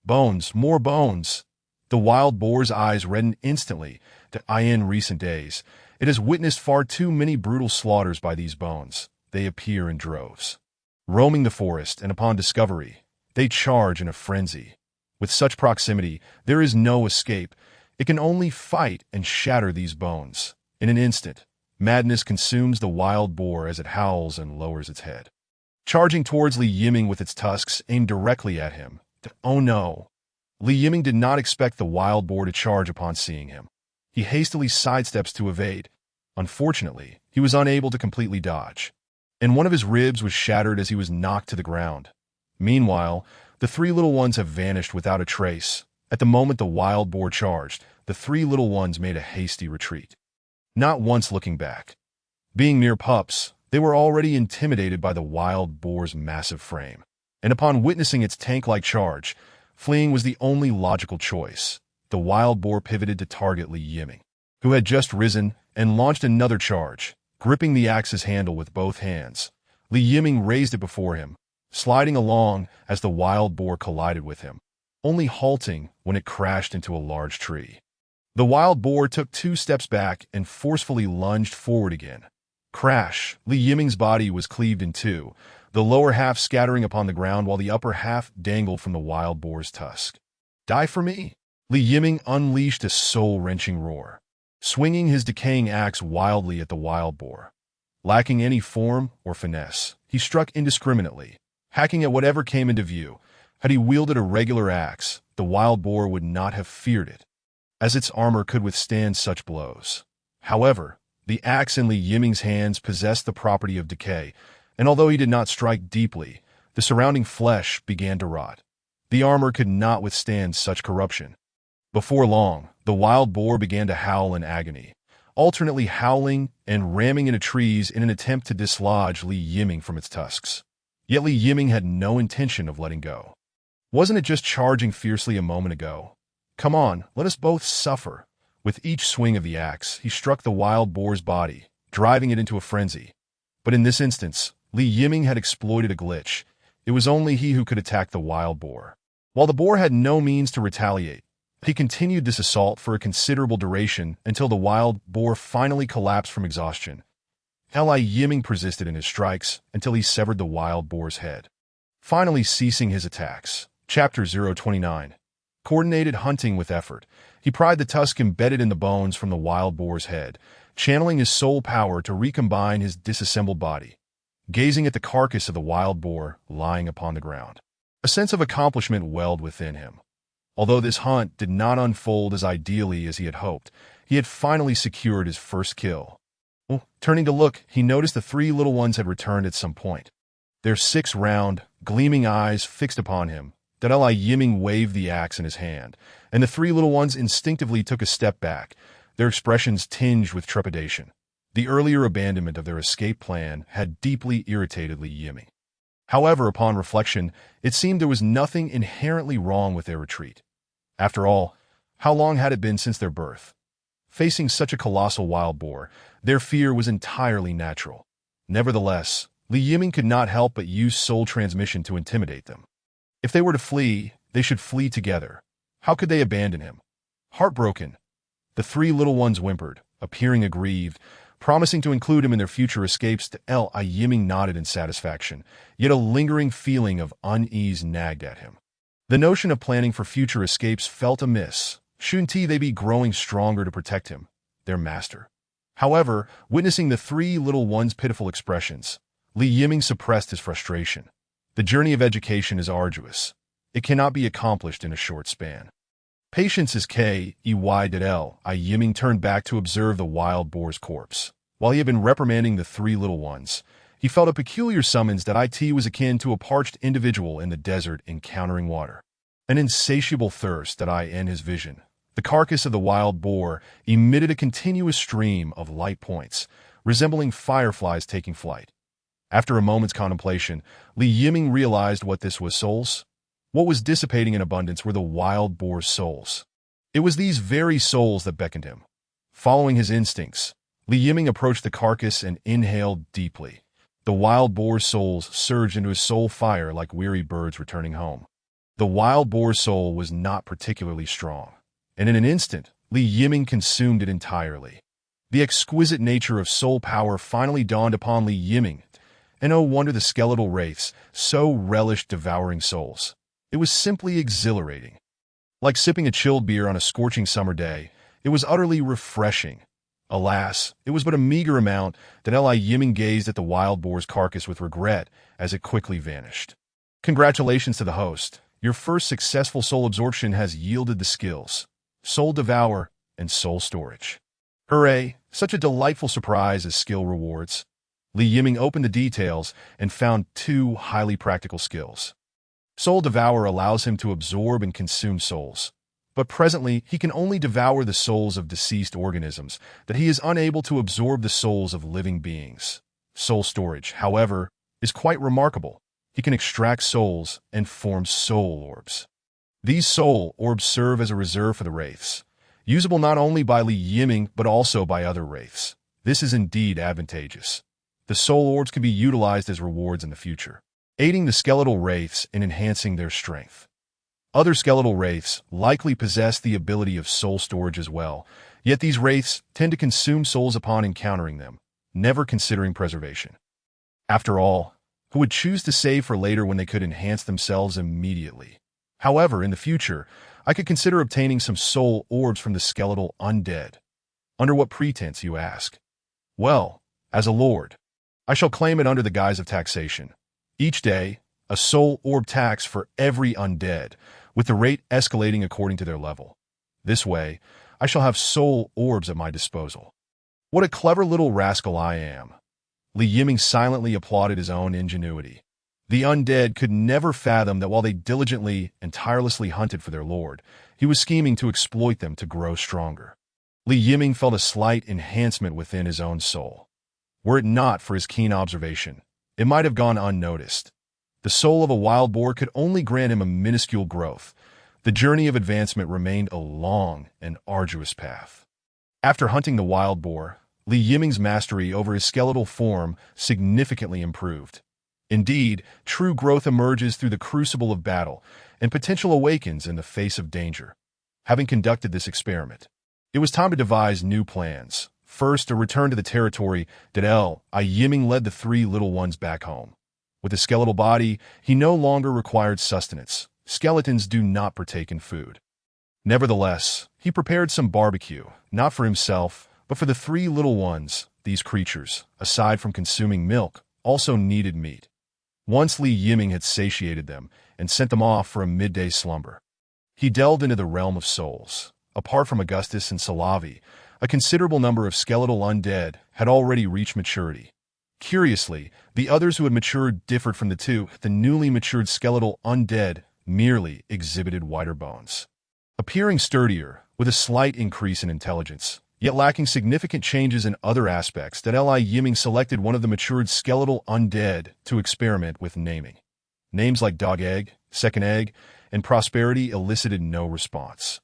Bones, more bones! The wild boar's eyes redden instantly. That in recent days, it has witnessed far too many brutal slaughters by these bones. They appear in droves, roaming the forest, and upon discovery, they charge in a frenzy. With such proximity, there is no escape. It can only fight and shatter these bones. In an instant, madness consumes the wild boar as it howls and lowers its head. Charging towards Li Yiming with its tusks aimed directly at him. Oh no! Li Yiming did not expect the wild boar to charge upon seeing him. He hastily sidesteps to evade. Unfortunately, he was unable to completely dodge, and one of his ribs was shattered as he was knocked to the ground. Meanwhile, the three little ones have vanished without a trace. At the moment the wild boar charged, the three little ones made a hasty retreat, not once looking back. Being mere pups, they were already intimidated by the wild boar's massive frame, and upon witnessing its tank-like charge, fleeing was the only logical choice. The wild boar pivoted to target Li Yiming, who had just risen, and launched another charge. Gripping the axe's handle with both hands, Li Yiming raised it before him, sliding along as the wild boar collided with him, only halting when it crashed into a large tree. The wild boar took 2 steps back and forcefully lunged forward again. Crash! Li Yiming's body was cleaved in two, the lower half scattering upon the ground while the upper half dangled from the wild boar's tusk. Die for me! Li Yiming unleashed a soul-wrenching roar, swinging his decaying axe wildly at the wild boar. Lacking any form or finesse, he struck indiscriminately, hacking at whatever came into view. Had he wielded a regular axe, the wild boar would not have feared it, as its armor could withstand such blows. However, the axe in Li Yiming's hands possessed the property of decay, and although he did not strike deeply, the surrounding flesh began to rot. The armor could not withstand such corruption. Before long, the wild boar began to howl in agony, alternately howling and ramming into trees in an attempt to dislodge Li Yiming from its tusks. Yet Li Yiming had no intention of letting go. Wasn't it just charging fiercely a moment ago? Come on, let us both suffer. With each swing of the axe, he struck the wild boar's body, driving it into a frenzy. But in this instance, Li Yiming had exploited a glitch. It was only he who could attack the wild boar. While the boar had no means to retaliate, he continued this assault for a considerable duration until the wild boar finally collapsed from exhaustion. Li Yiming persisted in his strikes until he severed the wild boar's head, finally ceasing his attacks. Chapter 029. Coordinated hunting with effort. He pried the tusk embedded in the bones from the wild boar's head, channeling his soul power to recombine his disassembled body. Gazing at the carcass of the wild boar lying upon the ground, a sense of accomplishment welled within him. Although this hunt did not unfold as ideally as he had hoped, he had finally secured his first kill. Turning to look, he noticed the three little ones had returned at some point, their 6 round, gleaming eyes fixed upon him. Li Yiming waved the axe in his hand, and the 3 little ones instinctively took a step back, their expressions tinged with trepidation. The earlier abandonment of their escape plan had deeply irritated Li Yiming. However, upon reflection, it seemed there was nothing inherently wrong with their retreat. After all, how long had it been since their birth? Facing such a colossal wild boar, their fear was entirely natural. Nevertheless, Li Yiming could not help but use soul transmission to intimidate them. If they were to flee, they should flee together. How could they abandon him? Heartbroken, the 3 little ones whimpered, appearing aggrieved, promising to include him in their future escapes. Li Yiming nodded in satisfaction, yet a lingering feeling of unease nagged at him. The notion of planning for future escapes felt amiss. Shouldn't they be growing stronger to protect him, their master? However, witnessing the 3 little ones' pitiful expressions, Li Yiming suppressed his frustration. The journey of education is arduous. It cannot be accomplished in a short span. Patience is key. Yiming turned back to observe the wild boar's corpse. While he had been reprimanding the 3 little ones, he felt a peculiar summons that was akin to a parched individual in the desert encountering water. An insatiable thirst in his vision. The carcass of the wild boar emitted a continuous stream of light points, resembling fireflies taking flight. After a moment's contemplation, Li Yiming realized what this was. Souls? What was dissipating in abundance were the wild boar's souls. It was these very souls that beckoned him. Following his instincts, Li Yiming approached the carcass and inhaled deeply. The wild boar's souls surged into his soul fire like weary birds returning home. The wild boar's soul was not particularly strong, and in an instant, Li Yiming consumed it entirely. The exquisite nature of soul power finally dawned upon Li Yiming, and no wonder the skeletal wraiths so relished devouring souls. It was simply exhilarating. Like sipping a chilled beer on a scorching summer day, it was utterly refreshing. Alas, it was but a meager amount that Yiming gazed at the wild boar's carcass with regret as it quickly vanished. Congratulations to the host. Your first successful soul absorption has yielded the skills Soul Devour and Soul Storage. Hooray! Such a delightful surprise as skill rewards. Yiming opened the details and found two highly practical skills. Soul Devour allows him to absorb and consume souls, but presently he can only devour the souls of deceased organisms, that he is unable to absorb the souls of living beings. Soul Storage, however, is quite remarkable. He can extract souls and form soul orbs. These soul orbs serve as a reserve for the wraiths, usable not only by Yiming but also by other wraiths. This is indeed advantageous. The soul orbs can be utilized as rewards in the future, aiding the skeletal wraiths in enhancing their strength. Other skeletal wraiths likely possess the ability of soul storage as well, yet these wraiths tend to consume souls upon encountering them, never considering preservation. After all, who would choose to save for later when they could enhance themselves immediately? However, in the future, I could consider obtaining some soul orbs from the skeletal undead. Under what pretense, you ask? Well, as a lord, I shall claim it under the guise of taxation. Each day, a soul orb tax for every undead, with the rate escalating according to their level. This way, I shall have soul orbs at my disposal. What a clever little rascal I am. Yiming silently applauded his own ingenuity. The undead could never fathom that while they diligently and tirelessly hunted for their lord, he was scheming to exploit them to grow stronger. Yiming felt a slight enhancement within his own soul. Were it not for his keen observation, it might have gone unnoticed. The soul of a wild boar could only grant him a minuscule growth. The journey of advancement remained a long and arduous path. After hunting the wild boar, Yiming's mastery over his skeletal form significantly improved. Indeed, true growth emerges through the crucible of battle, and potential awakens in the face of danger. Having conducted this experiment, it was time to devise new plans. First, a return to the territory that Yiming led the three little ones back home. With a skeletal body, he no longer required sustenance. Skeletons do not partake in food. Nevertheless, he prepared some barbecue, not for himself, but for the three little ones. These creatures, aside from consuming milk, also needed meat. Once Yiming had satiated them and sent them off for a midday slumber, he delved into the realm of souls. Apart from Augustus and Salavi, a considerable number of skeletal undead had already reached maturity. Curiously, the others who had matured differed from the two. The newly matured skeletal undead merely exhibited whiter bones, appearing sturdier, with a slight increase in intelligence, yet lacking significant changes in other aspects. That Yiming selected one of the matured skeletal undead to experiment with naming. Names like Dog Egg, Second Egg, and Prosperity elicited no response.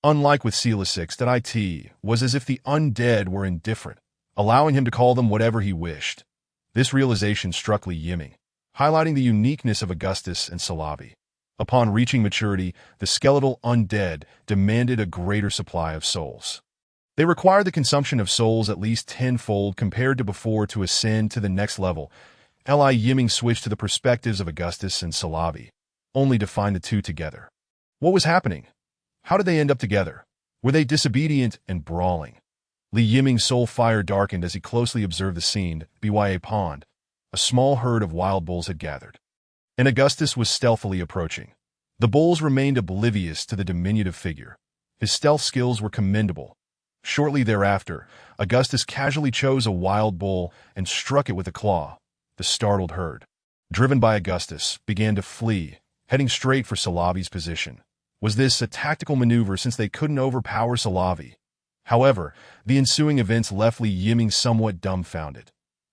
Unlike with Celisix, that it was as if the undead were indifferent, allowing him to call them whatever he wished. This realization struck Yiming, highlighting the uniqueness of Augustus and Salavi. Upon reaching maturity, the skeletal undead demanded a greater supply of souls. They required the consumption of souls at least tenfold compared to before to ascend to the next level. Yiming switched to the perspectives of Augustus and Salavi, only to find the two together. What was happening? How did they end up together? Were they disobedient and brawling? Yiming's soul fire darkened as he closely observed the scene. Bya Pond, a small herd of wild bulls had gathered, and Augustus was stealthily approaching. The bulls remained oblivious to the diminutive figure. His stealth skills were commendable. Shortly thereafter, Augustus casually chose a wild bull and struck it with a claw. The startled herd, driven by Augustus, began to flee, heading straight for Salavi's position. Was this a tactical maneuver since they couldn't overpower Salavi? However, the ensuing events left Yiming somewhat dumbfounded.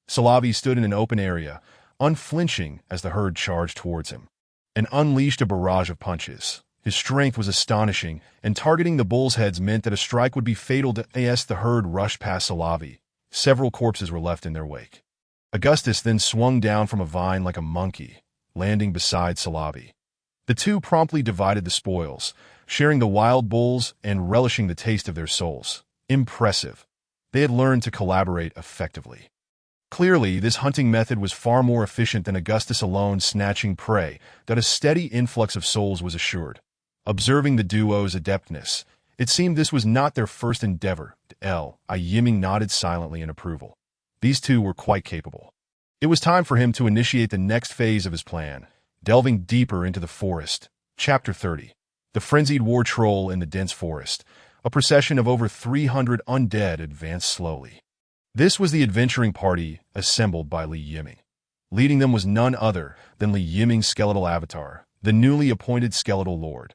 Salavi stood in an open area, unflinching as the herd charged towards him, and unleashed a barrage of punches. His strength was astonishing, and targeting the bulls' heads meant that a strike would be fatal to the herd rushed past Salavi. Several corpses were left in their wake. Augustus then swung down from a vine like a monkey, landing beside Salavi. The two promptly divided the spoils, sharing the wild bulls and relishing the taste of their souls. Impressive. They had learned to collaborate effectively. Clearly, this hunting method was far more efficient than Augustus alone snatching prey, that a steady influx of souls was assured. Observing the duo's adeptness, it seemed this was not their first endeavor. Yiming nodded silently in approval. These two were quite capable. It was time for him to initiate the next phase of his plan, delving deeper into the forest. Chapter 30. The Frenzied War Troll in the Dense Forest. A procession of over 300 undead advanced slowly. This was the adventuring party assembled by Yiming. Leading them was none other than Yiming's skeletal avatar, the newly appointed skeletal lord.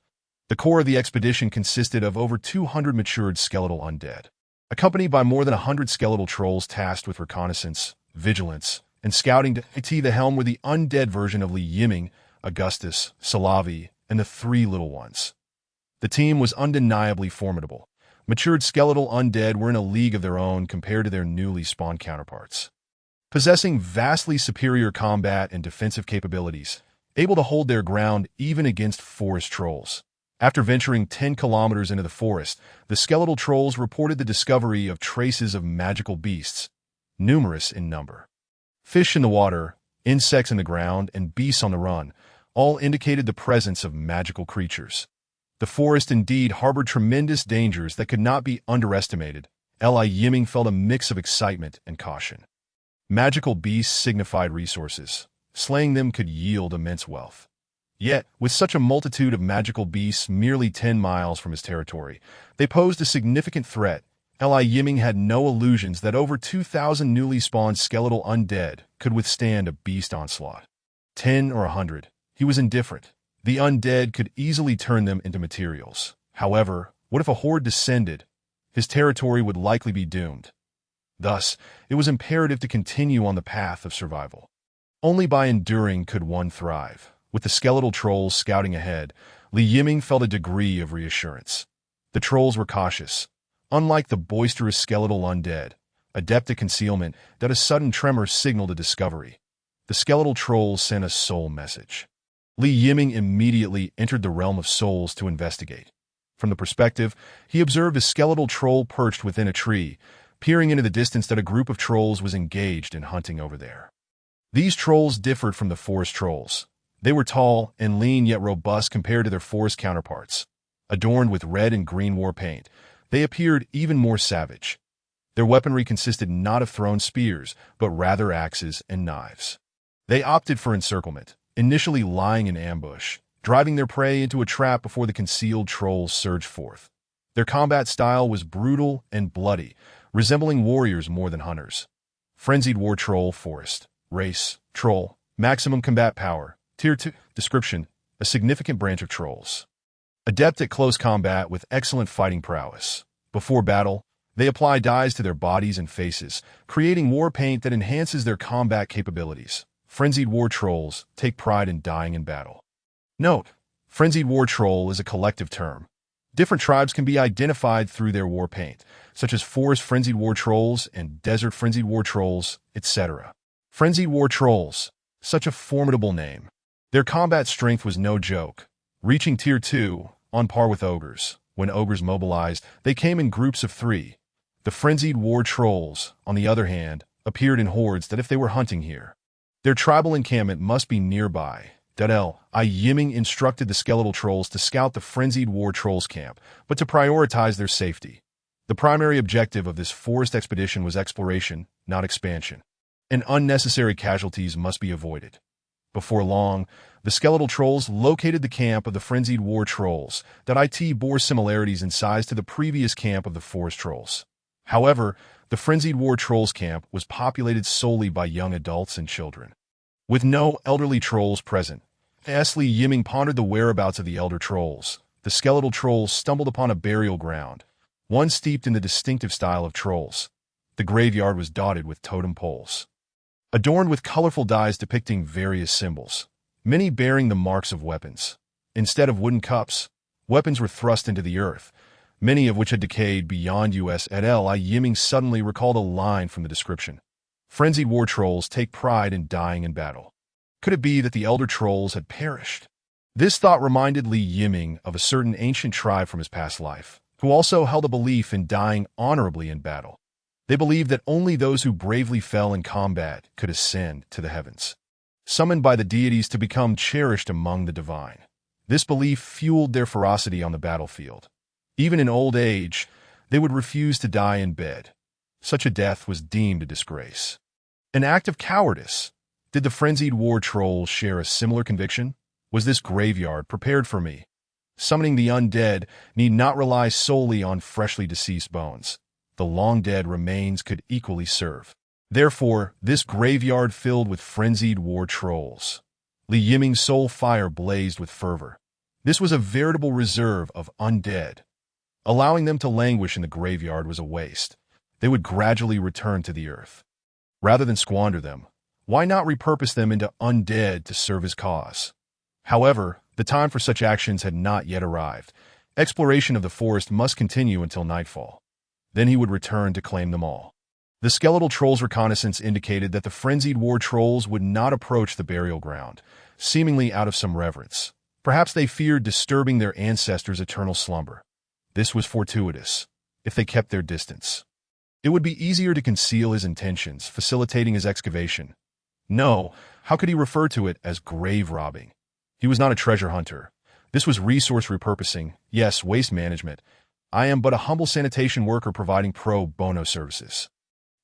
The core of the expedition consisted of over 200 matured skeletal undead, accompanied by more than 100 skeletal trolls tasked with reconnaissance, vigilance, and scouting. At the helm were the undead version of Yiming, Augustus, Salavi, and the three little ones. The team was undeniably formidable. Matured skeletal undead were in a league of their own compared to their newly spawned counterparts. Possessing vastly superior combat and defensive capabilities, able to hold their ground even against forest trolls. After venturing 10 kilometers into the forest, the skeletal trolls reported the discovery of traces of magical beasts, numerous in number. Fish in the water, insects in the ground, and beasts on the run all indicated the presence of magical creatures. The forest indeed harbored tremendous dangers that could not be underestimated. Yiming felt a mix of excitement and caution. Magical beasts signified resources. Slaying them could yield immense wealth. Yet, with such a multitude of magical beasts merely 10 miles from his territory, they posed a significant threat. Yiming had no illusions that over 2,000 newly spawned skeletal undead could withstand a beast onslaught. 10 or 100, he was indifferent. The undead could easily turn them into materials. However, what if a horde descended? His territory would likely be doomed. Thus, it was imperative to continue on the path of survival. Only by enduring could one thrive. With the skeletal trolls scouting ahead, Yiming felt a degree of reassurance. The trolls were cautious. Unlike the boisterous skeletal undead, adept at concealment, that a sudden tremor signaled a discovery. The skeletal trolls sent a soul message. Yiming immediately entered the realm of souls to investigate. From the perspective, he observed a skeletal troll perched within a tree, peering into the distance that a group of trolls was engaged in hunting over there. These trolls differed from the forest trolls. They were tall and lean yet robust compared to their forest counterparts. Adorned with red and green war paint, they appeared even more savage. Their weaponry consisted not of thrown spears, but rather axes and knives. They opted for encirclement, initially lying in ambush, driving their prey into a trap before the concealed trolls surged forth. Their combat style was brutal and bloody, resembling warriors more than hunters. Frenzied War Troll Forest. Race, Troll. Maximum combat power. Tier 2. Description: a significant branch of trolls. Adept at close combat with excellent fighting prowess. Before battle, they apply dyes to their bodies and faces, creating war paint that enhances their combat capabilities. Frenzied War Trolls take pride in dying in battle. Note: Frenzied War Troll is a collective term. Different tribes can be identified through their war paint, such as Forest Frenzied War Trolls and Desert Frenzied War Trolls, etc. Frenzied War Trolls. Such a formidable name. Their combat strength was no joke, reaching Tier 2, on par with ogres. When ogres mobilized, they came in groups of 3. The Frenzied War Trolls, on the other hand, appeared in hordes that if they were hunting here, their tribal encampment must be nearby. Yiming instructed the skeletal trolls to scout the Frenzied War Trolls camp, but to prioritize their safety. The primary objective of this forest expedition was exploration, not expansion, and unnecessary casualties must be avoided. Before long, the skeletal trolls located the camp of the Frenzied War Trolls that bore similarities in size to the previous camp of the forest trolls. However, the Frenzied War Trolls camp was populated solely by young adults and children, with no elderly trolls present. Yiming pondered the whereabouts of the elder trolls. The skeletal trolls stumbled upon a burial ground, one steeped in the distinctive style of trolls. The graveyard was dotted with totem poles, adorned with colorful dyes depicting various symbols, many bearing the marks of weapons. Instead of wooden cups, weapons were thrust into the earth, many of which had decayed beyond us. Yiming suddenly recalled a line from the description. Frenzied War Trolls take pride in dying in battle. Could it be that the elder trolls had perished? This thought reminded Yiming of a certain ancient tribe from his past life, who also held a belief in dying honorably in battle. They believed that only those who bravely fell in combat could ascend to the heavens, summoned by the deities to become cherished among the divine. This belief fueled their ferocity on the battlefield. Even in old age, they would refuse to die in bed. Such a death was deemed a disgrace. An act of cowardice. Did the frenzied war trolls share a similar conviction? Was this graveyard prepared for me? Summoning the undead need not rely solely on freshly deceased bones. The long-dead remains could equally serve. Therefore, this graveyard filled with frenzied war trolls. Yiming's soul fire blazed with fervor. This was a veritable reserve of undead. Allowing them to languish in the graveyard was a waste. They would gradually return to the earth. Rather than squander them, why not repurpose them into undead to serve his cause? However, the time for such actions had not yet arrived. Exploration of the forest must continue until nightfall. Then he would return to claim them all. The skeletal trolls' reconnaissance indicated that the frenzied war trolls would not approach the burial ground, seemingly out of some reverence. Perhaps they feared disturbing their ancestors' eternal slumber. This was fortuitous, if they kept their distance. It would be easier to conceal his intentions, facilitating his excavation. No, how could he refer to it as grave robbing? He was not a treasure hunter. This was resource repurposing, yes, waste management. I am but a humble sanitation worker providing pro bono services.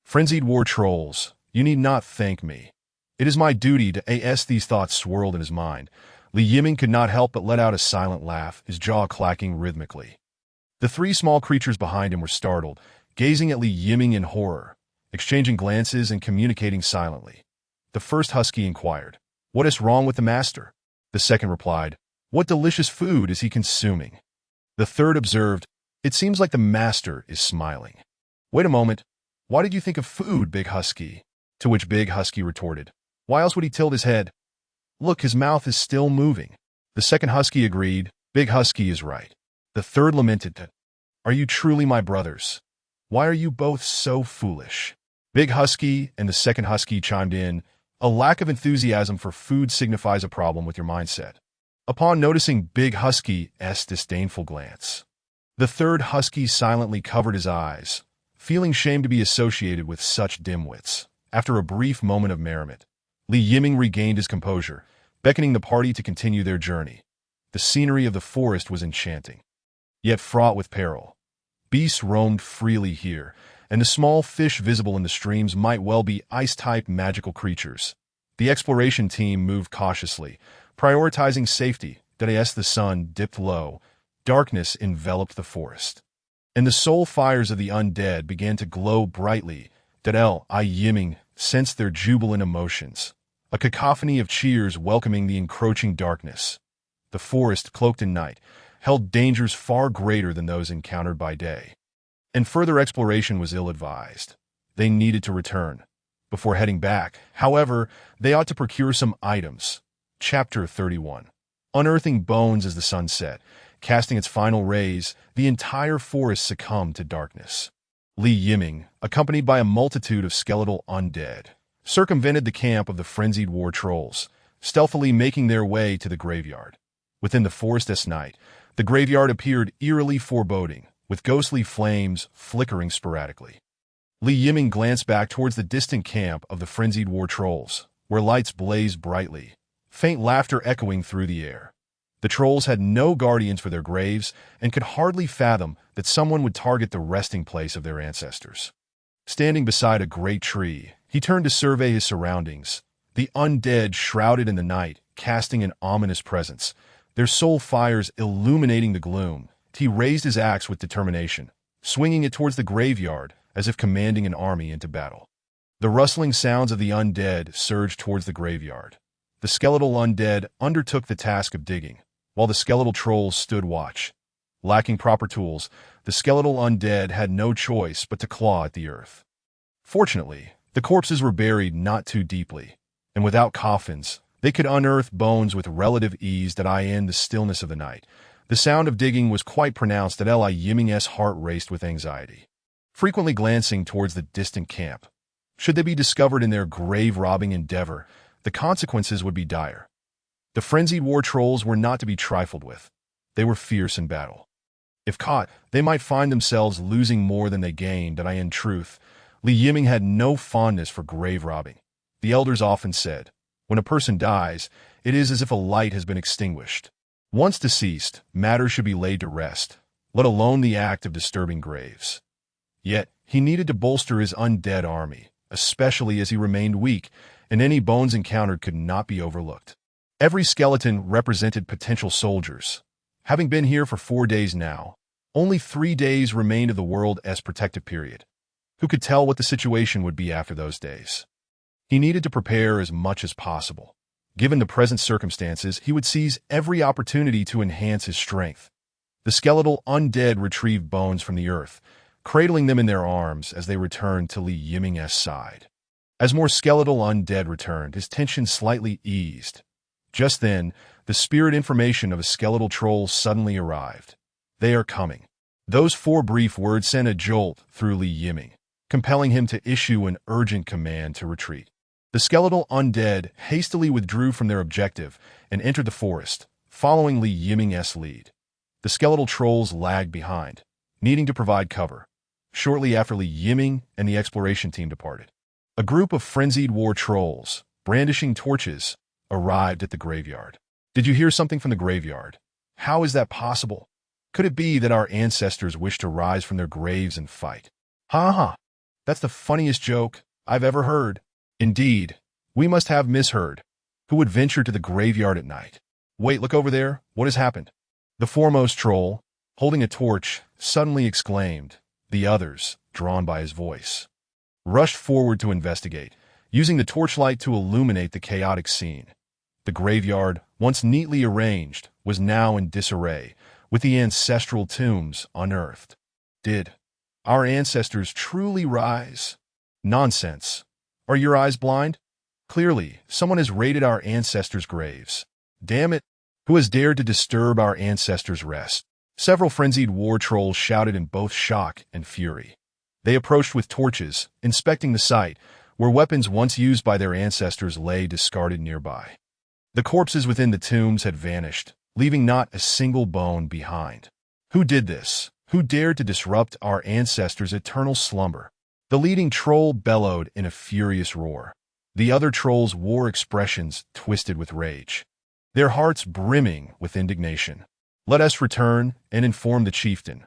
Frenzied war trolls, you need not thank me. It is my duty to as these thoughts swirled in his mind. Yiming could not help but let out a silent laugh, his jaw clacking rhythmically. The three small creatures behind him were startled, gazing at Yiming in horror, exchanging glances and communicating silently. The first husky inquired, "What is wrong with the master?" The second replied, "What delicious food is he consuming?" The third observed, "It seems like the master is smiling." "Wait a moment. Why did you think of food, Big Husky?" To which Big Husky retorted, "Why else would he tilt his head? Look, his mouth is still moving." The second husky agreed, "Big Husky is right." The third lamented, "Are you truly my brothers? Why are you both so foolish?" Big Husky and the second husky chimed in, "A lack of enthusiasm for food signifies a problem with your mindset." Upon noticing Big Husky's disdainful glance, the third husky silently covered his eyes, feeling shame to be associated with such dimwits. After a brief moment of merriment, Yiming regained his composure, beckoning the party to continue their journey. The scenery of the forest was enchanting, yet fraught with peril. Beasts roamed freely here, and the small fish visible in the streams might well be ice-type magical creatures. The exploration team moved cautiously, prioritizing safety. As the sun dipped low, darkness enveloped the forest, and the soul fires of the undead began to glow brightly. Yiming sensed their jubilant emotions, a cacophony of cheers welcoming the encroaching darkness. The forest, cloaked in night, held dangers far greater than those encountered by day, and further exploration was ill-advised. They needed to return. Before heading back, however, they ought to procure some items. Chapter 31. Unearthing bones as the sun set, casting its final rays, the entire forest succumbed to darkness. Yiming, accompanied by a multitude of skeletal undead, circumvented the camp of the frenzied war trolls, stealthily making their way to the graveyard. Within the forest's night, the graveyard appeared eerily foreboding, with ghostly flames flickering sporadically. Yiming glanced back towards the distant camp of the frenzied war trolls, where lights blazed brightly, faint laughter echoing through the air. The trolls had no guardians for their graves and could hardly fathom that someone would target the resting place of their ancestors. Standing beside a great tree, he turned to survey his surroundings. The undead shrouded in the night, casting an ominous presence, their soul fires illuminating the gloom. He raised his axe with determination, swinging it towards the graveyard as if commanding an army into battle. The rustling sounds of the undead surged towards the graveyard. The skeletal undead undertook the task of digging, while the skeletal trolls stood watch. Lacking proper tools, the skeletal undead had no choice but to claw at the earth. Fortunately, the corpses were buried not too deeply, and without coffins, they could unearth bones with relative ease. In the stillness of the night, the sound of digging was quite pronounced. Yiming's heart raced with anxiety, frequently glancing towards the distant camp. Should they be discovered in their grave-robbing endeavor, the consequences would be dire. The frenzied war trolls were not to be trifled with. They were fierce in battle. If caught, they might find themselves losing more than they gained. In truth, Yiming had no fondness for grave robbing. The elders often said, when a person dies, it is as if a light has been extinguished. Once deceased, matters should be laid to rest, let alone the act of disturbing graves. Yet, he needed to bolster his undead army, especially as he remained weak, and any bones encountered could not be overlooked. Every skeleton represented potential soldiers. Having been here for 4 days now, only 3 days remained of the world's protective period. Who could tell what the situation would be after those days? He needed to prepare as much as possible. Given the present circumstances, he would seize every opportunity to enhance his strength. The skeletal undead retrieved bones from the earth, cradling them in their arms as they returned to Yiming's side. As more skeletal undead returned, his tension slightly eased. Just then, the spirit information of a skeletal troll suddenly arrived. They are coming. Those 4 brief words sent a jolt through Yiming, compelling him to issue an urgent command to retreat. The skeletal undead hastily withdrew from their objective and entered the forest, following Yiming's lead. The skeletal trolls lagged behind, needing to provide cover. Shortly after Yiming and the exploration team departed, a group of frenzied war trolls, brandishing torches, arrived at the graveyard. Did you hear something from the graveyard? How is that possible? Could it be that our ancestors wish to rise from their graves and fight? Ha ha! That's the funniest joke I've ever heard. Indeed, we must have misheard. Who would venture to the graveyard at night? Wait, look over there. What has happened? The foremost troll, holding a torch, suddenly exclaimed. The others, drawn by his voice, rushed forward to investigate, using the torchlight to illuminate the chaotic scene. The graveyard, once neatly arranged, was now in disarray, with the ancestral tombs unearthed. Did our ancestors truly rise? Nonsense. Are your eyes blind? Clearly, someone has raided our ancestors' graves. Damn it! Who has dared to disturb our ancestors' rest? Several frenzied war trolls shouted in both shock and fury. They approached with torches, inspecting the site, where weapons once used by their ancestors lay discarded nearby. The corpses within the tombs had vanished, leaving not a single bone behind. Who did this? Who dared to disrupt our ancestors' eternal slumber? The leading troll bellowed in a furious roar. The other trolls wore expressions twisted with rage, their hearts brimming with indignation. Let us return and inform the chieftain.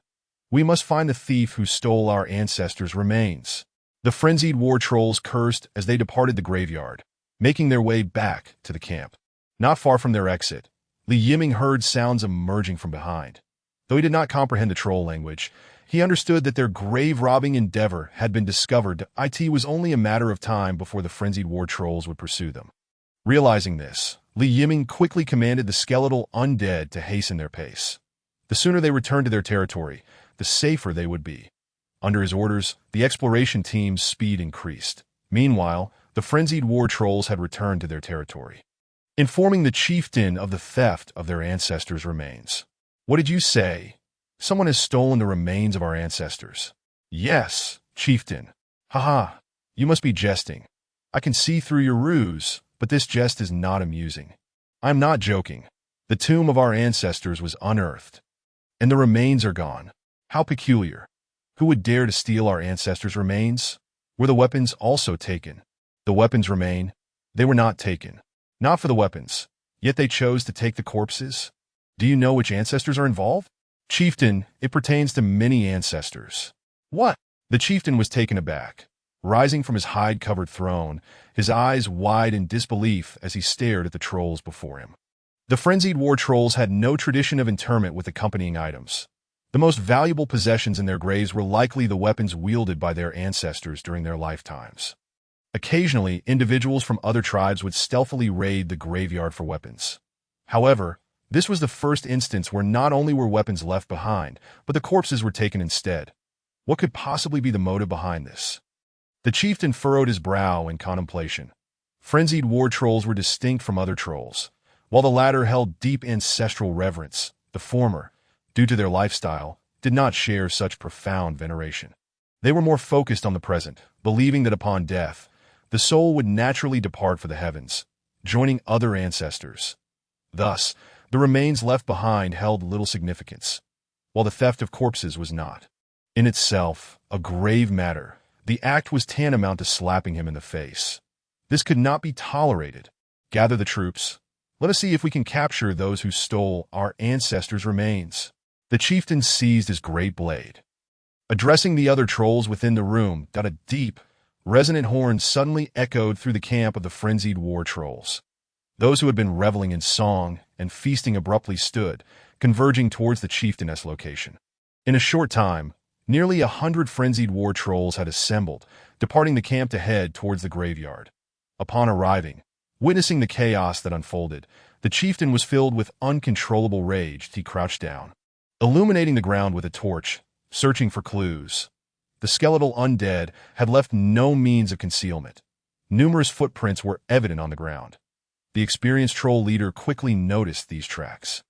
We must find the thief who stole our ancestors' remains. The frenzied war trolls cursed as they departed the graveyard, making their way back to the camp. Not far from their exit, Yiming heard sounds emerging from behind. Though he did not comprehend the troll language, he understood that their grave-robbing endeavor had been discovered. It was only a matter of time before the frenzied war trolls would pursue them. Realizing this, Yiming quickly commanded the skeletal undead to hasten their pace. The sooner they returned to their territory, the safer they would be. Under his orders, the exploration team's speed increased. Meanwhile, the frenzied war trolls had returned to their territory, informing the chieftain of the theft of their ancestors' remains. What did you say? Someone has stolen the remains of our ancestors. Yes, chieftain. Haha, you must be jesting. I can see through your ruse, but this jest is not amusing. I'm not joking. The tomb of our ancestors was unearthed, and the remains are gone. How peculiar. Who would dare to steal our ancestors' remains? Were the weapons also taken? The weapons remain. They were not taken. Not for the weapons. Yet they chose to take the corpses. Do you know which ancestors are involved? Chieftain, it pertains to many ancestors. What? The chieftain was taken aback. Rising from his hide-covered throne, his eyes wide in disbelief as he stared at the trolls before him. The frenzied war trolls had no tradition of interment with accompanying items. The most valuable possessions in their graves were likely the weapons wielded by their ancestors during their lifetimes. Occasionally, individuals from other tribes would stealthily raid the graveyard for weapons. However, this was the first instance where not only were weapons left behind, but the corpses were taken instead. What could possibly be the motive behind this? The chieftain furrowed his brow in contemplation. Frenzied war trolls were distinct from other trolls. While the latter held deep ancestral reverence, the former, due to their lifestyle, did not share such profound veneration. They were more focused on the present, believing that upon death, the soul would naturally depart for the heavens, joining other ancestors. Thus, the remains left behind held little significance, while the theft of corpses was not, in itself, a grave matter. The act was tantamount to slapping him in the face. This could not be tolerated. Gather the troops. Let us see if we can capture those who stole our ancestors' remains. The chieftain seized his great blade. Addressing the other trolls within the room, a deep, resonant horn suddenly echoed through the camp of the frenzied war trolls. Those who had been reveling in song and feasting abruptly stood, converging towards the chieftainess location. In a short time, nearly 100 frenzied war trolls had assembled, departing the camp to head towards the graveyard. Upon arriving, witnessing the chaos that unfolded, the chieftain was filled with uncontrollable rage. He crouched down, illuminating the ground with a torch, searching for clues. The skeletal undead had left no means of concealment. Numerous footprints were evident on the ground. The experienced troll leader quickly noticed these tracks.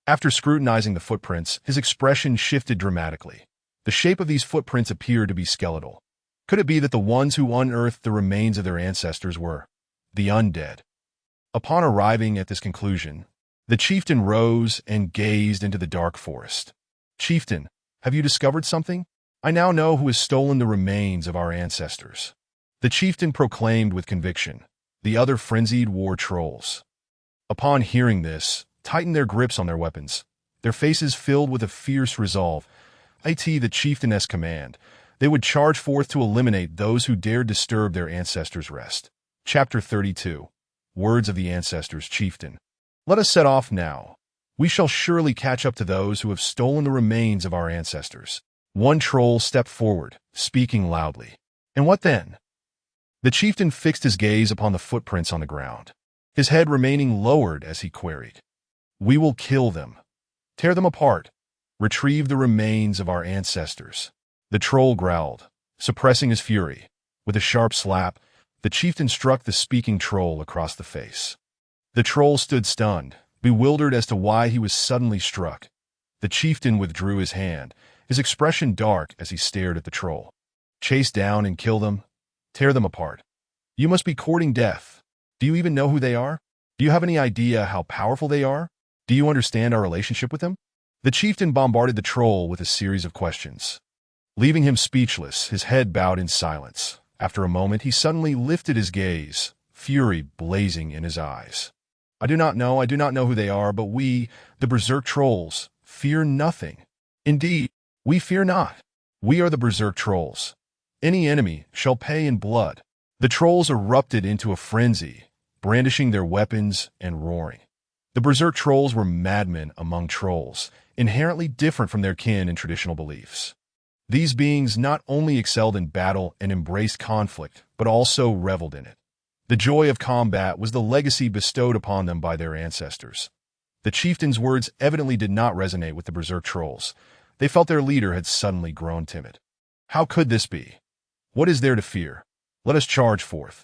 After scrutinizing the footprints, his expression shifted dramatically. The shape of these footprints appeared to be skeletal. Could it be that the ones who unearthed the remains of their ancestors were the undead? Upon arriving at this conclusion, the chieftain rose and gazed into the dark forest. "Chieftain, have you discovered something? I now know who has stolen the remains of our ancestors," the chieftain proclaimed with conviction. The other frenzied war trolls, upon hearing this, tightened their grips on their weapons, their faces filled with a fierce resolve. At the chieftainess' command, they would charge forth to eliminate those who dared disturb their ancestors' rest. Chapter 32. Words of the Ancestors. Chieftain, let us set off now. We shall surely catch up to those who have stolen the remains of our ancestors. One troll stepped forward, speaking loudly. And what then? The chieftain fixed his gaze upon the footprints on the ground, his head remaining lowered as he queried. "We will kill them, tear them apart, retrieve the remains of our ancestors." The troll growled, suppressing his fury. With a sharp slap, the chieftain struck the speaking troll across the face. The troll stood stunned, bewildered as to why he was suddenly struck. The chieftain withdrew his hand, his expression dark as he stared at the troll. "Chase down and kill them? Tear them apart. You must be courting death. Do you even know who they are? Do you have any idea how powerful they are? Do you understand our relationship with them?" The chieftain bombarded the troll with a series of questions, leaving him speechless, his head bowed in silence. After a moment, he suddenly lifted his gaze, fury blazing in his eyes. I do not know who they are, but we, the berserk trolls, fear nothing. Indeed, we fear not. We are the berserk trolls. Any enemy shall pay in blood." The trolls erupted into a frenzy, brandishing their weapons and roaring. The berserk trolls were madmen among trolls, inherently different from their kin in traditional beliefs. These beings not only excelled in battle and embraced conflict, but also reveled in it. The joy of combat was the legacy bestowed upon them by their ancestors. The chieftain's words evidently did not resonate with the berserk trolls. They felt their leader had suddenly grown timid. How could this be? What is there to fear? Let us charge forth.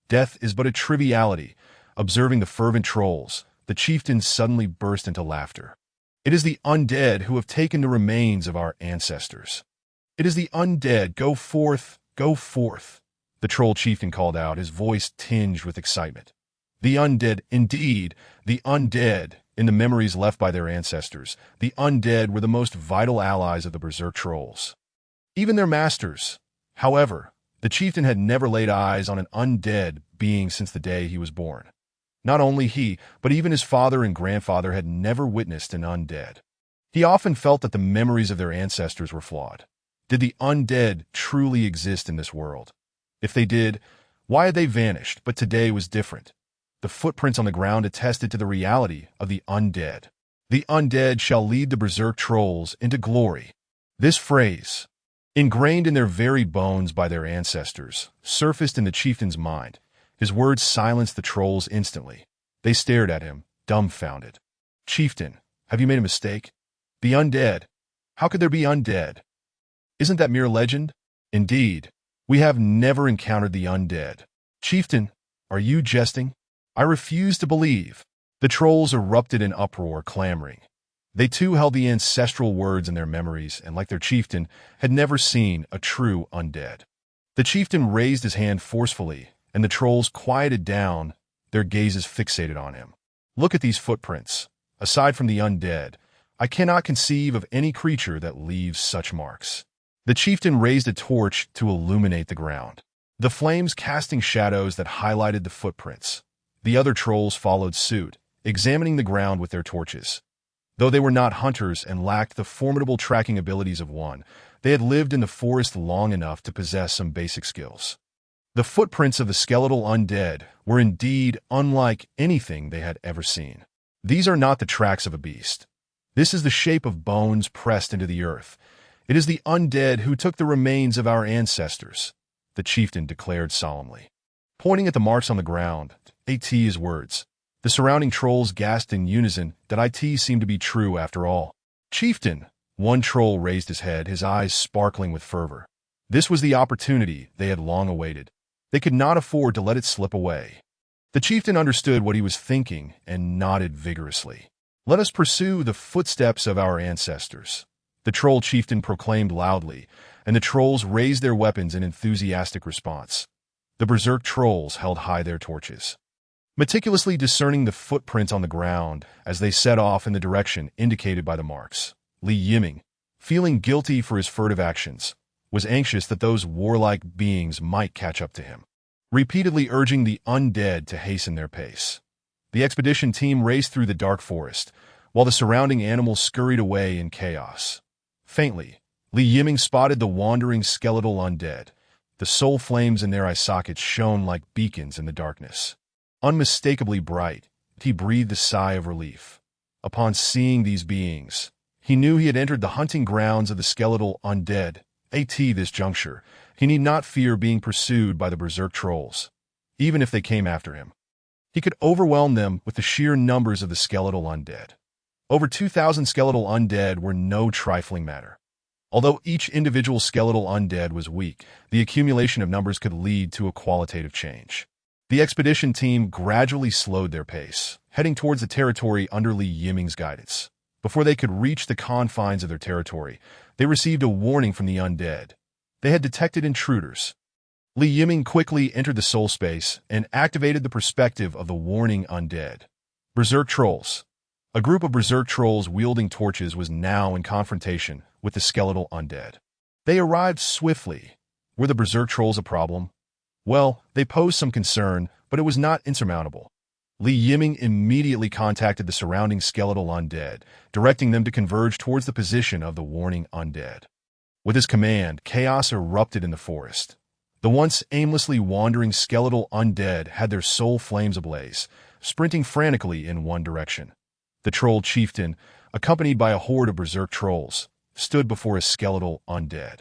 Death is but a triviality. Observing the fervent trolls, the chieftain suddenly burst into laughter. "It is the undead who have taken the remains of our ancestors. It is the undead. Go forth, go forth," the troll chieftain called out, his voice tinged with excitement. The undead, indeed, the undead. In the memories left by their ancestors, the undead were the most vital allies of the berserk trolls. Even their masters. However, the chieftain had never laid eyes on an undead being since the day he was born. Not only he, but even his father and grandfather had never witnessed an undead. He often felt that the memories of their ancestors were flawed. Did the undead truly exist in this world? If they did, why had they vanished? But today was different. The footprints on the ground attested to the reality of the undead. The undead shall lead the berserk trolls into glory. This phrase, ingrained in their very bones by their ancestors, surfaced in the chieftain's mind. His words silenced the trolls instantly. They stared at him, dumbfounded. "Chieftain, have you made a mistake? The undead? How could there be undead? Isn't that mere legend? Indeed, we have never encountered the undead. Chieftain, are you jesting? I refuse to believe." The trolls erupted in uproar, clamoring. They too held the ancestral words in their memories, and like their chieftain, had never seen a true undead. The chieftain raised his hand forcefully, and the trolls quieted down, their gazes fixated on him. "Look at these footprints. Aside from the undead, I cannot conceive of any creature that leaves such marks." The chieftain raised a torch to illuminate the ground, the flames casting shadows that highlighted the footprints. The other trolls followed suit, examining the ground with their torches. Though they were not hunters and lacked the formidable tracking abilities of one, they had lived in the forest long enough to possess some basic skills. The footprints of the skeletal undead were indeed unlike anything they had ever seen. These are not the tracks of a beast. This is the shape of bones pressed into the earth. It is the undead who took the remains of our ancestors, the chieftain declared solemnly. Pointing at the marks on the ground, his words. The surrounding trolls gasped in unison that it seemed to be true after all. Chieftain, one troll raised his head, his eyes sparkling with fervor. This was the opportunity they had long awaited. They could not afford to let it slip away. The chieftain understood what he was thinking and nodded vigorously. Let us pursue the footsteps of our ancestors, the troll chieftain proclaimed loudly, and the trolls raised their weapons in enthusiastic response. The berserk trolls held high their torches, meticulously discerning the footprint on the ground as they set off in the direction indicated by the marks. Yiming, feeling guilty for his furtive actions, was anxious that those warlike beings might catch up to him, repeatedly urging the undead to hasten their pace. The expedition team raced through the dark forest, while the surrounding animals scurried away in chaos. Faintly, Yiming spotted the wandering skeletal undead. The soul flames in their eye sockets shone like beacons in the darkness. Unmistakably bright, he breathed a sigh of relief. Upon seeing these beings, he knew he had entered the hunting grounds of the skeletal undead. At this juncture, he need not fear being pursued by the berserk trolls, even if they came after him. He could overwhelm them with the sheer numbers of the skeletal undead. Over 2,000 skeletal undead were no trifling matter. Although each individual skeletal undead was weak, the accumulation of numbers could lead to a qualitative change. The expedition team gradually slowed their pace, heading towards the territory under Yiming's guidance. Before they could reach the confines of their territory, they received a warning from the undead. They had detected intruders. Yiming quickly entered the soul space and activated the perspective of the warning undead. Berserk trolls. A group of berserk trolls wielding torches was now in confrontation with the skeletal undead. They arrived swiftly. Were the berserk trolls a problem? Well, they posed some concern, but it was not insurmountable. Yiming immediately contacted the surrounding skeletal undead, directing them to converge towards the position of the warning undead. With his command, chaos erupted in the forest. The once aimlessly wandering skeletal undead had their soul flames ablaze, sprinting frantically in one direction. The troll chieftain, accompanied by a horde of berserk trolls, stood before a skeletal undead.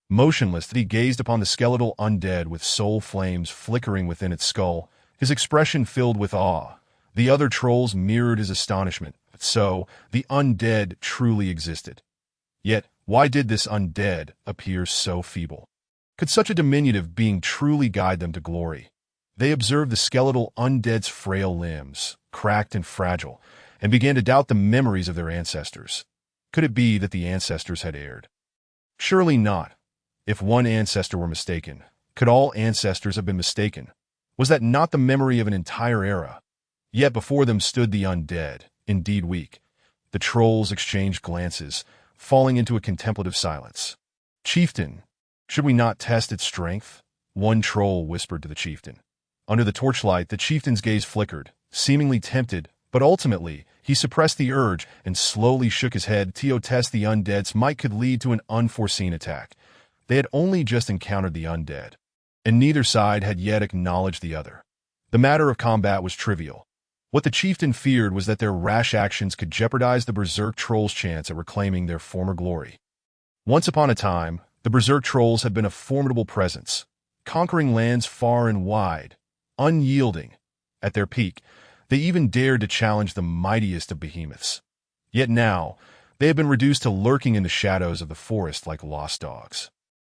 Motionless, he gazed upon the skeletal undead with soul flames flickering within its skull, his expression filled with awe. The other trolls mirrored his astonishment. So, the undead truly existed. Yet, why did this undead appear so feeble? Could such a diminutive being truly guide them to glory? They observed the skeletal undead's frail limbs, cracked and fragile, and began to doubt the memories of their ancestors. Could it be that the ancestors had erred? Surely not. If one ancestor were mistaken, could all ancestors have been mistaken? Was that not the memory of an entire era? Yet before them stood the undead, indeed weak. The trolls exchanged glances, falling into a contemplative silence. Chieftain, should we not test its strength? One troll whispered to the chieftain. Under the torchlight, the chieftain's gaze flickered, seemingly tempted, but ultimately, he suppressed the urge and slowly shook his head. To test the undead's might could lead to an unforeseen attack. They had only just encountered the undead, and neither side had yet acknowledged the other. The matter of combat was trivial. What the chieftain feared was that their rash actions could jeopardize the berserk trolls' chance at reclaiming their former glory. Once upon a time, the berserk trolls had been a formidable presence, conquering lands far and wide, unyielding. At their peak, they even dared to challenge the mightiest of behemoths. Yet now, they had been reduced to lurking in the shadows of the forest like lost dogs.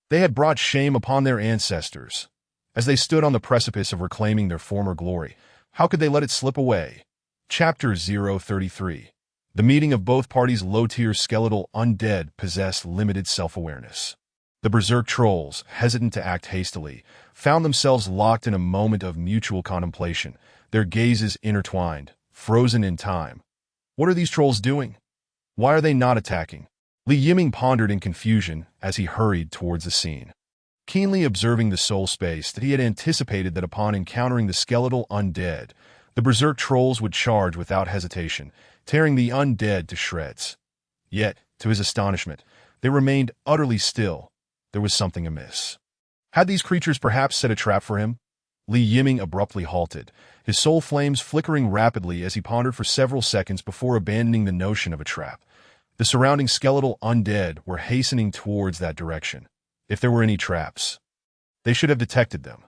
They had brought shame upon their ancestors. As they stood on the precipice of reclaiming their former glory, how could they let it slip away? Chapter 033. The meeting of both parties' low-tier skeletal undead possessed limited self-awareness. The berserk trolls, hesitant to act hastily, found themselves locked in a moment of mutual contemplation, their gazes intertwined, frozen in time. What are these trolls doing? Why are they not attacking? Yiming pondered in confusion as he hurried towards the scene. Keenly observing the soul space that he had anticipated that upon encountering the skeletal undead, The berserk trolls would charge without hesitation, tearing the undead to shreds. Yet, to his astonishment, they remained utterly still. There was something amiss. Had these creatures perhaps set a trap for him? Yiming abruptly halted, his soul flames flickering rapidly as he pondered for several seconds before abandoning the notion of a trap. The surrounding skeletal undead were hastening towards that direction. If there were any traps, they should have detected them.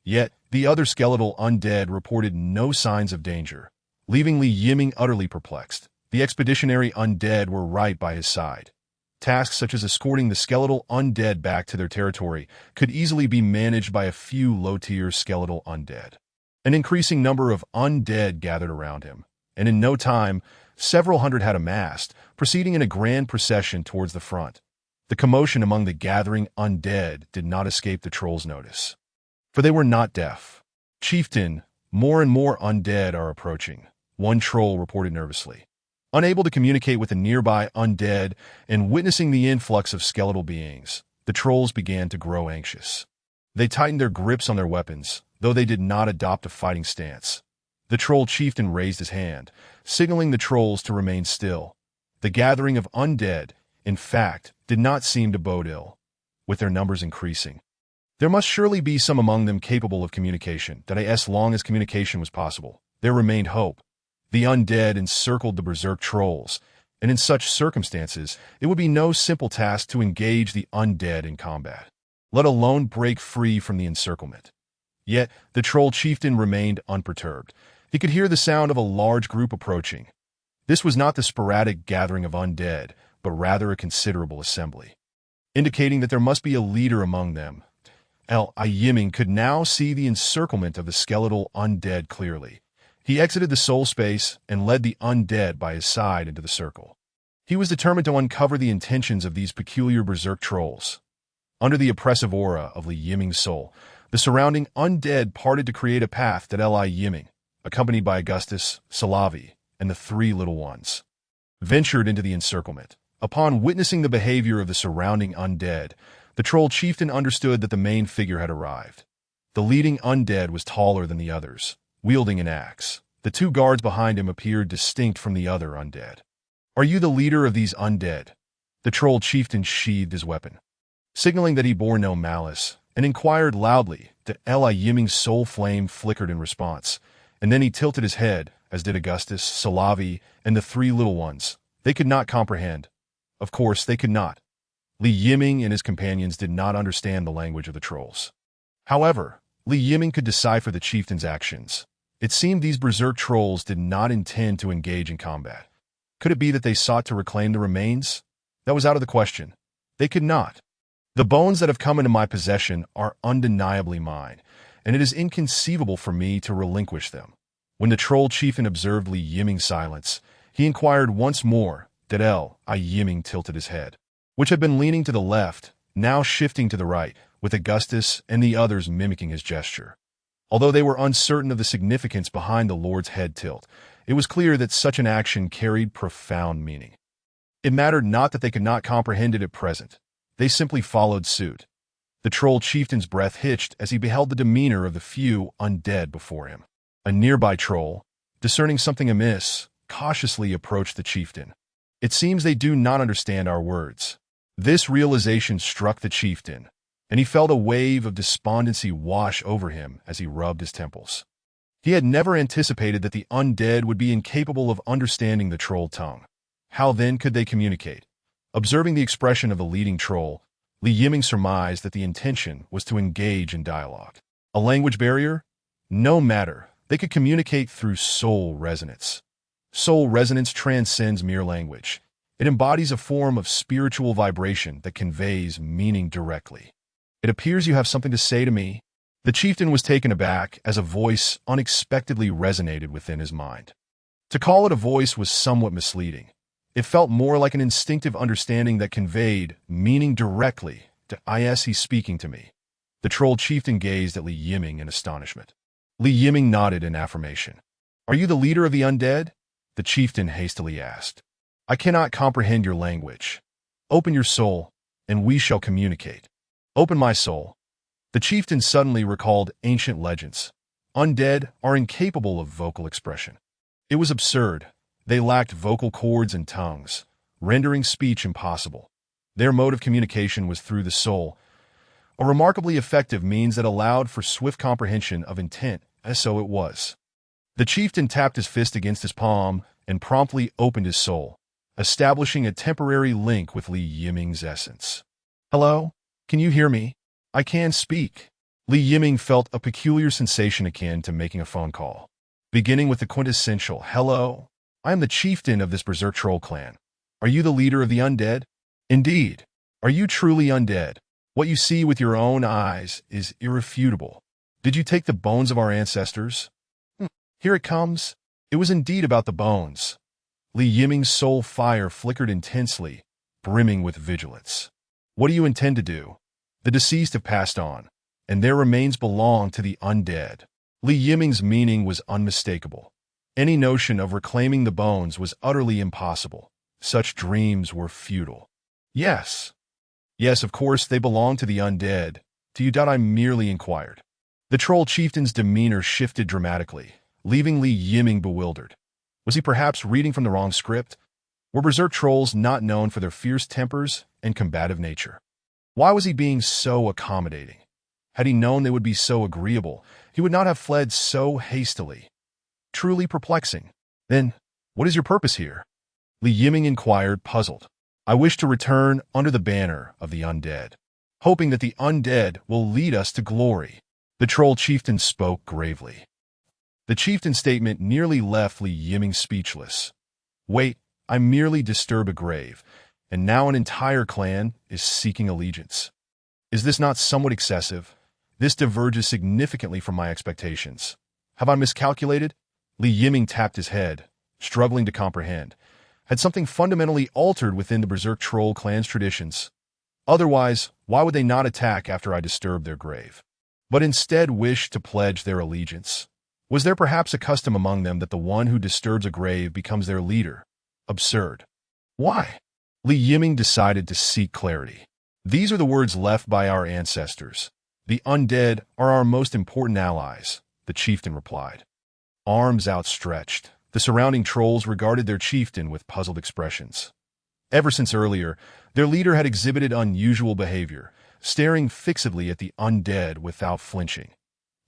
Yet, the other skeletal undead reported no signs of danger, leaving Yiming utterly perplexed. The expeditionary undead were right by his side. Tasks such as escorting the skeletal undead back to their territory could easily be managed by a few low-tier skeletal undead. An increasing number of undead gathered around him, and in no time, several hundred had amassed, proceeding in a grand procession towards the front. The commotion among the gathering undead did not escape the trolls' notice. For they were not deaf. "Chieftain, more and more undead are approaching," one troll reported nervously. Unable to communicate with the nearby undead and witnessing the influx of skeletal beings, the trolls began to grow anxious. They tightened their grips on their weapons, though they did not adopt a fighting stance. The troll chieftain raised his hand, signaling the trolls to remain still. The gathering of undead, in fact, did not seem to bode ill, with their numbers increasing. There must surely be some among them capable of communication, that as long as communication was possible, there remained hope. The undead encircled the berserk trolls, and in such circumstances, it would be no simple task to engage the undead in combat, let alone break free from the encirclement. Yet, the troll chieftain remained unperturbed. He could hear the sound of a large group approaching. This was not the sporadic gathering of undead, but rather a considerable assembly, indicating that there must be a leader among them. Yiming could now see the encirclement of the skeletal undead clearly. He exited the soul space and led the undead by his side into the circle. He was determined to uncover the intentions of these peculiar berserk trolls. Under the oppressive aura of Yiming's soul, the surrounding undead parted to create a path that Yiming, accompanied by Augustus, Salavi, and the three little ones, ventured into the encirclement. Upon witnessing the behavior of the surrounding undead, the troll chieftain understood that the main figure had arrived. The leading undead was taller than the others, wielding an axe. The two guards behind him appeared distinct from the other undead. "Are you the leader of these undead?" The troll chieftain sheathed his weapon, signaling that he bore no malice, and inquired loudly. That Yiming's soul flame flickered in response, and then he tilted his head, as did Augustus, Salavi, and the three little ones. They could not comprehend. Of course, they could not. Yiming and his companions did not understand the language of the trolls. However, Yiming could decipher the chieftain's actions. It seemed these berserk trolls did not intend to engage in combat. Could it be that they sought to reclaim the remains? That was out of the question. They could not. "The bones that have come into my possession are undeniably mine, and it is inconceivable for me to relinquish them." When the troll chieftain observed Yiming's silence, he inquired once more. That Yiming tilted his head, which had been leaning to the left, now shifting to the right, with Augustus and the others mimicking his gesture. Although they were uncertain of the significance behind the Lord's head tilt, it was clear that such an action carried profound meaning. It mattered not that they could not comprehend it at present. They simply followed suit. The troll chieftain's breath hitched as he beheld the demeanor of the few undead before him. A nearby troll, discerning something amiss, cautiously approached the chieftain. "It seems they do not understand our words." This realization struck the chieftain, and he felt a wave of despondency wash over him as he rubbed his temples. He had never anticipated that the undead would be incapable of understanding the troll tongue. How then could they communicate? Observing the expression of the leading troll, Yiming surmised that the intention was to engage in dialogue. A language barrier? No matter. They could communicate through soul resonance. Soul resonance transcends mere language. It embodies a form of spiritual vibration that conveys meaning directly. "It appears you have something to say to me." The chieftain was taken aback as a voice unexpectedly resonated within his mind. To call it a voice was somewhat misleading. It felt more like an instinctive understanding that conveyed meaning directly. He's speaking to me." The troll chieftain gazed at Yiming in astonishment. Yiming nodded in affirmation. "Are you the leader of the undead?" the chieftain hastily asked. "I cannot comprehend your language. Open your soul, and we shall communicate." "Open my soul." The chieftain suddenly recalled ancient legends. Undead are incapable of vocal expression. It was absurd. They lacked vocal cords and tongues, rendering speech impossible. Their mode of communication was through the soul, a remarkably effective means that allowed for swift comprehension of intent, as so it was. The chieftain tapped his fist against his palm and promptly opened his soul, establishing a temporary link with Li Yiming's essence. "Hello? Can you hear me? I can speak." Li Yiming felt a peculiar sensation akin to making a phone call. Beginning with the quintessential, "Hello, I am the chieftain of this berserk troll clan. Are you the leader of the undead?" "Indeed. Are you truly undead? What you see with your own eyes is irrefutable. Did you take the bones of our ancestors?" Here it comes. It was indeed about the bones. Li Yiming's soul fire flickered intensely, brimming with vigilance. "What do you intend to do? The deceased have passed on, and their remains belong to the undead." Li Yiming's meaning was unmistakable. Any notion of reclaiming the bones was utterly impossible. Such dreams were futile. Yes. Yes, of course, they belong to the undead. Do you doubt I merely inquired? The troll chieftain's demeanor shifted dramatically, leaving Li Yiming bewildered. Was he perhaps reading from the wrong script? Were berserk trolls not known for their fierce tempers and combative nature? Why was he being so accommodating? Had he known they would be so agreeable, he would not have fled so hastily. Truly perplexing. "Then, what is your purpose here?" Li Yiming inquired, puzzled. "I wish to return under the banner of the undead, hoping that the undead will lead us to glory." The troll chieftain spoke gravely. The chieftain's statement nearly left Li Yiming speechless. "Wait, I merely disturb a grave, and now an entire clan is seeking allegiance. Is this not somewhat excessive? This diverges significantly from my expectations. Have I miscalculated?" Li Yiming tapped his head, struggling to comprehend. Had something fundamentally altered within the berserk troll clan's traditions? Otherwise, why would they not attack after I disturbed their grave, but instead wish to pledge their allegiance? Was there perhaps a custom among them that the one who disturbs a grave becomes their leader? Absurd. Why? Li Yiming decided to seek clarity. "These are the words left by our ancestors. The undead are our most important allies," the chieftain replied. Arms outstretched, the surrounding trolls regarded their chieftain with puzzled expressions. Ever since earlier, their leader had exhibited unusual behavior, staring fixedly at the undead without flinching.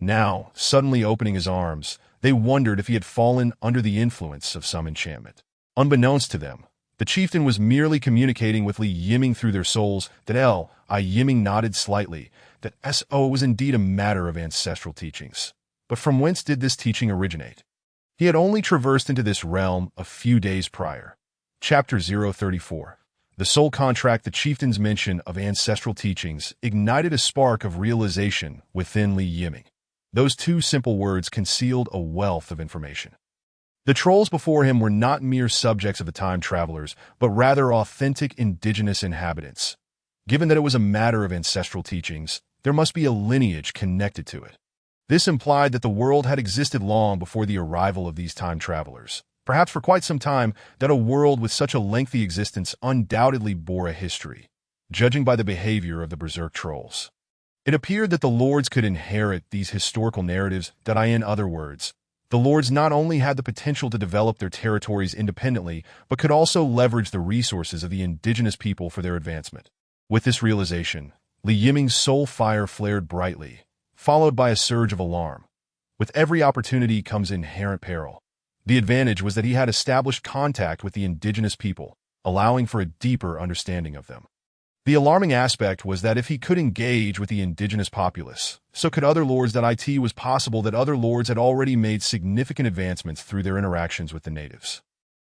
Now, suddenly opening his arms, they wondered if he had fallen under the influence of some enchantment. Unbeknownst to them, the chieftain was merely communicating with Li Yiming through their souls. That Yiming nodded slightly, that so was indeed a matter of ancestral teachings. But from whence did this teaching originate? He had only traversed into this realm a few days prior. Chapter 034. The soul contract. The chieftain's mention of ancestral teachings ignited a spark of realization within Li Yiming. Those two simple words concealed a wealth of information. The trolls before him were not mere subjects of the time travelers, but rather authentic indigenous inhabitants. Given that it was a matter of ancestral teachings, there must be a lineage connected to it. This implied that the world had existed long before the arrival of these time travelers. Perhaps for quite some time, that a world with such a lengthy existence undoubtedly bore a history, judging by the behavior of the berserk trolls. It appeared that the lords could inherit these historical narratives, that in other words, the lords not only had the potential to develop their territories independently, but could also leverage the resources of the indigenous people for their advancement. With this realization, Li Yiming's soul fire flared brightly, followed by a surge of alarm. With every opportunity comes inherent peril. The advantage was that he had established contact with the indigenous people, allowing for a deeper understanding of them. The alarming aspect was that if he could engage with the indigenous populace, so could other lords. It was possible that other lords had already made significant advancements through their interactions with the natives.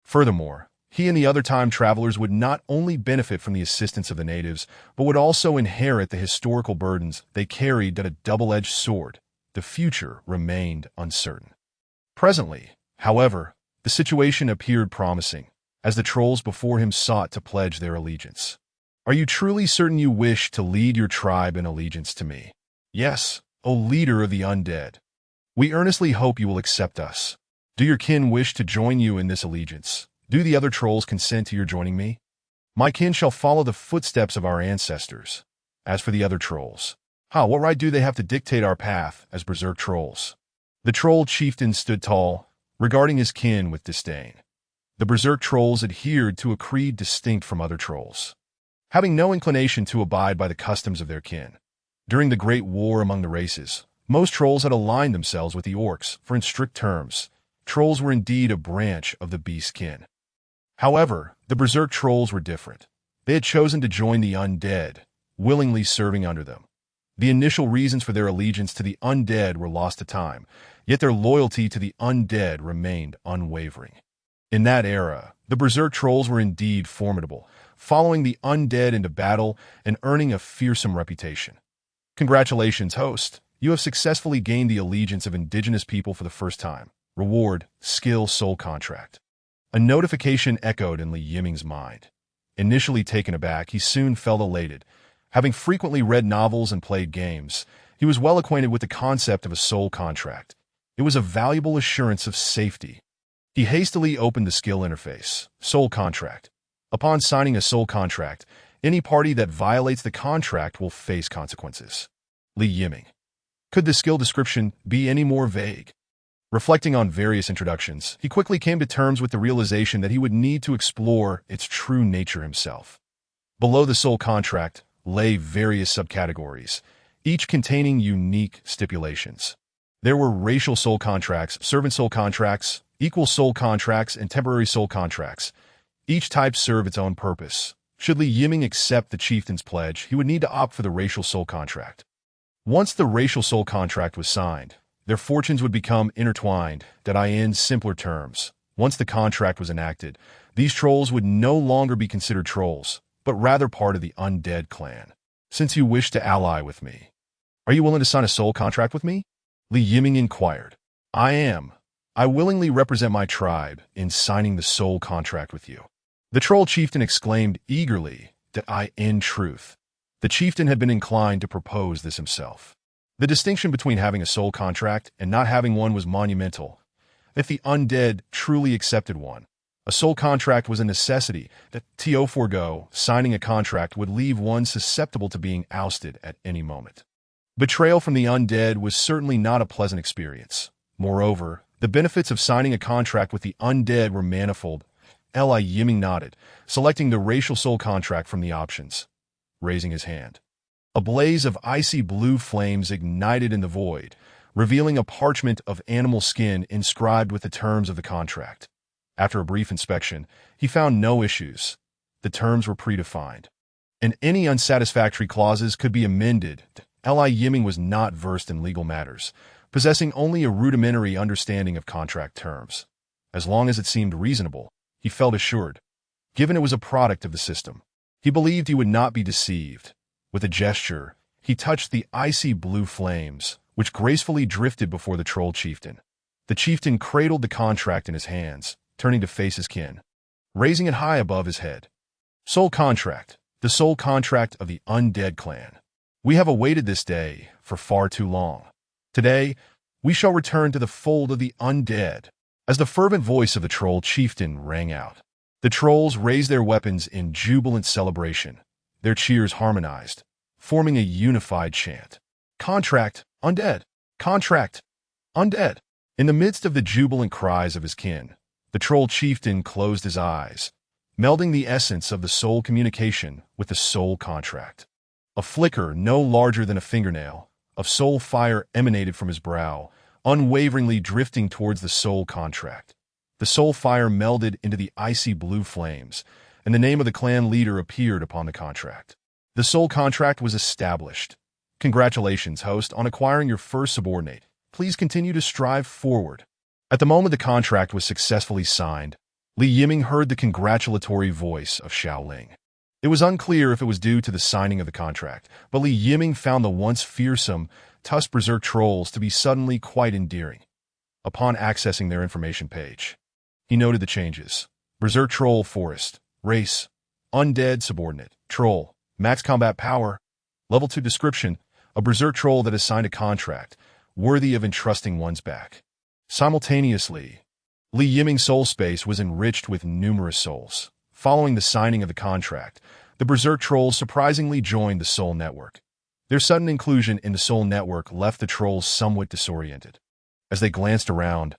Furthermore, he and the other time travelers would not only benefit from the assistance of the natives, but would also inherit the historical burdens they carried. A double-edged sword. The future remained uncertain. Presently, however, the situation appeared promising, as the trolls before him sought to pledge their allegiance. "Are you truly certain you wish to lead your tribe in allegiance to me?" "Yes, O leader of the undead. We earnestly hope you will accept us. Do your kin wish to join you in this allegiance? Do the other trolls consent to your joining me?" "My kin shall follow the footsteps of our ancestors. As for the other trolls, what right do they have to dictate our path as berserk trolls?" The troll chieftain stood tall, regarding his kin with disdain. The berserk trolls adhered to a creed distinct from other trolls, having no inclination to abide by the customs of their kin. During the Great War among the races, most trolls had aligned themselves with the orcs, for in strict terms, trolls were indeed a branch of the beast kin. However, the berserk trolls were different. They had chosen to join the undead, willingly serving under them. The initial reasons for their allegiance to the undead were lost to time, yet their loyalty to the undead remained unwavering. In that era, the berserk trolls were indeed formidable, following the undead into battle and earning a fearsome reputation. Congratulations, host. You have successfully gained the allegiance of indigenous people for the first time. Reward, skill, soul contract. A notification echoed in Yiming's mind. Initially taken aback, he soon felt elated. Having frequently read novels and played games, he was well acquainted with the concept of a soul contract. It was a valuable assurance of safety. He hastily opened the skill interface. Soul contract. Upon signing a soul contract, any party that violates the contract will face consequences. Yiming. Could the skill description be any more vague? Reflecting on various introductions, he quickly came to terms with the realization that he would need to explore its true nature himself. Below the soul contract lay various subcategories, each containing unique stipulations. There were racial soul contracts, servant soul contracts, equal soul contracts, and temporary soul contracts. Each type served its own purpose. Should Yiming accept the chieftain's pledge, he would need to opt for the racial soul contract. Once the racial soul contract was signed, their fortunes would become intertwined. In simpler terms, once the contract was enacted, these trolls would no longer be considered trolls, but rather part of the undead clan. Since you wish to ally with me, are you willing to sign a soul contract with me? Yiming inquired. I am. I willingly represent my tribe in signing the soul contract with you. The troll chieftain exclaimed eagerly. In truth, the chieftain had been inclined to propose this himself. The distinction between having a soul contract and not having one was monumental. If the undead truly accepted one, a soul contract was a necessity. Forgo signing a contract would leave one susceptible to being ousted at any moment. Betrayal from the undead was certainly not a pleasant experience. Moreover, the benefits of signing a contract with the undead were manifold. Yiming nodded, selecting the racial soul contract from the options. Raising his hand, a blaze of icy blue flames ignited in the void, revealing a parchment of animal skin inscribed with the terms of the contract. After a brief inspection, he found no issues. The terms were predefined, and any unsatisfactory clauses could be amended. Yiming was not versed in legal matters, possessing only a rudimentary understanding of contract terms. As long as it seemed reasonable, he felt assured. Given it was a product of the system, he believed he would not be deceived. With a gesture, he touched the icy blue flames, which gracefully drifted before the troll chieftain. The chieftain cradled the contract in his hands, turning to face his kin, raising it high above his head. Soul contract, the soul contract of the undead clan. We have awaited this day for far too long. Today, we shall return to the fold of the undead. As the fervent voice of the troll chieftain rang out, the trolls raised their weapons in jubilant celebration. Their cheers harmonized, forming a unified chant. Contract, undead! Contract, undead! In the midst of the jubilant cries of his kin, the troll chieftain closed his eyes, melding the essence of the soul communication with the soul contract. A flicker no larger than a fingernail of soul fire emanated from his brow, unwaveringly drifting towards the soul contract. The soul fire melded into the icy blue flames, and the name of the clan leader appeared upon the contract. The soul contract was established. Congratulations, host, on acquiring your first subordinate. Please continue to strive forward. At the moment the contract was successfully signed, Yiming heard the congratulatory voice of Xiaoling. It was unclear if it was due to the signing of the contract, but Yiming found the once fearsome, tusked berserk trolls to be suddenly quite endearing. Upon accessing their information page, he noted the changes. Berserk troll forest. Race, undead subordinate. Troll, max combat power. Level 2 description, a berserk troll that has signed a contract, worthy of entrusting one's back. Simultaneously, Yiming's soul space was enriched with numerous souls. Following the signing of the contract, the berserk trolls surprisingly joined the soul network. Their sudden inclusion in the soul network left the trolls somewhat disoriented. As they glanced around,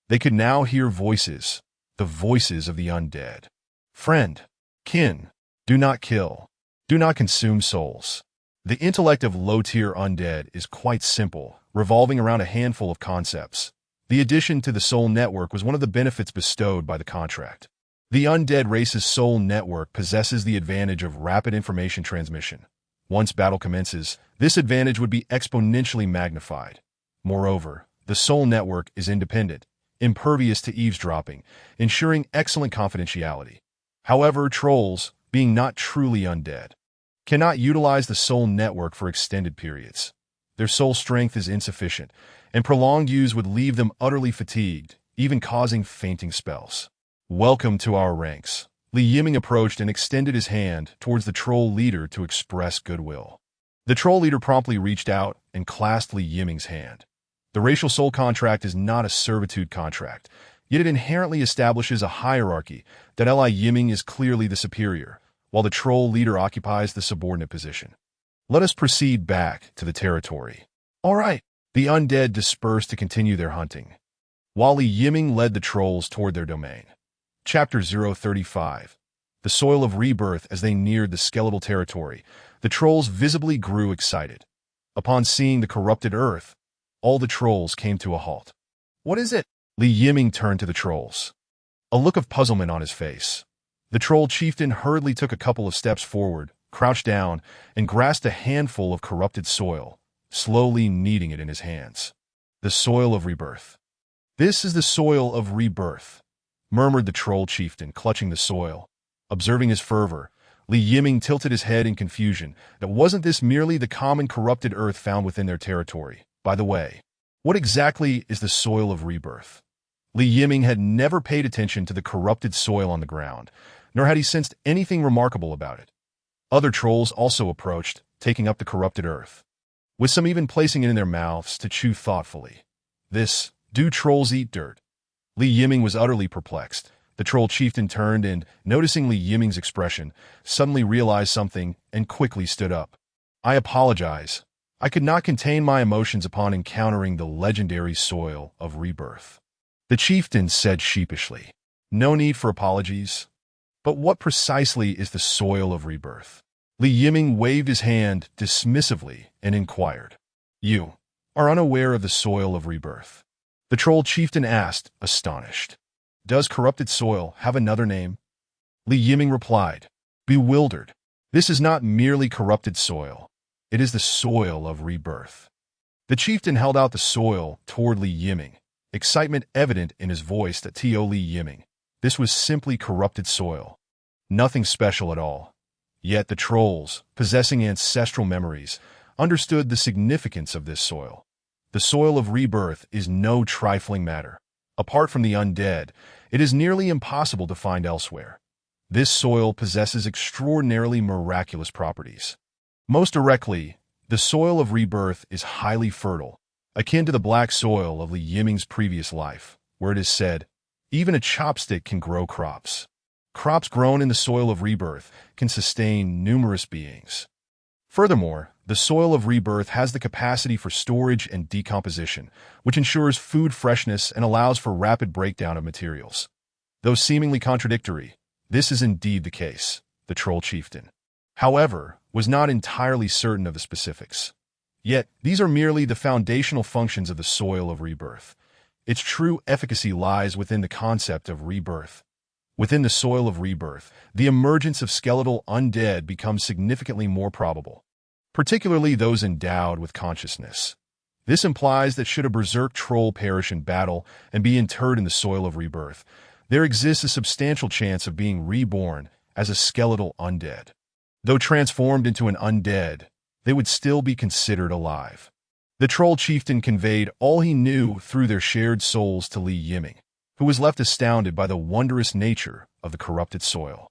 they could now hear voices, the voices of the undead. Friend, kin, do not kill, do not consume souls. The intellect of low-tier undead is quite simple, revolving around a handful of concepts. The addition to the soul network was one of the benefits bestowed by the contract. The undead race's soul network possesses the advantage of rapid information transmission. Once battle commences, this advantage would be exponentially magnified. Moreover, the soul network is independent, impervious to eavesdropping, ensuring excellent confidentiality. However, trolls, being not truly undead, cannot utilize the soul network for extended periods. Their soul strength is insufficient, and prolonged use would leave them utterly fatigued, even causing fainting spells. Welcome to our ranks. Yiming approached and extended his hand towards the troll leader to express goodwill. The troll leader promptly reached out and clasped Yiming's hand. The racial soul contract is not a servitude contract, yet it inherently establishes a hierarchy that Yiming is clearly the superior, while the troll leader occupies the subordinate position. Let us proceed back to the territory. All right. The undead dispersed to continue their hunting, while Yiming led the trolls toward their domain. Chapter 035. The Soil of Rebirth. As they neared the skeletal territory, the trolls visibly grew excited. Upon seeing the corrupted earth, all the trolls came to a halt. What is it? Yiming turned to the trolls, a look of puzzlement on his face. The troll chieftain hurriedly took a couple of steps forward, crouched down, and grasped a handful of corrupted soil, slowly kneading it in his hands. The soil of rebirth. This is the soil of rebirth, murmured the troll chieftain, clutching the soil. Observing his fervor, Yiming tilted his head in confusion. That wasn't this merely the common corrupted earth found within their territory? By the way, what exactly is the soil of rebirth? Yiming had never paid attention to the corrupted soil on the ground, nor had he sensed anything remarkable about it. Other trolls also approached, taking up the corrupted earth, with some even placing it in their mouths to chew thoughtfully. Do trolls eat dirt? Yiming was utterly perplexed. The troll chieftain turned and, noticing Yiming's expression, suddenly realized something and quickly stood up. I apologize. I could not contain my emotions upon encountering the legendary soil of rebirth. The chieftain said sheepishly. No need for apologies. But what precisely is the soil of rebirth? Yiming waved his hand dismissively and inquired. You are unaware of the soil of rebirth? The troll chieftain asked, astonished. Does corrupted soil have another name? Yiming replied, bewildered. This is not merely corrupted soil. It is the soil of rebirth. The chieftain held out the soil toward Yiming, excitement evident in his voice. That to Yiming, this was simply corrupted soil. Nothing special at all. Yet the trolls, possessing ancestral memories, understood the significance of this soil. The soil of rebirth is no trifling matter. Apart from the undead, it is nearly impossible to find elsewhere. This soil possesses extraordinarily miraculous properties. Most directly, the soil of rebirth is highly fertile, akin to the black soil of Yiming's previous life, where it is said, even a chopstick can grow crops. Crops grown in the soil of rebirth can sustain numerous beings. Furthermore, the soil of rebirth has the capacity for storage and decomposition, which ensures food freshness and allows for rapid breakdown of materials. Though seemingly contradictory, this is indeed the case, the troll chieftain, however, was not entirely certain of the specifics. Yet, these are merely the foundational functions of the soil of rebirth. Its true efficacy lies within the concept of rebirth. Within the soil of rebirth, the emergence of skeletal undead becomes significantly more probable, particularly those endowed with consciousness. This implies that should a berserk troll perish in battle and be interred in the soil of rebirth, there exists a substantial chance of being reborn as a skeletal undead. Though transformed into an undead, they would still be considered alive. The troll chieftain conveyed all he knew through their shared souls to Yiming, who was left astounded by the wondrous nature of the corrupted soil.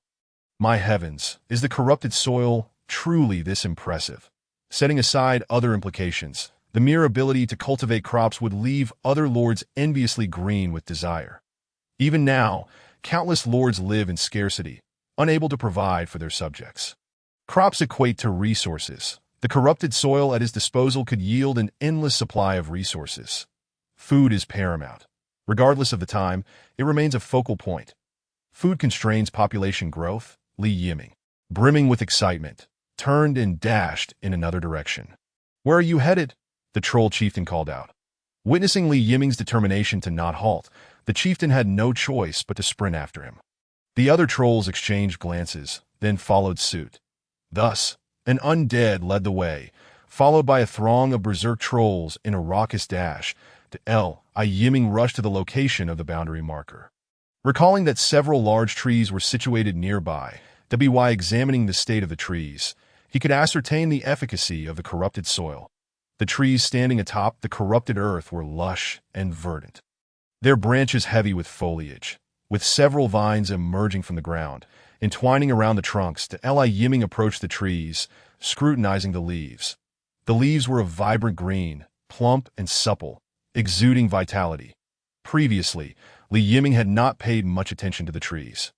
My heavens, is the corrupted soil truly this impressive? Setting aside other implications, the mere ability to cultivate crops would leave other lords enviously green with desire. Even now, countless lords live in scarcity, unable to provide for their subjects. Crops equate to resources. The corrupted soil at his disposal could yield an endless supply of resources. Food is paramount. Regardless of the time, it remains a focal point. Food constrains population growth, Li Yiming, brimming with excitement, turned and dashed in another direction. "Where are you headed?" the troll chieftain called out. Witnessing Li Yiming's determination to not halt, the chieftain had no choice but to sprint after him. The other trolls exchanged glances, then followed suit. Thus, an undead led the way, followed by a throng of berserk trolls in a raucous dash. Yiming rushed to the location of the boundary marker. Recalling that several large trees were situated nearby, by examining the state of the trees, he could ascertain the efficacy of the corrupted soil. The trees standing atop the corrupted earth were lush and verdant, their branches heavy with foliage, with several vines emerging from the ground, entwining around the trunks. Yiming approached the trees, scrutinizing the leaves. The leaves were of vibrant green, plump and supple, exuding vitality. Previously, Li Yiming had not paid much attention to the trees,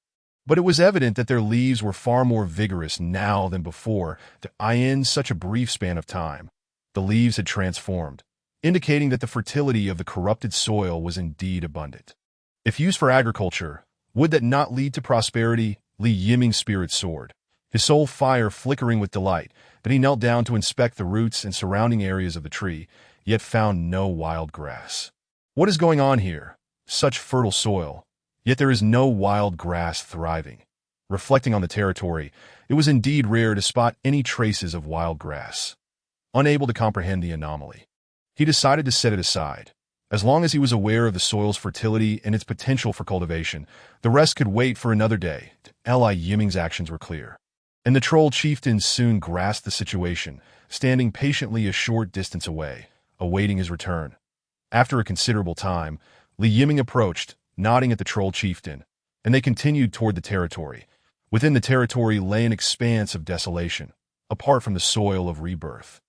but it was evident that their leaves were far more vigorous now than before. In such a brief span of time, the leaves had transformed, indicating that the fertility of the corrupted soil was indeed abundant. If used for agriculture, would that not lead to prosperity? Li Yiming's spirit soared, his soul fire flickering with delight. But he knelt down to inspect the roots and surrounding areas of the tree, yet found no wild grass. What is going on here? Such fertile soil, yet there is no wild grass thriving. Reflecting on the territory, it was indeed rare to spot any traces of wild grass. Unable to comprehend the anomaly, he decided to set it aside. As long as he was aware of the soil's fertility and its potential for cultivation, the rest could wait for another day. Yiming's actions were clear, and the troll chieftain soon grasped the situation, standing patiently a short distance away, awaiting his return. After a considerable time, Li Yiming approached, nodding at the troll chieftain, and they continued toward the territory. Within the territory lay an expanse of desolation, apart from the soil of rebirth.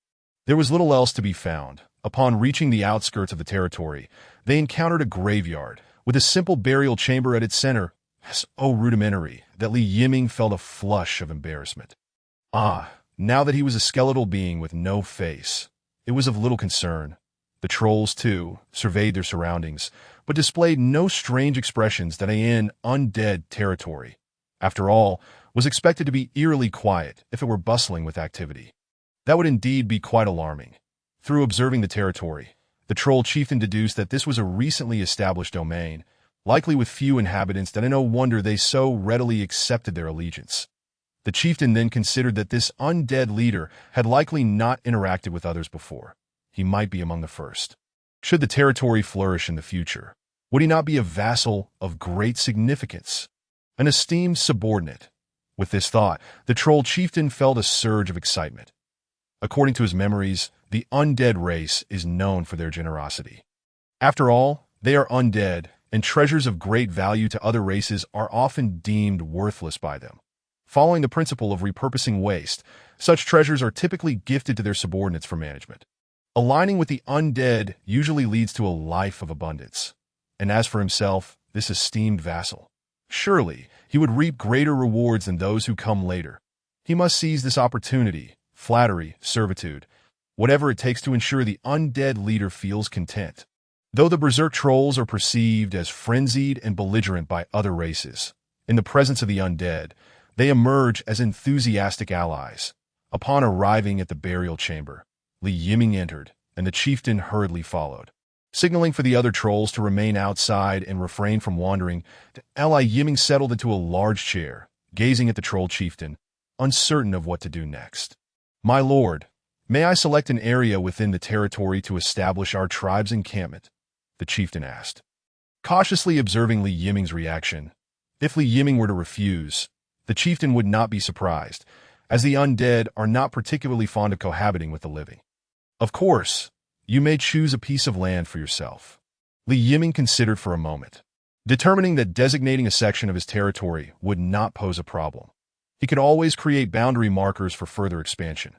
There was little else to be found. Upon reaching the outskirts of the territory, they encountered a graveyard, with a simple burial chamber at its center. So rudimentary that Li Yiming felt a flush of embarrassment. Now that he was a skeletal being with no face, it was of little concern. The trolls, too, surveyed their surroundings, but displayed no strange expressions that in undead territory, after all, was expected to be eerily quiet if it were bustling with activity. That would indeed be quite alarming. Through observing the territory, the troll chieftain deduced that this was a recently established domain, likely with few inhabitants. No wonder they so readily accepted their allegiance. The chieftain then considered that this undead leader had likely not interacted with others before. He might be among the first. Should the territory flourish in the future, would he not be a vassal of great significance, an esteemed subordinate? With this thought, the troll chieftain felt a surge of excitement. According to his memories, the undead race is known for their generosity. After all, they are undead, and treasures of great value to other races are often deemed worthless by them. Following the principle of repurposing waste, such treasures are typically gifted to their subordinates for management. Aligning with the undead usually leads to a life of abundance. And as for himself, this esteemed vassal, surely he would reap greater rewards than those who come later. He must seize this opportunity, flattery, servitude, whatever it takes to ensure the undead leader feels content. Though the berserk trolls are perceived as frenzied and belligerent by other races, in the presence of the undead, they emerge as enthusiastic allies. Upon arriving at the burial chamber, Li Yiming entered, and the chieftain hurriedly followed. Signaling for the other trolls to remain outside and refrain from wandering, Yiming settled into a large chair, gazing at the troll chieftain, uncertain of what to do next. "My lord, may I select an area within the territory to establish our tribe's encampment?" the chieftain asked. Cautiously observing Li Yiming's reaction, if Li Yiming were to refuse, the chieftain would not be surprised, as the undead are not particularly fond of cohabiting with the living. "Of course, you may choose a piece of land for yourself." Li Yiming considered for a moment, determining that designating a section of his territory would not pose a problem. He could always create boundary markers for further expansion.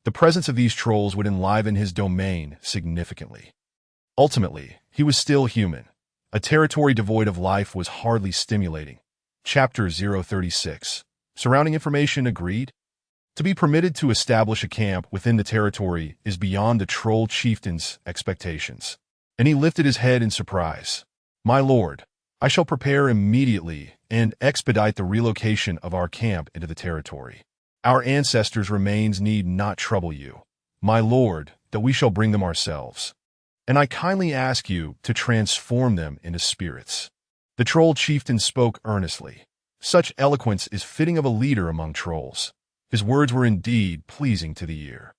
The presence of these trolls would enliven his domain significantly. Ultimately, he was still human. A territory devoid of life was hardly stimulating. Chapter 036. Surrounding information agreed? To be permitted to establish a camp within the territory is beyond the troll chieftain's expectations. and he lifted his head in surprise. "My lord, I shall prepare immediately and expedite the relocation of our camp into the territory. Our ancestors' remains need not trouble you, my lord, that we shall bring them ourselves. And I kindly ask you to transform them into spirits." The troll chieftain spoke earnestly. Such eloquence is fitting of a leader among trolls. His words were indeed pleasing to the ear.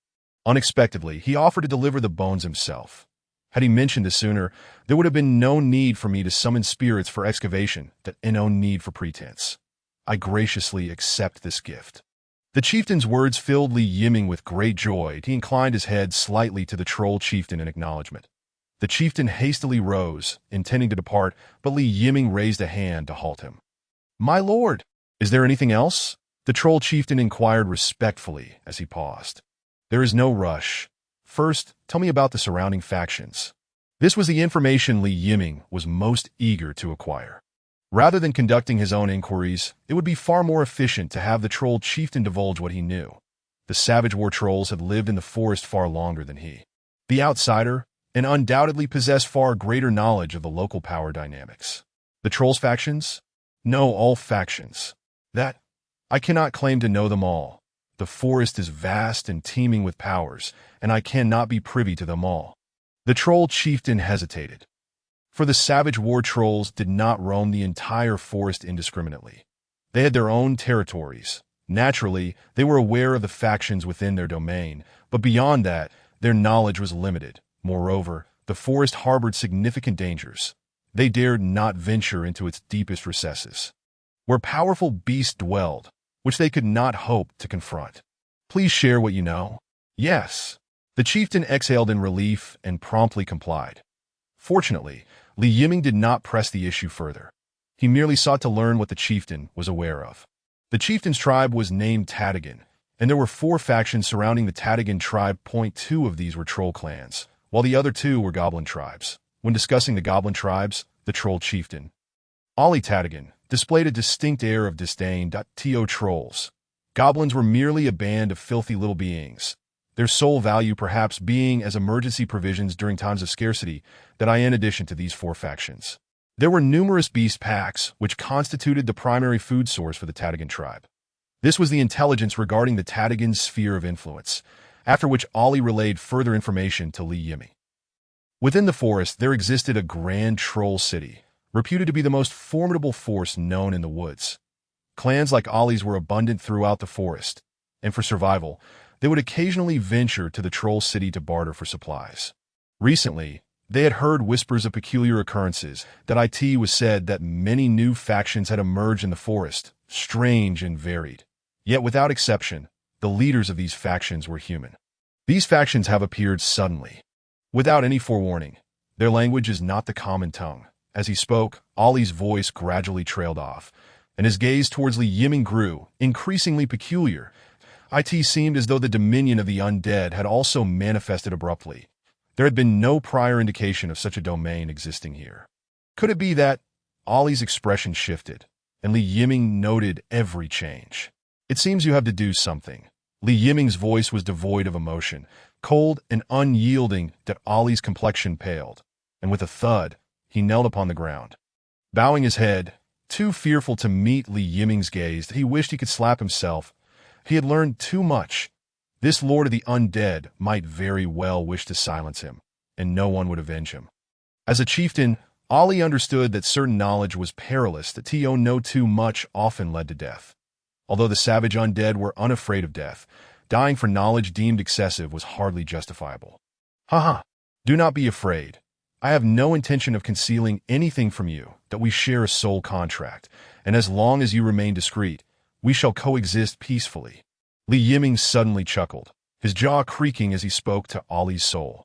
Unexpectedly, he offered to deliver the bones himself. Had he mentioned this sooner, there would have been no need for me to summon spirits for excavation, and no need for pretense. I graciously accept this gift. The chieftain's words filled Li Yiming with great joy. He inclined his head slightly to the troll chieftain in acknowledgement. The chieftain hastily rose, intending to depart, but Li Yiming raised a hand to halt him. "My lord, is there anything else?" the troll chieftain inquired respectfully as he paused. "There is no rush. First, tell me about the surrounding factions." This was the information Li Yiming was most eager to acquire. Rather than conducting his own inquiries, it would be far more efficient to have the troll chieftain divulge what he knew. The savage war trolls had lived in the forest far longer than he. The outsider, and undoubtedly possessed far greater knowledge of the local power dynamics. The trolls' factions? No, all factions. That, I cannot claim to know them all. The forest is vast and teeming with powers, and I cannot be privy to them all. The troll chieftain hesitated. For the savage war trolls did not roam the entire forest indiscriminately. They had their own territories. Naturally, they were aware of the factions within their domain, but beyond that, their knowledge was limited. Moreover, the forest harbored significant dangers. They dared not venture into its deepest recesses, where powerful beasts dwelled, which they could not hope to confront. "Please share what you know." "Yes." The chieftain exhaled in relief and promptly complied. Fortunately, Li Yiming did not press the issue further. He merely sought to learn what the chieftain was aware of. The chieftain's tribe was named Tatagan, and there were 4 factions surrounding the Tatagan tribe. 2 of these were troll clans, while the other 2 were goblin tribes. When discussing the goblin tribes, the troll chieftain, Ali Tatagan, displayed a distinct air of disdain. To trolls, goblins were merely a band of filthy little beings, their sole value perhaps being as emergency provisions during times of scarcity. In addition to these 4 factions, there were numerous beast packs which constituted the primary food source for the Tatagan tribe. This was the intelligence regarding the Tatagan's sphere of influence, after which Ali relayed further information to Li Yiming. Within the forest, there existed a grand troll city, reputed to be the most formidable force known in the woods. Clans like Ali's were abundant throughout the forest, and for survival, they would occasionally venture to the troll city to barter for supplies. Recently, they had heard whispers of peculiar occurrences. It was said that many new factions had emerged in the forest, strange and varied. Yet without exception, the leaders of these factions were human. These factions have appeared suddenly, without any forewarning. Their language is not the common tongue. As he spoke, Ali's voice gradually trailed off, and his gaze towards Li Yiming grew, increasingly peculiar. It seemed as though the dominion of the undead had also manifested abruptly. There had been no prior indication of such a domain existing here. Could it be that Ali's expression shifted, and Li Yiming noted every change? "It seems you have to do something." Li Yiming's voice was devoid of emotion, cold and unyielding. Ali's complexion paled, and with a thud, he knelt upon the ground. Bowing his head, too fearful to meet Li Yiming's gaze, he wished he could slap himself. He had learned too much. This lord of the undead might very well wish to silence him, and no one would avenge him. As a chieftain, Ali understood that certain knowledge was perilous. That to know too much often led to death. Although the savage undead were unafraid of death, dying for knowledge deemed excessive was hardly justifiable. "Haha, do not be afraid. I have no intention of concealing anything from you. That we share a soul contract, and as long as you remain discreet, we shall coexist peacefully." Li Yiming suddenly chuckled, his jaw creaking as he spoke to Ali's soul.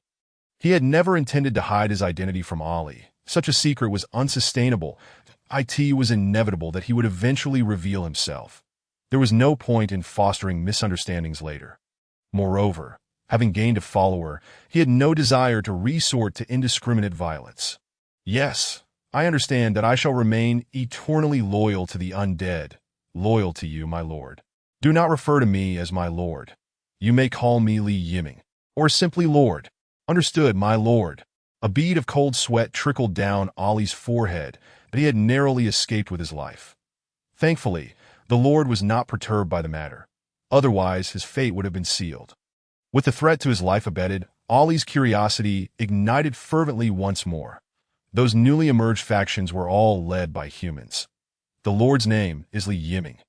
He had never intended to hide his identity from Ali. Such a secret was unsustainable. It was inevitable that he would eventually reveal himself. There was no point in fostering misunderstandings later. Moreover, having gained a follower, he had no desire to resort to indiscriminate violence. "Yes, I understand that I shall remain eternally loyal to the undead, loyal to you, my lord. Do not refer to me as my lord. You may call me Li Yiming, or simply lord." "Understood, my lord." A bead of cold sweat trickled down Ollie's forehead, but he had narrowly escaped with his life. Thankfully, the Lord was not perturbed by the matter. Otherwise, his fate would have been sealed. With the threat to his life abated, Ollie's curiosity ignited fervently once more. Those newly emerged factions were all led by humans. The Lord's name is Yiming.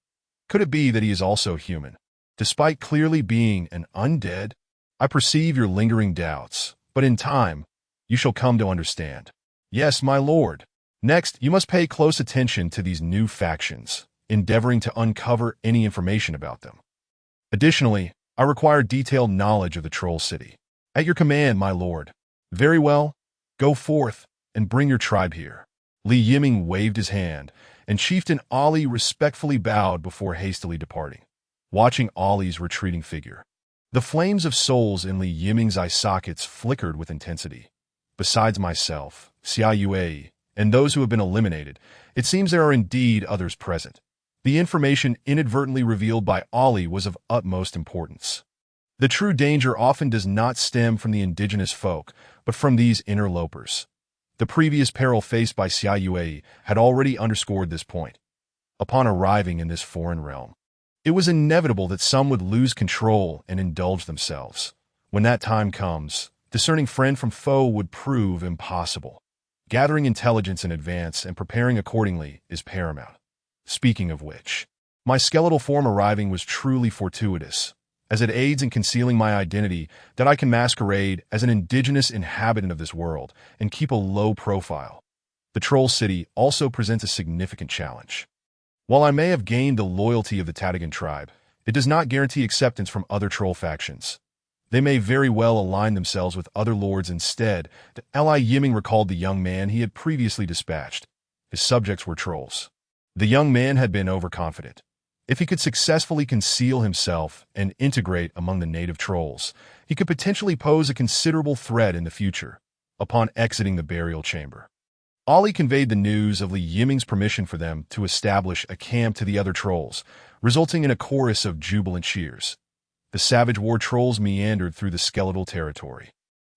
Could it be that he is also human? Despite clearly being an undead, I perceive your lingering doubts, but in time, you shall come to understand. Yes, my lord. Next, you must pay close attention to these new factions, endeavoring to uncover any information about them. Additionally, I require detailed knowledge of the Troll City. At your command, my lord. Very well. Go forth and bring your tribe here. Yiming waved his hand, and Chieftain Ollie respectfully bowed before hastily departing, watching Ollie's retreating figure. The flames of souls in Yiming's eye sockets flickered with intensity. Besides myself, Xiaoyue, and those who have been eliminated, it seems there are indeed others present. The information inadvertently revealed by Ollie was of utmost importance. The true danger often does not stem from the indigenous folk, but from these interlopers. The previous peril faced by Xiaoyue had already underscored this point. Upon arriving in this foreign realm, it was inevitable that some would lose control and indulge themselves. When that time comes, discerning friend from foe would prove impossible. Gathering intelligence in advance and preparing accordingly is paramount. Speaking of which, my skeletal form arriving was truly fortuitous, as it aids in concealing my identity that I can masquerade as an indigenous inhabitant of this world and keep a low profile. The Troll City also presents a significant challenge. While I may have gained the loyalty of the Tatagan tribe, it does not guarantee acceptance from other troll factions. They may very well align themselves with other lords instead. Yiming recalled the young man he had previously dispatched. His subjects were trolls. The young man had been overconfident. If he could successfully conceal himself and integrate among the native trolls, he could potentially pose a considerable threat in the future. Upon exiting the burial chamber, Ollie conveyed the news of Yiming's permission for them to establish a camp to the other trolls, resulting in a chorus of jubilant cheers. The Savage War trolls meandered through the skeletal territory,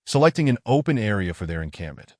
selecting an open area for their encampment.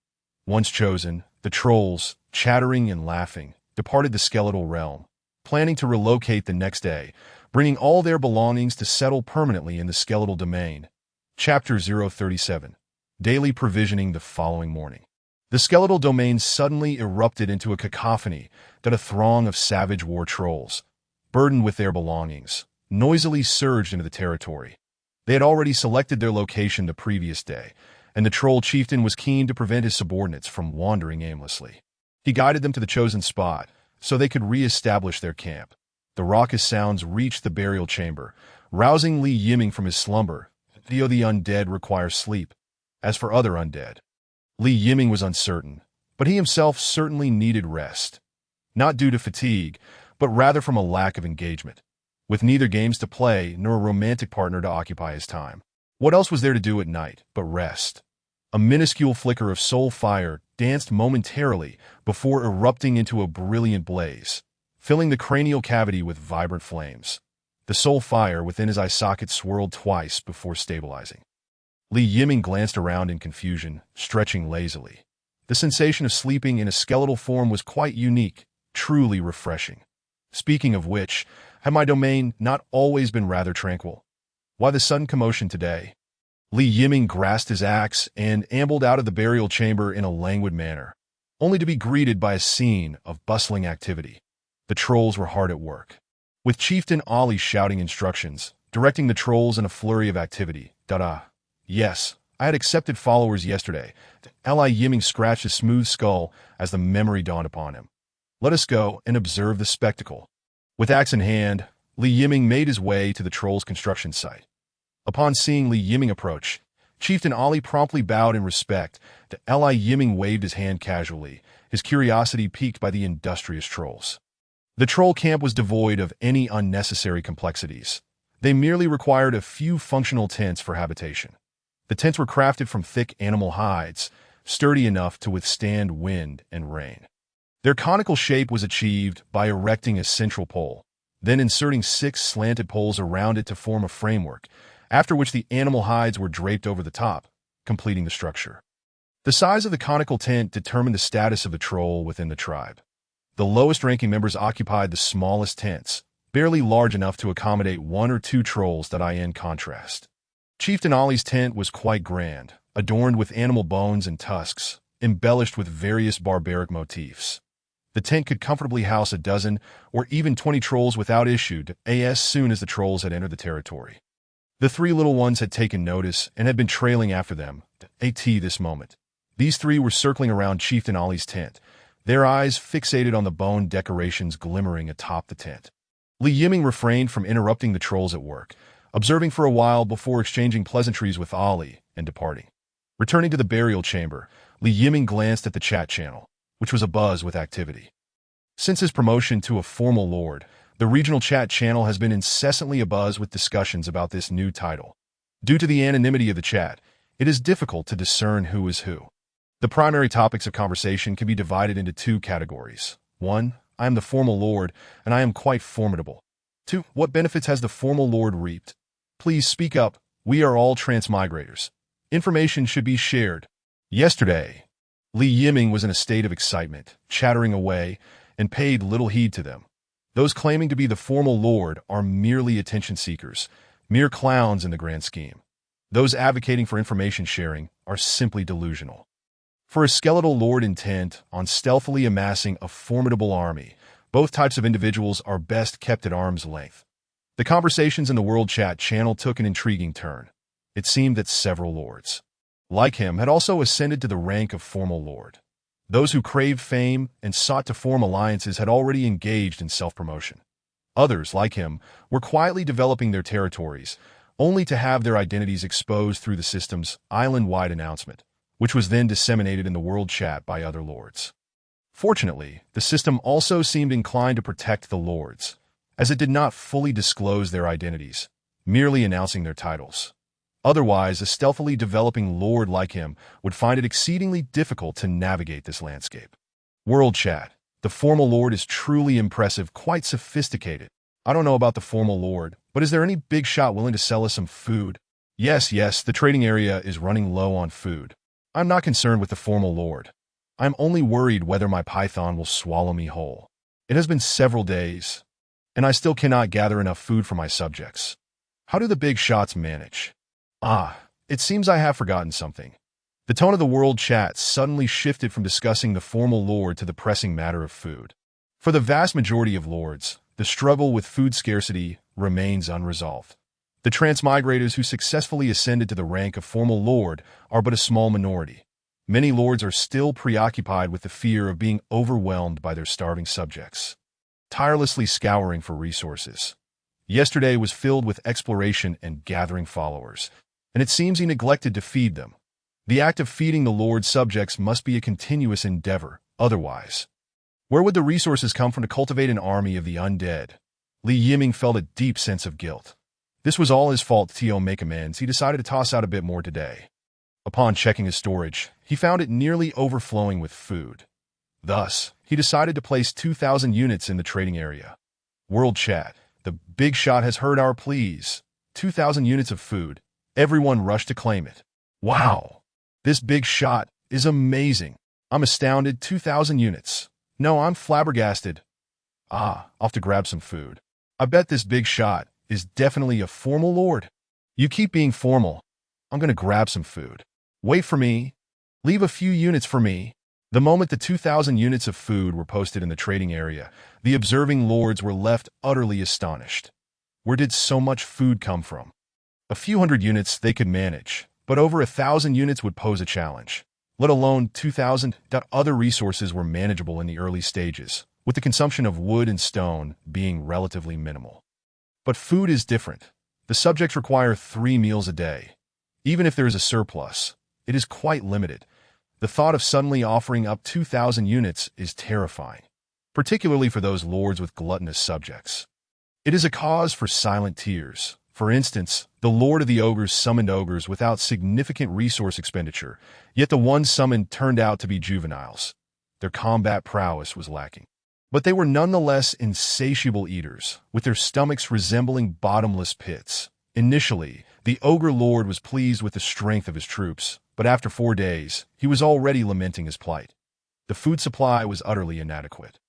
Once chosen, the trolls, chattering and laughing, departed the skeletal realm, planning to relocate the next day, bringing all their belongings to settle permanently in the skeletal domain. Chapter 037. Daily provisioning the following morning. The skeletal domain suddenly erupted into a cacophony that a throng of Savage War trolls, burdened with their belongings, noisily surged into the territory. They had already selected their location the previous day, and the troll chieftain was keen to prevent his subordinates from wandering aimlessly. He guided them to the chosen spot, so they could re-establish their camp. The raucous sounds reached the burial chamber, rousing Yiming from his slumber. The undead require sleep. As for other undead, Yiming was uncertain, but he himself certainly needed rest. Not due to fatigue, but rather from a lack of engagement. With neither games to play nor a romantic partner to occupy his time, what else was there to do at night but rest? A minuscule flicker of soul fire danced momentarily before erupting into a brilliant blaze, filling the cranial cavity with vibrant flames. The soul fire within his eye socket swirled twice before stabilizing. Yiming glanced around in confusion, stretching lazily. The sensation of sleeping in a skeletal form was quite unique, truly refreshing. Speaking of which, had my domain not always been rather tranquil? Why the sudden commotion today? Yiming grasped his axe and ambled out of the burial chamber in a languid manner, only to be greeted by a scene of bustling activity. The trolls were hard at work, with Chieftain Ollie shouting instructions, directing the trolls in a flurry of activity. Yes, I had accepted followers yesterday. Yiming scratched his smooth skull as the memory dawned upon him. Let us go and observe the spectacle. With axe in hand, Yiming made his way to the troll's construction site. Upon seeing Yiming approach, Chieftain Ollie promptly bowed in respect. Yiming waved his hand casually, his curiosity piqued by the industrious trolls. The troll camp was devoid of any unnecessary complexities. They merely required a few functional tents for habitation. The tents were crafted from thick animal hides, sturdy enough to withstand wind and rain. Their conical shape was achieved by erecting a central pole, then inserting 6 slanted poles around it to form a framework, after which the animal hides were draped over the top, completing the structure. The size of the conical tent determined the status of the troll within the tribe. The lowest-ranking members occupied the smallest tents, barely large enough to accommodate 1 or 2 trolls. In contrast, Chieftain Ollie's tent was quite grand, adorned with animal bones and tusks, embellished with various barbaric motifs. The tent could comfortably house a dozen or even 20 trolls without issue, as soon as the trolls had entered the territory. The 3 little ones had taken notice and had been trailing after them, this moment. These 3 were circling around Chieftain Ollie's tent, their eyes fixated on the bone decorations glimmering atop the tent. Yiming refrained from interrupting the trolls at work, observing for a while before exchanging pleasantries with Ollie and departing. Returning to the burial chamber, Yiming glanced at the chat channel, which was abuzz with activity. Since his promotion to a formal lord, the regional chat channel has been incessantly abuzz with discussions about this new title. Due to the anonymity of the chat, it is difficult to discern who is who. The primary topics of conversation can be divided into 2 categories. 1. I am the formal lord, and I am quite formidable. 2. What benefits has the formal lord reaped? Please speak up. We are all transmigrators. Information should be shared. Yesterday, Yiming was in a state of excitement, chattering away, and paid little heed to them. Those claiming to be the formal lord are merely attention seekers, mere clowns in the grand scheme. Those advocating for information sharing are simply delusional. For a skeletal lord intent on stealthily amassing a formidable army, both types of individuals are best kept at arm's length. The conversations in the World Chat channel took an intriguing turn. It seemed that several lords, like him, had also ascended to the rank of formal lord. Those who craved fame and sought to form alliances had already engaged in self-promotion. Others, like him, were quietly developing their territories, only to have their identities exposed through the system's island-wide announcement, which was then disseminated in the world chat by other lords. Fortunately, the system also seemed inclined to protect the lords, as it did not fully disclose their identities, merely announcing their titles. Otherwise, a stealthily developing lord like him would find it exceedingly difficult to navigate this landscape. World chat. The formal lord is truly impressive, quite sophisticated. I don't know about the formal lord, but is there any big shot willing to sell us some food? Yes, the trading area is running low on food. I'm not concerned with the formal lord. I'm only worried whether my python will swallow me whole. It has been several days, and I still cannot gather enough food for my subjects. How do the big shots manage? It seems I have forgotten something. The tone of the world chat suddenly shifted from discussing the formal lord to the pressing matter of food. For the vast majority of lords, the struggle with food scarcity remains unresolved. The transmigrators who successfully ascended to the rank of formal lord are but a small minority. Many lords are still preoccupied with the fear of being overwhelmed by their starving subjects, tirelessly scouring for resources. Yesterday was filled with exploration and gathering followers, and it seems he neglected to feed them. The act of feeding the lord's subjects must be a continuous endeavor, otherwise, where would the resources come from to cultivate an army of the undead? Yiming felt a deep sense of guilt. This was all his fault. To make amends, he decided to toss out a bit more today. Upon checking his storage, he found it nearly overflowing with food. Thus, he decided to place 2,000 units in the trading area. World chat. The big shot has heard our pleas. 2,000 units of food. Everyone rushed to claim it. Wow! This big shot is amazing. I'm astounded. 2,000 units. No, I'm flabbergasted. Off to grab some food. I bet this big shot is definitely a formal lord. You keep being formal. I'm gonna grab some food. Wait for me. Leave a few units for me. The moment the 2,000 units of food were posted in the trading area, the observing lords were left utterly astonished. Where did so much food come from? A few hundred units they could manage, but over 1,000 units would pose a challenge, let alone 2,000. Other resources were manageable in the early stages, with the consumption of wood and stone being relatively minimal. But food is different. The subjects require 3 meals a day. Even if there is a surplus, it is quite limited. The thought of suddenly offering up 2,000 units is terrifying, particularly for those lords with gluttonous subjects. It is a cause for silent tears. For instance, the Lord of the Ogres summoned ogres without significant resource expenditure, yet the ones summoned turned out to be juveniles. Their combat prowess was lacking. But they were nonetheless insatiable eaters, with their stomachs resembling bottomless pits. Initially, the Ogre Lord was pleased with the strength of his troops, But after 4 days, he was already lamenting his plight. The food supply was utterly inadequate.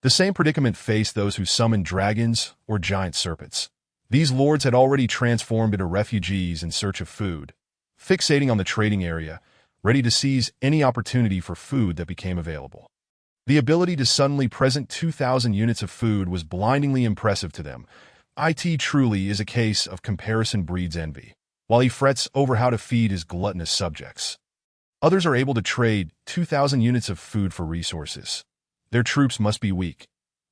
The same predicament faced those who summoned dragons or giant serpents. These lords had already transformed into refugees in search of food, fixating on the trading area, ready to seize any opportunity for food that became available. The ability to suddenly present 2,000 units of food was blindingly impressive to them. It truly is a case of comparison breeds envy, while he frets over how to feed his gluttonous subjects. Others are able to trade 2,000 units of food for resources. Their troops must be weak.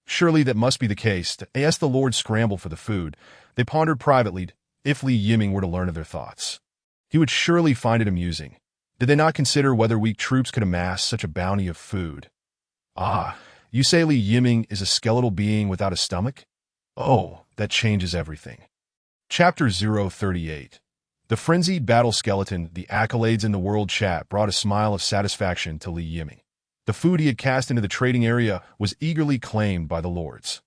Surely that must be the case. As the lords scrambled for the food, they pondered privately if Li Yiming were to learn of their thoughts. He would surely find it amusing. Did they not consider whether weak troops could amass such a bounty of food? Ah, you say Li Yiming is a skeletal being without a stomach? Oh, that changes everything. Chapter 038. The frenzied battle skeleton. The accolades in the world chat brought a smile of satisfaction to Li Yiming. The food he had cast into the trading area was eagerly claimed by the lords,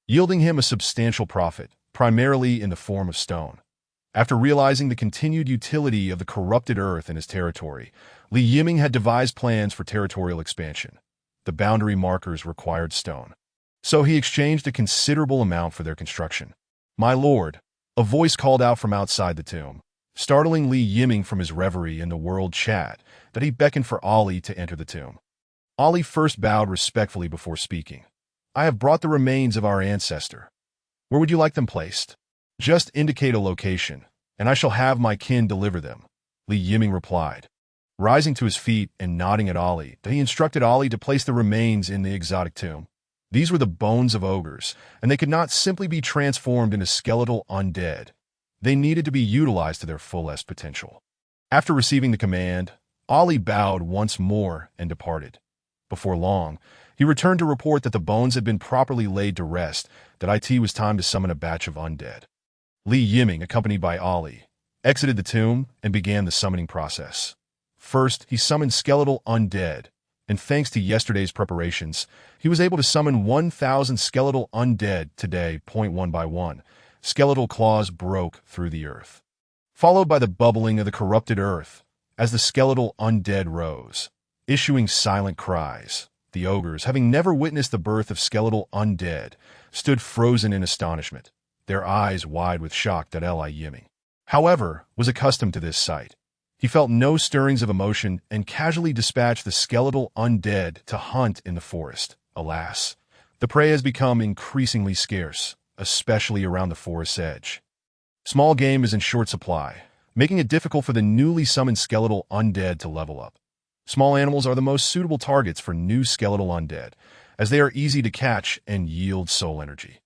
yielding him a substantial profit, primarily in the form of stone. After realizing the continued utility of the corrupted earth in his territory, Li Yiming had devised plans for territorial expansion. The boundary markers required stone, so he exchanged a considerable amount for their construction. "My lord," a voice called out from outside the tomb, startling Li Yiming from his reverie in the world chat that he beckoned for Ali to enter the tomb. Ali first bowed respectfully before speaking. "I have brought the remains of our ancestor. Where would you like them placed?" "Just indicate a location, and I shall have my kin deliver them," Li Yiming replied. Rising to his feet and nodding at Ali, he instructed Ali to place the remains in the exotic tomb. These were the bones of ogres, and they could not simply be transformed into skeletal undead. They needed to be utilized to their fullest potential. After receiving the command, Ali bowed once more and departed. Before long, he returned to report that the bones had been properly laid to rest, that it was time to summon a batch of undead. Li Yiming, accompanied by Ali, exited the tomb and began the summoning process. First, he summoned skeletal undead, and thanks to yesterday's preparations, he was able to summon 1,000 skeletal undead today. One by one, skeletal claws broke through the earth, followed by the bubbling of the corrupted earth as the skeletal undead rose, issuing silent cries. The ogres, having never witnessed the birth of skeletal undead, stood frozen in astonishment, their eyes wide with shock. Li Yiming, however, was accustomed to this sight. He felt no stirrings of emotion and casually dispatched the skeletal undead to hunt in the forest. Alas, the prey has become increasingly scarce, especially around the forest's edge. Small game is in short supply, making it difficult for the newly summoned skeletal undead to level up. Small animals are the most suitable targets for new skeletal undead, as they are easy to catch and yield soul energy.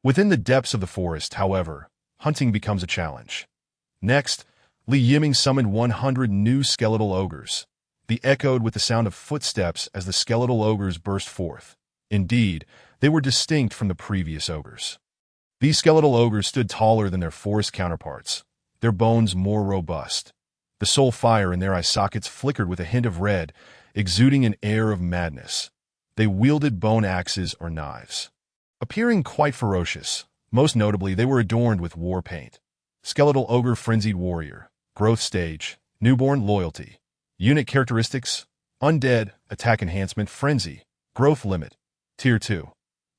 Within the depths of the forest, however, hunting becomes a challenge. Next, Li Yiming summoned 100 new skeletal ogres. They echoed with the sound of footsteps as the skeletal ogres burst forth. Indeed, they were distinct from the previous ogres. These skeletal ogres stood taller than their forest counterparts, their bones more robust. The soul fire in their eye sockets flickered with a hint of red, exuding an air of madness. They wielded bone axes or knives, appearing quite ferocious. Most notably, they were adorned with war paint. Skeletal ogre frenzied warrior, growth stage, newborn loyalty. Unit characteristics, undead, attack enhancement, frenzy, growth limit, tier 2.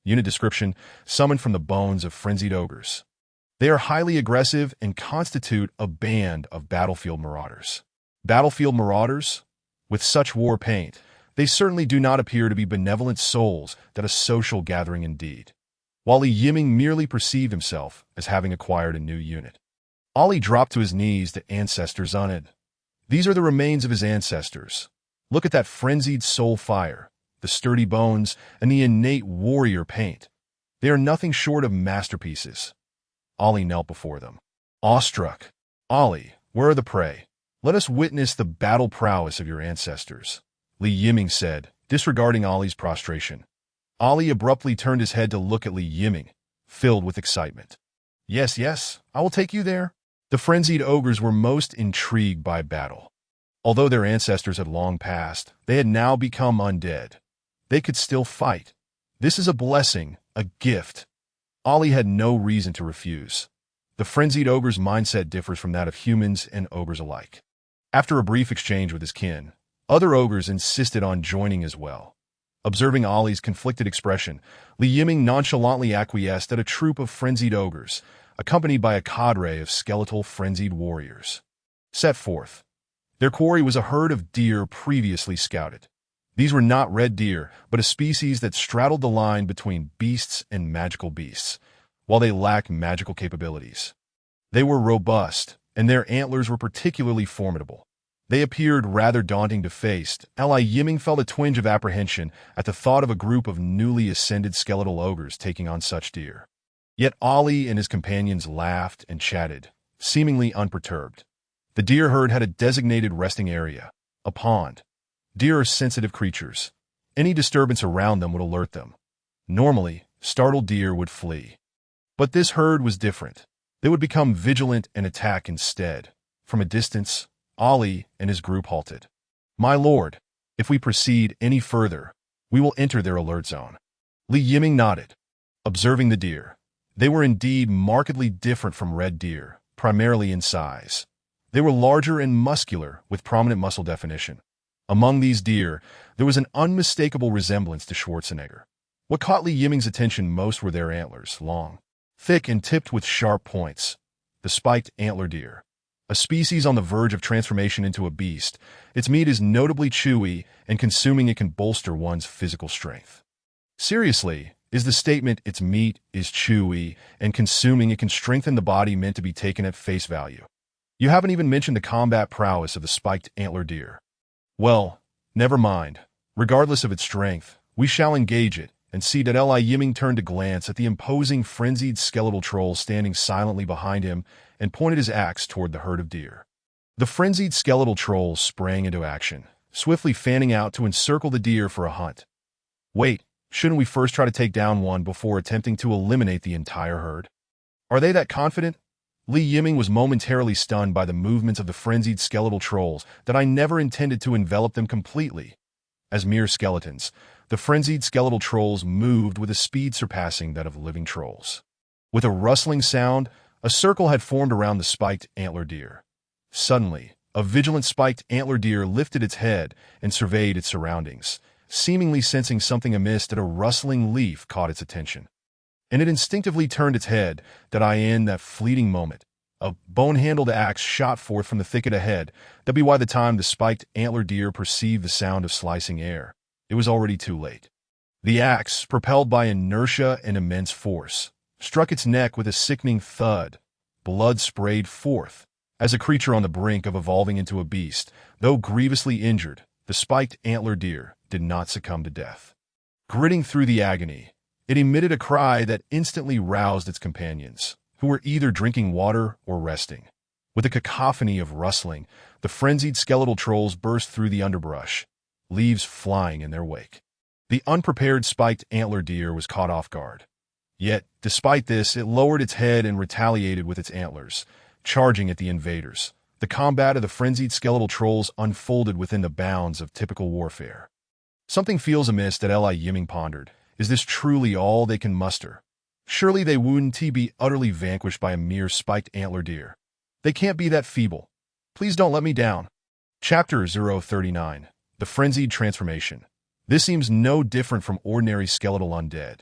Unit description, summoned from the bones of frenzied ogres. They are highly aggressive and constitute a band of battlefield marauders. Battlefield marauders? With such war paint, they certainly do not appear to be benevolent souls, that a social gathering indeed. While Li Yiming merely perceived himself as having acquired a new unit. Ali dropped to his knees to ancestors Undead. These are the remains of his ancestors. Look at that frenzied soul fire, the sturdy bones, and the innate warrior paint. They are nothing short of masterpieces. Ali knelt before them, awestruck. "Ali, where are the prey? Let us witness the battle prowess of your ancestors," Li Yiming said, disregarding Ali's prostration. Ali abruptly turned his head to look at Li Yiming, filled with excitement. Yes, I will take you there." The frenzied ogres were most intrigued by battle. Although their ancestors had long passed, they had now become undead. They could still fight. This is a blessing, a gift. Ali had no reason to refuse. The frenzied ogre's mindset differs from that of humans and ogres alike. After a brief exchange with his kin, other ogres insisted on joining as well. Observing Ollie's conflicted expression, Yiming nonchalantly acquiesced at a troop of frenzied ogres, accompanied by a cadre of skeletal frenzied warriors. Set forth. Their quarry was a herd of deer previously scouted. These were not red deer, but a species that straddled the line between beasts and magical beasts, while they lacked magical capabilities. They were robust, and their antlers were particularly formidable. They appeared rather daunting to face. Ally Yiming felt a twinge of apprehension at the thought of a group of newly ascended skeletal ogres taking on such deer. Yet Ollie and his companions laughed and chatted, seemingly unperturbed. The deer herd had a designated resting area, a pond. Deer are sensitive creatures. Any disturbance around them would alert them. Normally, startled deer would flee. But this herd was different. They would become vigilant and attack instead. From a distance, Ollie and his group halted. "My lord, if we proceed any further, we will enter their alert zone." Yiming nodded. Observing the deer, they were indeed markedly different from red deer, primarily in size. They were larger and muscular, with prominent muscle definition. Among these deer, there was an unmistakable resemblance to Schwarzenegger. What caught Yiming's attention most were their antlers, long, thick, and tipped with sharp points. The spiked antler deer, a species on the verge of transformation into a beast. Its meat is notably chewy, and consuming it can bolster one's physical strength. Seriously, is the statement "its meat is chewy, and consuming it can strengthen the body" meant to be taken at face value? You haven't even mentioned the combat prowess of the spiked antler deer. Well, never mind. Regardless of its strength, we shall engage it, and see that Li Yiming turned to glance at the imposing frenzied skeletal troll standing silently behind him and pointed his axe toward the herd of deer. The frenzied skeletal trolls sprang into action, swiftly fanning out to encircle the deer for a hunt. Wait, shouldn't we first try to take down one before attempting to eliminate the entire herd? Are they that confident? Yiming was momentarily stunned by the movements of the frenzied skeletal trolls that I never intended to envelop them completely. As mere skeletons, the frenzied skeletal trolls moved with a speed surpassing that of living trolls. With a rustling sound, a circle had formed around the spiked antler deer. Suddenly, a vigilant spiked antler deer lifted its head and surveyed its surroundings, seemingly sensing something amiss that a rustling leaf caught its attention. And it instinctively turned its head, in that fleeting moment. A bone-handled axe shot forth from the thicket ahead. That'd be why the time the spiked antler deer perceived the sound of slicing air, it was already too late. The axe, propelled by inertia and immense force, struck its neck with a sickening thud. Blood sprayed forth. As a creature on the brink of evolving into a beast, though grievously injured, the spiked antler deer did not succumb to death. Gritting through the agony, it emitted a cry that instantly roused its companions, who were either drinking water or resting. With a cacophony of rustling, the frenzied skeletal trolls burst through the underbrush, leaves flying in their wake. The unprepared spiked antler deer was caught off guard. Yet, despite this, it lowered its head and retaliated with its antlers, charging at the invaders. The combat of the frenzied skeletal trolls unfolded within the bounds of typical warfare. Something feels amiss, that Li Yiming pondered. Is this truly all they can muster? Surely they wouldn't be utterly vanquished by a mere spiked antler deer. They can't be that feeble. Please don't let me down. Chapter 039. The Frenzied Transformation. This seems no different from ordinary skeletal undead.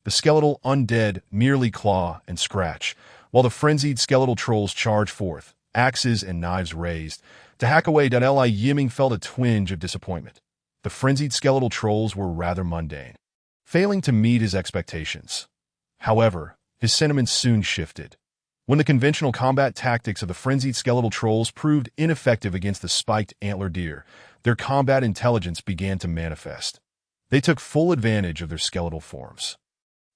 The skeletal undead merely claw and scratch, while the frenzied skeletal trolls charge forth, axes and knives raised, to hack away. Li Yiming felt a twinge of disappointment. The frenzied skeletal trolls were rather mundane, failing to meet his expectations. However, his sentiments soon shifted. When the conventional combat tactics of the frenzied skeletal trolls proved ineffective against the spiked antler deer, their combat intelligence began to manifest. They took full advantage of their skeletal forms,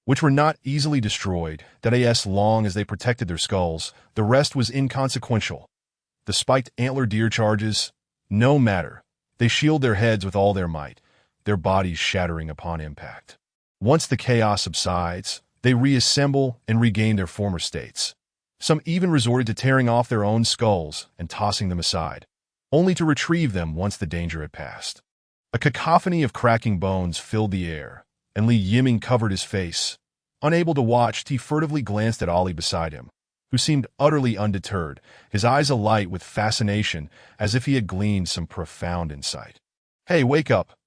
which were not easily destroyed. As long as they protected their skulls, the rest was inconsequential. The spiked antler deer charges, no matter. They shield their heads with all their might, their bodies shattering upon impact. Once the chaos subsides, they reassemble and regain their former states. Some even resorted to tearing off their own skulls and tossing them aside, only to retrieve them once the danger had passed. A cacophony of cracking bones filled the air, and Yiming covered his face. Unable to watch, he furtively glanced at Ollie beside him, who seemed utterly undeterred, his eyes alight with fascination as if he had gleaned some profound insight. "Hey, wake up!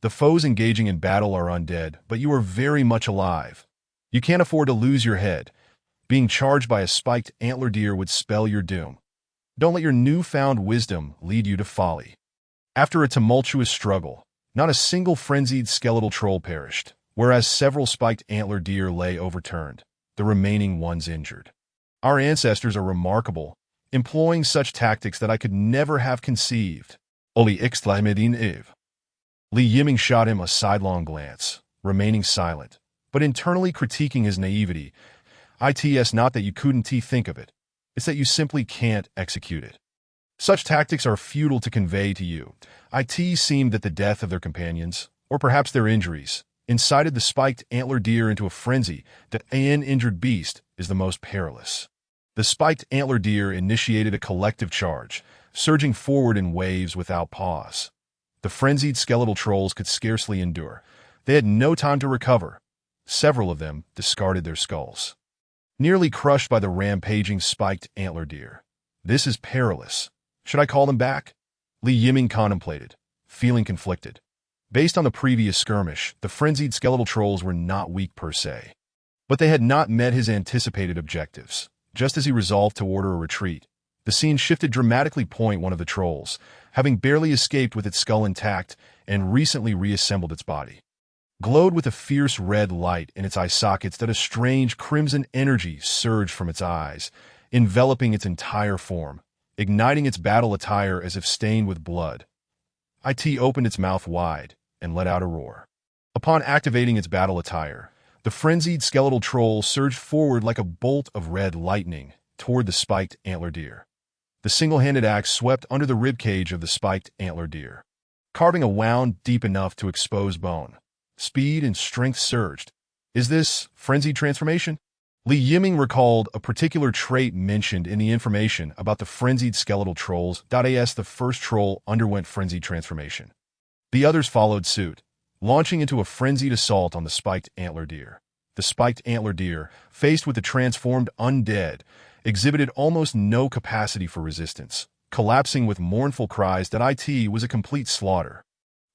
The foes engaging in battle are undead, but you are very much alive. You can't afford to lose your head. Being charged by a spiked antler deer would spell your doom. Don't let your newfound wisdom lead you to folly." After a tumultuous struggle, not a single frenzied skeletal troll perished, whereas several spiked antler deer lay overturned, the remaining ones injured. Our ancestors are remarkable, employing such tactics that I could never have conceived. Oli exclaimed Eve. Li Yiming shot him a sidelong glance, remaining silent, but internally critiquing his naivety. It's not that you couldn't think of it, it's that you simply can't execute it. Such tactics are futile to convey to you. It seemed that the death of their companions, or perhaps their injuries, incited the spiked antler deer into a frenzy that an injured beast is the most perilous. The spiked antler deer initiated a collective charge, surging forward in waves without pause. The frenzied skeletal trolls could scarcely endure. They had no time to recover. Several of them discarded their skulls, nearly crushed by the rampaging spiked antler deer. This is perilous. Should I call them back? Li Yiming contemplated, feeling conflicted. Based on the previous skirmish, the frenzied skeletal trolls were not weak per se. But they had not met his anticipated objectives. Just as he resolved to order a retreat, the scene shifted dramatically. One of the trolls, having barely escaped with its skull intact and recently reassembled its body, glowed with a fierce red light in its eye sockets that a strange crimson energy surged from its eyes, enveloping its entire form, igniting its battle attire as if stained with blood. It opened its mouth wide and let out a roar. Upon activating its battle attire, the frenzied skeletal troll surged forward like a bolt of red lightning toward the spiked antler deer. The single-handed axe swept under the ribcage of the spiked antler deer, carving a wound deep enough to expose bone. Speed and strength surged. Is this frenzied transformation? Li Yiming recalled a particular trait mentioned in the information about the frenzied skeletal trolls. The first troll underwent frenzied transformation. The others followed suit, launching into a frenzied assault on the spiked antler deer. The spiked antler deer, faced with the transformed undead, exhibited almost no capacity for resistance, collapsing with mournful cries that it was a complete slaughter.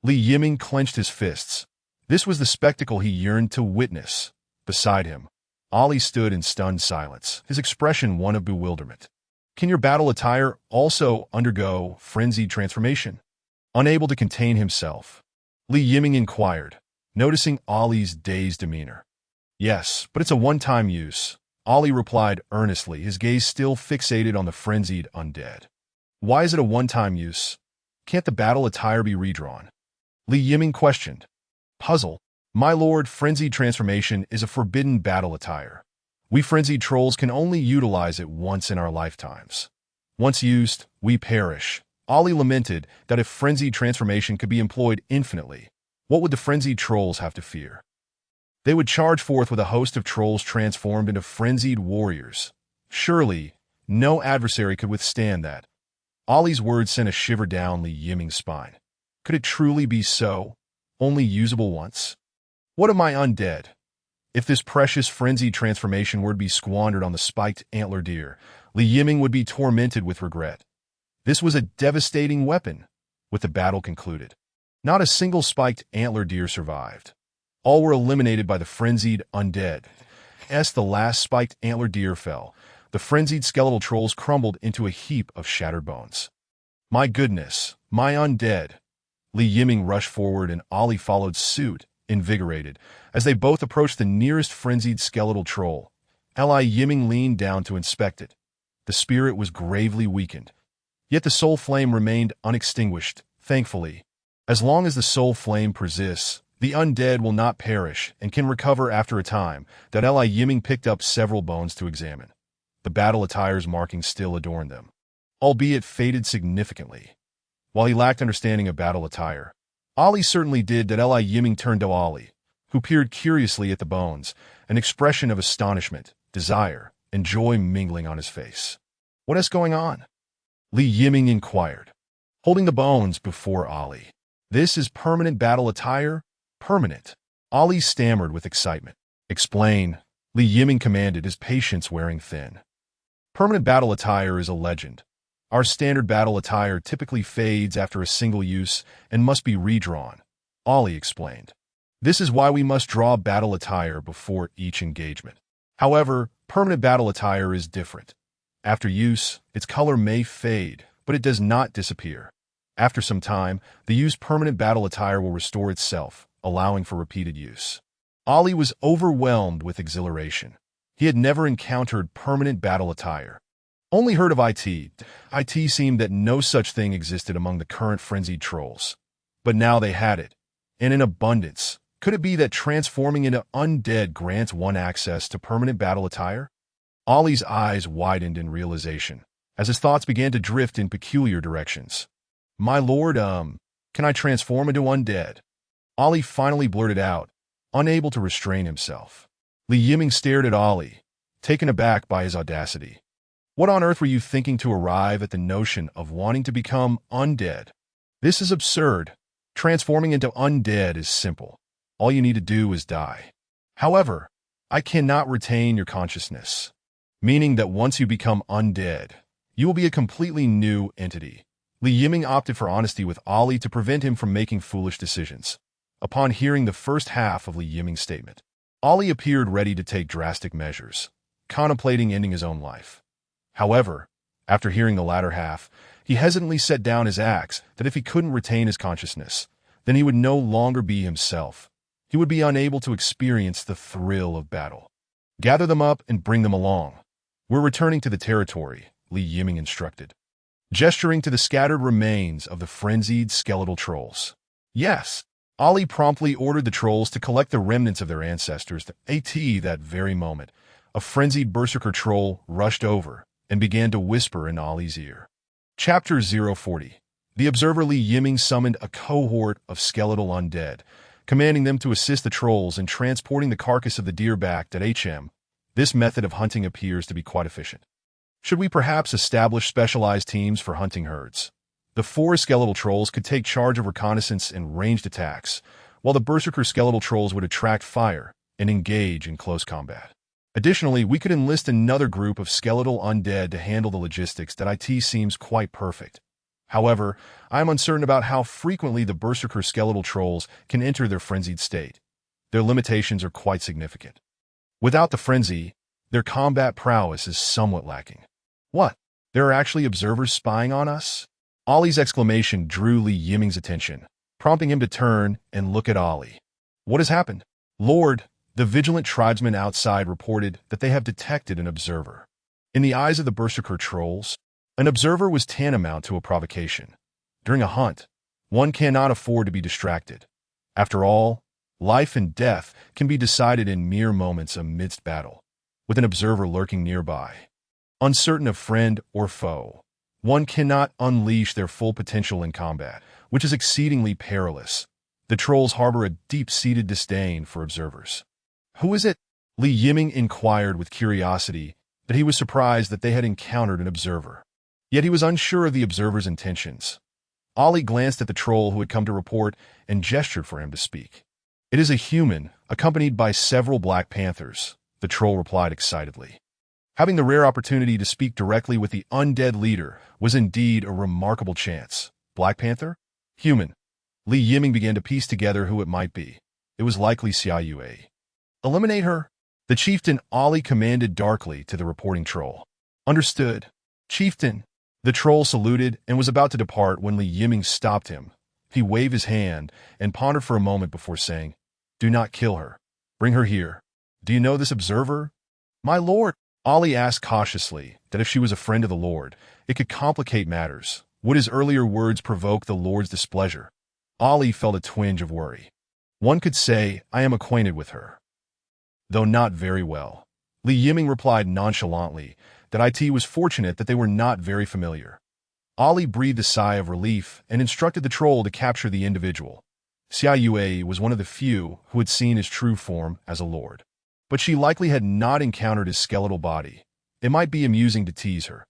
Li Yiming clenched his fists. This was the spectacle he yearned to witness. Beside him, Ollie stood in stunned silence, his expression one of bewilderment. Can your battle attire also undergo frenzied transformation? Unable to contain himself, Li Yiming inquired, noticing Ollie's dazed demeanor. Yes, but it's a one-time use, Ollie replied earnestly, his gaze still fixated on the frenzied undead. Why is it a one-time use? Can't the battle attire be redrawn? Li Yiming questioned. Puzzle. My lord, frenzied transformation is a forbidden battle attire. We frenzied trolls can only utilize it once in our lifetimes. Once used, we perish. Ollie lamented that if frenzied transformation could be employed infinitely, what would the frenzied trolls have to fear? They would charge forth with a host of trolls transformed into frenzied warriors. Surely, no adversary could withstand that. Ollie's words sent a shiver down Li Yiming's spine. Could it truly be so? Only usable once? What am I undead? If this precious frenzied transformation were to be squandered on the spiked antler deer, Li Yiming would be tormented with regret. This was a devastating weapon. With the battle concluded, not a single spiked antler deer survived. All were eliminated by the frenzied undead. As the last spiked antler deer fell, the frenzied skeletal trolls crumbled into a heap of shattered bones. My goodness, my undead! Li Yiming rushed forward and Ollie followed suit, invigorated. As they both approached the nearest frenzied skeletal troll, Li Yiming leaned down to inspect it. The spirit was gravely weakened. Yet the soul flame remained unextinguished, thankfully. As long as the soul flame persists, the undead will not perish and can recover after a time. Li Yiming picked up several bones to examine. The battle attire's markings still adorned them, albeit faded significantly. While he lacked understanding of battle attire, Ollie certainly did. Li Yiming turned to Ollie, who peered curiously at the bones, an expression of astonishment, desire, and joy mingling on his face. What is going on? Li Yiming inquired, holding the bones before Ollie. This is permanent battle attire? Permanent. Ollie stammered with excitement. Explain, Li Yiming commanded, his patience wearing thin. Permanent battle attire is a legend. Our standard battle attire typically fades after a single use and must be redrawn, Ollie explained. This is why we must draw battle attire before each engagement. However, permanent battle attire is different. After use, its color may fade, but it does not disappear. After some time, the used permanent battle attire will restore itself, allowing for repeated use. Ollie was overwhelmed with exhilaration. He had never encountered permanent battle attire. Only heard of IT. IT seemed that no such thing existed among the current frenzied trolls. But now they had it, and in abundance. Could it be that transforming into undead grants one access to permanent battle attire? Ollie's eyes widened in realization, as his thoughts began to drift in peculiar directions. My lord, can I transform into undead? Ollie finally blurted out, unable to restrain himself. Yiming stared at Ollie, taken aback by his audacity. What on earth were you thinking to arrive at the notion of wanting to become undead? This is absurd. Transforming into undead is simple. All you need to do is die. However, I cannot retain your consciousness, meaning that once you become undead, you will be a completely new entity. Yiming opted for honesty with Ollie to prevent him from making foolish decisions. Upon hearing the first half of Yiming's statement, Ollie appeared ready to take drastic measures, contemplating ending his own life. However, after hearing the latter half, he hesitantly set down his axe that if he couldn't retain his consciousness, then he would no longer be himself. He would be unable to experience the thrill of battle. Gather them up and bring them along. We're returning to the territory, Yiming instructed, gesturing to the scattered remains of the frenzied skeletal trolls. Yes, Ollie promptly ordered the trolls to collect the remnants of their ancestors. That very moment, a frenzied berserker troll rushed over and began to whisper in Ollie's ear. Chapter 040. The observer Yiming summoned a cohort of skeletal undead, commanding them to assist the trolls in transporting the carcass of the deer back to HM. This method of hunting appears to be quite efficient. Should we perhaps establish specialized teams for hunting herds? The 4 skeletal trolls could take charge of reconnaissance and ranged attacks, while the berserker skeletal trolls would attract fire and engage in close combat. Additionally, we could enlist another group of skeletal undead to handle the logistics. IT seems quite perfect. However, I am uncertain about how frequently the berserker skeletal trolls can enter their frenzied state. Their limitations are quite significant. Without the frenzy, their combat prowess is somewhat lacking. What? There are actually observers spying on us? Ollie's exclamation drew Yiming's attention, prompting him to turn and look at Ollie. What has happened? Lord, the vigilant tribesmen outside reported that they have detected an observer. In the eyes of the berserker trolls, an observer was tantamount to a provocation. During a hunt, one cannot afford to be distracted. After all, life and death can be decided in mere moments amidst battle, with an observer lurking nearby. Uncertain of friend or foe, one cannot unleash their full potential in combat, which is exceedingly perilous. The trolls harbor a deep-seated disdain for observers. Who is it? Yiming inquired with curiosity, but he was surprised that they had encountered an observer. Yet he was unsure of the observer's intentions. Ollie glanced at the troll who had come to report and gestured for him to speak. It is a human, accompanied by several black panthers, the troll replied excitedly. Having the rare opportunity to speak directly with the undead leader was indeed a remarkable chance. Black Panther? Human. Yiming began to piece together who it might be. It was likely ensue. Eliminate her, the chieftain Ollie commanded darkly to the reporting troll. Understood. Chieftain. The troll saluted and was about to depart when Yiming stopped him. He waved his hand and pondered for a moment before saying, Do not kill her. Bring her here. Do you know this observer? My lord. Ollie asked cautiously that if she was a friend of the Lord, it could complicate matters. Would his earlier words provoke the Lord's displeasure? Ollie felt a twinge of worry. One could say, I am acquainted with her, though not very well. Yiming replied nonchalantly that it was fortunate that they were not very familiar. Ollie breathed a sigh of relief and instructed the troll to capture the individual. Ensue was one of the few who had seen his true form as a lord, but she likely had not encountered his skeletal body. It might be amusing to tease her.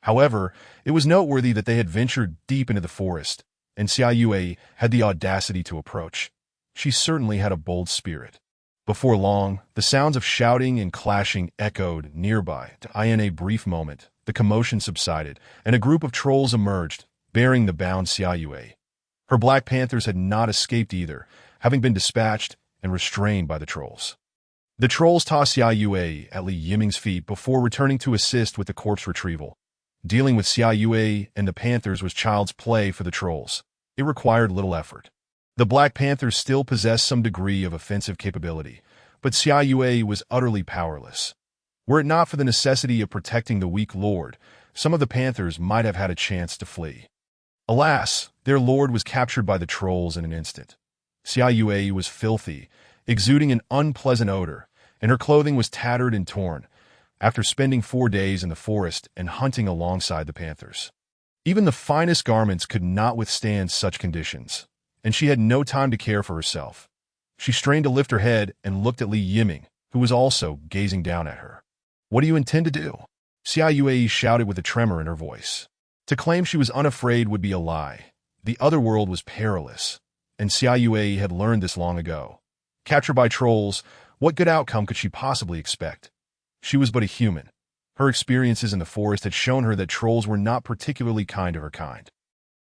However, it was noteworthy that they had ventured deep into the forest, and ensue had the audacity to approach. She certainly had a bold spirit. Before long, the sounds of shouting and clashing echoed nearby. In a brief moment, the commotion subsided, and a group of trolls emerged, bearing the bound Xiaoyue. Her Black Panthers had not escaped either, having been dispatched and restrained by the trolls. The trolls tossed Xiaoyue at Li Yiming's feet before returning to assist with the corpse retrieval. Dealing with Xiaoyue and the Panthers was child's play for the trolls. It required little effort. The Black Panthers still possessed some degree of offensive capability, but Xiaoyue was utterly powerless. Were it not for the necessity of protecting the weak lord, some of the Panthers might have had a chance to flee. Alas, their lord was captured by the trolls in an instant. Xiaoyue was filthy, exuding an unpleasant odor, and her clothing was tattered and torn, after spending 4 days in the forest and hunting alongside the Panthers. Even the finest garments could not withstand such conditions, and she had no time to care for herself. She strained to lift her head and looked at Li Yiming, who was also gazing down at her. "What do you intend to do?" Xiaoyue shouted with a tremor in her voice. To claim she was unafraid would be a lie. The other world was perilous, and Xiaoyue had learned this long ago. Captured by trolls, what good outcome could she possibly expect? She was but a human. Her experiences in the forest had shown her that trolls were not particularly kind to her kind.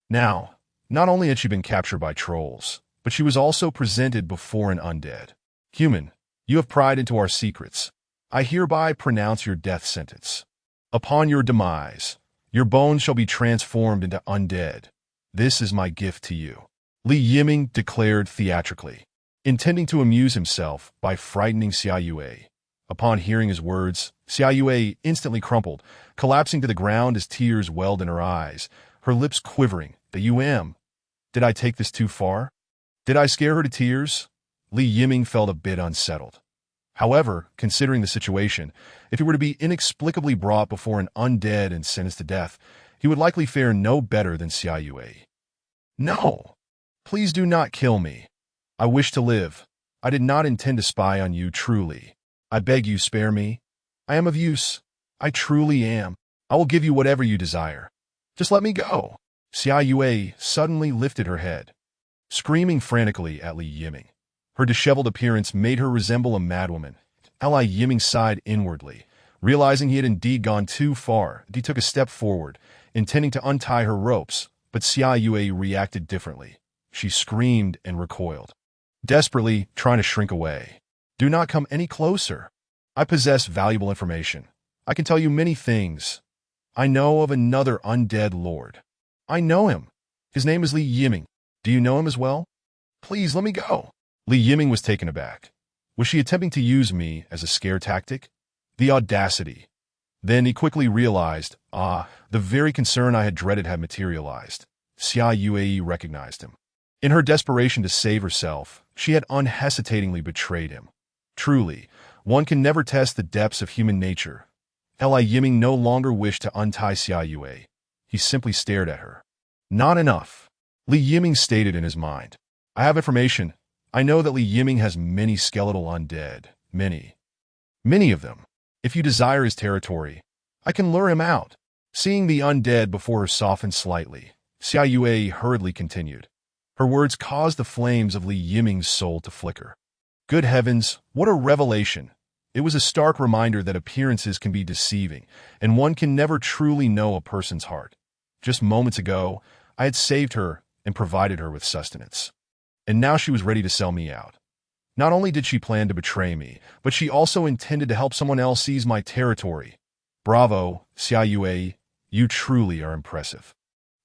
Now, not only had she been captured by trolls, but she was also presented before an undead. "Human, you have pried into our secrets. I hereby pronounce your death sentence. Upon your demise, your bones shall be transformed into undead. This is my gift to you," Li Yiming declared theatrically, intending to amuse himself by frightening Xiaoyue. Upon hearing his words, Xiaoyue instantly crumpled, collapsing to the ground as tears welled in her eyes, her lips quivering. Did I take this too far? Did I scare her to tears? Li Yiming felt a bit unsettled. However, considering the situation, if he were to be inexplicably brought before an undead and sentenced to death, he would likely fare no better than Xiaoyue. "No! Please do not kill me. I wish to live. I did not intend to spy on you truly. I beg you spare me. I am of use. I truly am. I will give you whatever you desire. Just let me go." Xiaoyue suddenly lifted her head, screaming frantically at Li Yiming. Her disheveled appearance made her resemble a madwoman. Li Yiming sighed inwardly. Realizing he had indeed gone too far, he took a step forward, intending to untie her ropes, but Xiaoyue reacted differently. She screamed and recoiled, desperately trying to shrink away. "Do not come any closer. I possess valuable information. I can tell you many things. I know of another undead lord. I know him. His name is Li Yiming. Do you know him as well? Please let me go." Li Yiming was taken aback. Was she attempting to use me as a scare tactic? The audacity. Then he quickly realized, the very concern I had dreaded had materialized. Xiaoyue recognized him. In her desperation to save herself, she had unhesitatingly betrayed him. Truly, one can never test the depths of human nature. Li Yiming no longer wished to untie Xiaoyue. He simply stared at her. "Not enough," Li Yiming stated in his mind. "I have information. I know that Li Yiming has many skeletal undead. Many of them. If you desire his territory, I can lure him out." Seeing the undead before her soften slightly, Xiaoyue hurriedly continued. Her words caused the flames of Li Yiming's soul to flicker. Good heavens, what a revelation! It was a stark reminder that appearances can be deceiving, and one can never truly know a person's heart. Just moments ago, I had saved her and provided her with sustenance. And now she was ready to sell me out. Not only did she plan to betray me, but she also intended to help someone else seize my territory. Bravo, Xiaoyue, you truly are impressive.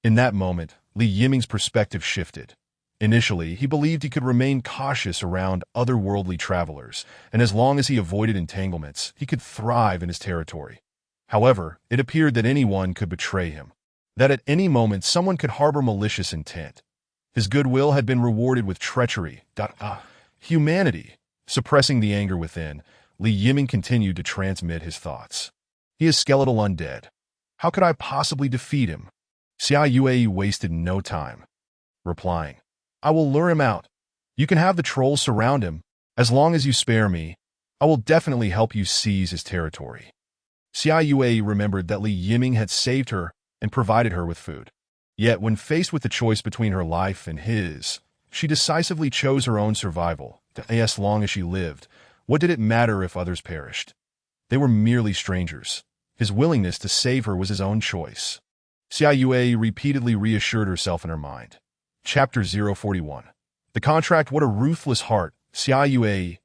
In that moment, Li Yiming's perspective shifted. Initially, he believed he could remain cautious around otherworldly travelers, and as long as he avoided entanglements, he could thrive in his territory. However, it appeared that anyone could betray him, that at any moment someone could harbor malicious intent. His goodwill had been rewarded with treachery. Humanity. Suppressing the anger within, Li Yiming continued to transmit his thoughts. He is skeletal undead. How could I possibly defeat him? Xiaoyue wasted no time, replying, "I will lure him out. You can have the trolls surround him. As long as you spare me, I will definitely help you seize his territory." Xiaoyue remembered that Li Yiming had saved her and provided her with food. Yet when faced with the choice between her life and his, she decisively chose her own survival. As long as she lived, What did it matter if others perished? They were merely strangers. His willingness to save her was his own choice. Xiaoyue repeatedly reassured herself in her mind. Chapter 041. The contract, what a ruthless heart, Xiaoyue.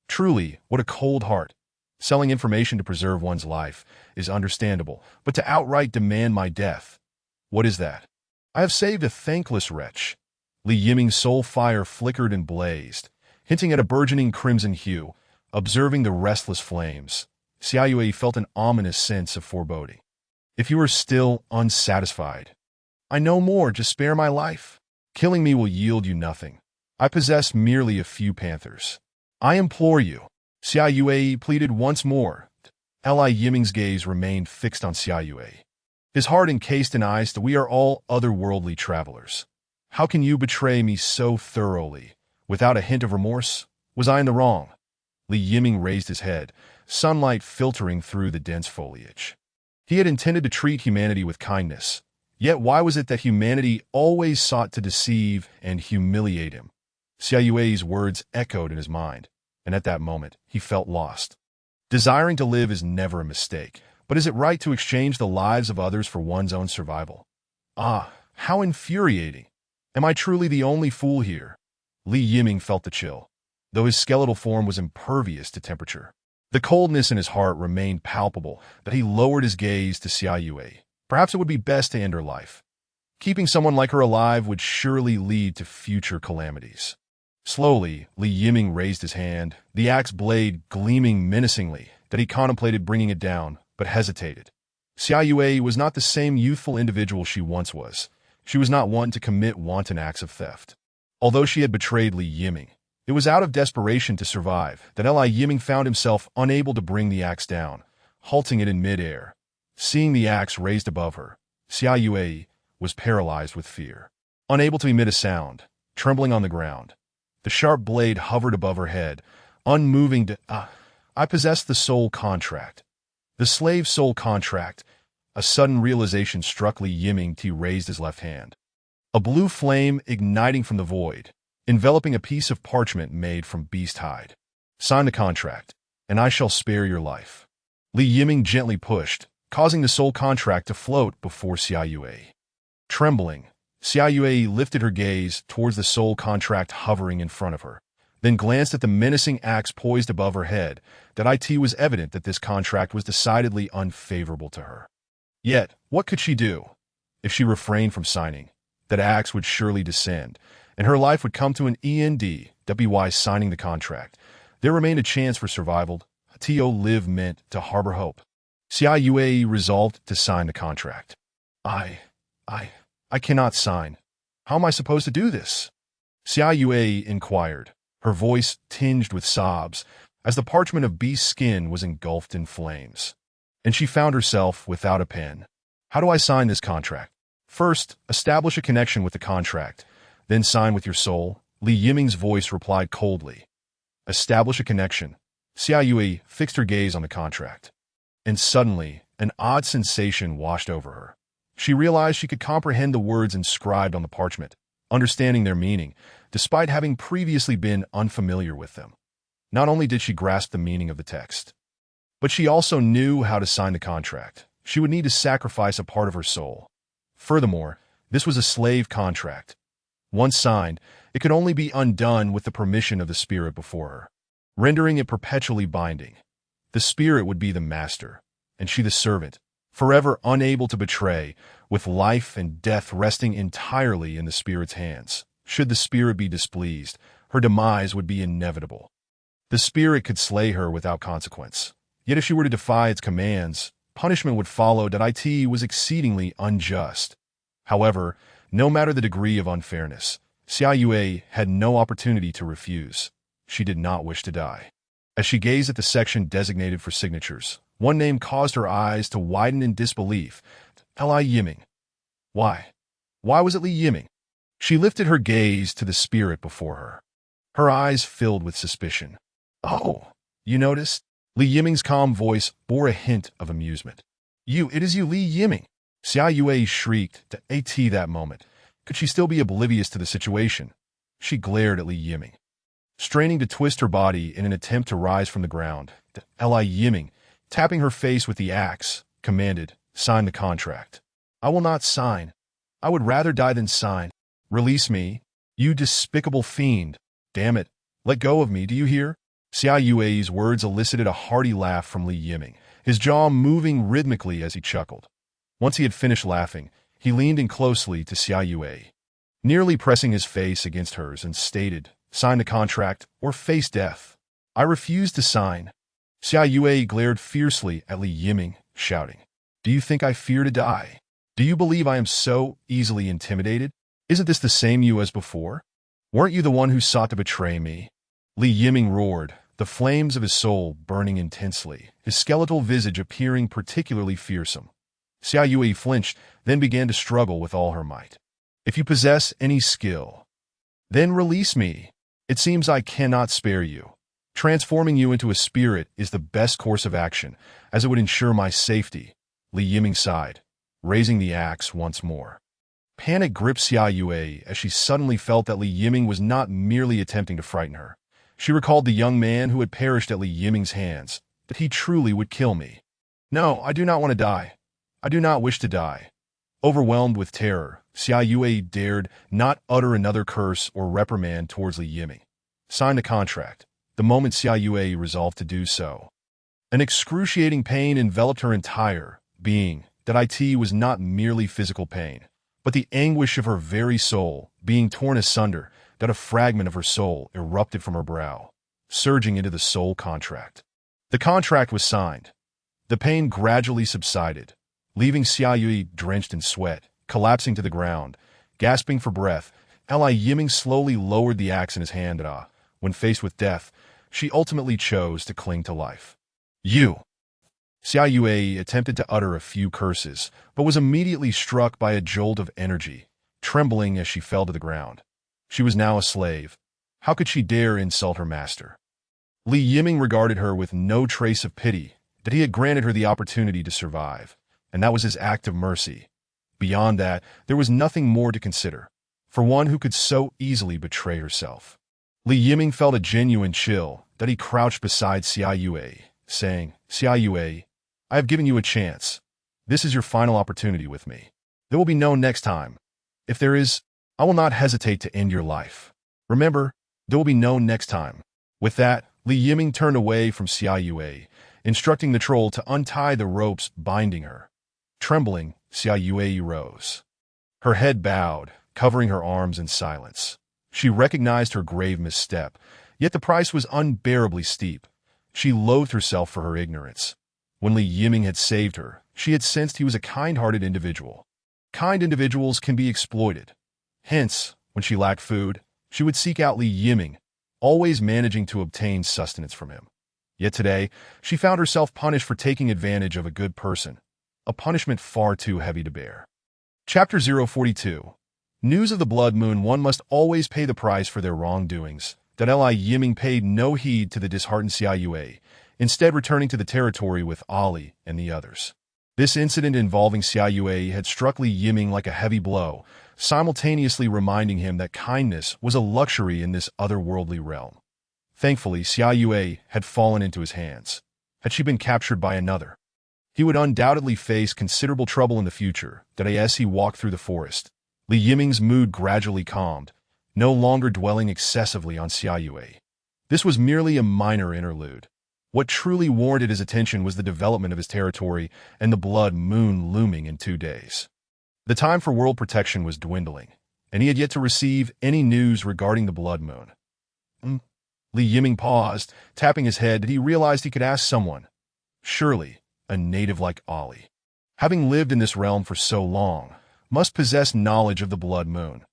Truly, what a cold heart. Selling information to preserve one's life is understandable, but to outright demand my death, what is that? I have saved a thankless wretch. Li Yiming's soul fire flickered and blazed, hinting at a burgeoning crimson hue. Observing the restless flames, Xiaoyue felt an ominous sense of foreboding. If you are still unsatisfied, I know more, just spare my life. Killing me will yield you nothing. I possess merely a few panthers. I implore you. Xiaoyue pleaded once more. Li Yiming's gaze remained fixed on Xiaoyue. His heart encased in ice that we are all otherworldly travelers. How can you betray me so thoroughly, without a hint of remorse? Was I in the wrong? Li Yiming raised his head, sunlight filtering through the dense foliage. He had intended to treat humanity with kindness, yet why was it that humanity always sought to deceive and humiliate him? Xiaoyue's words echoed in his mind, and at that moment he felt lost. Desiring to live is never a mistake, but is it right to exchange the lives of others for one's own survival? Ah, how infuriating! Am I truly the only fool here? Li Yiming felt the chill, though his skeletal form was impervious to temperature. The coldness in his heart remained palpable, that he lowered his gaze to Xiaoyue. Perhaps it would be best to end her life. Keeping someone like her alive would surely lead to future calamities. Slowly, Li Yiming raised his hand, the axe blade gleaming menacingly, that he contemplated bringing it down, but hesitated. Xiaoyue was not the same youthful individual she once was. She was not one to commit wanton acts of theft. Although she had betrayed Li Yiming, it was out of desperation to survive that Li Yiming found himself unable to bring the axe down, halting it in midair. Seeing the axe raised above her, Xiaoyue was paralyzed with fear. Unable to emit a sound, trembling on the ground, the sharp blade hovered above her head, unmoving to, I possess the soul contract. The slave soul contract. A sudden realization struck Li Yiming. He raised his left hand. A blue flame igniting from the void, enveloping a piece of parchment made from beast hide. Sign the contract, and I shall spare your life. Li Yiming gently pushed, causing the soul contract to float before Xiaoyue. Trembling, Xiaoyue lifted her gaze towards the soul contract hovering in front of her, then glanced at the menacing axe poised above her head. That it was evident that this contract was decidedly unfavorable to her. Yet, what could she do? If she refrained from signing, that axe would surely descend, and her life would come to an end. By signing the contract, there remained a chance for survival. To live meant to harbor hope. Xiaoyue resolved to sign the contract. I cannot sign. How am I supposed to do this? Xiaoyue inquired, her voice tinged with sobs, as the parchment of beast skin was engulfed in flames. And she found herself without a pen. How do I sign this contract? First, establish a connection with the contract, then sign with your soul. Li Yiming's voice replied coldly. Establish a connection. Xiaoyue fixed her gaze on the contract. And suddenly, an odd sensation washed over her. She realized she could comprehend the words inscribed on the parchment, understanding their meaning, despite having previously been unfamiliar with them. Not only did she grasp the meaning of the text, but she also knew how to sign the contract. She would need to sacrifice a part of her soul. Furthermore, this was a slave contract. Once signed, it could only be undone with the permission of the spirit before her, rendering it perpetually binding. The spirit would be the master, and she the servant, forever unable to betray, with life and death resting entirely in the spirit's hands. Should the spirit be displeased, her demise would be inevitable. The spirit could slay her without consequence. Yet if she were to defy its commands, punishment would follow. That it was exceedingly unjust. However, no matter the degree of unfairness, Xiaoyue had no opportunity to refuse. She did not wish to die. As she gazed at the section designated for signatures, one name caused her eyes to widen in disbelief. Li Yiming. Why? Why was it Li Yiming? She lifted her gaze to the spirit before her. Her eyes filled with suspicion. Oh, you noticed? Li Yiming's calm voice bore a hint of amusement. It is you, Li Yiming. Xiaoyue shrieked to that moment. Could she still be oblivious to the situation? She glared at Li Yiming. straining to twist her body in an attempt to rise from the ground. Yiming, tapping her face with the axe, commanded, "Sign the contract." "I will not sign. I would rather die than sign. Release me, you despicable fiend. Damn it. Let go of me, do you hear?" Xiaoyue's words elicited a hearty laugh from Li Yiming, his jaw moving rhythmically as he chuckled. Once he had finished laughing, he leaned in closely to Xiaoyue, nearly pressing his face against hers, and stated, "Sign the contract or face death." "I refuse to sign." Xiaoyue glared fiercely at Li Yiming, shouting, "Do you think I fear to die? Do you believe I am so easily intimidated? Isn't this the same you as before? Weren't you the one who sought to betray me?" Li Yiming roared, the flames of his soul burning intensely, his skeletal visage appearing particularly fearsome. Xiaoyue flinched, then began to struggle with all her might. "If you possess any skill, then release me. It seems I cannot spare you. Transforming you into a spirit is the best course of action, as it would ensure my safety." Li Yiming sighed, raising the axe once more. Panic gripped Xiaoyue as she suddenly felt that Li Yiming was not merely attempting to frighten her. She recalled the young man who had perished at Li Yiming's hands, that he truly would kill me. "No, I do not want to die. I do not wish to die." Overwhelmed with terror, Xiaoyue dared not utter another curse or reprimand towards Li Yiming. Sign the contract. The moment Xiaoyue resolved to do so, an excruciating pain enveloped her entire being. That it was not merely physical pain, but the anguish of her very soul being torn asunder. That a fragment of her soul erupted from her brow, surging into the soul contract. The contract was signed. The pain gradually subsided, leaving Xiaoyue drenched in sweat, collapsing to the ground, gasping for breath. Li Yiming slowly lowered the axe in his hand. When faced with death, she ultimately chose to cling to life. "You!" Xiaoyue attempted to utter a few curses, but was immediately struck by a jolt of energy, trembling as she fell to the ground. She was now a slave. How could she dare insult her master? Li Yiming regarded her with no trace of pity, that he had granted her the opportunity to survive, and that was his act of mercy. Beyond that, there was nothing more to consider, for one who could so easily betray herself. Li Yiming felt a genuine chill, that he crouched beside Xiaoyue, saying, "Xiaoyue, I have given you a chance. This is your final opportunity with me. There will be no next time. If there is, I will not hesitate to end your life. Remember, there will be no next time." With that, Li Yiming turned away from Xiaoyue, instructing the troll to untie the ropes binding her. Trembling, Xiaoyue rose. Her head bowed, covering her arms in silence. She recognized her grave misstep, yet the price was unbearably steep. She loathed herself for her ignorance. When Li Yiming had saved her, she had sensed he was a kind-hearted individual. Kind individuals can be exploited. Hence, when she lacked food, she would seek out Li Yiming, always managing to obtain sustenance from him. Yet today, she found herself punished for taking advantage of a good person, a punishment far too heavy to bear. Chapter 042. News of the blood moon. One must always pay the price for their wrongdoings. That Li Yiming paid no heed to the disheartened Xiaoyue, instead returning to the territory with Ali and the others. This incident involving Xiaoyue had struck Li Yiming like a heavy blow, simultaneously reminding him that kindness was a luxury in this otherworldly realm. Thankfully, Xiaoyue had fallen into his hands. Had she been captured by another, he would undoubtedly face considerable trouble in the future. That as he walked through the forest, Li Yiming's mood gradually calmed, no longer dwelling excessively on Xiaoyue. This was merely a minor interlude. What truly warranted his attention was the development of his territory and the blood moon looming in 2 days. The time for world protection was dwindling, and he had yet to receive any news regarding the blood moon. Li Yiming paused, tapping his head, that he realized he could ask someone. Surely, a native like Ali, having lived in this realm for so long, must possess knowledge of the blood moon.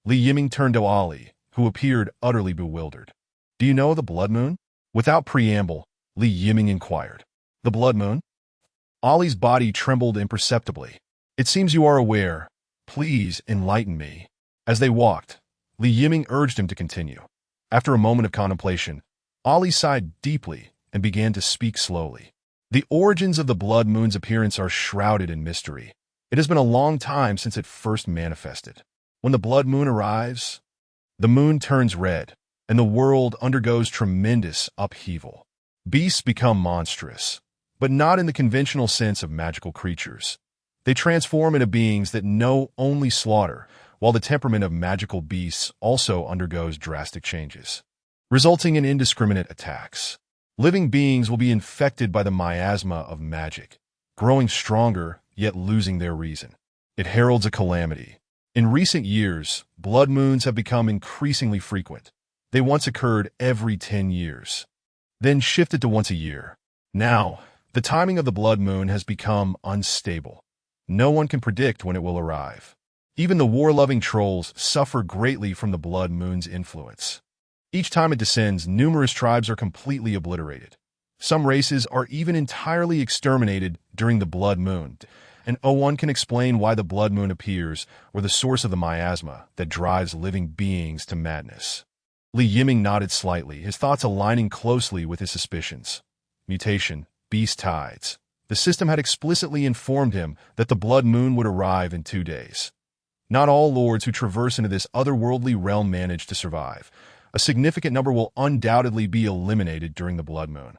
Li Yiming turned to Ali, who appeared utterly bewildered. "Do you know the blood moon?" Without preamble, Li Yiming inquired. "The blood moon?" Ali's body trembled imperceptibly. "It seems you are aware. Please enlighten me." As they walked, Li Yiming urged him to continue. After a moment of contemplation, Ali sighed deeply and began to speak slowly. "The origins of the blood moon's appearance are shrouded in mystery. It has been a long time since it first manifested. When the blood moon arrives, the moon turns red, and the world undergoes tremendous upheaval. Beasts become monstrous, but not in the conventional sense of magical creatures. They transform into beings that know only slaughter, while the temperament of magical beasts also undergoes drastic changes, resulting in indiscriminate attacks. Living beings will be infected by the miasma of magic, growing stronger yet losing their reason. It heralds a calamity. In recent years, blood moons have become increasingly frequent. They once occurred every 10 years, then shifted to once a year. Now, the timing of the blood moon has become unstable. No one can predict when it will arrive. Even the war-loving trolls suffer greatly from the blood moon's influence. Each time it descends, numerous tribes are completely obliterated. Some races are even entirely exterminated during the blood moon, and no one can explain why the blood moon appears or the source of the miasma that drives living beings to madness. Yiming nodded slightly, his thoughts aligning closely with his suspicions. Mutation, beast tides. The system had explicitly informed him that the blood moon would arrive in 2 days. Not all lords who traverse into this otherworldly realm manage to survive. A significant number will undoubtedly be eliminated during the blood moon.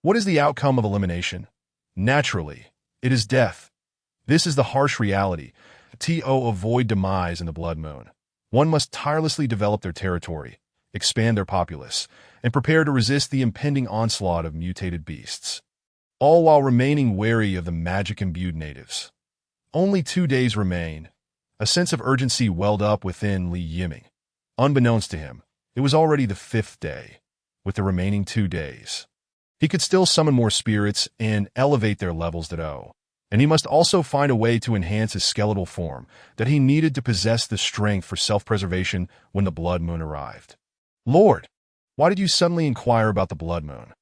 What is the outcome of elimination? Naturally, it is death. This is the harsh reality. To avoid demise in the blood moon, one must tirelessly develop their territory, expand their populace, and prepare to resist the impending onslaught of mutated beasts, all while remaining wary of the magic-imbued natives. Only 2 days remain. A sense of urgency welled up within Yiming. Unbeknownst to him, it was already the 5th day. With the remaining 2 days, he could still summon more spirits and elevate their levels to O. And he must also find a way to enhance his skeletal form that he needed to possess the strength for self-preservation when the blood moon arrived. "Lord, why did you suddenly inquire about the blood moon?"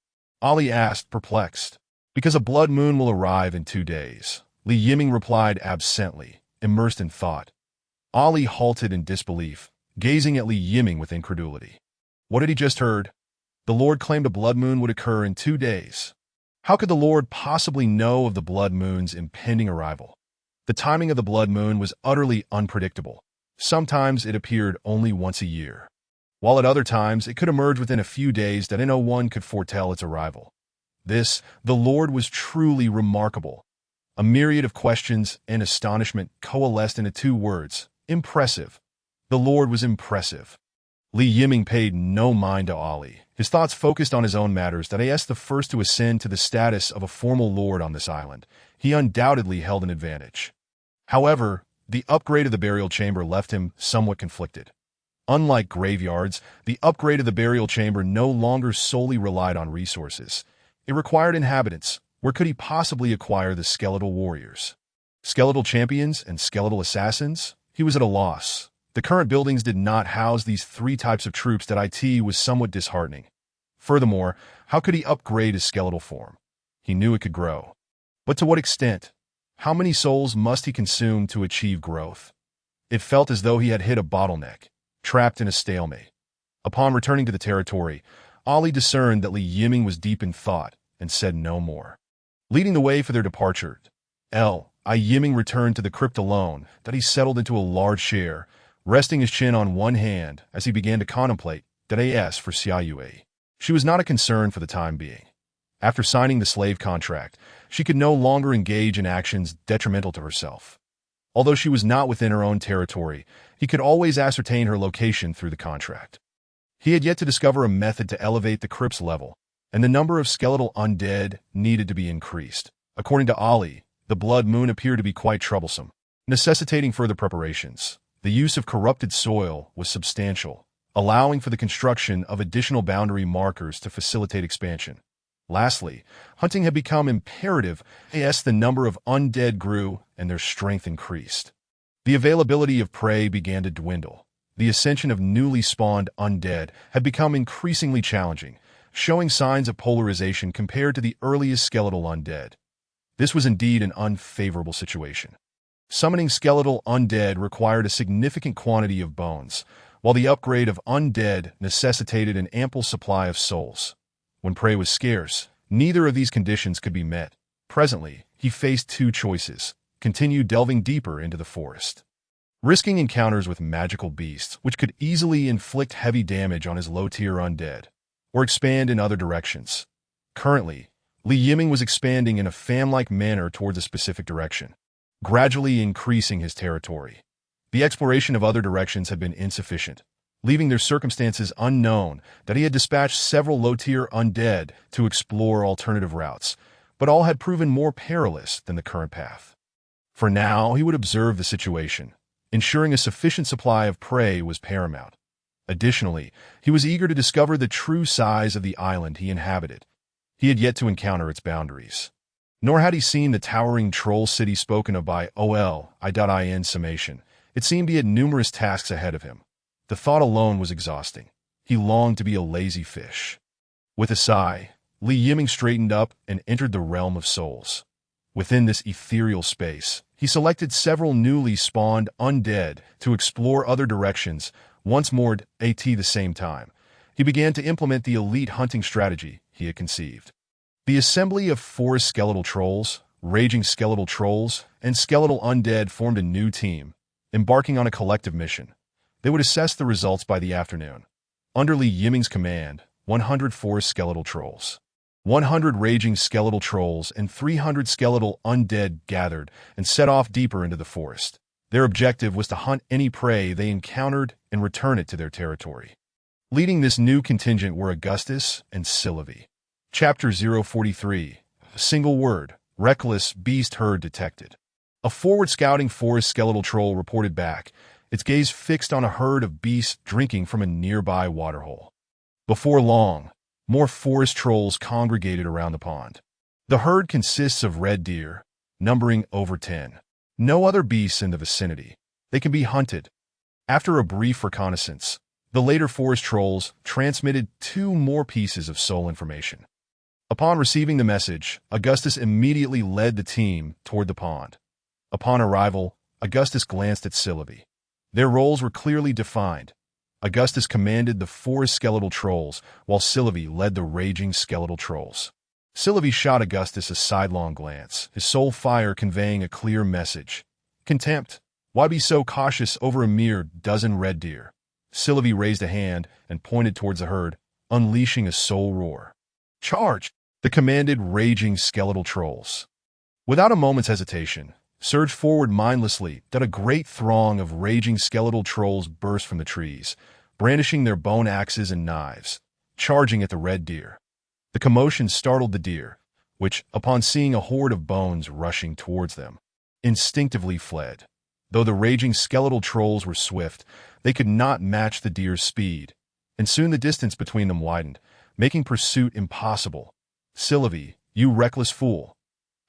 Ali asked, perplexed. "Because a blood moon will arrive in 2 days," Yiming replied absently, immersed in thought. Ali halted in disbelief, gazing at Yiming with incredulity. What had he just heard? The Lord claimed a blood moon would occur in 2 days. How could the Lord possibly know of the blood moon's impending arrival? The timing of the blood moon was utterly unpredictable. Sometimes it appeared only once a year, while at other times it could emerge within a few days that no one could foretell its arrival. This, the Lord, was truly remarkable. A myriad of questions and astonishment coalesced into 2 words: impressive. The Lord was impressive. Yiming paid no mind to Ali. His thoughts focused on his own matters. That as the first to ascend to the status of a formal lord on this island, he undoubtedly held an advantage. However, the upgrade of the burial chamber left him somewhat conflicted. Unlike graveyards, the upgrade of the burial chamber no longer solely relied on resources. It required inhabitants. Where could he possibly acquire the skeletal warriors, skeletal champions, and skeletal assassins? He was at a loss. The current buildings did not house these 3 types of troops. That it was somewhat disheartening. Furthermore, how could he upgrade his skeletal form? He knew it could grow. But to what extent? How many souls must he consume to achieve growth? It felt as though he had hit a bottleneck, trapped in a stalemate. Upon returning to the territory, Ali discerned that Yiming was deep in thought and said no more. Leading the way for their departure, Yiming returned to the crypt alone. That he settled into a large chair, resting his chin on one hand as he began to contemplate as for Xiaoyue. She was not a concern for the time being. After signing the slave contract, she could no longer engage in actions detrimental to herself. Although she was not within her own territory, he could always ascertain her location through the contract. He had yet to discover a method to elevate the crypt's level, and the number of skeletal undead needed to be increased. According to Ali, the blood moon appeared to be quite troublesome, necessitating further preparations. The use of corrupted soil was substantial, allowing for the construction of additional boundary markers to facilitate expansion. Lastly, hunting had become imperative as the number of undead grew and their strength increased. The availability of prey began to dwindle. The ascension of newly spawned undead had become increasingly challenging, showing signs of polarization compared to the earliest skeletal undead. This was indeed an unfavorable situation. Summoning skeletal undead required a significant quantity of bones, while the upgrade of undead necessitated an ample supply of souls. When prey was scarce, neither of these conditions could be met. Presently, he faced 2 choices: continue delving deeper into the forest, risking encounters with magical beasts, which could easily inflict heavy damage on his low-tier undead, or expand in other directions. Currently, Yiming was expanding in a fan-like manner towards a specific direction, gradually increasing his territory. The exploration of other directions had been insufficient, leaving their circumstances unknown that he had dispatched several low-tier undead to explore alternative routes, but all had proven more perilous than the current path. For now, he would observe the situation. Ensuring a sufficient supply of prey was paramount. Additionally, he was eager to discover the true size of the island he inhabited. He had yet to encounter its boundaries. Nor had he seen the towering troll city spoken of by OLI.in summation. It seemed he had numerous tasks ahead of him. The thought alone was exhausting. He longed to be a lazy fish. With a sigh, Yiming straightened up and entered the realm of souls. Within this ethereal space, he selected several newly spawned undead to explore other directions, once more at the same time. He began to implement the elite hunting strategy he had conceived. The assembly of forest skeletal trolls, raging skeletal trolls, and skeletal undead formed a new team, embarking on a collective mission. They would assess the results by the afternoon. Under Yiming's command, 100 forest skeletal trolls, 100 raging skeletal trolls, and 300 skeletal undead gathered and set off deeper into the forest. Their objective was to hunt any prey they encountered and return it to their territory. Leading this new contingent were Augustus and Sylvie. Chapter 043. A single word. Reckless beast herd detected. A forward-scouting forest skeletal troll reported back, its gaze fixed on a herd of beasts drinking from a nearby waterhole. Before long, more forest trolls congregated around the pond. The herd consists of red deer, numbering over 10. No other beasts in the vicinity. They can be hunted. After a brief reconnaissance, the later forest trolls transmitted 2 more pieces of soul information. Upon receiving the message, Augustus immediately led the team toward the pond. Upon arrival, Augustus glanced at Sylvie. Their roles were clearly defined. Augustus commanded the forest skeletal trolls, while Sylvie led the raging skeletal trolls. Sylvie shot Augustus a sidelong glance, his soul fire conveying a clear message. Contempt. Why be so cautious over a mere dozen red deer? Sylvie raised a hand and pointed towards the herd, unleashing a soul roar. Charge! The commanded raging skeletal trolls. Without a moment's hesitation, surged forward mindlessly that a great throng of raging skeletal trolls burst from the trees, brandishing their bone axes and knives, charging at the red deer. The commotion startled the deer, which, upon seeing a horde of bones rushing towards them, instinctively fled. Though the raging skeletal trolls were swift, they could not match the deer's speed, and soon the distance between them widened, making pursuit impossible. Sylvie, you reckless fool!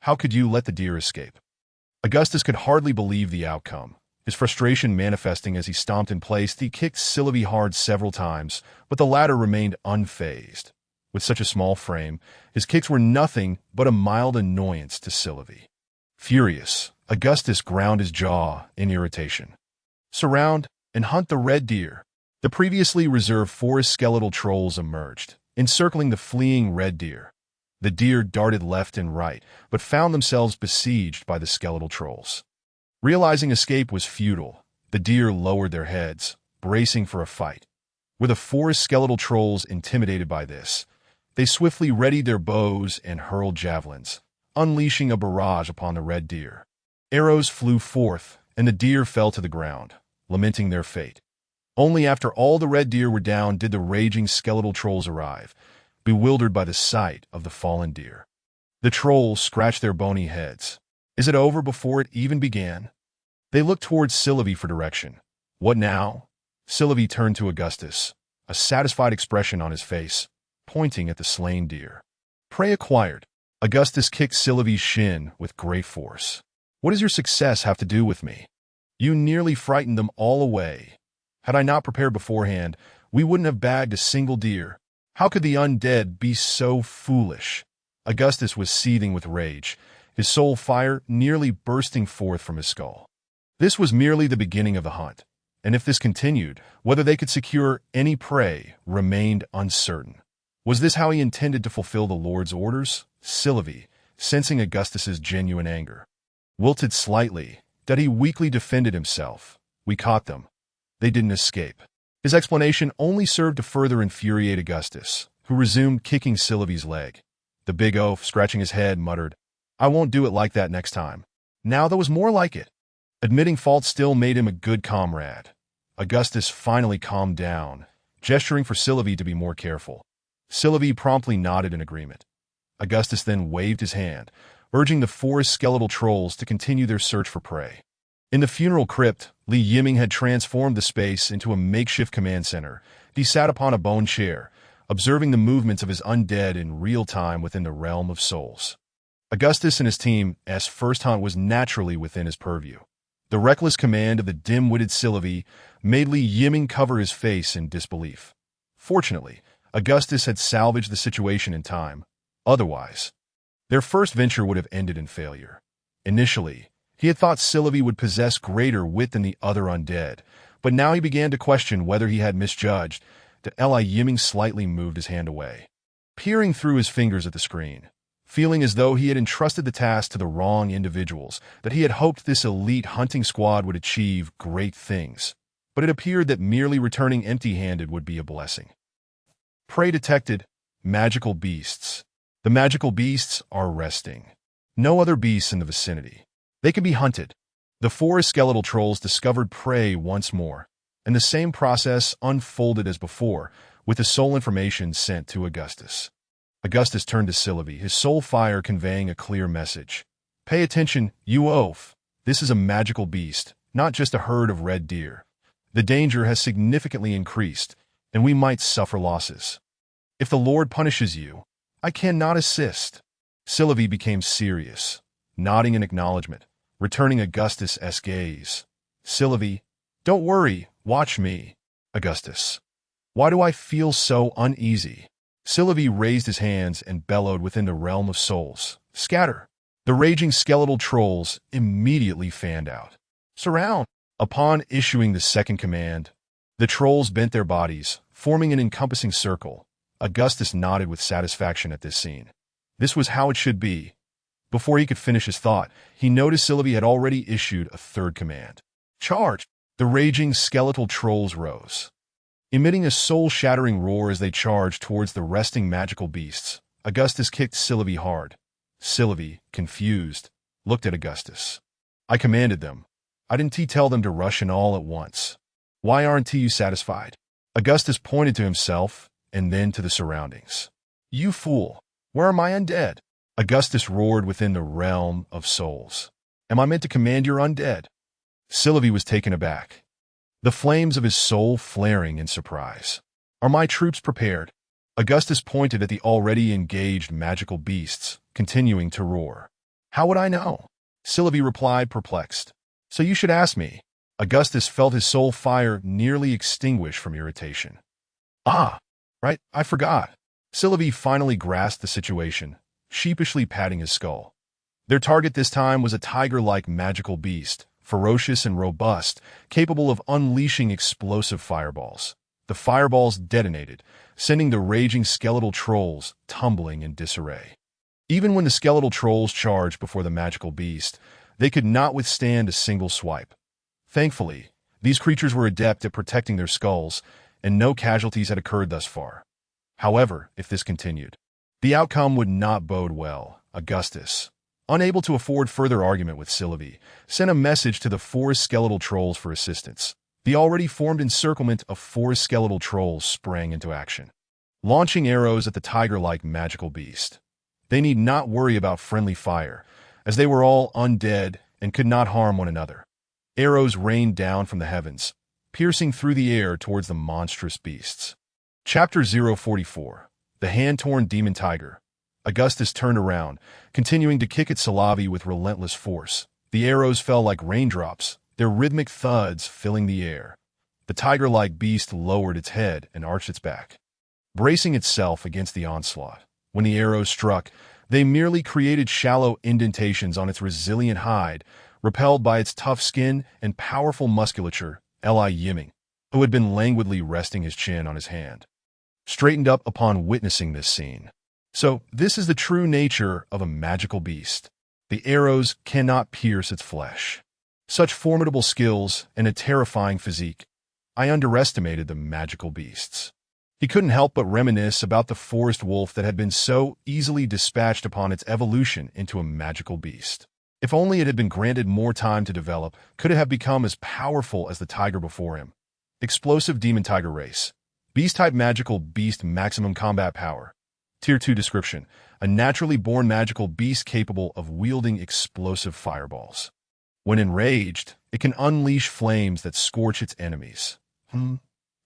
How could you let the deer escape? Augustus could hardly believe the outcome, his frustration manifesting as he stomped in place. He kicked Sylvie hard several times, but the latter remained unfazed. With such a small frame, his kicks were nothing but a mild annoyance to Sylvie. Furious, Augustus ground his jaw in irritation. Surround and hunt the red deer. The previously reserved forest skeletal trolls emerged, encircling the fleeing red deer. The deer darted left and right, but found themselves besieged by the skeletal trolls. Realizing escape was futile, the deer lowered their heads, bracing for a fight. Were the forest skeletal trolls intimidated by this? They swiftly readied their bows and hurled javelins, unleashing a barrage upon the red deer. Arrows flew forth, and the deer fell to the ground, lamenting their fate. Only after all the red deer were down did the raging skeletal trolls arrive, bewildered by the sight of the fallen deer. The trolls scratched their bony heads. Is it over before it even began? They looked towards Sylvie for direction. What now? Sylvie turned to Augustus, a satisfied expression on his face, pointing at the slain deer. Prey acquired. Augustus kicked Sylvie's shin with great force. What does your success have to do with me? You nearly frightened them all away. Had I not prepared beforehand, we wouldn't have bagged a single deer. How could the undead be so foolish? Augustus was seething with rage, his soul fire nearly bursting forth from his skull. This was merely the beginning of the hunt, and if this continued, whether they could secure any prey remained uncertain. Was this how he intended to fulfill the Lord's orders? Sylvie, sensing Augustus's genuine anger, wilted slightly, that he weakly defended himself. We caught them. They didn't escape. His explanation only served to further infuriate Augustus, who resumed kicking Sylvie's leg. The big oaf, scratching his head, muttered, "I won't do it like that next time." Now there was more like it. Admitting fault still made him a good comrade. Augustus finally calmed down, gesturing for Sylvie to be more careful. Sylvie promptly nodded in agreement. Augustus then waved his hand, urging the forest skeletal trolls to continue their search for prey. In the funeral crypt, Yiming had transformed the space into a makeshift command center. He sat upon a bone chair, observing the movements of his undead in real time within the realm of souls. Augustus and his team's first hunt was naturally within his purview. The reckless command of the dim-witted Sylvie made Yiming cover his face in disbelief. Fortunately, Augustus had salvaged the situation in time. Otherwise, their first venture would have ended in failure. Initially, he had thought Sylvie would possess greater wit than the other undead, but now he began to question whether he had misjudged. The Yiming slightly moved his hand away, peering through his fingers at the screen, feeling as though he had entrusted the task to the wrong individuals, that he had hoped this elite hunting squad would achieve great things. But it appeared that merely returning empty-handed would be a blessing. Prey detected. Magical beasts. The magical beasts are resting. No other beasts in the vicinity. They can be hunted. The forest skeletal trolls discovered prey once more, and the same process unfolded as before, with the soul information sent to Augustus. Augustus turned to Sylvie, his soul fire conveying a clear message. "Pay attention, you oaf. This is a magical beast, not just a herd of red deer. The danger has significantly increased, and we might suffer losses. If the Lord punishes you, I cannot assist." Sylvie became serious, nodding in acknowledgement, returning Augustus' gaze. "Sylvie, don't worry, watch me." Augustus. "Why do I feel so uneasy?" Sylvie raised his hands and bellowed within the realm of souls. "Scatter!" The raging skeletal trolls immediately fanned out. "Surround!" Upon issuing the second command, the trolls bent their bodies, forming an encompassing circle. Augustus nodded with satisfaction at this scene. This was how it should be. Before he could finish his thought, he noticed Sylvie had already issued a third command. "Charge!" The raging skeletal trolls rose, emitting a soul-shattering roar as they charged towards the resting magical beasts. Augustus kicked Sylvie hard. Sylvie, confused, looked at Augustus. "I commanded them. I didn't tell them to rush in all at once. Why aren't you satisfied?" Augustus pointed to himself and then to the surroundings. "You fool! Where are my undead?" Augustus roared within the realm of souls. "Am I meant to command your undead?" Sylvie was taken aback, the flames of his soul flaring in surprise. "Are my troops prepared?" Augustus pointed at the already engaged magical beasts, continuing to roar. "How would I know?" Sylvie replied, perplexed. "So you should ask me." Augustus felt his soul fire nearly extinguish from irritation. "Ah, right, I forgot." Sylvie finally grasped the situation, sheepishly patting his skull. Their target this time was a tiger-like magical beast, ferocious and robust, capable of unleashing explosive fireballs. The fireballs detonated, sending the raging skeletal trolls tumbling in disarray. Even when the skeletal trolls charged before the magical beast, they could not withstand a single swipe. Thankfully, these creatures were adept at protecting their skulls, and no casualties had occurred thus far. However, if this continued, the outcome would not bode well. Augustus, unable to afford further argument with Sylvie, sent a message to the forest skeletal trolls for assistance. The already formed encirclement of forest skeletal trolls sprang into action, launching arrows at the tiger-like magical beast. They need not worry about friendly fire, as they were all undead and could not harm one another. Arrows rained down from the heavens, piercing through the air towards the monstrous beasts. Chapter 044. The Hand-Torn Demon Tiger. Augustus turned around, continuing to kick at Sylvie with relentless force. The arrows fell like raindrops, their rhythmic thuds filling the air. The tiger-like beast lowered its head and arched its back, bracing itself against the onslaught. When the arrows struck, they merely created shallow indentations on its resilient hide, repelled by its tough skin and powerful musculature. Yiming, who had been languidly resting his chin on his hand, straightened up upon witnessing this scene. So, this is the true nature of a magical beast. The arrows cannot pierce its flesh. Such formidable skills and a terrifying physique. I underestimated the magical beasts. He couldn't help but reminisce about the forest wolf that had been so easily dispatched upon its evolution into a magical beast. If only it had been granted more time to develop, could it have become as powerful as the tiger before him? Explosive demon tiger race. Beast-type magical beast maximum combat power. Tier 2 description. A naturally born magical beast capable of wielding explosive fireballs. When enraged, it can unleash flames that scorch its enemies.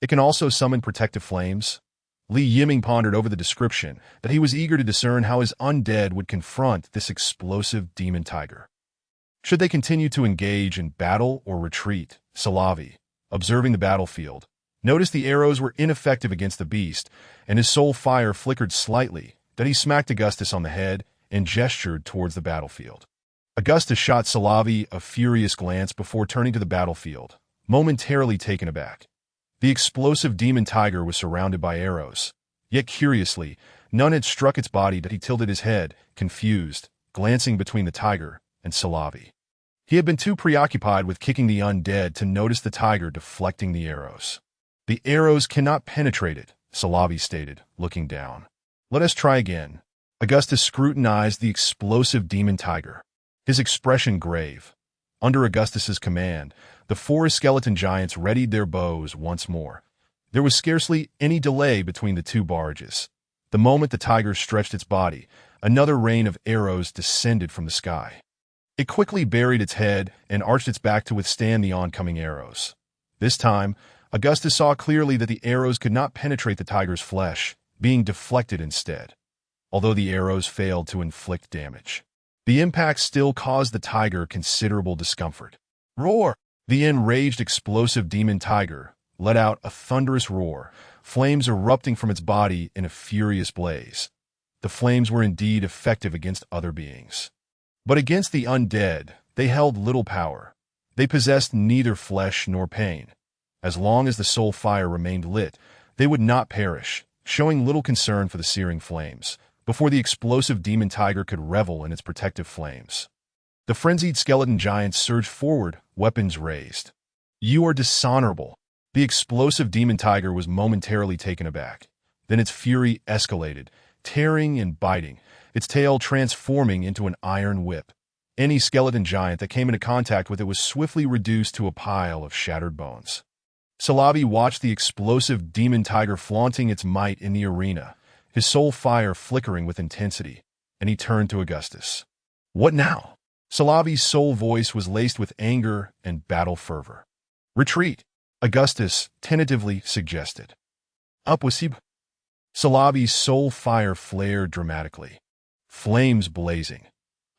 It can also summon protective flames. Li Yiming pondered over the description that he was eager to discern how his undead would confront this explosive demon tiger. Should they continue to engage in battle or retreat? Salavi, observing the battlefield, noticed the arrows were ineffective against the beast, and his soul fire flickered slightly, that he smacked Augustus on the head and gestured towards the battlefield. Augustus shot Salavi a furious glance before turning to the battlefield, momentarily taken aback. The explosive demon tiger was surrounded by arrows, yet curiously, none had struck its body that he tilted his head, confused, glancing between the tiger and Salavi. He had been too preoccupied with kicking the undead to notice the tiger deflecting the arrows. The arrows cannot penetrate it, Salavi stated, looking down. Let us try again. Augustus scrutinized the explosive demon tiger, his expression grave. Under Augustus's command, the forest skeleton giants readied their bows once more. There was scarcely any delay between the two barrages. The moment the tiger stretched its body, another rain of arrows descended from the sky. It quickly buried its head and arched its back to withstand the oncoming arrows. This time, Augustus saw clearly that the arrows could not penetrate the tiger's flesh, being deflected instead. Although the arrows failed to inflict damage, the impact still caused the tiger considerable discomfort. Roar! The enraged explosive demon tiger let out a thunderous roar, flames erupting from its body in a furious blaze. The flames were indeed effective against other beings. But against the undead, they held little power. They possessed neither flesh nor pain. As long as the soul fire remained lit, they would not perish, showing little concern for the searing flames, before the explosive demon tiger could revel in its protective flames. The frenzied skeleton giants surged forward, weapons raised. You are dishonorable. The explosive demon tiger was momentarily taken aback. Then its fury escalated, tearing and biting, its tail transforming into an iron whip. Any skeleton giant that came into contact with it was swiftly reduced to a pile of shattered bones. Salavi watched the explosive demon tiger flaunting its might in the arena, his soul fire flickering with intensity, and he turned to Augustus. What now? Salavi's soul voice was laced with anger and battle fervor. Retreat, Augustus tentatively suggested. Impossible. Salavi's soul fire flared dramatically, flames blazing.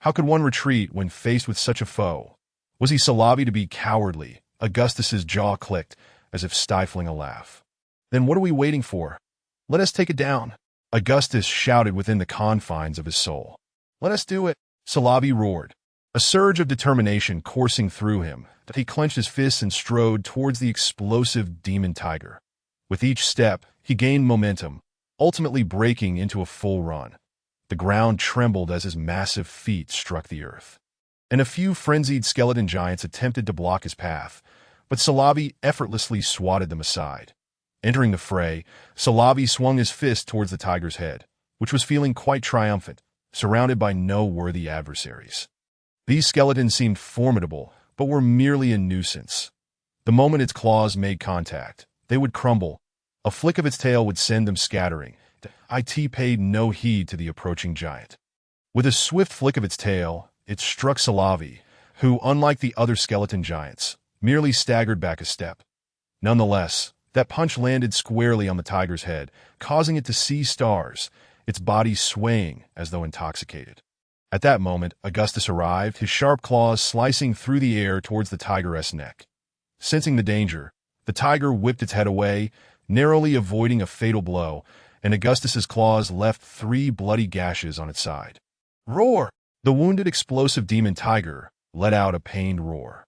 How could one retreat when faced with such a foe? Was he Salavi to be cowardly? Augustus's jaw clicked, as if stifling a laugh. Then what are we waiting for? Let us take it down, Augustus shouted within the confines of his soul. Let us do it, Salavi roared, a surge of determination coursing through him, that he clenched his fists and strode towards the explosive demon tiger. With each step, he gained momentum, ultimately breaking into a full run. The ground trembled as his massive feet struck the earth. And a few frenzied skeleton giants attempted to block his path, but Salavi effortlessly swatted them aside. Entering the fray, Salavi swung his fist towards the tiger's head, which was feeling quite triumphant, surrounded by no worthy adversaries. These skeletons seemed formidable, but were merely a nuisance. The moment its claws made contact, they would crumble. A flick of its tail would send them scattering. It paid no heed to the approaching giant. With a swift flick of its tail, it struck Salavi, who, unlike the other skeleton giants, merely staggered back a step. Nonetheless, that punch landed squarely on the tiger's head, causing it to see stars, its body swaying as though intoxicated. At that moment, Augustus arrived, his sharp claws slicing through the air towards the tiger's neck. Sensing the danger, the tiger whipped its head away, narrowly avoiding a fatal blow, and Augustus's claws left 3 bloody gashes on its side. Roar! The wounded explosive demon tiger let out a pained roar.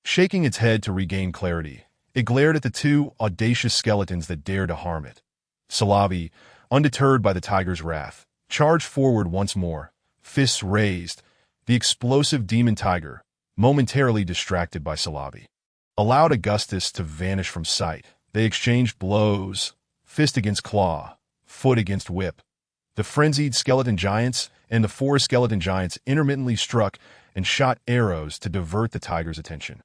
Shaking its head to regain clarity, it glared at the 2 audacious skeletons that dared to harm it. Salavi, undeterred by the tiger's wrath, charged forward once more, fists raised. The explosive demon tiger, momentarily distracted by Salavi. Allowed Augustus to vanish from sight. They exchanged blows, fist against claw, foot against whip. The frenzied skeleton giants and the four skeleton giants intermittently struck and shot arrows to divert the tiger's attention.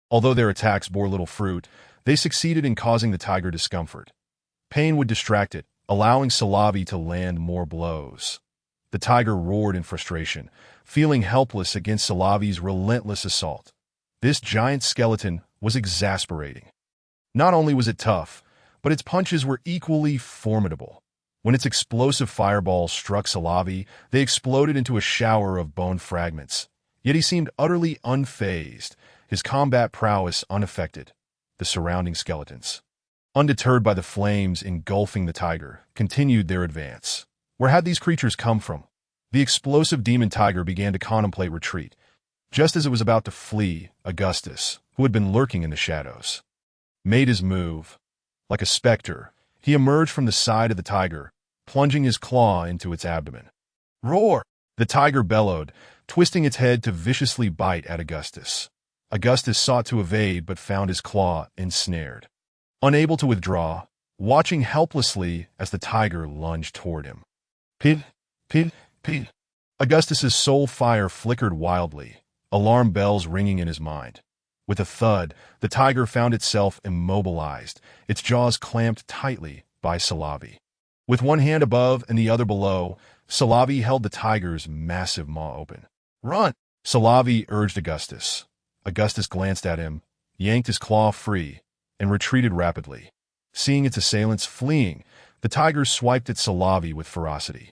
Although their attacks bore little fruit, they succeeded in causing the tiger discomfort. Pain would distract it, allowing Salavi to land more blows. The tiger roared in frustration, feeling helpless against Salavi's relentless assault. This giant skeleton was exasperating. Not only was it tough, but its punches were equally formidable. When its explosive fireballs struck Salavi, they exploded into a shower of bone fragments. Yet he seemed utterly unfazed, his combat prowess unaffected. The surrounding skeletons, undeterred by the flames engulfing the tiger, continued their advance. Where had these creatures come from? The explosive demon tiger began to contemplate retreat. Just as it was about to flee, Augustus, who had been lurking in the shadows, made his move. Like a specter, he emerged from the side of the tiger, plunging his claw into its abdomen. Roar! The tiger bellowed, twisting its head to viciously bite at Augustus. Augustus sought to evade but found his claw ensnared. Unable to withdraw, watching helplessly as the tiger lunged toward him. Pit, pit, pit. Augustus's soul fire flickered wildly, alarm bells ringing in his mind. With a thud, the tiger found itself immobilized, its jaws clamped tightly by Salavi. With one hand above and the other below, Salavi held the tiger's massive maw open. Run! Salavi urged Augustus. Augustus glanced at him, yanked his claw free, and retreated rapidly. Seeing its assailants fleeing, the tiger swiped at Salavi with ferocity.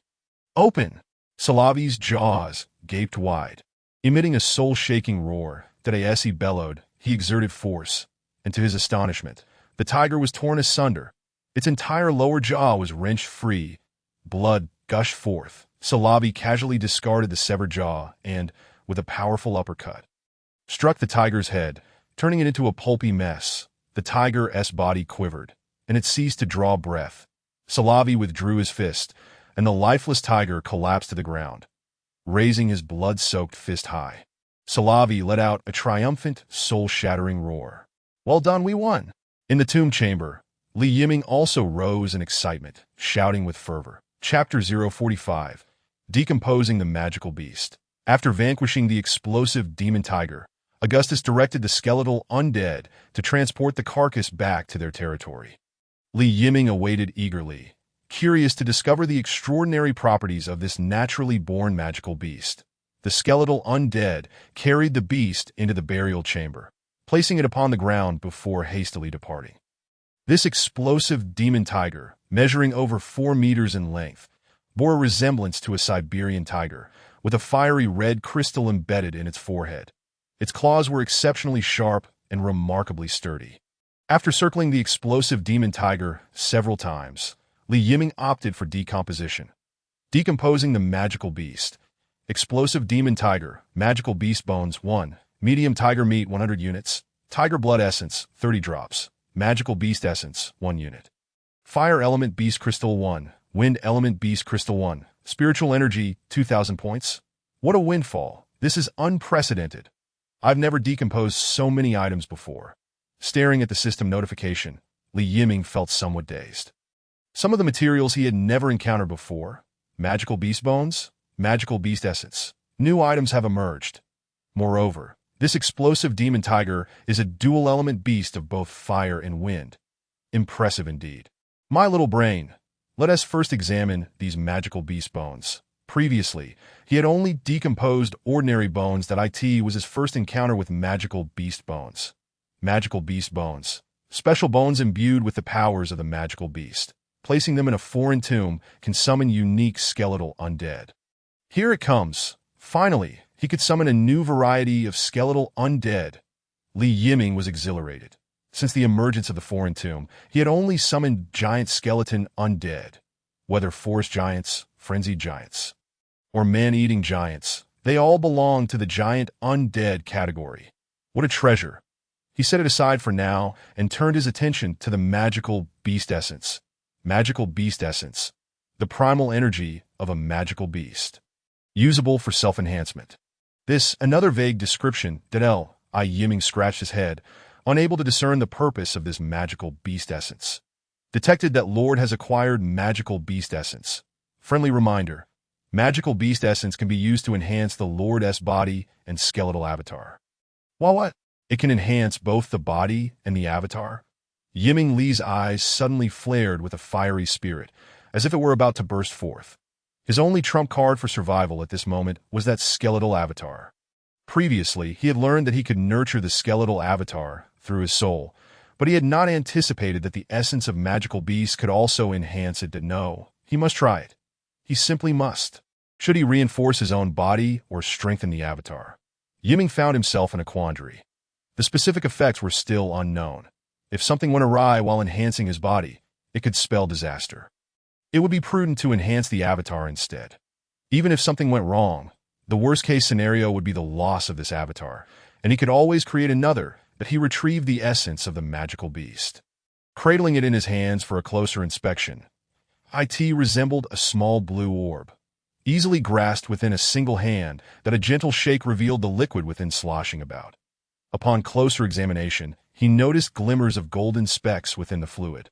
Open! Salavi's jaws gaped wide. Emitting a soul-shaking roar, Tadayesi bellowed, he exerted force, and to his astonishment, the tiger was torn asunder. Its entire lower jaw was wrenched free. Blood gushed forth. Salavi casually discarded the severed jaw and, with a powerful uppercut, struck the tiger's head, turning it into a pulpy mess. The tiger's body quivered, and it ceased to draw breath. Salavi withdrew his fist, and the lifeless tiger collapsed to the ground, raising his blood-soaked fist high. Salavi let out a triumphant, soul-shattering roar. Well done, we won! In the tomb chamber, Yiming also rose in excitement, shouting with fervor. Chapter 045. Decomposing the Magical Beast. After vanquishing the explosive demon tiger, Augustus directed the skeletal undead to transport the carcass back to their territory. Yiming awaited eagerly, curious to discover the extraordinary properties of this naturally born magical beast. The skeletal undead carried the beast into the burial chamber, placing it upon the ground before hastily departing. This explosive demon tiger, measuring over 4 meters in length, bore a resemblance to a Siberian tiger, with a fiery red crystal embedded in its forehead. Its claws were exceptionally sharp and remarkably sturdy. After circling the explosive demon tiger several times, Yiming opted for decomposition. Decomposing the magical beast. Explosive demon tiger, magical beast bones 1, medium tiger meat 100 units, tiger blood essence 30 drops, magical beast essence 1 unit. Fire element beast crystal 1, wind element beast crystal 1, spiritual energy 2,000 points. What a windfall. This is unprecedented. I've never decomposed so many items before. Staring at the system notification, Yiming felt somewhat dazed. Some of the materials he had never encountered before, magical beast bones, magical beast essence. New items have emerged. Moreover, this explosive demon tiger is a dual-element beast of both fire and wind. Impressive indeed. My little brain, let us first examine these magical beast bones. Previously, he had only decomposed ordinary bones. It was his first encounter with magical beast bones. Magical beast bones. Special bones imbued with the powers of the magical beast. Placing them in a foreign tomb can summon unique skeletal undead. Here it comes. Finally, he could summon a new variety of skeletal undead. Yiming was exhilarated. Since the emergence of the foreign tomb, he had only summoned giant skeleton undead. Whether forest giants, frenzied giants, or man-eating giants, they all belonged to the giant undead category. What a treasure. He set it aside for now and turned his attention to the magical beast essence. Magical beast essence. The primal energy of a magical beast. Usable for self-enhancement. This, another vague description, Yiming scratched his head, unable to discern the purpose of this magical beast essence. Detected that Lord has acquired magical beast essence. Friendly reminder, magical beast essence can be used to enhance the Lord's body and skeletal avatar. What? It can enhance both the body and the avatar? Yiming Li's eyes suddenly flared with a fiery spirit, as if it were about to burst forth. His only trump card for survival at this moment was that skeletal avatar. Previously, he had learned that he could nurture the skeletal avatar through his soul, but he had not anticipated that the essence of magical beasts could also enhance it. No, he must try it. He simply must. Should he reinforce his own body or strengthen the avatar? Yiming found himself in a quandary. The specific effects were still unknown. If something went awry while enhancing his body, it could spell disaster. It would be prudent to enhance the avatar instead. Even if something went wrong, the worst-case scenario would be the loss of this avatar, and he could always create another that he retrieved the essence of the magical beast. Cradling it in his hands for a closer inspection, it resembled a small blue orb, easily grasped within a single hand that a gentle shake revealed the liquid within sloshing about. Upon closer examination, he noticed glimmers of golden specks within the fluid.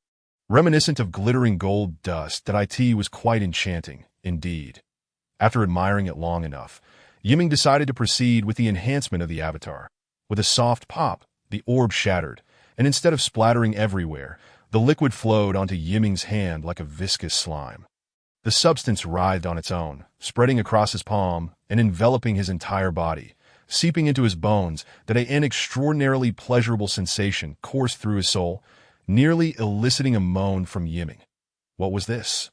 Reminiscent of glittering gold dust, that it was quite enchanting, indeed. After admiring it long enough, Yiming decided to proceed with the enhancement of the avatar. With a soft pop, the orb shattered, and instead of splattering everywhere, the liquid flowed onto Yiming's hand like a viscous slime. The substance writhed on its own, spreading across his palm and enveloping his entire body, seeping into his bones that an extraordinarily pleasurable sensation coursed through his soul, nearly eliciting a moan from Yiming. What was this?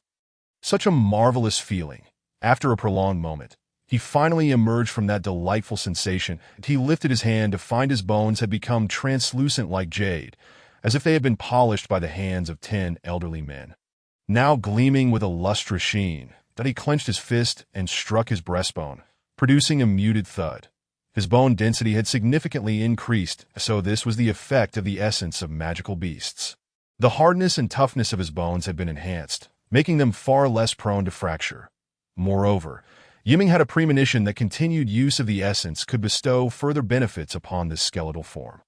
Such a marvelous feeling. After a prolonged moment, he finally emerged from that delightful sensation. He lifted his hand to find his bones had become translucent like jade, as if they had been polished by the hands of 10 elderly men. Now gleaming with a lustrous sheen, that he clenched his fist and struck his breastbone, producing a muted thud. His bone density had significantly increased, so this was the effect of the essence of magical beasts. The hardness and toughness of his bones had been enhanced, making them far less prone to fracture. Moreover, Yiming had a premonition that continued use of the essence could bestow further benefits upon this skeletal form.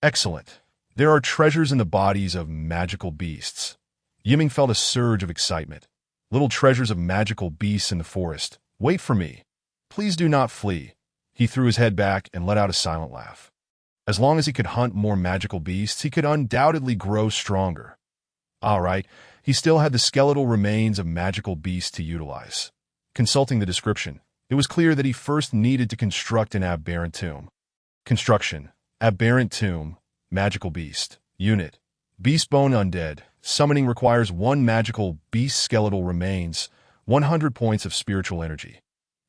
Excellent. There are treasures in the bodies of magical beasts. Yiming felt a surge of excitement. Little treasures of magical beasts in the forest. Wait for me. Please do not flee. He threw his head back and let out a silent laugh. As long as he could hunt more magical beasts, he could undoubtedly grow stronger. All right, he still had the skeletal remains of magical beasts to utilize. Consulting the description, it was clear that he first needed to construct an aberrant tomb. Construction: aberrant tomb, magical beast, unit, beast bone undead. Summoning requires 1 magical beast skeletal remains, 100 points of spiritual energy.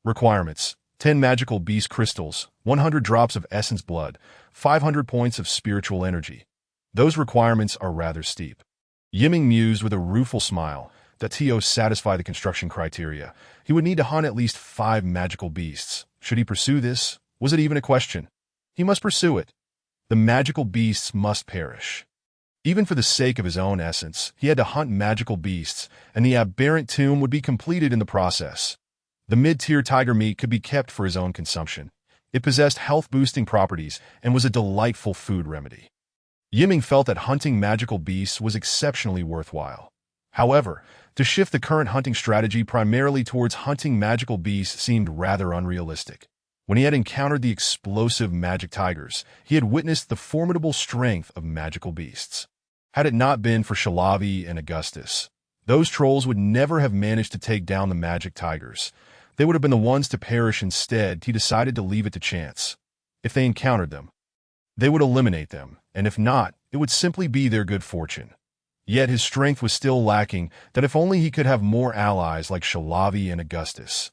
Requirements: 10 magical beast crystals, 100 drops of essence blood, 500 points of spiritual energy. Those requirements are rather steep. Yiming mused with a rueful smile that to satisfy the construction criteria, he would need to hunt at least 5 magical beasts. Should he pursue this? Was it even a question? He must pursue it. The magical beasts must perish. Even for the sake of his own essence, he had to hunt magical beasts, and the aberrant tomb would be completed in the process. The mid-tier tiger meat could be kept for his own consumption. It possessed health-boosting properties and was a delightful food remedy. Yiming felt that hunting magical beasts was exceptionally worthwhile. However, to shift the current hunting strategy primarily towards hunting magical beasts seemed rather unrealistic. When he had encountered the explosive magic tigers, he had witnessed the formidable strength of magical beasts. Had it not been for Shalavi and Augustus, those trolls would never have managed to take down the magic tigers. They would have been the ones to perish instead. He decided to leave it to chance. If they encountered them, they would eliminate them, and if not, it would simply be their good fortune. Yet his strength was still lacking, that if only he could have more allies like Shalavi and Augustus.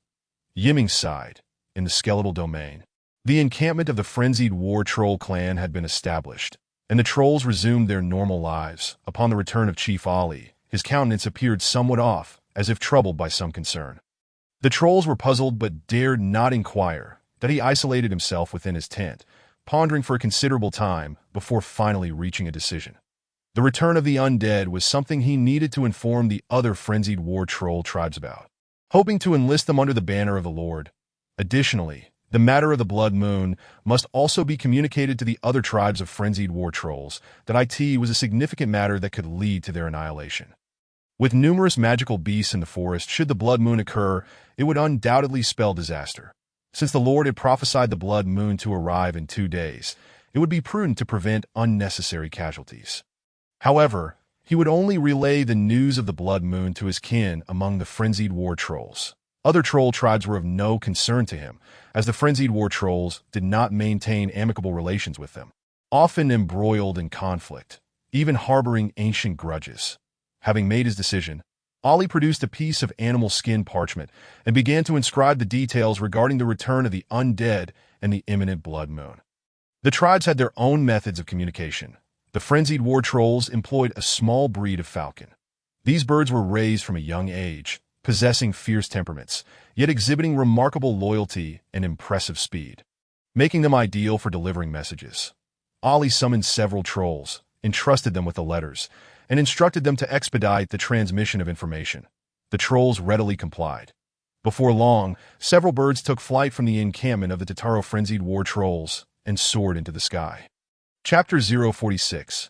Yiming sighed. In the skeletal domain, the encampment of the frenzied war troll clan had been established, and the trolls resumed their normal lives. Upon the return of Chief Ali, his countenance appeared somewhat off, as if troubled by some concern. The trolls were puzzled but dared not inquire, that he isolated himself within his tent, pondering for a considerable time before finally reaching a decision. The return of the undead was something he needed to inform the other frenzied war troll tribes about, hoping to enlist them under the banner of the Lord. Additionally, The matter of the Blood Moon must also be communicated to the other tribes of frenzied war trolls, that it was a significant matter that could lead to their annihilation. With numerous magical beasts in the forest, should the Blood Moon occur, it would undoubtedly spell disaster. Since the Lord had prophesied the Blood Moon to arrive in 2 days, it would be prudent to prevent unnecessary casualties. However, he would only relay the news of the Blood Moon to his kin among the frenzied war trolls. Other troll tribes were of no concern to him, as the frenzied war trolls did not maintain amicable relations with them, often embroiled in conflict, even harboring ancient grudges. Having made his decision, Ali produced a piece of animal skin parchment and began to inscribe the details regarding the return of the undead and the imminent Blood Moon. The tribes had their own methods of communication. The frenzied war trolls employed a small breed of falcon. These birds were raised from a young age, possessing fierce temperaments, yet exhibiting remarkable loyalty and impressive speed, making them ideal for delivering messages. Ali summoned several trolls, entrusted them with the letters, and instructed them to expedite the transmission of information. The trolls readily complied. Before long, several birds took flight from the encampment of the Tataro frenzied war trolls and soared into the sky. Chapter 046.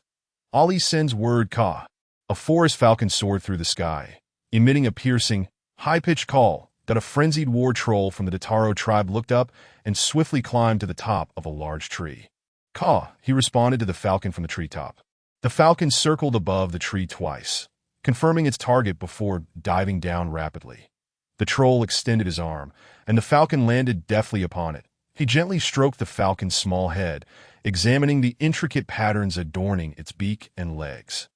Ali sends word Ka. A forest falcon soared through the sky, emitting a piercing, high-pitched call that a frenzied war troll from the Tataro tribe looked up and swiftly climbed to the top of a large tree. Ka, he responded to the falcon from the treetop. The falcon circled above the tree twice, confirming its target before diving down rapidly. The troll extended his arm, and the falcon landed deftly upon it. He gently stroked the falcon's small head, examining the intricate patterns adorning its beak and legs,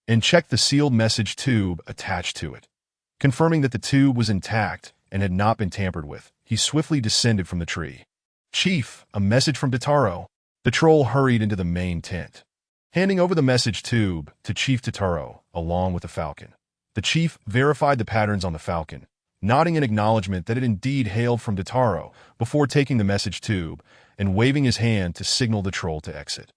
and checked the sealed message tube attached to it. Confirming that the tube was intact and had not been tampered with, he swiftly descended from the tree. "Chief, a message from Tataro." The troll hurried into the main tent, handing over the message tube to Chief Tataro along with the falcon. The chief verified the patterns on the falcon, nodding in acknowledgement that it indeed hailed from Tataro before taking the message tube and waving his hand to signal the troll to exit.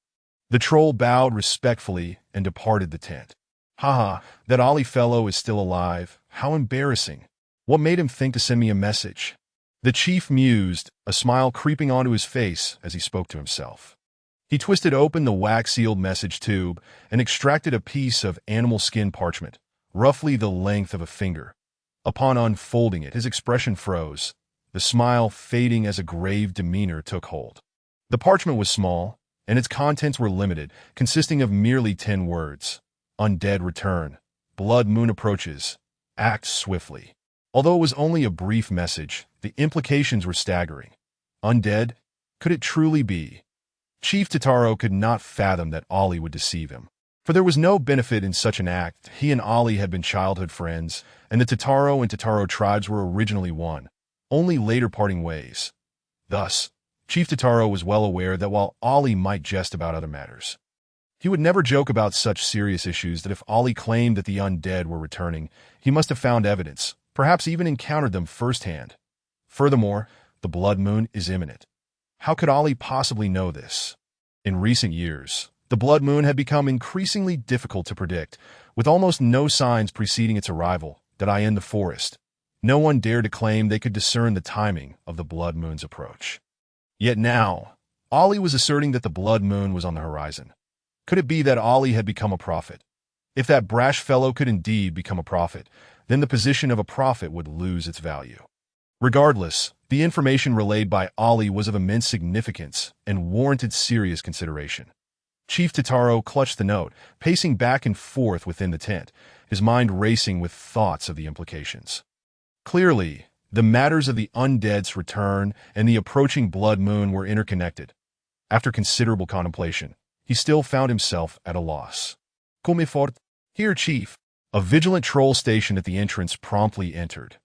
The troll bowed respectfully and departed the tent. "Haha, that Ali fellow is still alive. How embarrassing. What made him think to send me a message?" The chief mused, a smile creeping onto his face as he spoke to himself. He twisted open the wax-sealed message tube and extracted a piece of animal skin parchment, roughly the length of a finger. Upon unfolding it, his expression froze, the smile fading as a grave demeanor took hold. The parchment was small, and its contents were limited, consisting of merely 10 words. Undead return. Blood Moon approaches. Act swiftly. Although it was only a brief message, the implications were staggering. Undead? Could it truly be? Chief Tataro could not fathom that Ali would deceive him. For there was no benefit in such an act. He and Ali had been childhood friends, and the Tataro and Tataro tribes were originally one, only later parting ways. Thus, Chief Tataro was well aware that while Ali might jest about other matters, he would never joke about such serious issues. That if Ali claimed that the undead were returning, he must have found evidence, perhaps even encountered them firsthand. Furthermore, the Blood Moon is imminent. How could Ali possibly know this? In recent years, the Blood Moon had become increasingly difficult to predict, with almost no signs preceding its arrival in the forest. No one dared to claim they could discern the timing of the Blood Moon's approach. Yet now, Ali was asserting that the Blood Moon was on the horizon. Could it be that Ali had become a prophet? If that brash fellow could indeed become a prophet, then the position of a prophet would lose its value. Regardless, the information relayed by Ali was of immense significance and warranted serious consideration. Chief Tataro clutched the note, pacing back and forth within the tent, his mind racing with thoughts of the implications. Clearly, the matters of the undead's return and the approaching Blood Moon were interconnected. After considerable contemplation, he still found himself at a loss. "Come fort." "Here, Chief." A vigilant troll stationed at the entrance promptly entered,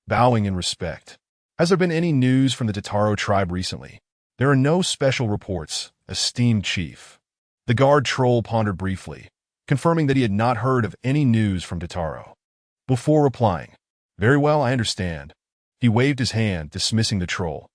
bowing in respect. "Has there been any news from the Tataro tribe recently?" "There are no special reports, esteemed chief." The guard troll pondered briefly, confirming that he had not heard of any news from Tataro. Before replying, "Very well, I understand." He waved his hand, dismissing the troll.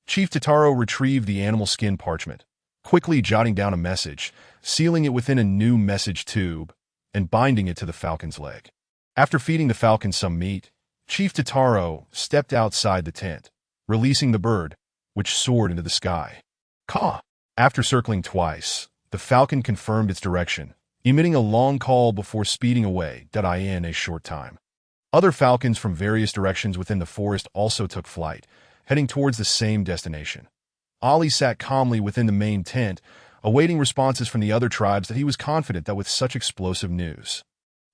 Chief Tataro retrieved the animal skin parchment, quickly jotting down a message, sealing it within a new message tube, and binding it to the falcon's leg. After feeding the falcon some meat, Chief Tataro stepped outside the tent, releasing the bird, which soared into the sky. Caw! After circling twice, the falcon confirmed its direction, emitting a long call before speeding away in a short time. Other falcons from various directions within the forest also took flight, heading towards the same destination. Ali sat calmly within the main tent, awaiting responses from the other tribes that he was confident that with such explosive news,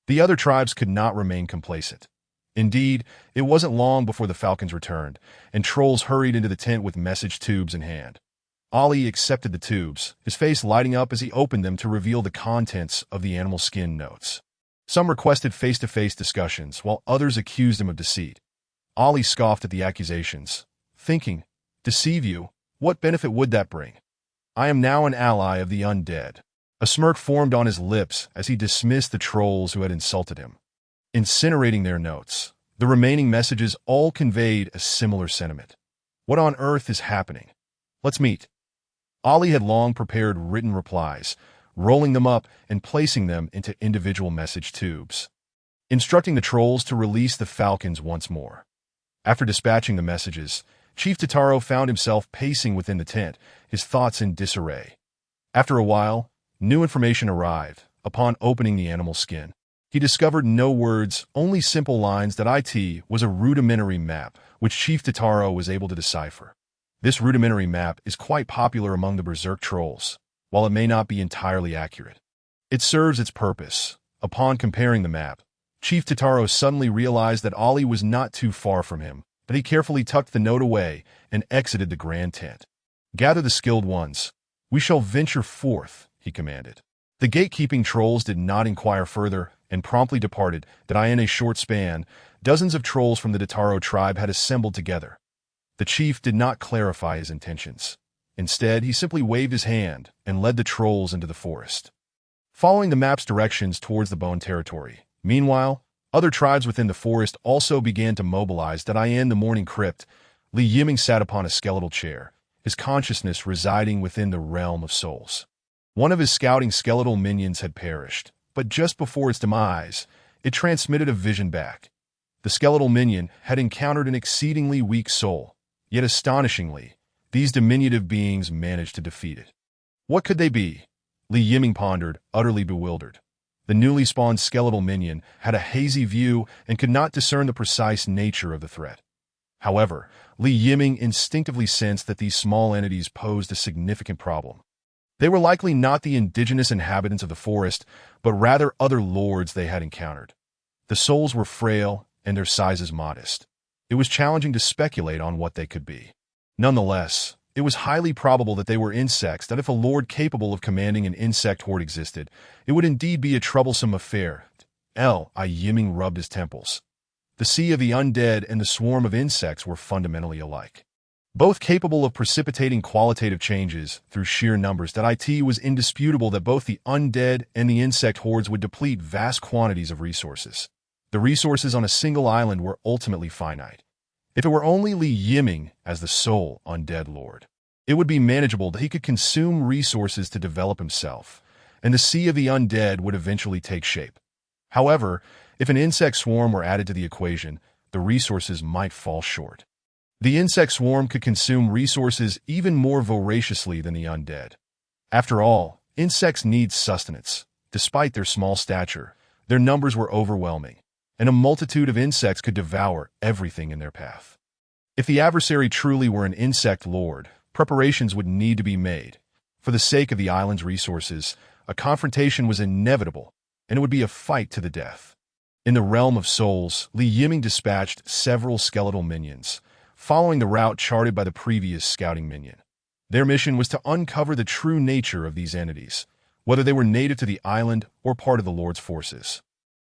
the other tribes could not remain complacent. Indeed, it wasn't long before the falcons returned, and trolls hurried into the tent with message tubes in hand. Ali accepted the tubes, his face lighting up as he opened them to reveal the contents of the animal skin notes. Some requested face-to-face discussions, while others accused him of deceit. Ali scoffed at the accusations, thinking, "Deceive you? What benefit would that bring? I am now an ally of the undead." A smirk formed on his lips as he dismissed the trolls who had insulted him. Incinerating their notes, the remaining messages all conveyed a similar sentiment. What on earth is happening? Let's meet. Ali had long prepared written replies, rolling them up and placing them into individual message tubes, instructing the trolls to release the falcons once more. After dispatching the messages, Chief Totaro found himself pacing within the tent, his thoughts in disarray. After a while, new information arrived. Upon opening the animal skin, he discovered no words, only simple lines that it was a rudimentary map, which Chief Totaro was able to decipher. This rudimentary map is quite popular among the berserk trolls, while it may not be entirely accurate. It serves its purpose. Upon comparing the map, Chief Totaro suddenly realized that Ali was not too far from him, but he carefully tucked the note away and exited the grand tent. "Gather the skilled ones. We shall venture forth," he commanded. The gatekeeping trolls did not inquire further and promptly departed. In a short span, dozens of trolls from the Totaro tribe had assembled together. The chief did not clarify his intentions. Instead, he simply waved his hand and led the trolls into the forest, following the map's directions towards the bone territory. Meanwhile, other tribes within the forest also began to mobilize. In the morning crypt, Yiming sat upon a skeletal chair, his consciousness residing within the realm of souls. One of his scouting skeletal minions had perished, but just before its demise, it transmitted a vision back. The skeletal minion had encountered an exceedingly weak soul, yet astonishingly, these diminutive beings managed to defeat it. What could they be? Yiming pondered, utterly bewildered. The newly spawned skeletal minion had a hazy view and could not discern the precise nature of the threat. However, Yiming instinctively sensed that these small entities posed a significant problem. They were likely not the indigenous inhabitants of the forest, but rather other lords they had encountered. The souls were frail and their sizes modest. It was challenging to speculate on what they could be. Nonetheless, it was highly probable that they were insects, that if a lord capable of commanding an insect horde existed, it would indeed be a troublesome affair. Yiming rubbed his temples. The sea of the undead and the swarm of insects were fundamentally alike, both capable of precipitating qualitative changes through sheer numbers. It was indisputable that both the undead and the insect hordes would deplete vast quantities of resources. The resources on a single island were ultimately finite. If it were only Yiming as the sole undead lord, it would be manageable. That he could consume resources to develop himself, and the sea of the undead would eventually take shape. However, if an insect swarm were added to the equation, the resources might fall short. The insect swarm could consume resources even more voraciously than the undead. After all, insects need sustenance. Despite their small stature, their numbers were overwhelming, and a multitude of insects could devour everything in their path. If the adversary truly were an insect lord, preparations would need to be made. For the sake of the island's resources, a confrontation was inevitable, and it would be a fight to the death. In the realm of souls, Yiming dispatched several skeletal minions, following the route charted by the previous scouting minion. Their mission was to uncover the true nature of these entities, whether they were native to the island or part of the Lord's forces.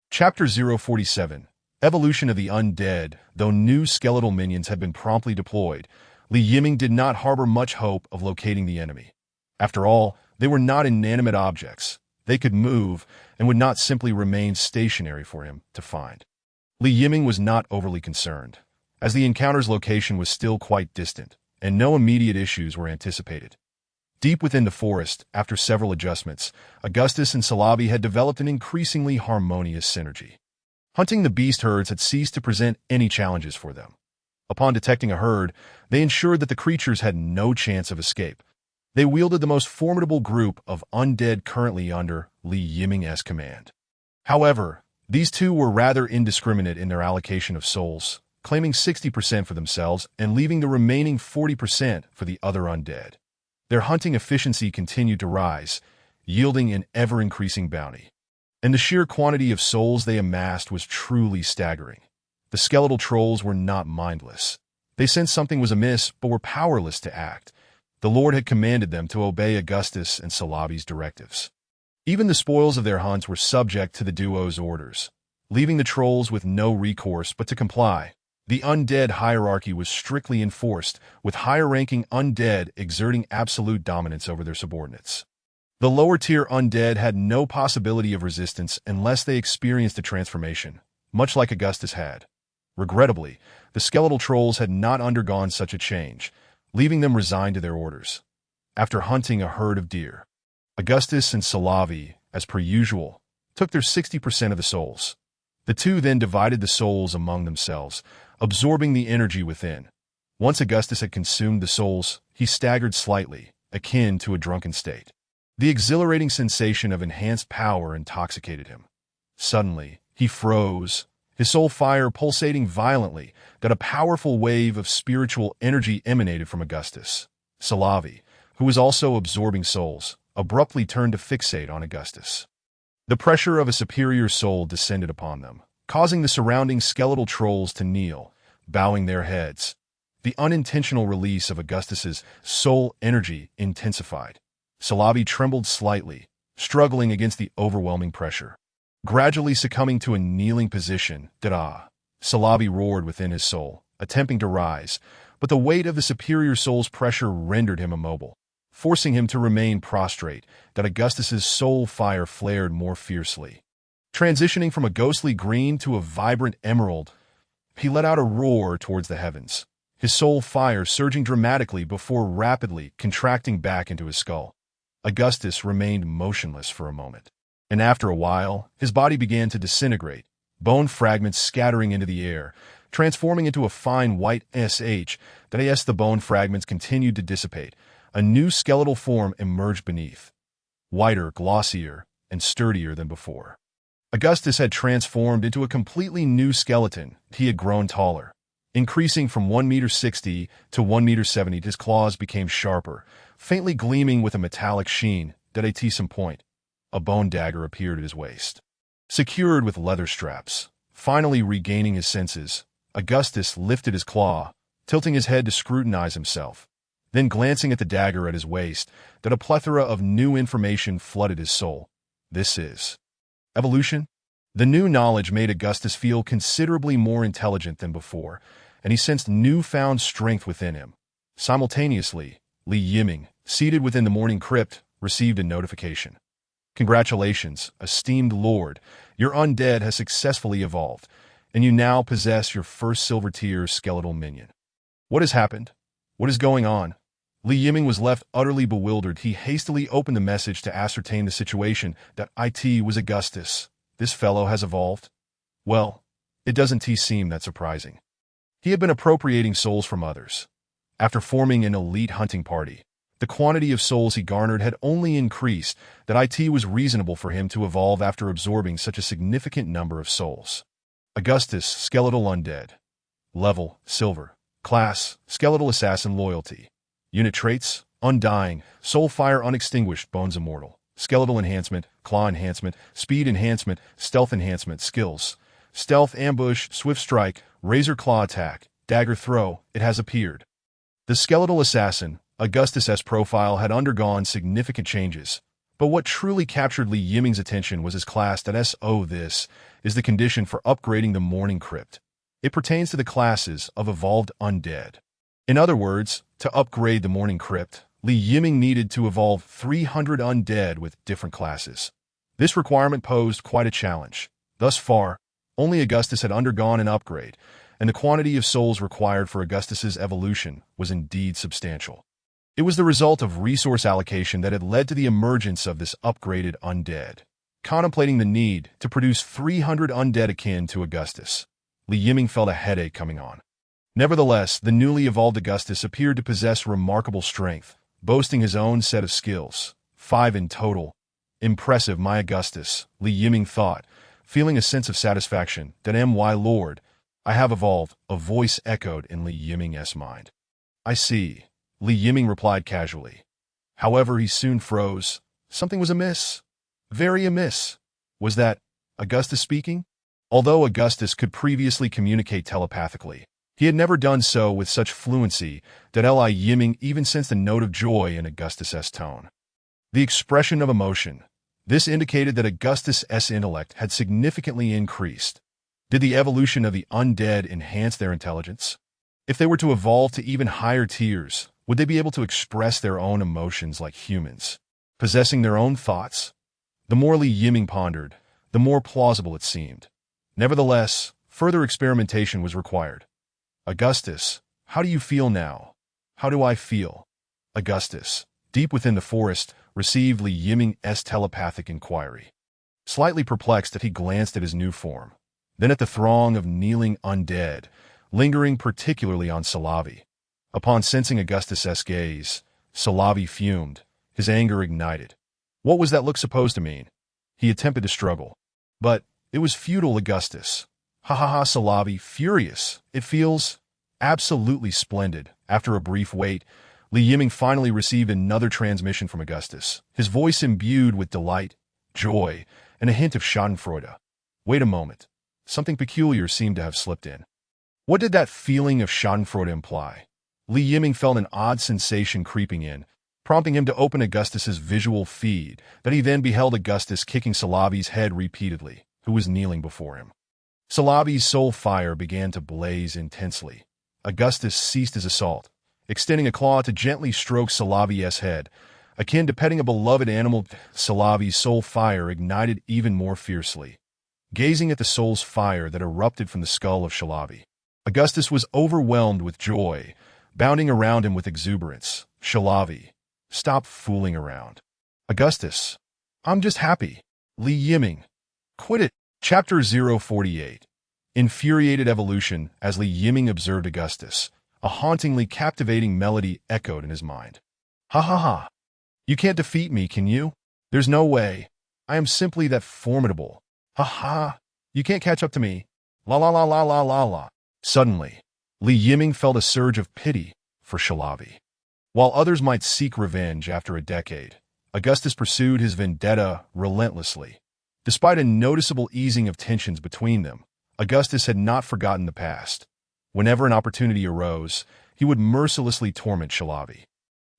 Chapter 047, Evolution of the Undead. Though new skeletal minions had been promptly deployed, Yiming did not harbor much hope of locating the enemy. After all, they were not inanimate objects. They could move and would not simply remain stationary for him to find. Yiming was not overly concerned, as the encounter's location was still quite distant, and no immediate issues were anticipated. Deep within the forest, after several adjustments, Augustus and Salabi had developed an increasingly harmonious synergy. Hunting the beast herds had ceased to present any challenges for them. Upon detecting a herd, they ensured that the creatures had no chance of escape. They wielded the most formidable group of undead currently under Yiming's command. However, these two were rather indiscriminate in their allocation of souls, claiming 60% for themselves and leaving the remaining 40% for the other undead. Their hunting efficiency continued to rise, yielding an ever-increasing bounty. And the sheer quantity of souls they amassed was truly staggering. The skeletal trolls were not mindless. They sensed something was amiss, but were powerless to act. The Lord had commanded them to obey Augustus and Salavi's directives. Even the spoils of their hunts were subject to the duo's orders, leaving the trolls with no recourse but to comply. The undead hierarchy was strictly enforced, with higher-ranking undead exerting absolute dominance over their subordinates. The lower-tier undead had no possibility of resistance unless they experienced a transformation, much like Augustus had. Regrettably, the skeletal trolls had not undergone such a change, leaving them resigned to their orders. After hunting a herd of deer, Augustus and Salavi, as per usual, took their 60% of the souls. The two then divided the souls among themselves, absorbing the energy within. Once Augustus had consumed the souls, he staggered slightly, akin to a drunken state. The exhilarating sensation of enhanced power intoxicated him. Suddenly, he froze, his soul fire pulsating violently, that a powerful wave of spiritual energy emanated from Augustus. Salavi, who was also absorbing souls, abruptly turned to fixate on Augustus. The pressure of a superior soul descended upon them, causing the surrounding skeletal trolls to kneel, bowing their heads. The unintentional release of Augustus's soul energy intensified. Salavi trembled slightly, struggling against the overwhelming pressure. Gradually succumbing to a kneeling position, Salavi roared within his soul, attempting to rise, but the weight of the superior soul's pressure rendered him immobile, forcing him to remain prostrate. Augustus's soul fire flared more fiercely. Transitioning from a ghostly green to a vibrant emerald, he let out a roar towards the heavens, his soul fire surging dramatically before rapidly contracting back into his skull. Augustus remained motionless for a moment, and after a while, his body began to disintegrate, bone fragments scattering into the air, transforming into a fine white sh. As the bone fragments continued to dissipate, a new skeletal form emerged beneath, whiter, glossier, and sturdier than before. Augustus had transformed into a completely new skeleton. He had grown taller, increasing from 1.60 meters to 1.70 meters. His claws became sharper, faintly gleaming with a metallic sheen. At some point, a bone dagger appeared at his waist, secured with leather straps. Finally regaining his senses, Augustus lifted his claw, tilting his head to scrutinize himself. Then glancing at the dagger at his waist, a plethora of new information flooded his soul. This is evolution? The new knowledge made Augustus feel considerably more intelligent than before, and he sensed newfound strength within him. Simultaneously, Yiming, seated within the morning crypt, received a notification. Congratulations, esteemed Lord, your undead has successfully evolved, and you now possess your first silver-tier skeletal minion. What has happened? What is going on? Yiming was left utterly bewildered. He hastily opened the message to ascertain the situation. It was Augustus. This fellow has evolved? Well, it doesn't seem that surprising. He had been appropriating souls from others. After forming an elite hunting party, the quantity of souls he garnered had only increased. It was reasonable for him to evolve after absorbing such a significant number of souls. Augustus, skeletal undead. Level, silver. Class, skeletal assassin loyalty. Unit traits, undying, soul fire unextinguished, bones immortal. Skeletal enhancement, claw enhancement, speed enhancement, stealth enhancement. Skills, stealth ambush, swift strike, razor claw attack, dagger throw. It has appeared. The skeletal assassin, Augustus's profile had undergone significant changes, but what truly captured Yiming's attention was his class. This is the condition for upgrading the morning crypt. It pertains to the classes of evolved undead. In other words, to upgrade the morning crypt, Yiming needed to evolve 300 undead with different classes. This requirement posed quite a challenge. Thus far, only Augustus had undergone an upgrade, and the quantity of souls required for Augustus's evolution was indeed substantial. It was the result of resource allocation that had led to the emergence of this upgraded undead. Contemplating the need to produce 300 undead akin to Augustus, Yiming felt a headache coming on. Nevertheless, the newly evolved Augustus appeared to possess remarkable strength, boasting his own set of skills, 5 in total. Impressive, my Augustus, Li Yiming thought, feeling a sense of satisfaction that my lord, I have evolved, a voice echoed in Li Yiming's mind. I see, Li Yiming replied casually. However, he soon froze. Something was amiss. Very amiss. Was that Augustus speaking? Although Augustus could previously communicate telepathically, he had never done so with such fluency that Li Yiming even sensed a note of joy in Augustus's tone. The expression of emotion. This indicated that Augustus's intellect had significantly increased. Did the evolution of the undead enhance their intelligence? If they were to evolve to even higher tiers, would they be able to express their own emotions like humans, possessing their own thoughts? The more Li Yiming pondered, the more plausible it seemed. Nevertheless, further experimentation was required. Augustus, how do you feel now? How do I feel? Augustus, deep within the forest, received Li Yiming's telepathic inquiry. Slightly perplexed, he glanced at his new form, then at the throng of kneeling undead, lingering particularly on Salavi. Upon sensing Augustus's gaze, Salavi fumed, his anger ignited. What was that look supposed to mean? He attempted to struggle. But it was futile, Augustus. Ha ha ha, Salavi, furious. It feels absolutely splendid. After a brief wait, Li Yiming finally received another transmission from Augustus, his voice imbued with delight, joy, and a hint of schadenfreude. Wait a moment. Something peculiar seemed to have slipped in. What did that feeling of schadenfreude imply? Li Yiming felt an odd sensation creeping in, prompting him to open Augustus's visual feed, that he then beheld Augustus kicking Salavi's head repeatedly, who was kneeling before him. Salavi's soul fire began to blaze intensely. Augustus ceased his assault, extending a claw to gently stroke Salavi's head, akin to petting a beloved animal. Salavi's soul fire ignited even more fiercely. Gazing at the soul's fire that erupted from the skull of Shalavi, Augustus was overwhelmed with joy, bounding around him with exuberance. Shalavi, stop fooling around. Augustus, I'm just happy. Li Yiming, quit it. Chapter 048. Infuriated evolution. As Li Yiming observed Augustus, a hauntingly captivating melody echoed in his mind. Ha ha ha. You can't defeat me, can you? There's no way. I am simply that formidable. Ha ha. You can't catch up to me. La la la la la la la. Suddenly, Li Yiming felt a surge of pity for Shalavi. While others might seek revenge after a decade, Augustus pursued his vendetta relentlessly. Despite a noticeable easing of tensions between them, Augustus had not forgotten the past. Whenever an opportunity arose, he would mercilessly torment Shalavi.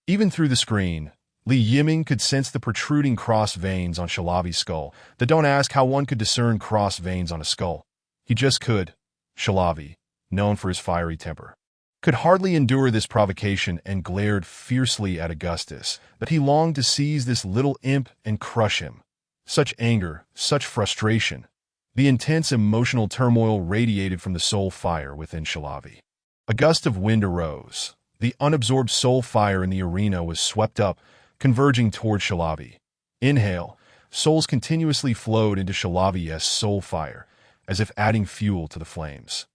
Even through the screen, Li Yiming could sense the protruding cross veins on Shalavi's skull. Don't ask how one could discern cross veins on a skull. He just could. Shalavi, known for his fiery temper, could hardly endure this provocation and glared fiercely at Augustus, but he longed to seize this little imp and crush him. Such anger, such frustration. The intense emotional turmoil radiated from the soul fire within Shalavi. A gust of wind arose. The unabsorbed soul fire in the arena was swept up, converging toward Shalavi. Inhale, souls continuously flowed into Shalavi's soul fire, as if adding fuel to the flames,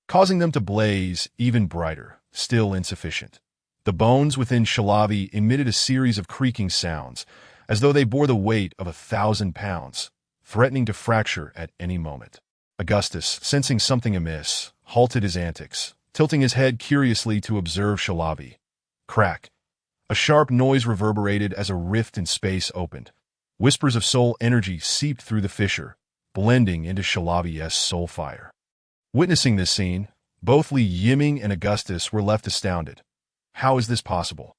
causing them to blaze even brighter, still insufficient. The bones within Shalavi emitted a series of creaking sounds, as though they bore the weight of 1,000 pounds, threatening to fracture at any moment. Augustus, sensing something amiss, halted his antics, tilting his head curiously to observe Shalavi. Crack. A sharp noise reverberated as a rift in space opened. Whispers of soul energy seeped through the fissure, blending into Shalavi's soul fire. Witnessing this scene, both Li Yiming and Augustus were left astounded. How is this possible?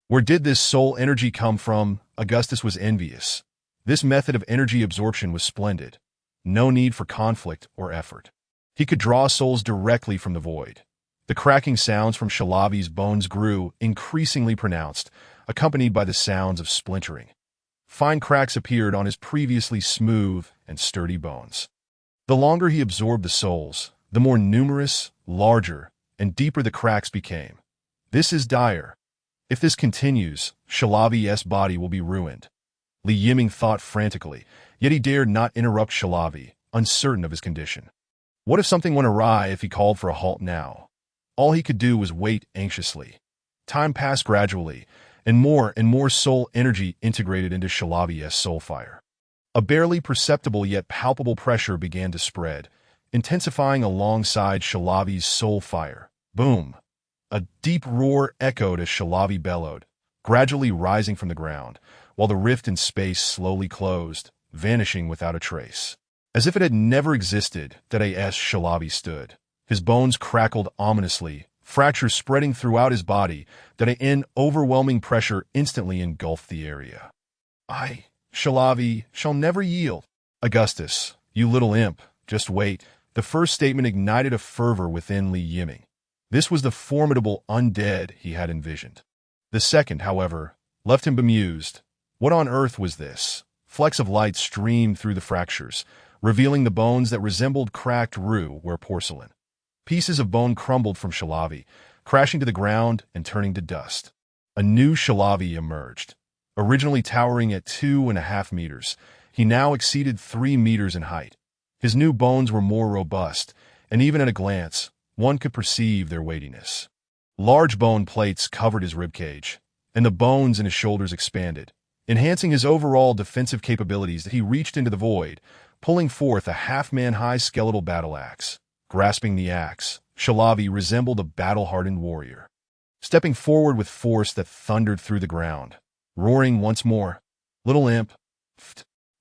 Where did this soul energy come from? Augustus was envious. This method of energy absorption was splendid. No need for conflict or effort. He could draw souls directly from the void. The cracking sounds from Shalavi's bones grew increasingly pronounced, accompanied by the sounds of splintering. Fine cracks appeared on his previously smooth and sturdy bones. The longer he absorbed the souls, the more numerous, larger, and deeper the cracks became. This is dire. If this continues, Shalavi's body will be ruined. Li Yiming thought frantically, yet he dared not interrupt Shalavi, uncertain of his condition. What if something went awry if he called for a halt now? All he could do was wait anxiously. Time passed gradually, and more soul energy integrated into Shalavi's soul fire. A barely perceptible yet palpable pressure began to spread, intensifying alongside Shalavi's soul fire. Boom! A deep roar echoed as Shalavi bellowed, gradually rising from the ground, while the rift in space slowly closed, vanishing without a trace. As if it had never existed, that as Shalavi stood. His bones crackled ominously, fractures spreading throughout his body, that an overwhelming pressure instantly engulfed the area. I, Shalavi, shall never yield. Augustus, you little imp, just wait. The first statement ignited a fervor within Yiming. This was the formidable undead he had envisioned. The second, however, left him bemused. What on earth was this? Flecks of light streamed through the fractures, revealing the bones that resembled cracked rue-ware porcelain. Pieces of bone crumbled from Shalavi, crashing to the ground and turning to dust. A new Shalavi emerged. Originally towering at 2.5 meters, he now exceeded 3 meters in height. His new bones were more robust, and even at a glance, one could perceive their weightiness. Large bone plates covered his ribcage, and the bones in his shoulders expanded, enhancing his overall defensive capabilities. That he reached into the void, pulling forth a half-man-high skeletal battle axe. Grasping the axe, Shalavi resembled a battle-hardened warrior. Stepping forward with force that thundered through the ground, roaring once more, "Little imp!"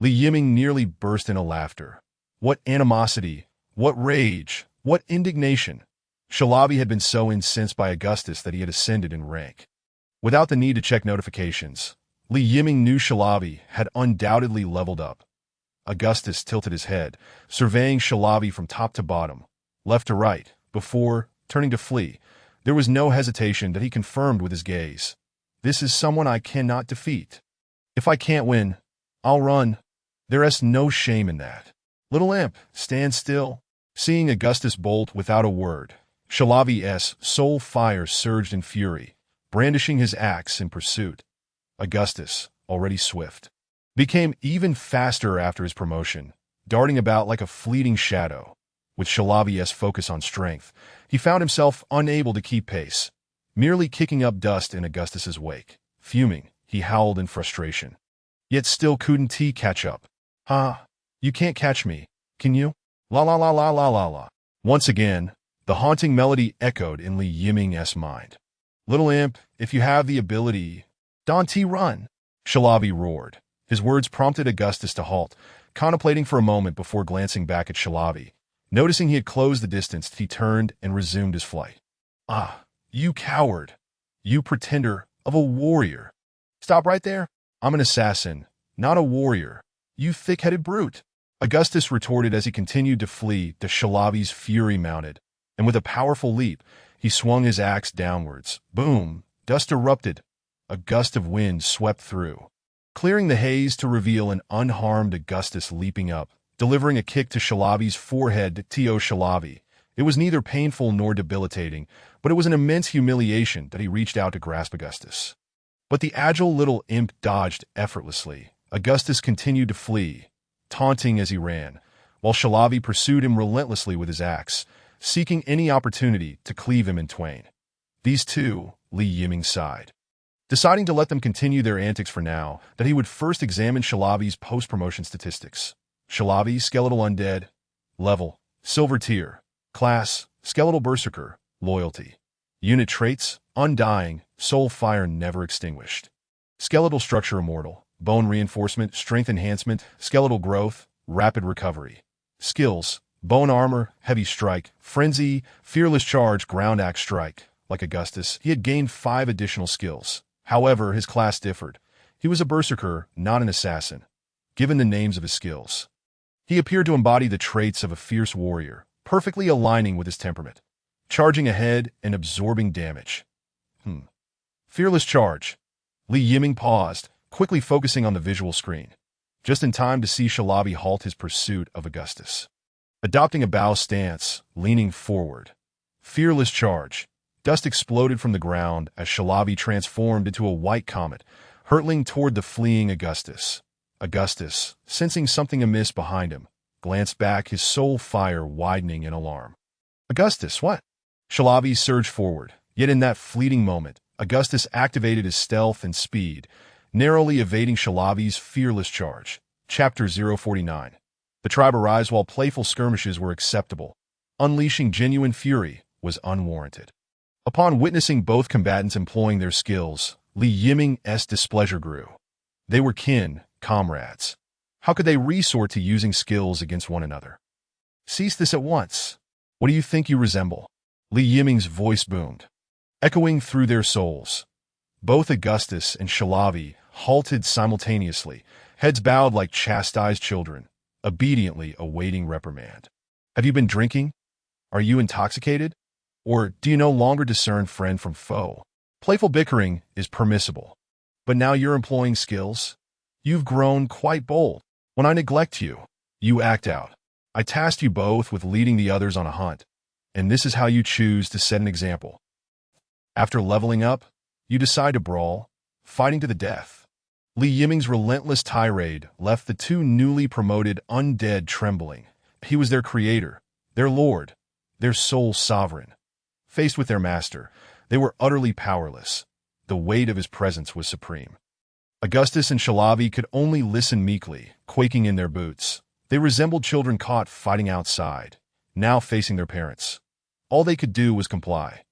Yiming nearly burst into laughter. What animosity, what rage, what indignation! Shalavi had been so incensed by Augustus that he had ascended in rank. Without the need to check notifications, Yiming knew Shalavi had undoubtedly leveled up. Augustus tilted his head, surveying Shalavi from top to bottom, left to right, before turning to flee. There was no hesitation that he confirmed with his gaze. This is someone I cannot defeat. If I can't win, I'll run. There is no shame in that. Little imp, stand still. Seeing Augustus bolt without a word, Shalavi's soul fire surged in fury, brandishing his axe in pursuit. Augustus, already swift, became even faster after his promotion, darting about like a fleeting shadow. With Shalavi's focus on strength, he found himself unable to keep pace, merely kicking up dust in Augustus's wake. Fuming, he howled in frustration. Yet still couldn't he catch up. "Ha! You can't catch me, can you? La la la la la la la." Once again, the haunting melody echoed in Yiming's mind. "Little imp, if you have the ability, don't run!" Shalavi roared. His words prompted Augustus to halt, contemplating for a moment before glancing back at Shalavi. Noticing he had closed the distance, he turned and resumed his flight. "Ah, you coward! You pretender of a warrior! Stop right there! I'm an assassin, not a warrior, you thick-headed brute!" Augustus retorted as he continued to flee. The Shalavi's fury mounted, and with a powerful leap, he swung his axe downwards. Boom! Dust erupted. A gust of wind swept through, clearing the haze to reveal an unharmed Augustus leaping up, delivering a kick to Shalavi's forehead. To Shalavi, it was neither painful nor debilitating, but it was an immense humiliation that he reached out to grasp Augustus. But the agile little imp dodged effortlessly. Augustus continued to flee, taunting as he ran, while Shalavi pursued him relentlessly with his axe, seeking any opportunity to cleave him in twain. These two, Yiming sighed, deciding to let them continue their antics for now, that he would first examine Shalavi's post-promotion statistics. Shalavi, skeletal undead, level, silver tier, class, skeletal berserker, loyalty. Unit traits, undying, soul fire never extinguished. Skeletal structure immortal, bone reinforcement, strength enhancement, skeletal growth, rapid recovery. Skills, bone armor, heavy strike, frenzy, fearless charge, ground axe strike. Like Augustus, he had gained 5 additional skills. However, his class differed. He was a berserker, not an assassin, given the names of his skills. He appeared to embody the traits of a fierce warrior, perfectly aligning with his temperament. Charging ahead and absorbing damage. Fearless charge. Yiming paused, quickly focusing on the visual screen, just in time to see Shalavi halt his pursuit of Augustus. Adopting a bow stance, leaning forward. Fearless charge. Dust exploded from the ground as Shalavi transformed into a white comet, hurtling toward the fleeing Augustus. Augustus, sensing something amiss behind him, glanced back, his soul fire widening in alarm. "Augustus, what?" Shalavi surged forward, yet in that fleeting moment, Augustus activated his stealth and speed, narrowly evading Shalavi's fearless charge. Chapter 049. The tribe arrives while playful skirmishes were acceptable. Unleashing genuine fury was unwarranted. Upon witnessing both combatants employing their skills, Yiming's displeasure grew. They were kin, comrades. How could they resort to using skills against one another? Cease this at once. What do you think you resemble? Yiming's voice boomed, echoing through their souls. Both Augustus and Shalavi halted simultaneously, heads bowed like chastised children, obediently awaiting reprimand. Have you been drinking? Are you intoxicated? Or do you no longer discern friend from foe? Playful bickering is permissible. But now you're employing skills? You've grown quite bold. When I neglect you, you act out. I tasked you both with leading the others on a hunt, and this is how you choose to set an example. After leveling up, you decide to brawl, fighting to the death. Yiming's relentless tirade left the two newly promoted undead trembling. He was their creator, their lord, their sole sovereign. Faced with their master, they were utterly powerless. The weight of his presence was supreme. Augustus and Shalavi could only listen meekly, quaking in their boots. They resembled children caught fighting outside, now facing their parents. All they could do was comply.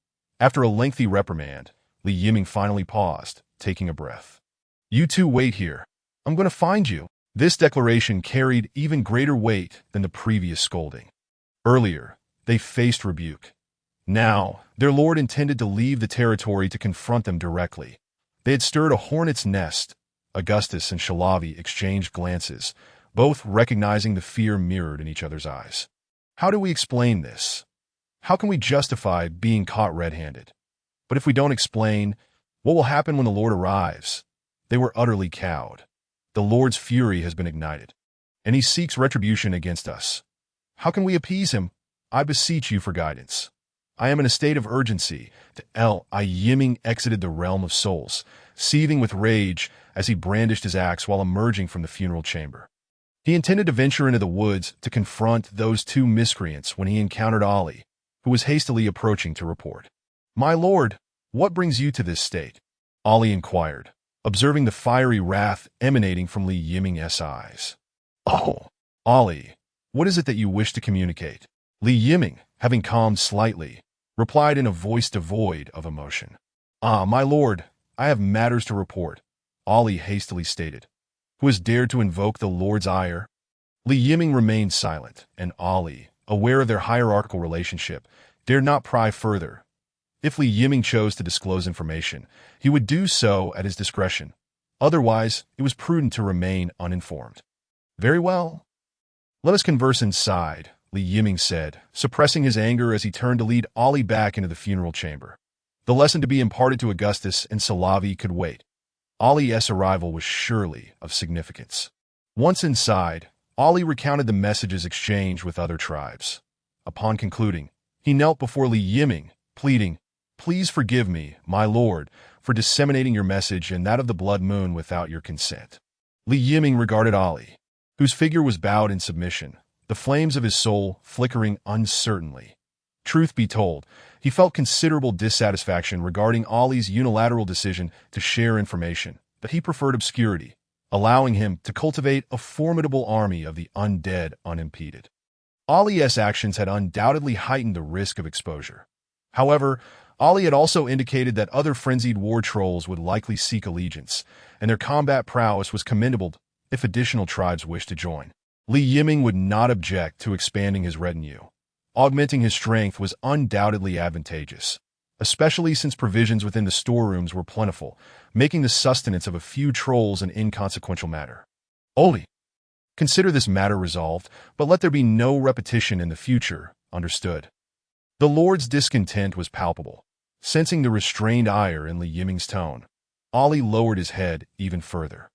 After a lengthy reprimand, Yiming finally paused, taking a breath. You two wait here. I'm going to find you. This declaration carried even greater weight than the previous scolding. Earlier, they faced rebuke. Now, their lord intended to leave the territory to confront them directly. They had stirred a hornet's nest. Augustus and Shalavi exchanged glances, both recognizing the fear mirrored in each other's eyes. How do we explain this? How can we justify being caught red-handed? But if we don't explain, what will happen when the Lord arrives? They were utterly cowed. The Lord's fury has been ignited, and he seeks retribution against us. How can we appease him? I beseech you for guidance. I am in a state of urgency. Yiming exited the realm of souls, seething with rage as he brandished his axe while emerging from the funeral chamber. He intended to venture into the woods to confront those two miscreants when he encountered Ali, who was hastily approaching to report. My lord, what brings you to this state? Ali inquired, observing the fiery wrath emanating from Yiming's eyes. Oh, Ali, what is it that you wish to communicate? Yiming, having calmed slightly, replied in a voice devoid of emotion. My lord, I have matters to report, Ali hastily stated. Who has dared to invoke the Lord's ire? Yiming remained silent, and Ali, aware of their hierarchical relationship, dared not pry further. If Yiming chose to disclose information, he would do so at his discretion. Otherwise, it was prudent to remain uninformed. Very well. Let us converse inside, Yiming said, suppressing his anger as he turned to lead Ali back into the funeral chamber. The lesson to be imparted to Augustus and Shalavi could wait. Ali's arrival was surely of significance. Once inside, Ali recounted the messages exchanged with other tribes. Upon concluding, he knelt before Yiming, pleading, Please forgive me, my lord, for disseminating your message and that of the blood moon without your consent. Yiming regarded Ali, whose figure was bowed in submission, the flames of his soul flickering uncertainly. Truth be told, he felt considerable dissatisfaction regarding Ali's unilateral decision to share information, but he preferred obscurity, allowing him to cultivate a formidable army of the undead unimpeded. Ali's actions had undoubtedly heightened the risk of exposure. However, Ali had also indicated that other frenzied war trolls would likely seek allegiance, and their combat prowess was commendable if additional tribes wished to join. Yiming would not object to expanding his retinue. Augmenting his strength was undoubtedly advantageous, especially since provisions within the storerooms were plentiful, making the sustenance of a few trolls an inconsequential matter. Oli, consider this matter resolved, but let there be no repetition in the future, understood. The Lord's discontent was palpable. Sensing the restrained ire in Yiming's tone, Ali lowered his head even further.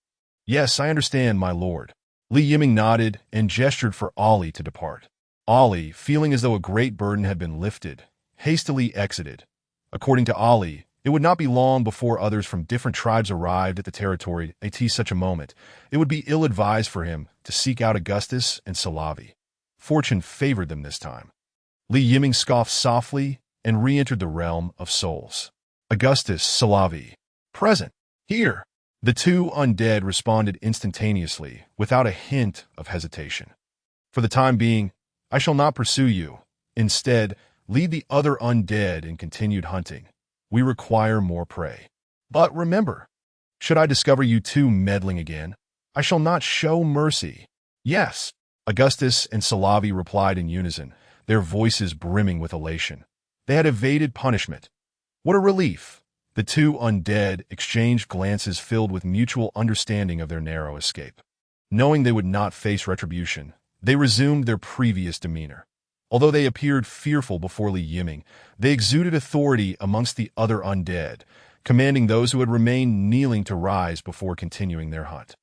Yes, I understand, my lord. Yiming nodded and gestured for Ali to depart. Ali, feeling as though a great burden had been lifted, hastily exited. According to Ali, it would not be long before others from different tribes arrived at the territory at such a moment. It would be ill-advised for him to seek out Augustus and Shalavi. Fortune favored them this time. Yiming scoffed softly and re-entered the realm of souls. Augustus, Salavi. Present. Here. The two undead responded instantaneously, without a hint of hesitation. For the time being, I shall not pursue you. Instead, lead the other undead in continued hunting. We require more prey. But remember, should I discover you two meddling again, I shall not show mercy. Yes, Augustus and Salavi replied in unison, their voices brimming with elation. They had evaded punishment. What a relief! The two undead exchanged glances filled with mutual understanding of their narrow escape. Knowing they would not face retribution, they resumed their previous demeanor. Although they appeared fearful before Yiming, they exuded authority amongst the other undead, commanding those who had remained kneeling to rise before continuing their hunt.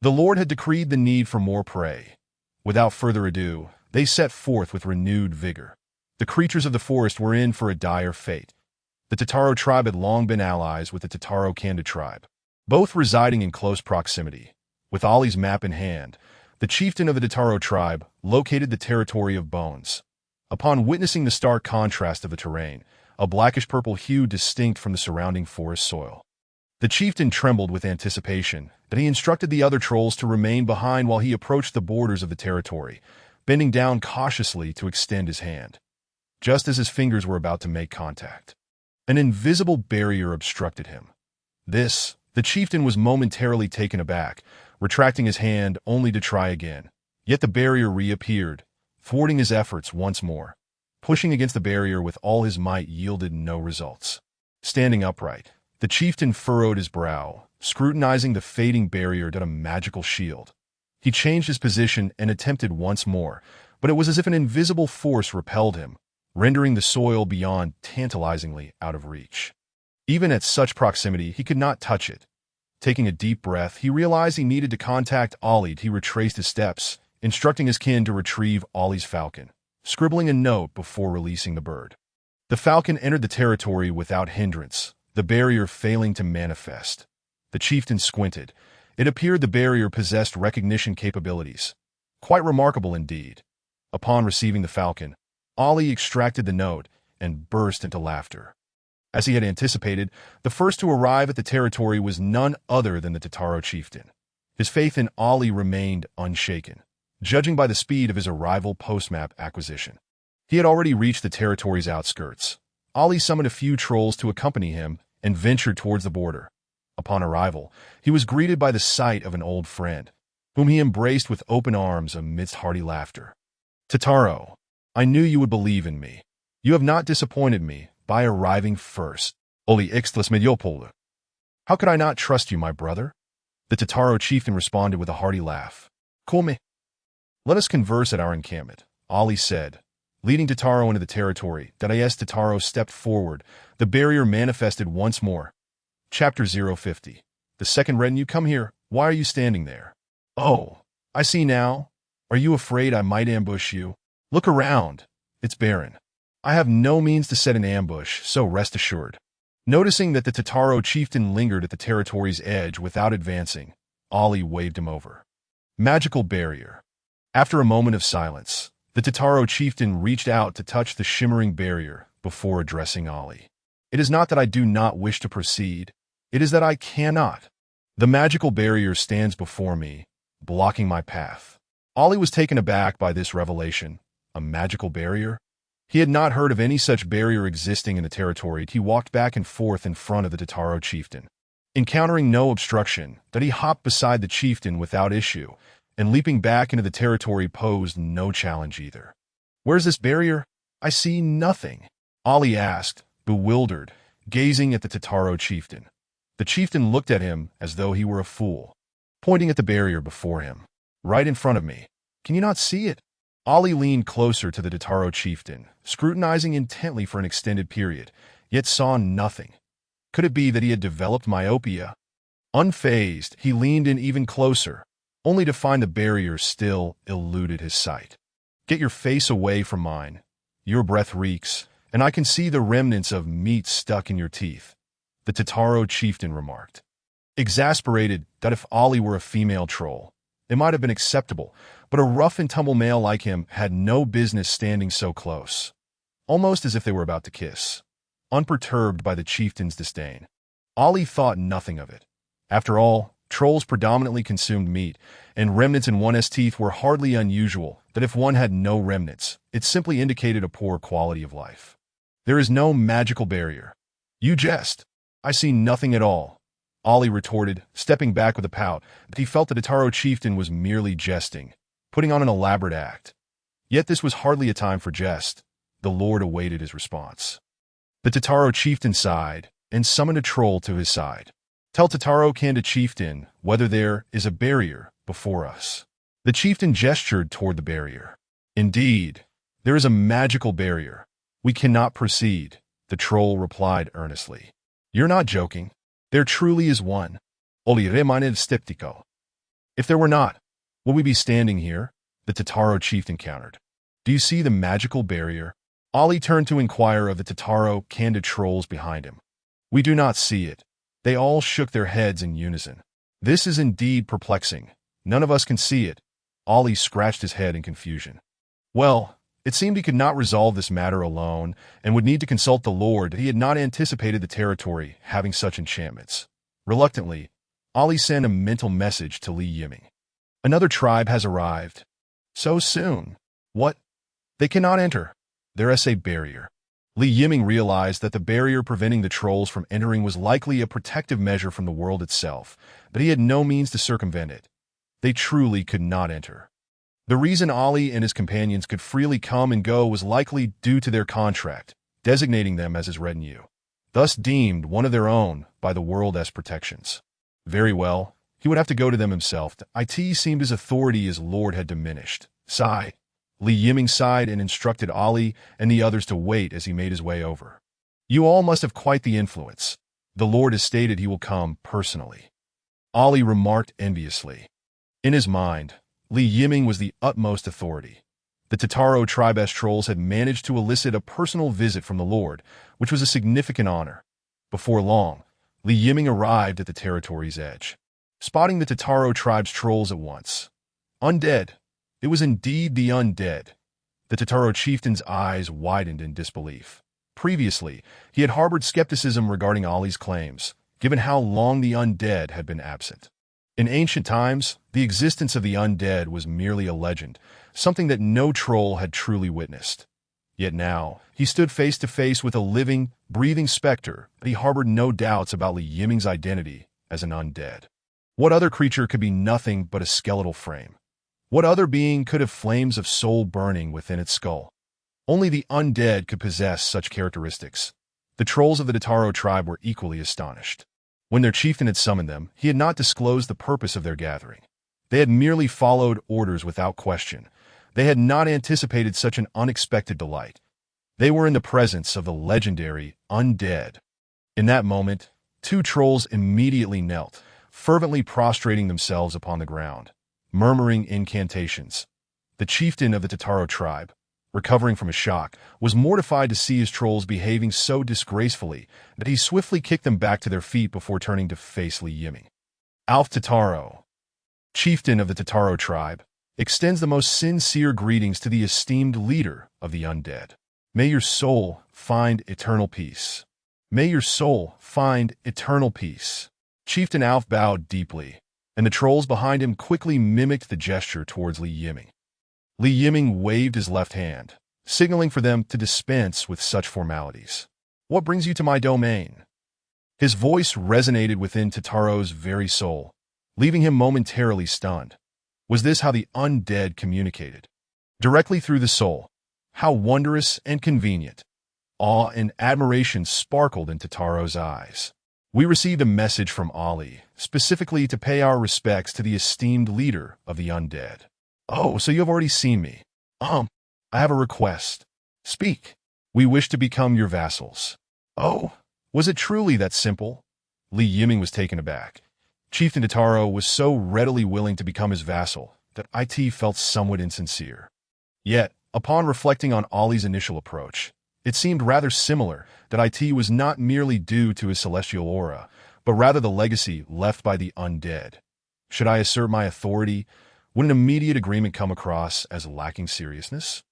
The Lord had decreed the need for more prey. Without further ado, they set forth with renewed vigor. The creatures of the forest were in for a dire fate. The Tataro tribe had long been allies with the Tataro-Kanda tribe, both residing in close proximity. With Ali's map in hand, the chieftain of the Tataro tribe located the territory of Bones. Upon witnessing the stark contrast of the terrain, a blackish-purple hue distinct from the surrounding forest soil, the chieftain trembled with anticipation, but he instructed the other trolls to remain behind while he approached the borders of the territory, bending down cautiously to extend his hand. Just as his fingers were about to make contact, an invisible barrier obstructed him. The chieftain was momentarily taken aback, retracting his hand only to try again. Yet the barrier reappeared, thwarting his efforts once more. Pushing against the barrier with all his might yielded no results. Standing upright, the chieftain furrowed his brow, scrutinizing the fading barrier to a magical shield. He changed his position and attempted once more, but it was as if an invisible force repelled him, rendering the soil beyond tantalizingly out of reach. Even at such proximity, he could not touch it. Taking a deep breath, he realized he needed to contact Ali. He retraced his steps, instructing his kin to retrieve Ali's falcon, scribbling a note before releasing the bird. The falcon entered the territory without hindrance, the barrier failing to manifest. The chieftain squinted. It appeared the barrier possessed recognition capabilities. Quite remarkable indeed. Upon receiving the falcon, Ali extracted the note and burst into laughter. As he had anticipated, the first to arrive at the territory was none other than the Tataro chieftain. His faith in Ali remained unshaken, judging by the speed of his arrival post-map acquisition. He had already reached the territory's outskirts. Ali summoned a few trolls to accompany him and ventured towards the border. Upon arrival, he was greeted by the sight of an old friend, whom he embraced with open arms amidst hearty laughter. Tataro, I knew you would believe in me. You have not disappointed me by arriving first. Oli ixtlas mediopolu. How could I not trust you, my brother? The Tataro chieftain responded with a hearty laugh. Come. Let us converse at our encampment, Ali said. Leading Tataro into the territory, Darius Tataro stepped forward. The barrier manifested once more. Chapter 050. The second retinue, come here. Why are you standing there? Oh, I see now. Are you afraid I might ambush you? Look around. It's barren. I have no means to set an ambush, so rest assured. Noticing that the Tataro chieftain lingered at the territory's edge without advancing, Ali waved him over. Magical barrier. After a moment of silence, the Tataro chieftain reached out to touch the shimmering barrier before addressing Ali. It is not that I do not wish to proceed. It is that I cannot. The magical barrier stands before me, blocking my path. Ali was taken aback by this revelation. A magical barrier? He had not heard of any such barrier existing in the territory. He walked back and forth in front of the Tataro chieftain. Encountering no obstruction, that he hopped beside the chieftain without issue, and leaping back into the territory posed no challenge either. Where's this barrier? I see nothing, Ali asked, bewildered, gazing at the Tataro chieftain. The chieftain looked at him as though he were a fool, pointing at the barrier before him. Right in front of me. Can you not see it? Ali leaned closer to the Tataro chieftain, scrutinizing intently for an extended period, yet saw nothing. Could it be that he had developed myopia? Unfazed, he leaned in even closer, only to find the barrier still eluded his sight. Get your face away from mine. Your breath reeks, and I can see the remnants of meat stuck in your teeth, the Tataro chieftain remarked. Exasperated that if Ali were a female troll, it might have been acceptable, but a rough-and-tumble male like him had no business standing so close. almost as if they were about to kiss, unperturbed by the chieftain's disdain. Ali thought nothing of it. After all, trolls predominantly consumed meat, and remnants in one's teeth were hardly unusual, that if one had no remnants, it simply indicated a poor quality of life. There is no magical barrier. You jest. I see nothing at all, Ali retorted, stepping back with a pout, but he felt that the Taro chieftain was merely jesting, putting on an elaborate act. Yet this was hardly a time for jest. The Lord awaited his response. The Tataro chieftain sighed and summoned a troll to his side. Tell Tataro Kanda chieftain whether there is a barrier before us. The chieftain gestured toward the barrier. Indeed, there is a magical barrier. We cannot proceed, the troll replied earnestly. You're not joking. There truly is one. Oli reminded Stiptico. If there were not, would we be standing here? The Tataro chieftain countered. Do you see the magical barrier? Ali turned to inquire of the Tataro Kanda trolls behind him. We do not see it. They all shook their heads in unison. This is indeed perplexing. None of us can see it. Ali scratched his head in confusion. Well, it seemed he could not resolve this matter alone and would need to consult the Lord. He had not anticipated the territory having such enchantments. Reluctantly, Ali sent a mental message to Li Yiming. Another tribe has arrived. So soon. What? They cannot enter. There is a barrier. Li Yiming realized that the barrier preventing the trolls from entering was likely a protective measure from the world itself, but he had no means to circumvent it. They truly could not enter. The reason Ali and his companions could freely come and go was likely due to their contract, designating them as his retinue, thus deemed one of their own by the world as protections. Very well, he would have to go to them himself. It seemed his authority as Lord had diminished. Sigh. Li Yiming sighed and instructed Ali and the others to wait as he made his way over. You all must have quite the influence. The Lord has stated he will come personally. Ali remarked enviously. In his mind, Li Yiming was the utmost authority. The Tataro tribe's trolls had managed to elicit a personal visit from the Lord, which was a significant honor. Before long, Li Yiming arrived at the territory's edge, spotting the Tataro tribe's trolls at once. Undead. It was indeed the undead. The Tataro chieftain's eyes widened in disbelief. Previously, he had harbored skepticism regarding Ali's claims, given how long the undead had been absent. In ancient times, the existence of the undead was merely a legend, something that no troll had truly witnessed. Yet now, he stood face to face with a living, breathing specter, but he harbored no doubts about Li Yiming's identity as an undead. What other creature could be nothing but a skeletal frame? What other being could have flames of soul burning within its skull? Only the undead could possess such characteristics. The trolls of the Tataro tribe were equally astonished. When their chieftain had summoned them, he had not disclosed the purpose of their gathering. They had merely followed orders without question. They had not anticipated such an unexpected delight. They were in the presence of the legendary undead. In that moment, two trolls immediately knelt, fervently prostrating themselves upon the ground, murmuring incantations. The chieftain of the Tataro tribe, recovering from a shock, was mortified to see his trolls behaving so disgracefully that he swiftly kicked them back to their feet before turning to face Li Yiming. Alf Tataro, chieftain of the Tataro tribe, extends the most sincere greetings to the esteemed leader of the undead. May your soul find eternal peace. May your soul find eternal peace. Chieftain Alf bowed deeply, and the trolls behind him quickly mimicked the gesture towards Li Yiming. Li Yiming waved his left hand, signaling for them to dispense with such formalities. What brings you to my domain? His voice resonated within Tataro's very soul, leaving him momentarily stunned. Was this how the undead communicated? Directly through the soul. How wondrous and convenient. Awe and admiration sparkled in Tataro's eyes. We received a message from Ali, specifically to pay our respects to the esteemed leader of the undead. Oh, so you have already seen me. I have a request. Speak. We wish to become your vassals. Oh, was it truly that simple? Li Yiming was taken aback. Chieftain Tataro was so readily willing to become his vassal that it felt somewhat insincere. Yet, upon reflecting on Ali's initial approach, it seemed rather similar that it was not merely due to his celestial aura, but rather the legacy left by the undead. Should I assert my authority, would an immediate agreement come across as lacking seriousness?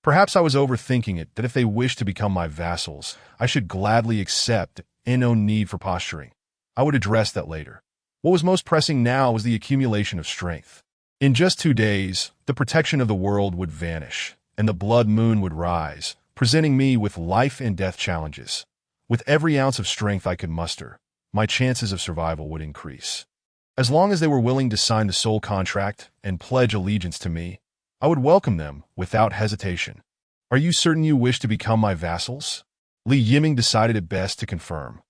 Perhaps I was overthinking it, that if they wished to become my vassals, I should gladly accept, and no need for posturing. I would address that later. What was most pressing now was the accumulation of strength. In just 2 days, the protection of the world would vanish, and the blood moon would rise, presenting me with life and death challenges. With every ounce of strength I could muster, my chances of survival would increase. As long as they were willing to sign the soul contract and pledge allegiance to me, I would welcome them without hesitation. Are you certain you wish to become my vassals? Li Yiming decided it best to confirm,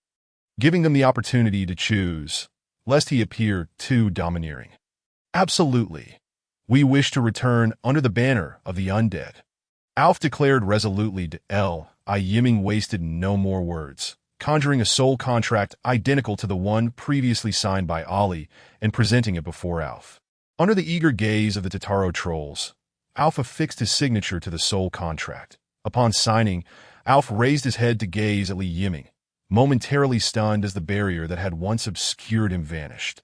giving them the opportunity to choose, lest he appear too domineering. Absolutely. We wish to return under the banner of the undead. Alf declared resolutely to Yiming wasted no more words, conjuring a soul contract identical to the one previously signed by Ali and presenting it before Alf. Under the eager gaze of the Tataro trolls, Alf affixed his signature to the soul contract. Upon signing, Alf raised his head to gaze at Li Yiming, momentarily stunned as the barrier that had once obscured him vanished.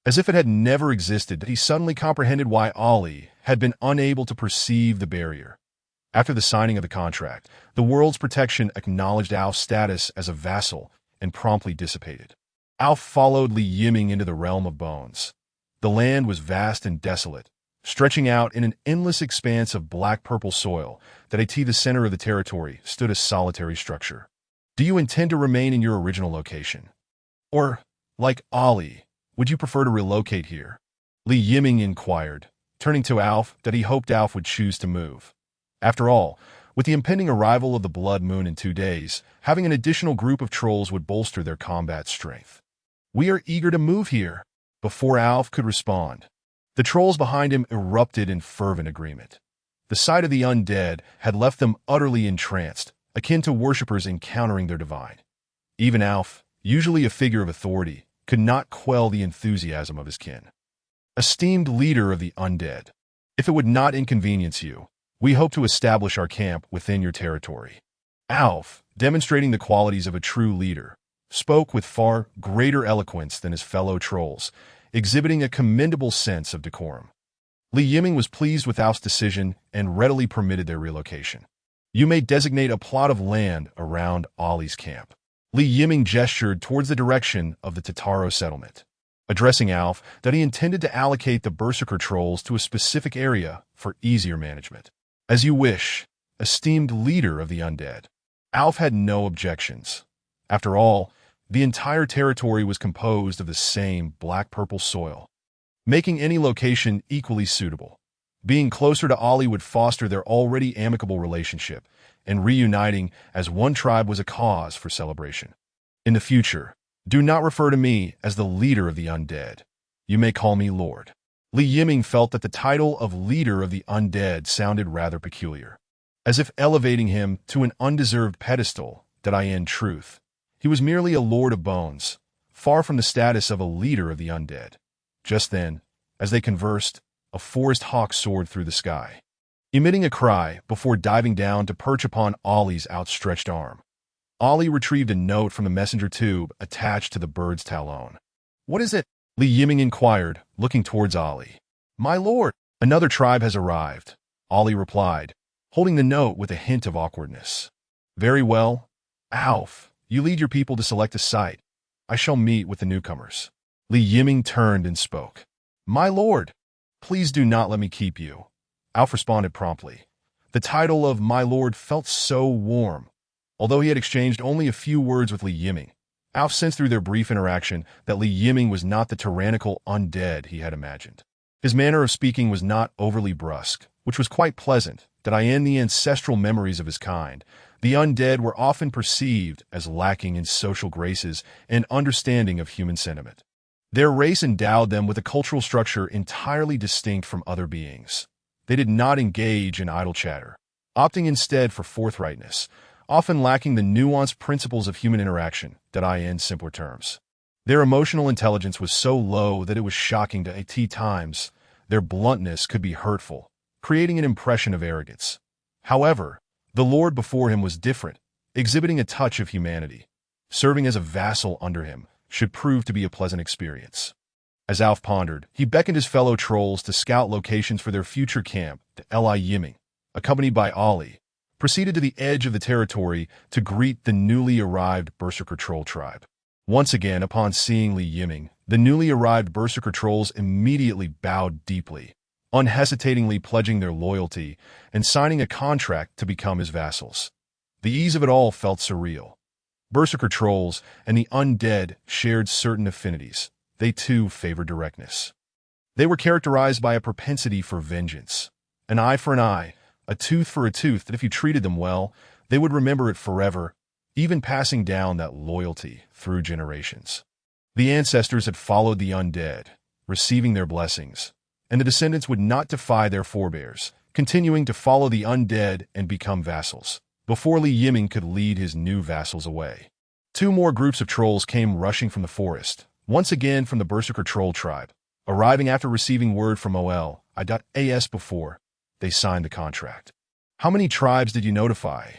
As if it had never existed, he suddenly comprehended why Ali had been unable to perceive the barrier. After the signing of the contract, the world's protection acknowledged Alf's status as a vassal and promptly dissipated. Alf followed Li Yiming into the realm of bones. The land was vast and desolate, stretching out in an endless expanse of black-purple soil that at the center of the territory stood a solitary structure. Do you intend to remain in your original location? Or, like Ali, would you prefer to relocate here? Li Yiming inquired, turning to Alf that he hoped Alf would choose to move. After all, with the impending arrival of the blood moon in 2 days, having an additional group of trolls would bolster their combat strength. We are eager to move here. Before Alf could respond, the trolls behind him erupted in fervent agreement. The sight of the undead had left them utterly entranced, akin to worshippers encountering their divine. Even Alf, usually a figure of authority, could not quell the enthusiasm of his kin. Esteemed leader of the undead, if it would not inconvenience you, we hope to establish our camp within your territory. Alf, demonstrating the qualities of a true leader, spoke with far greater eloquence than his fellow trolls, exhibiting a commendable sense of decorum. Li Yiming was pleased with Alf's decision and readily permitted their relocation. You may designate a plot of land around Ali's camp. Li Yiming gestured towards the direction of the Tataro settlement, addressing Alf that he intended to allocate the berserker trolls to a specific area for easier management. As you wish, esteemed leader of the undead. Alf had no objections. After all, the entire territory was composed of the same black-purple soil, making any location equally suitable. Being closer to Ali would foster their already amicable relationship, and reuniting as one tribe was a cause for celebration. In the future, do not refer to me as the leader of the undead. You may call me Lord. Li Yiming felt that the title of leader of the undead sounded rather peculiar, as if elevating him to an undeserved pedestal. That in truth, he was merely a lord of bones, far from the status of a leader of the undead. Just then, as they conversed, a forest hawk soared through the sky, emitting a cry before diving down to perch upon Ali's outstretched arm. Ali retrieved a note from the messenger tube attached to the bird's talon. What is it? Li Yiming inquired, looking towards Ali. My lord, another tribe has arrived, Ali replied, holding the note with a hint of awkwardness. Very well. Alf, you lead your people to select a site. I shall meet with the newcomers. Li Yiming turned and spoke. My lord, please do not let me keep you. Alf responded promptly. The title of my lord felt so warm. Although he had exchanged only a few words with Li Yiming, Alf sensed through their brief interaction that Li Yiming was not the tyrannical undead he had imagined. His manner of speaking was not overly brusque, which was quite pleasant, that in the ancestral memories of his kind, the undead were often perceived as lacking in social graces and understanding of human sentiment. Their race endowed them with a cultural structure entirely distinct from other beings. They did not engage in idle chatter, opting instead for forthrightness, often lacking the nuanced principles of human interaction, that in simpler terms. Their emotional intelligence was so low that it was shocking to at times. Their bluntness could be hurtful, creating an impression of arrogance. However, the lord before him was different, exhibiting a touch of humanity. Serving as a vassal under him should prove to be a pleasant experience. As Alf pondered, he beckoned his fellow trolls to scout locations for their future camp to Li Yiming, accompanied by Ali, proceeded to the edge of the territory to greet the newly arrived Berserker Troll tribe. Once again, upon seeing Li Yiming, the newly arrived Berserker Trolls immediately bowed deeply, unhesitatingly pledging their loyalty and signing a contract to become his vassals. The ease of it all felt surreal. Berserker Trolls and the undead shared certain affinities. They too favored directness. They were characterized by a propensity for vengeance. An eye for an eye, a tooth for a tooth, that if you treated them well, they would remember it forever, even passing down that loyalty through generations. The ancestors had followed the undead, receiving their blessings, and the descendants would not defy their forebears, continuing to follow the undead and become vassals, before Li Yiming could lead his new vassals away. Two more groups of trolls came rushing from the forest, once again from the Berserker Troll tribe. Arriving after receiving word from OL.as before they signed the contract. How many tribes did you notify?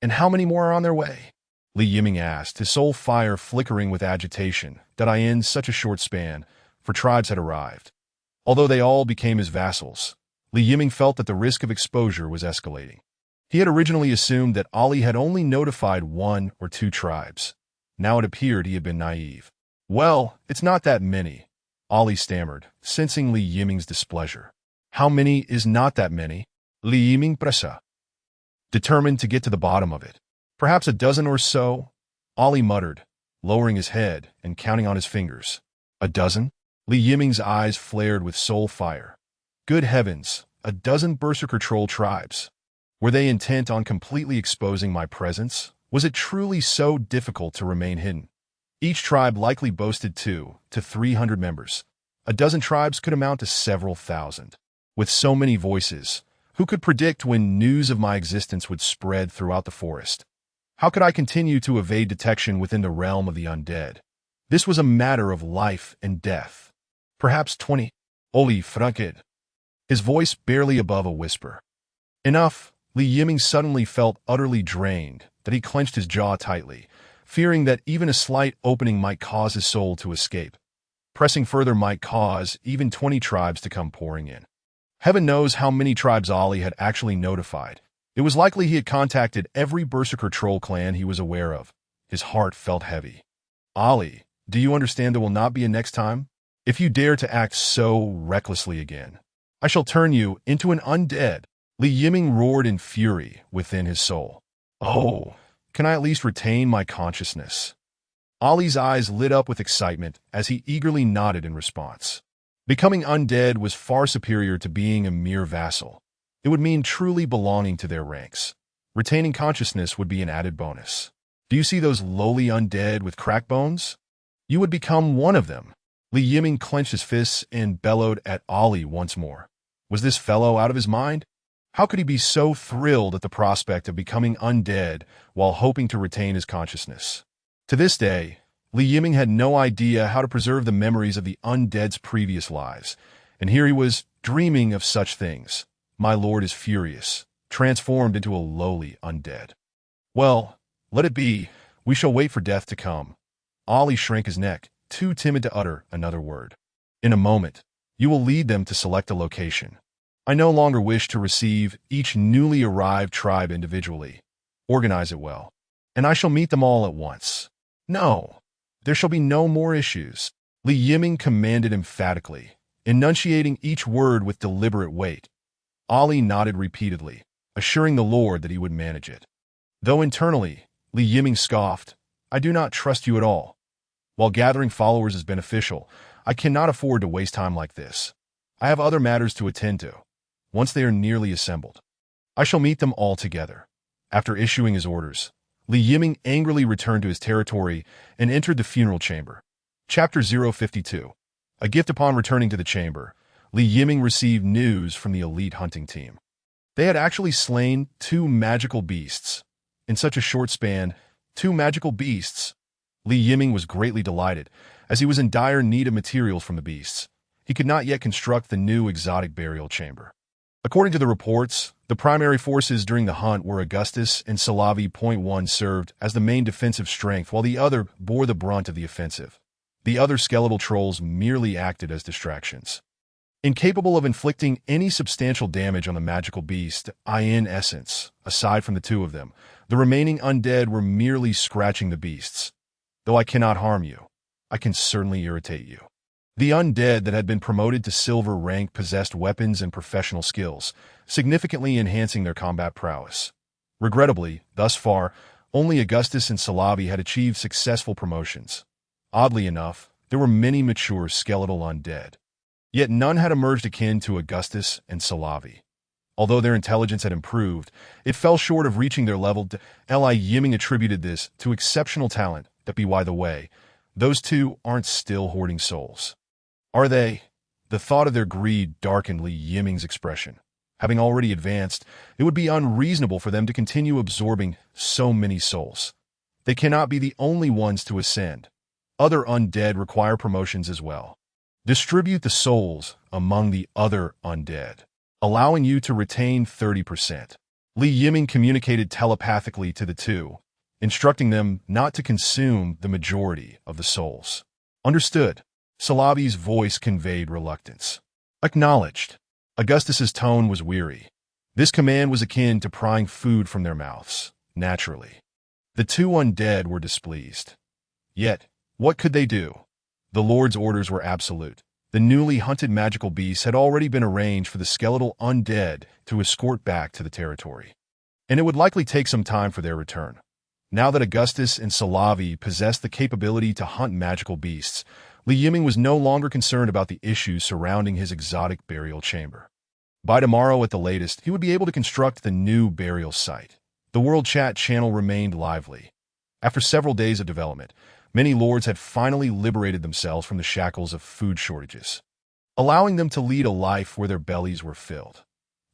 And how many more are on their way? Li Yiming asked, his soul fire flickering with agitation that in such a short span, for tribes had arrived. Although they all became his vassals, Li Yiming felt that the risk of exposure was escalating. He had originally assumed that Ali had only notified 1 or 2 tribes. Now it appeared he had been naive. Well, it's not that many, Ali stammered, sensing Li Yiming's displeasure. How many is not that many? Li Yiming pressa, determined to get to the bottom of it. Perhaps a dozen or so, Ali muttered, lowering his head and counting on his fingers. A dozen? Li Yiming's eyes flared with soul fire. Good heavens, a dozen Berserker Troll tribes. Were they intent on completely exposing my presence? Was it truly so difficult to remain hidden? Each tribe likely boasted 200 to 300 members. A dozen tribes could amount to several thousand. With so many voices, who could predict when news of my existence would spread throughout the forest? How could I continue to evade detection within the realm of the undead? This was a matter of life and death. Perhaps 20. Oli Frankid. His voice barely above a whisper. Enough. Li Yiming suddenly felt utterly drained, that he clenched his jaw tightly, fearing that even a slight opening might cause his soul to escape. Pressing further might cause even 20 tribes to come pouring in. Heaven knows how many tribes Ali had actually notified. It was likely he had contacted every Berserker Troll clan he was aware of. His heart felt heavy. Ali, do you understand there will not be a next time? If you dare to act so recklessly again, I shall turn you into an undead. Li Yiming roared in fury within his soul. Oh, can I at least retain my consciousness? Ali's eyes lit up with excitement as he eagerly nodded in response. Becoming undead was far superior to being a mere vassal. It would mean truly belonging to their ranks. Retaining consciousness would be an added bonus. Do you see those lowly undead with crack bones? You would become one of them. Li Yiming clenched his fists and bellowed at Ali once more. Was this fellow out of his mind? How could he be so thrilled at the prospect of becoming undead while hoping to retain his consciousness? To this day, Li Yiming had no idea how to preserve the memories of the undead's previous lives, and here he was dreaming of such things. My lord is furious, transformed into a lowly undead. Well, let it be. We shall wait for death to come. Ali shrank his neck, too timid to utter another word. In a moment, you will lead them to select a location. I no longer wish to receive each newly arrived tribe individually. Organize it well, and I shall meet them all at once. No, there shall be no more issues. Li Yiming commanded emphatically, enunciating each word with deliberate weight. Ali nodded repeatedly, assuring the Lord that he would manage it. Though internally, Li Yiming scoffed, I do not trust you at all. While gathering followers is beneficial, I cannot afford to waste time like this. I have other matters to attend to. Once they are nearly assembled, I shall meet them all together. After issuing his orders, Li Yiming angrily returned to his territory and entered the funeral chamber. Chapter 052. A gift. Upon returning to the chamber, Li Yiming received news from the elite hunting team. They had actually slain 2 magical beasts. In such a short span, 2 magical beasts. Li Yiming was greatly delighted, as he was in dire need of materials from the beasts. He could not yet construct the new exotic burial chamber. According to the reports, the primary forces during the hunt were Augustus and Salavi.1 served as the main defensive strength, while the other bore the brunt of the offensive. The other skeletal trolls merely acted as distractions. Incapable of inflicting any substantial damage on the magical beast, in essence, aside from the two of them, the remaining undead were merely scratching the beasts. Though I cannot harm you, I can certainly irritate you. The undead that had been promoted to silver rank possessed weapons and professional skills, significantly enhancing their combat prowess. Regrettably, thus far, only Augustus and Salavi had achieved successful promotions. Oddly enough, there were many mature skeletal undead. Yet none had emerged akin to Augustus and Salavi. Although their intelligence had improved, it fell short of reaching their level. Yiming attributed this to exceptional talent. That by the way, those two aren't still hoarding souls. Are they? The thought of their greed darkened Li Yiming's expression. Having already advanced, it would be unreasonable for them to continue absorbing so many souls. They cannot be the only ones to ascend. Other undead require promotions as well. Distribute the souls among the other undead, allowing you to retain 30%. Li Yiming communicated telepathically to the two, instructing them not to consume the majority of the souls. Understood. Salavi's voice conveyed reluctance. Acknowledged. Augustus's tone was weary. This command was akin to prying food from their mouths, naturally. The two undead were displeased. Yet, what could they do? The Lord's orders were absolute. The newly hunted magical beasts had already been arranged for the skeletal undead to escort back to the territory. And it would likely take some time for their return. Now that Augustus and Salavi possessed the capability to hunt magical beasts, Li Yiming was no longer concerned about the issues surrounding his exotic burial chamber. By tomorrow at the latest, he would be able to construct the new burial site. The World Chat channel remained lively. After several days of development, many lords had finally liberated themselves from the shackles of food shortages, allowing them to lead a life where their bellies were filled.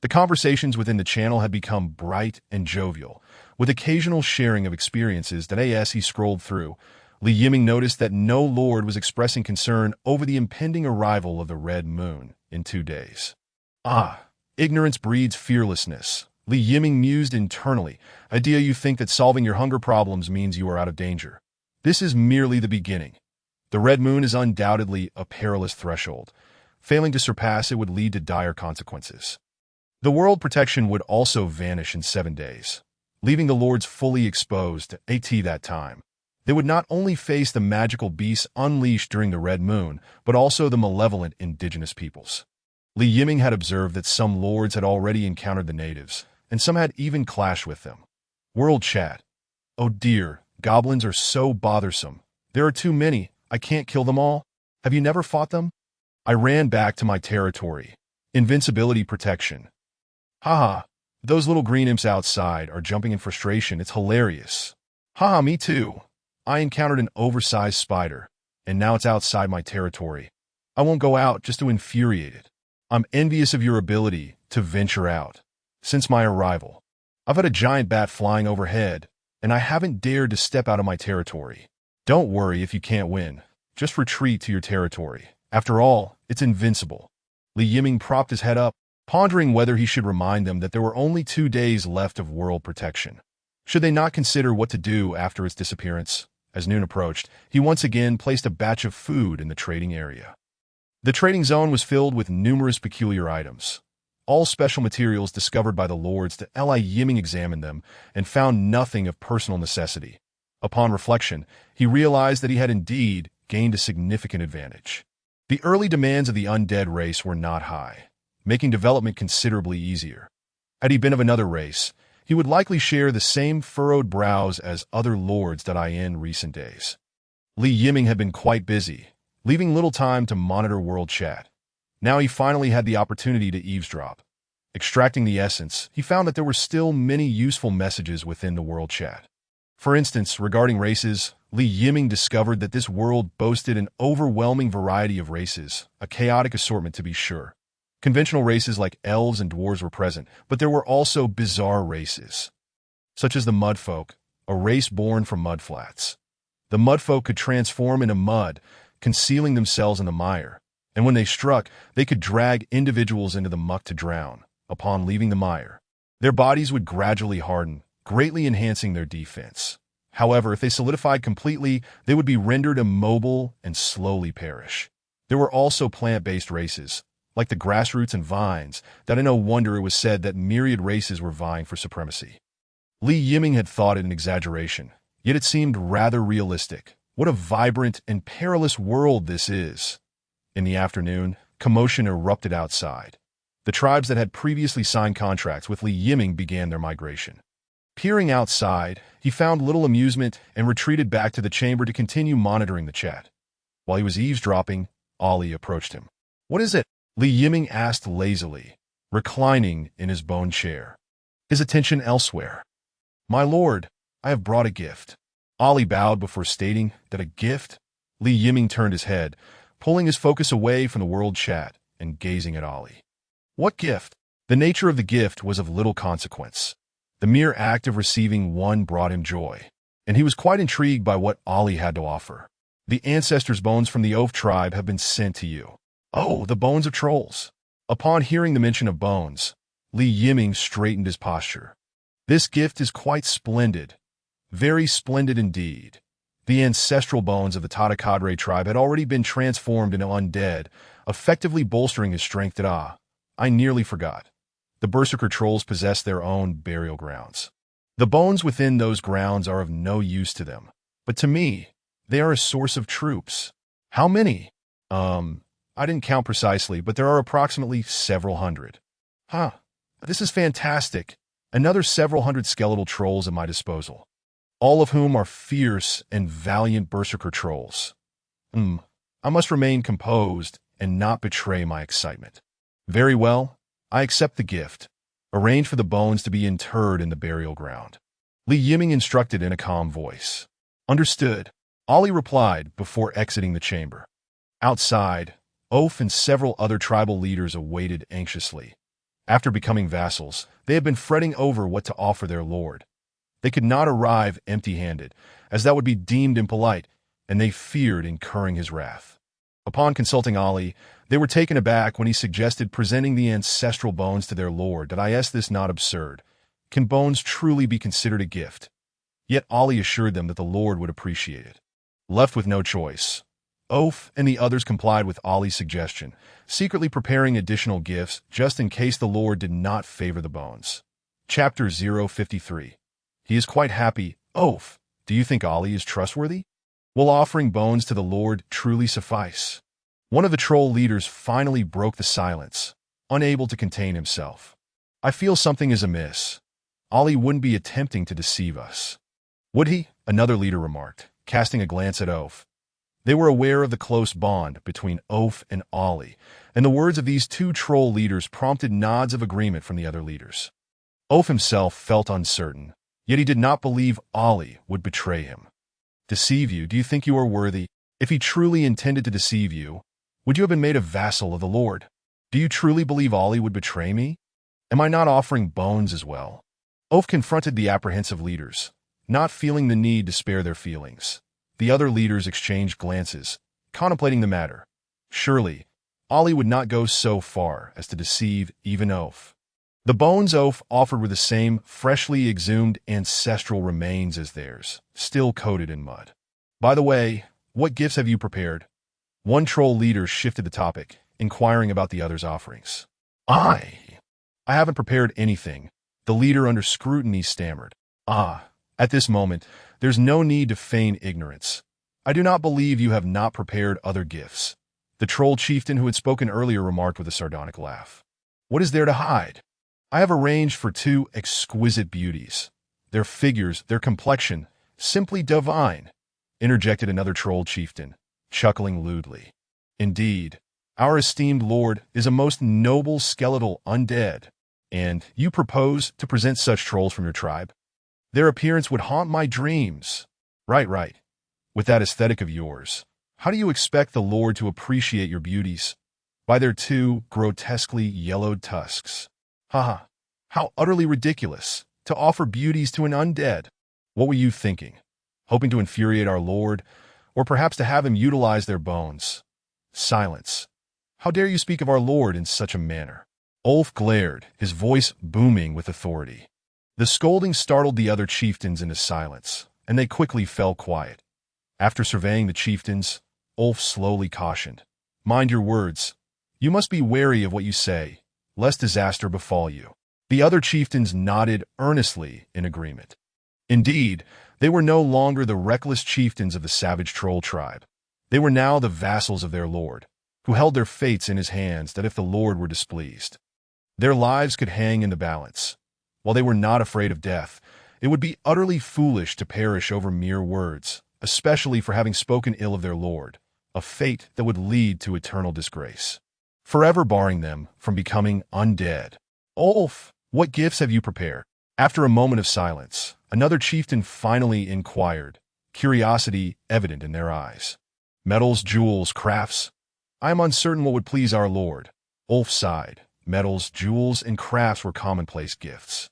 The conversations within the channel had become bright and jovial, with occasional sharing of experiences that as he scrolled through, Li Yiming noticed that no lord was expressing concern over the impending arrival of the Red Moon in 2 days. Ignorance breeds fearlessness. Li Yiming mused internally. Idea you think that solving your hunger problems means you are out of danger. This is merely the beginning. The Red Moon is undoubtedly a perilous threshold. Failing to surpass it would lead to dire consequences. The world protection would also vanish in 7 days, leaving the lords fully exposed at that time. They would not only face the magical beasts unleashed during the Red Moon, but also the malevolent indigenous peoples. Li Yiming had observed that some lords had already encountered the natives, and some had even clashed with them. World Chat. Oh dear, goblins are so bothersome. There are too many. I can't kill them all. Have you never fought them? I ran back to my territory. Invincibility protection. Haha, those little green imps outside are jumping in frustration. It's hilarious. Haha, me too. I encountered an oversized spider, and now it's outside my territory. I won't go out just to infuriate it. I'm envious of your ability to venture out. Since my arrival, I've had a giant bat flying overhead, and I haven't dared to step out of my territory. Don't worry if you can't win. Just retreat to your territory. After all, it's invincible. Li Yiming propped his head up, pondering whether he should remind them that there were only 2 days left of world protection. Should they not consider what to do after its disappearance? As noon approached, he once again placed a batch of food in the trading area. The trading zone was filled with numerous peculiar items, all special materials discovered by the lords. Li Yiming examined them and found nothing of personal necessity. Upon reflection, he realized that he had indeed gained a significant advantage. The early demands of the undead race were not high, making development considerably easier. Had he been of another race, he would likely share the same furrowed brows as other lords in recent days. Li Yiming had been quite busy, leaving little time to monitor World Chat. Now he finally had the opportunity to eavesdrop. Extracting the essence, he found that there were still many useful messages within the World Chat. For instance, regarding races, Li Yiming discovered that this world boasted an overwhelming variety of races, a chaotic assortment to be sure. Conventional races like elves and dwarves were present, but there were also bizarre races, such as the mudfolk, a race born from mudflats. The mudfolk could transform into mud, concealing themselves in the mire, and when they struck, they could drag individuals into the muck to drown. Upon leaving the mire, their bodies would gradually harden, greatly enhancing their defense. However, if they solidified completely, they would be rendered immobile and slowly perish. There were also plant-based races, like the grassroots and vines, that no wonder it was said that myriad races were vying for supremacy. Li Yiming had thought it an exaggeration, yet it seemed rather realistic. What a vibrant and perilous world this is. In the afternoon, commotion erupted outside. The tribes that had previously signed contracts with Li Yiming began their migration. Peering outside, he found little amusement and retreated back to the chamber to continue monitoring the chat. While he was eavesdropping, Ali approached him. "What is it?" Li Yiming asked lazily, reclining in his bone chair, his attention elsewhere. "My lord, I have brought a gift." Ali bowed before stating that a gift. Li Yiming turned his head, pulling his focus away from the world chat and gazing at Ali. "What gift?" The nature of the gift was of little consequence. The mere act of receiving one brought him joy, and he was quite intrigued by what Ali had to offer. "The ancestors' bones from the Oaf tribe have been sent to you." "Oh, the bones of trolls." Upon hearing the mention of bones, Li Yiming straightened his posture. "This gift is quite splendid. Very splendid indeed." The ancestral bones of the Tata Cadre tribe had already been transformed into undead, effectively bolstering his strength. I nearly forgot. The Berserker trolls possess their own burial grounds. The bones within those grounds are of no use to them, but to me, they are a source of troops. How many? I didn't count precisely, but there are approximately several hundred. This is fantastic. Another several hundred skeletal trolls at my disposal, all of whom are fierce and valiant Berserker trolls. I must remain composed and not betray my excitement. Very well, I accept the gift. Arrange for the bones to be interred in the burial ground. Li Yiming instructed in a calm voice. Understood, Ali replied before exiting the chamber. Outside, Oaf and several other tribal leaders awaited anxiously. After becoming vassals, they had been fretting over what to offer their lord. They could not arrive empty-handed, as that would be deemed impolite, and they feared incurring his wrath. Upon consulting Ali, they were taken aback when he suggested presenting the ancestral bones to their lord. Did I ask this not absurd? Can bones truly be considered a gift? Yet Ali assured them that the lord would appreciate it. Left with no choice, Oaf and the others complied with Ali's suggestion, secretly preparing additional gifts just in case the lord did not favor the bones. Chapter 053. He is quite happy. Oaf, do you think Ali is trustworthy? Will offering bones to the lord truly suffice? One of the troll leaders finally broke the silence, unable to contain himself. I feel something is amiss. Ali wouldn't be attempting to deceive us, would he? Another leader remarked, casting a glance at Oaf. They were aware of the close bond between Oaf and Ali, and the words of these two troll leaders prompted nods of agreement from the other leaders. Oaf himself felt uncertain, yet he did not believe Ali would betray him. Deceive you? Do you think you are worthy? If he truly intended to deceive you, would you have been made a vassal of the Lord? Do you truly believe Ali would betray me? Am I not offering bones as well? Oaf confronted the apprehensive leaders, not feeling the need to spare their feelings. The other leaders exchanged glances, contemplating the matter. Surely, Ali would not go so far as to deceive even Oaf. The bones Oaf offered were the same freshly exhumed ancestral remains as theirs, still coated in mud. By the way, what gifts have you prepared? One troll leader shifted the topic, inquiring about the other's offerings. I haven't prepared anything, the leader under scrutiny stammered. At this moment, there's no need to feign ignorance. I do not believe you have not prepared other gifts. The troll chieftain who had spoken earlier remarked with a sardonic laugh. What is there to hide? I have arranged for two exquisite beauties. Their figures, their complexion, simply divine, interjected another troll chieftain, chuckling lewdly. Indeed, our esteemed lord is a most noble skeletal undead, and you propose to present such trolls from your tribe? Their appearance would haunt my dreams. Right. With that aesthetic of yours, how do you expect the Lord to appreciate your beauties? By their two grotesquely yellowed tusks. How utterly ridiculous to offer beauties to an undead. What were you thinking? Hoping to infuriate our Lord, or perhaps to have him utilize their bones? Silence. How dare you speak of our Lord in such a manner? Ulf glared, his voice booming with authority. The scolding startled the other chieftains into silence, and they quickly fell quiet. After surveying the chieftains, Ulf slowly cautioned. Mind your words. You must be wary of what you say, lest disaster befall you. The other chieftains nodded earnestly in agreement. Indeed, they were no longer the reckless chieftains of the savage troll tribe. They were now the vassals of their lord, who held their fates in his hands that if the Lord were displeased, their lives could hang in the balance. While they were not afraid of death, it would be utterly foolish to perish over mere words, especially for having spoken ill of their lord, a fate that would lead to eternal disgrace, forever barring them from becoming undead. Ulf, what gifts have you prepared? After a moment of silence, another chieftain finally inquired, curiosity evident in their eyes. Metals, jewels, crafts? I am uncertain what would please our lord. Ulf sighed. Metals, jewels, and crafts were commonplace gifts.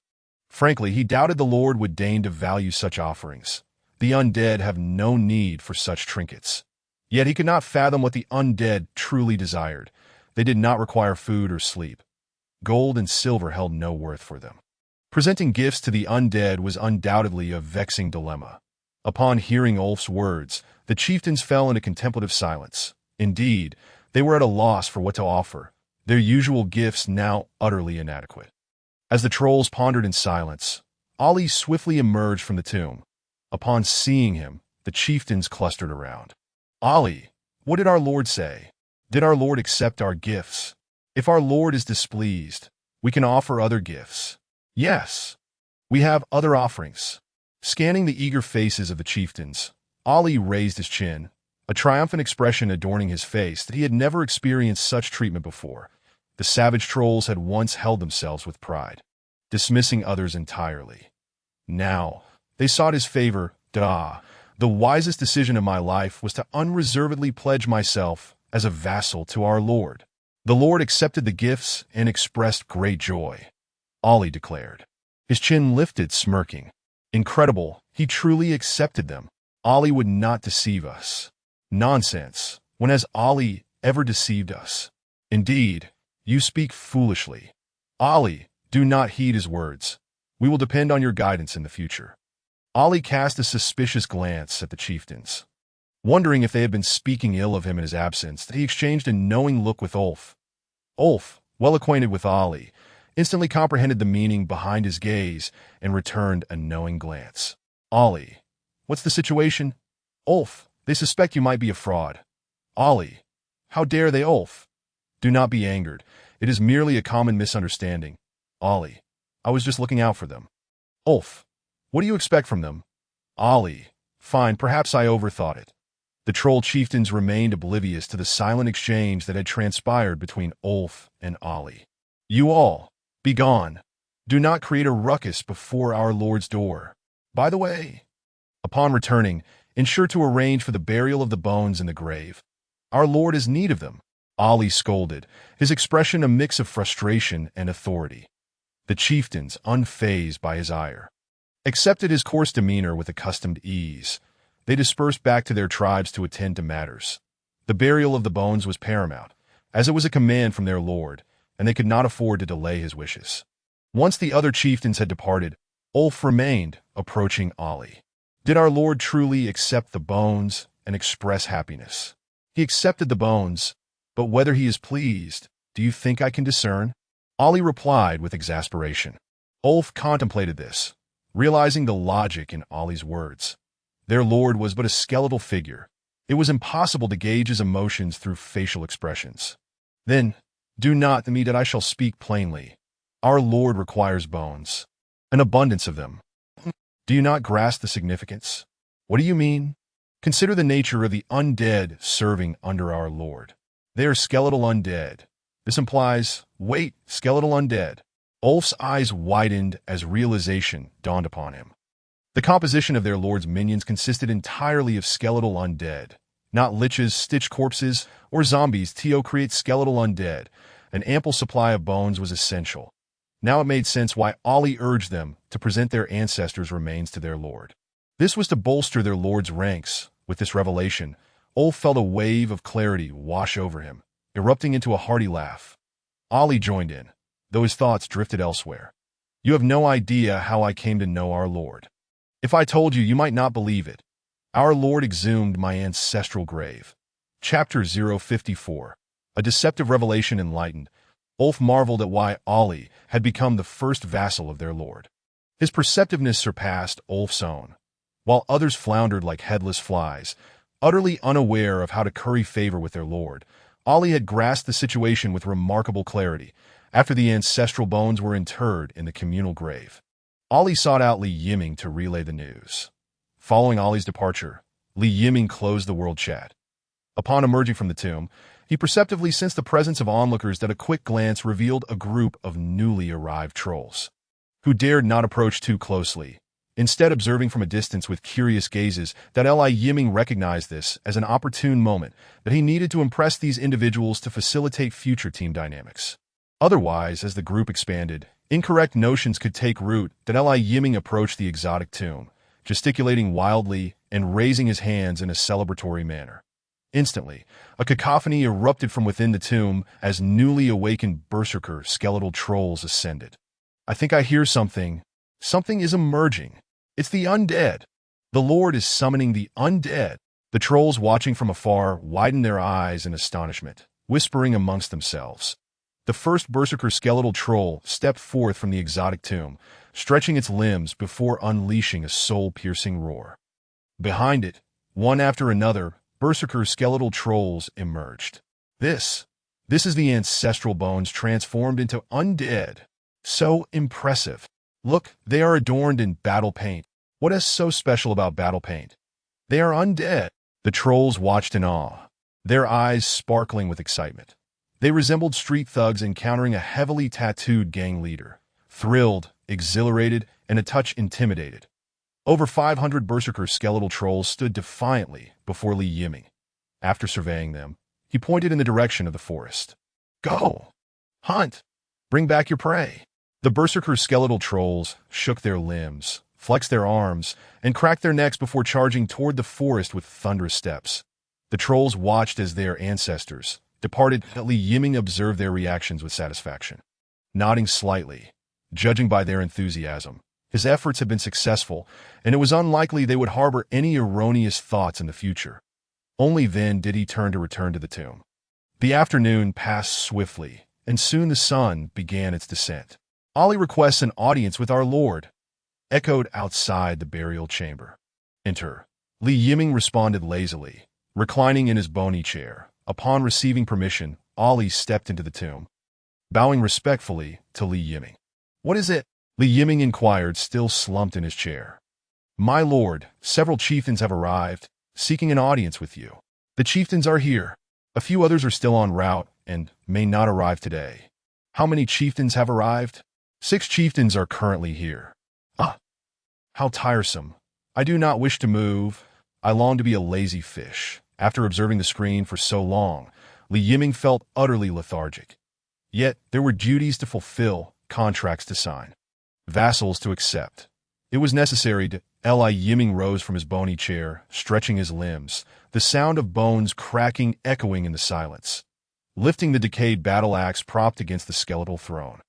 Frankly, he doubted the Lord would deign to value such offerings. The undead have no need for such trinkets. Yet he could not fathom what the undead truly desired. They did not require food or sleep. Gold and silver held no worth for them. Presenting gifts to the undead was undoubtedly a vexing dilemma. Upon hearing Ulf's words, the chieftains fell into contemplative silence. Indeed, they were at a loss for what to offer, their usual gifts now utterly inadequate. As the trolls pondered in silence, Ali swiftly emerged from the tomb. Upon seeing him, the chieftains clustered around. Ali, what did our Lord say? Did our Lord accept our gifts? If our Lord is displeased, we can offer other gifts. Yes, we have other offerings. Scanning the eager faces of the chieftains, Ali raised his chin, a triumphant expression adorning his face that he had never experienced such treatment before. The savage trolls had once held themselves with pride, dismissing others entirely. Now, they sought his favor. The wisest decision of my life was to unreservedly pledge myself as a vassal to our Lord. The Lord accepted the gifts and expressed great joy, Ali declared. His chin lifted, smirking. Incredible, he truly accepted them. Ali would not deceive us. Nonsense. When has Ali ever deceived us? Indeed, you speak foolishly. Ali, do not heed his words. We will depend on your guidance in the future. Ali cast a suspicious glance at the chieftains. Wondering if they had been speaking ill of him in his absence, that he exchanged a knowing look with Ulf. Ulf, well acquainted with Ali, instantly comprehended the meaning behind his gaze and returned a knowing glance. Ali, what's the situation? Ulf, they suspect you might be a fraud. Ali, how dare they, Ulf? Do not be angered. It is merely a common misunderstanding. Ali, I was just looking out for them. Ulf, what do you expect from them? Ali, fine, perhaps I overthought it. The troll chieftains remained oblivious to the silent exchange that had transpired between Ulf and Ali. You all, be gone. Do not create a ruckus before our Lord's door. By the way, upon returning, ensure to arrange for the burial of the bones in the grave. Our Lord has need of them. Ali scolded, his expression a mix of frustration and authority. The chieftains, unfazed by his ire, accepted his coarse demeanor with accustomed ease. They dispersed back to their tribes to attend to matters. The burial of the bones was paramount, as it was a command from their lord, and they could not afford to delay his wishes. Once the other chieftains had departed, Ulf remained, approaching Ali. Did our Lord truly accept the bones and express happiness? He accepted the bones, but whether he is pleased, do you think I can discern? Ali replied with exasperation. Ulf contemplated this, realizing the logic in Ali's words. Their lord was but a skeletal figure. It was impossible to gauge his emotions through facial expressions. Then, do not me that I shall speak plainly. Our Lord requires bones, an abundance of them. Do you not grasp the significance? What do you mean? Consider the nature of the undead serving under our Lord. They are skeletal undead. This implies, wait, skeletal undead. Ulf's eyes widened as realization dawned upon him. The composition of their lord's minions consisted entirely of skeletal undead. Not liches, stitched corpses, or zombies. To create skeletal undead, an ample supply of bones was essential. Now it made sense why Ali urged them to present their ancestors' remains to their lord. This was to bolster their lord's ranks. With this revelation, Ulf felt a wave of clarity wash over him, erupting into a hearty laugh. Ali joined in, though his thoughts drifted elsewhere. You have no idea how I came to know our Lord. If I told you, you might not believe it. Our Lord exhumed my ancestral grave. Chapter 054. A deceptive revelation enlightened, Ulf marveled at why Ollie had become the first vassal of their lord. His perceptiveness surpassed Ulf's own. While others floundered like headless flies, utterly unaware of how to curry favor with their lord, Ollie had grasped the situation with remarkable clarity after the ancestral bones were interred in the communal grave. Ollie sought out Yiming to relay the news. Following Ollie's departure, Yiming closed the world chat. Upon emerging from the tomb, he perceptively sensed the presence of onlookers that a quick glance revealed a group of newly arrived trolls, who dared not approach too closely, instead observing from a distance with curious gazes. That Yiming recognized this as an opportune moment that he needed to impress these individuals to facilitate future team dynamics. Otherwise, as the group expanded, incorrect notions could take root. That Yiming approached the exotic tomb, gesticulating wildly and raising his hands in a celebratory manner. Instantly, a cacophony erupted from within the tomb as newly awakened berserker skeletal trolls ascended. I think I hear something. Something is emerging. It's the undead. The Lord is summoning the undead. The trolls watching from afar widened their eyes in astonishment, whispering amongst themselves. The first berserker skeletal troll stepped forth from the exotic tomb, stretching its limbs before unleashing a soul-piercing roar. Behind it, one after another, berserker skeletal trolls emerged. This is the ancestral bones transformed into undead. So impressive. Look, they are adorned in battle paint. What is so special about battle paint? They are undead. The trolls watched in awe, their eyes sparkling with excitement. They resembled street thugs encountering a heavily tattooed gang leader, thrilled, exhilarated, and a touch intimidated. Over 500 berserker skeletal trolls stood defiantly before Yiming. After surveying them, he pointed in the direction of the forest. Go! Hunt! Bring back your prey! The berserker skeletal trolls shook their limbs, flexed their arms, and cracked their necks before charging toward the forest with thunderous steps. The trolls watched as their ancestors departed. Yiming observed their reactions with satisfaction. Nodding slightly, judging by their enthusiasm, his efforts had been successful, and it was unlikely they would harbor any erroneous thoughts in the future. Only then did he turn to return to the tomb. The afternoon passed swiftly, and soon the sun began its descent. Ollie requests an audience with our Lord, echoed outside the burial chamber. Enter. Yiming responded lazily, reclining in his bony chair. Upon receiving permission, Ollie stepped into the tomb, bowing respectfully to Yiming. What is it? Yiming inquired, still slumped in his chair. My lord, several chieftains have arrived, seeking an audience with you. The chieftains are here. A few others are still en route and may not arrive today. How many chieftains have arrived? 6 chieftains are currently here. Ah, how tiresome. I do not wish to move. I long to be a lazy fish. After observing the screen for so long, Yiming felt utterly lethargic. Yet there were duties to fulfill, contracts to sign, vassals to accept. It was necessary to... Yiming rose from his bony chair, stretching his limbs, the sound of bones cracking echoing in the silence, lifting the decayed battle axe propped against the skeletal throne.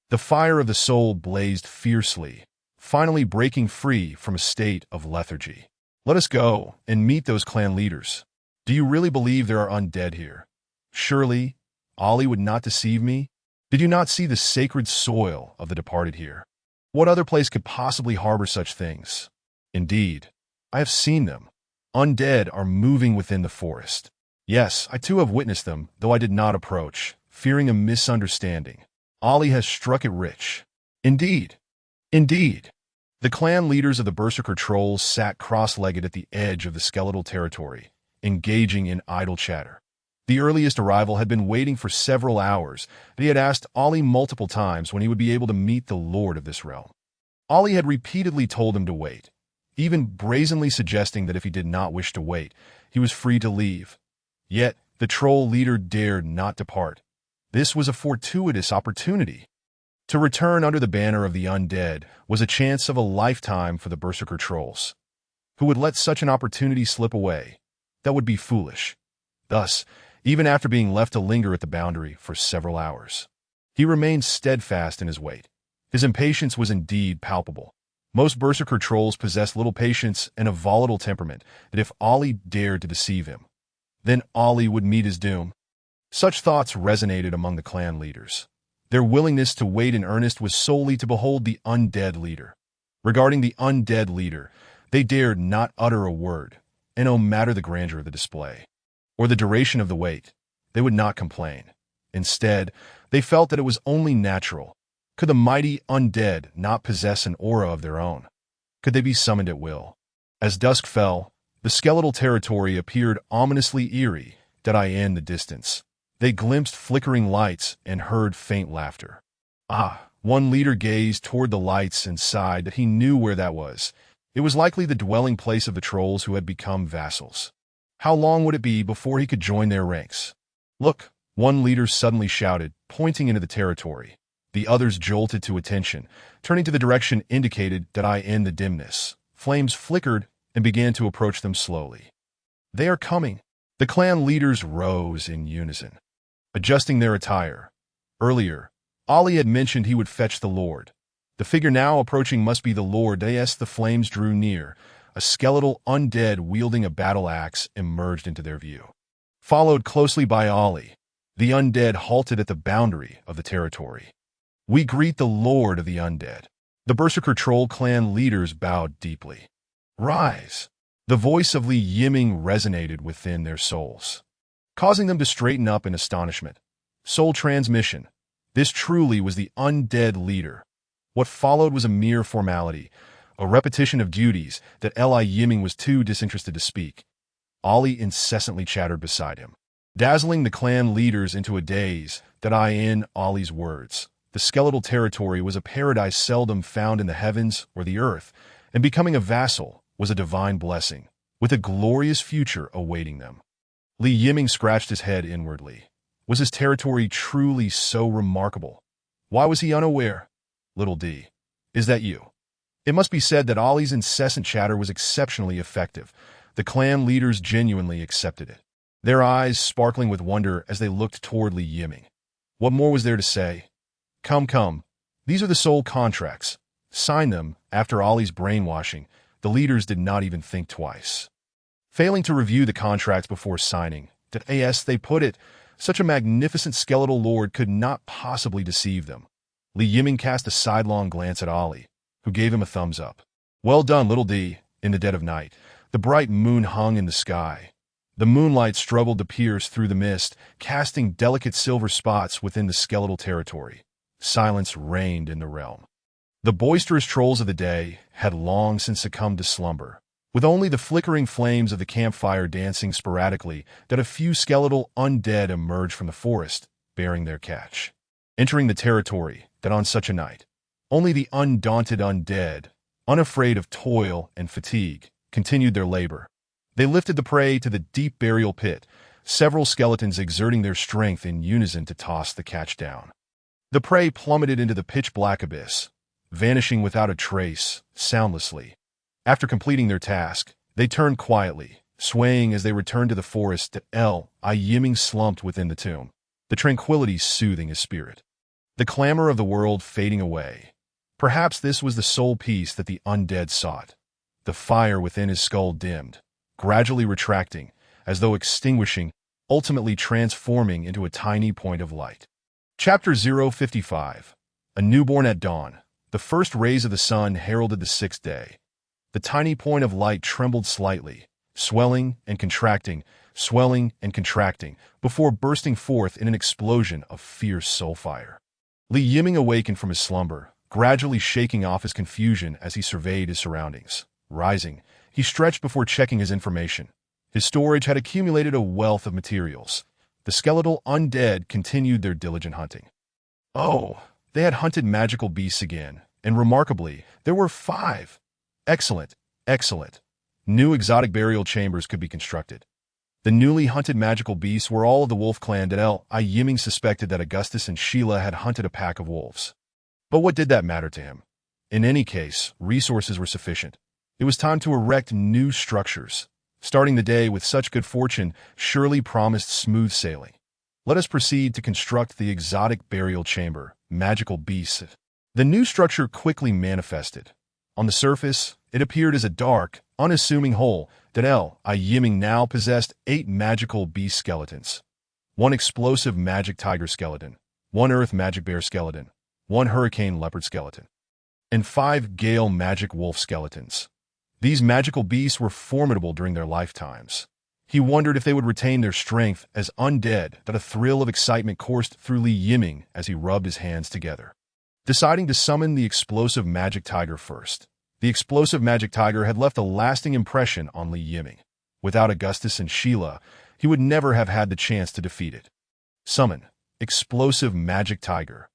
The fire of the soul blazed fiercely, finally breaking free from a state of lethargy. Let us go and meet those clan leaders. Do you really believe there are undead here? Surely, Ollie would not deceive me? Did you not see the sacred soil of the departed here? What other place could possibly harbor such things? Indeed, I have seen them. Undead are moving within the forest. Yes, I too have witnessed them, though I did not approach, fearing a misunderstanding. Ollie has struck it rich. Indeed. Indeed. The clan leaders of the berserker trolls sat cross-legged at the edge of the skeletal territory, engaging in idle chatter. The earliest arrival had been waiting for several hours. He had asked Ollie multiple times when he would be able to meet the lord of this realm. Ollie had repeatedly told him to wait, even brazenly suggesting that if he did not wish to wait, he was free to leave. Yet, the troll leader dared not depart. This was a fortuitous opportunity. To return under the banner of the undead was a chance of a lifetime for the berserker trolls. Who would let such an opportunity slip away? That would be foolish. Thus, even after being left to linger at the boundary for several hours, he remained steadfast in his wait. His impatience was indeed palpable. Most berserker trolls possessed little patience and a volatile temperament that if Ollie dared to deceive him, then Ollie would meet his doom. Such thoughts resonated among the clan leaders. Their willingness to wait in earnest was solely to behold the undead leader. Regarding the undead leader, they dared not utter a word, and no matter the grandeur of the display, or the duration of the wait, they would not complain. Instead, they felt that it was only natural. Could the mighty undead not possess an aura of their own? Could they be summoned at will? As dusk fell, the skeletal territory appeared ominously eerie, in the distance. They glimpsed flickering lights and heard faint laughter. One leader gazed toward the lights and sighed that he knew where that was. It was likely the dwelling place of the trolls who had become vassals. How long would it be before he could join their ranks? Look, one leader suddenly shouted, pointing into the territory. The others jolted to attention, turning to the direction indicated in the dimness. Flames flickered and began to approach them slowly. They are coming. The clan leaders rose in unison, adjusting their attire. Earlier, Ali had mentioned he would fetch the Lord. The figure now approaching must be the Lord. As the flames drew near, a skeletal undead wielding a battle axe emerged into their view. Followed closely by Ali, the undead halted at the boundary of the territory. We greet the Lord of the Undead. The Berserker Troll clan leaders bowed deeply. Rise! The voice of Li Yiming resonated within their souls, causing them to straighten up in astonishment. Soul transmission. This truly was the undead leader. What followed was a mere formality, a repetition of duties that Li Yiming was too disinterested to speak. Ali incessantly chattered beside him, dazzling the clan leaders into a daze. In Ali's words, the skeletal territory was a paradise seldom found in the heavens or the earth, and becoming a vassal was a divine blessing, with a glorious future awaiting them. Li Yiming scratched his head inwardly. Was his territory truly so remarkable? Why was he unaware? Little D, is that you? It must be said that Ali's incessant chatter was exceptionally effective. The clan leaders genuinely accepted it, their eyes sparkling with wonder as they looked toward Li Yiming. What more was there to say? Come. These are the soul contracts. Sign them. After Ali's brainwashing, the leaders did not even think twice. Failing to review the contracts before signing, as they put it, such a magnificent skeletal lord could not possibly deceive them. Li Yiming cast a sidelong glance at Ali, who gave him a thumbs up. Well done, little D. In the dead of night, the bright moon hung in the sky. The moonlight struggled to pierce through the mist, casting delicate silver spots within the skeletal territory. Silence reigned in the realm. The boisterous trolls of the day had long since succumbed to slumber, with only the flickering flames of the campfire dancing sporadically. A few skeletal undead emerged from the forest, bearing their catch. Entering the territory, on such a night, only the undaunted undead, unafraid of toil and fatigue, continued their labor. They lifted the prey to the deep burial pit, several skeletons exerting their strength in unison to toss the catch down. The prey plummeted into the pitch-black abyss, vanishing without a trace, soundlessly. After completing their task, they turned quietly, swaying as they returned to the forest. Li Yiming slumped within the tomb, the tranquility soothing his spirit. The clamor of the world fading away. Perhaps this was the sole peace that the undead sought. The fire within his skull dimmed, gradually retracting, as though extinguishing, ultimately transforming into a tiny point of light. Chapter 055. A newborn at dawn. The first rays of the sun heralded the sixth day. The tiny point of light trembled slightly, swelling and contracting, before bursting forth in an explosion of fierce soul fire. Li Yiming awakened from his slumber, gradually shaking off his confusion as he surveyed his surroundings. Rising, he stretched before checking his information. His storage had accumulated a wealth of materials. The skeletal undead continued their diligent hunting. Oh, they had hunted magical beasts again, and remarkably, there were 5. Excellent. New exotic burial chambers could be constructed. The newly hunted magical beasts were all of the wolf clan. Li Yiming suspected that Augustus and Sheila had hunted a pack of wolves. But what did that matter to him? In any case, resources were sufficient. It was time to erect new structures. Starting the day with such good fortune surely promised smooth sailing. Let us proceed to construct the exotic burial chamber, magical beasts. The new structure quickly manifested. On the surface, it appeared as a dark, unassuming hole. Li Yiming now possessed 8 magical beast skeletons. 1 explosive magic tiger skeleton, 1 earth magic bear skeleton, 1 hurricane leopard skeleton, and 5 gale magic wolf skeletons. These magical beasts were formidable during their lifetimes. He wondered if they would retain their strength as undead, that a thrill of excitement coursed through Li Yiming as he rubbed his hands together. Deciding to summon the explosive magic tiger first. The explosive magic tiger had left a lasting impression on Li Yiming. Without Augustus and Sheila, he would never have had the chance to defeat it. Summon. Explosive magic tiger.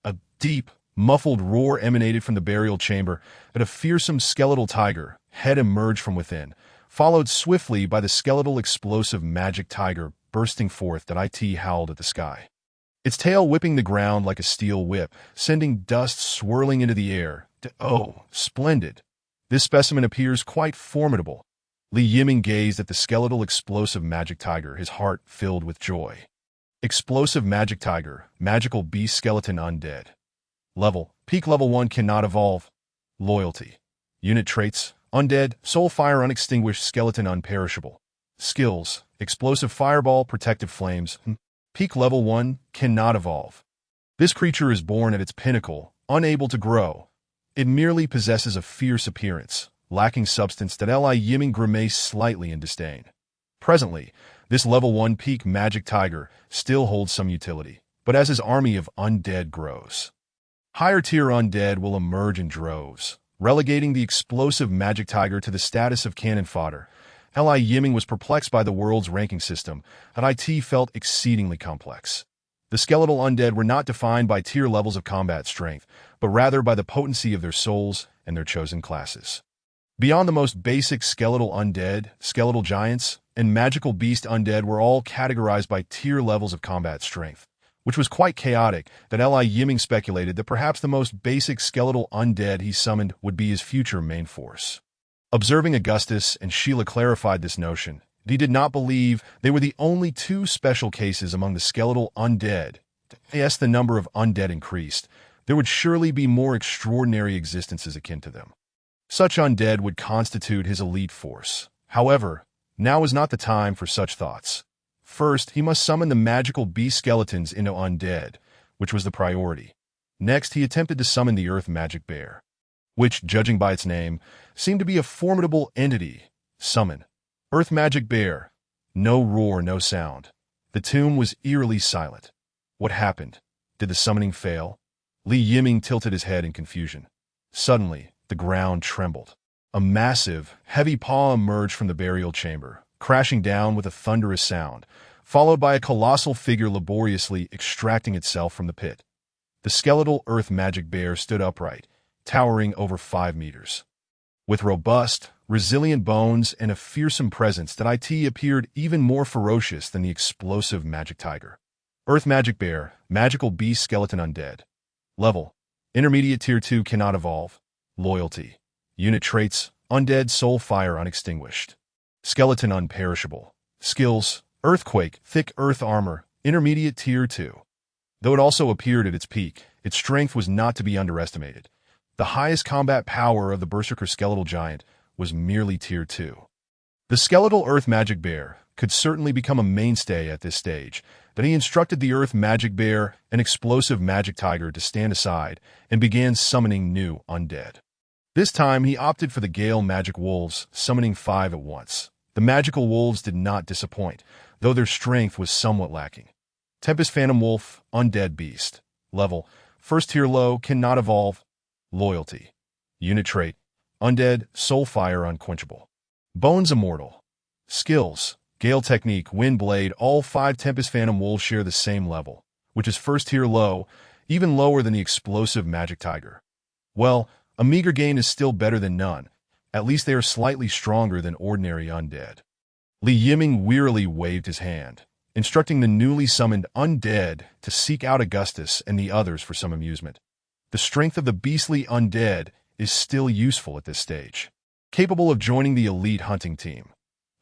A deep, muffled roar emanated from the burial chamber, and a fearsome skeletal tiger head emerged from within, followed swiftly by the skeletal explosive magic tiger bursting forth that it howled at the sky. Its tail whipping the ground like a steel whip, sending dust swirling into the air. Oh, splendid! This specimen appears quite formidable. Li Yiming gazed at the skeletal explosive magic tiger, his heart filled with joy. Explosive magic tiger, magical beast skeleton undead. Level, peak level 1 cannot evolve. Loyalty. Unit traits, undead, soul fire unextinguished skeleton unperishable. Skills, explosive fireball, protective flames. Peak level 1 cannot evolve. This creature is born at its pinnacle, unable to grow. It merely possesses a fierce appearance, lacking substance that Li Yiming grimaced slightly in disdain. Presently, this level 1 peak magic tiger still holds some utility, but as his army of undead grows, higher tier undead will emerge in droves, relegating the explosive magic tiger to the status of cannon fodder. Li Yiming was perplexed by the world's ranking system, and it felt exceedingly complex. The skeletal undead were not defined by tier levels of combat strength, but rather by the potency of their souls and their chosen classes. Beyond the most basic skeletal undead, skeletal giants, and magical beast undead were all categorized by tier levels of combat strength, which was quite chaotic that Li Yiming speculated that perhaps the most basic skeletal undead he summoned would be his future main force. Observing Augustus and Sheila clarified this notion, he did not believe they were the only 2 special cases among the skeletal undead. As the number of undead increased, there would surely be more extraordinary existences akin to them. Such undead would constitute his elite force. However, now was not the time for such thoughts. First, he must summon the magical beast skeletons into undead, which was the priority. Next, he attempted to summon the earth magic bear, which, judging by its name, seemed to be a formidable entity. Summon. Earth magic bear. No roar, no sound. The tomb was eerily silent. What happened? Did the summoning fail? Li Yiming tilted his head in confusion. Suddenly, the ground trembled. A massive, heavy paw emerged from the burial chamber, crashing down with a thunderous sound, followed by a colossal figure laboriously extracting itself from the pit. The skeletal earth magic bear stood upright, towering over 5 meters. With robust, resilient bones and a fearsome presence that appeared even more ferocious than the explosive magic tiger. Earth magic bear, magical beast skeleton undead. Level, intermediate tier 2 cannot evolve. Loyalty. Unit traits, undead soul fire unextinguished. Skeleton unperishable. Skills, earthquake, thick earth armor, intermediate tier 2. Though it also appeared at its peak, its strength was not to be underestimated. The highest combat power of the berserker skeletal giant was merely tier 2. The skeletal earth magic bear could certainly become a mainstay at this stage, but he instructed the earth magic bear and explosive magic tiger to stand aside and began summoning new undead. This time he opted for the gale magic wolves, summoning 5 at once. The magical wolves did not disappoint, though their strength was somewhat lacking. Tempest Phantom Wolf, undead beast. Level, first tier low, cannot evolve. Loyalty. Unit trait, undead, soul fire unquenchable. Bones immortal. Skills, gale technique, wind blade. All 5 Tempest Phantom Wolves share the same level, which is first tier low, even lower than the explosive magic tiger. Well, a meager gain is still better than none. At least they are slightly stronger than ordinary undead. Li Yiming wearily waved his hand, instructing the newly summoned undead to seek out Augustus and the others for some amusement. The strength of the beastly undead is still useful at this stage, capable of joining the elite hunting team.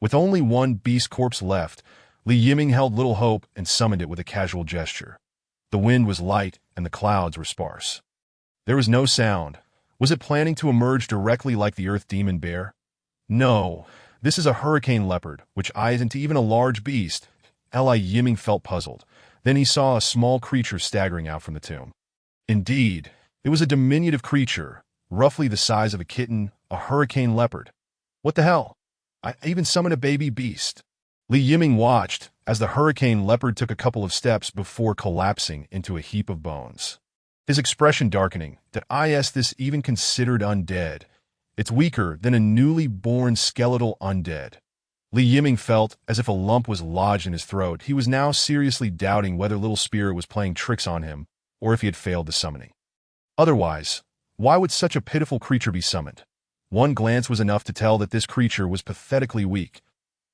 With only 1 beast corpse left, Li Yiming held little hope and summoned it with a casual gesture. The wind was light and the clouds were sparse. There was no sound. Was it planning to emerge directly like the earth demon bear? No, this is a hurricane leopard, which eyes into even a large beast. Li Yiming felt puzzled. Then he saw a small creature staggering out from the tomb. Indeed, it was a diminutive creature, roughly the size of a kitten, a hurricane leopard. What the hell? I even summoned a baby beast. Li Yiming watched as the hurricane leopard took a couple of steps before collapsing into a heap of bones. His expression darkening. Did this even considered undead? It's weaker than a newly born skeletal undead. Li Yiming felt as if a lump was lodged in his throat. He was now seriously doubting whether Little Spirit was playing tricks on him or if he had failed the summoning. Otherwise, why would such a pitiful creature be summoned? One glance was enough to tell that this creature was pathetically weak.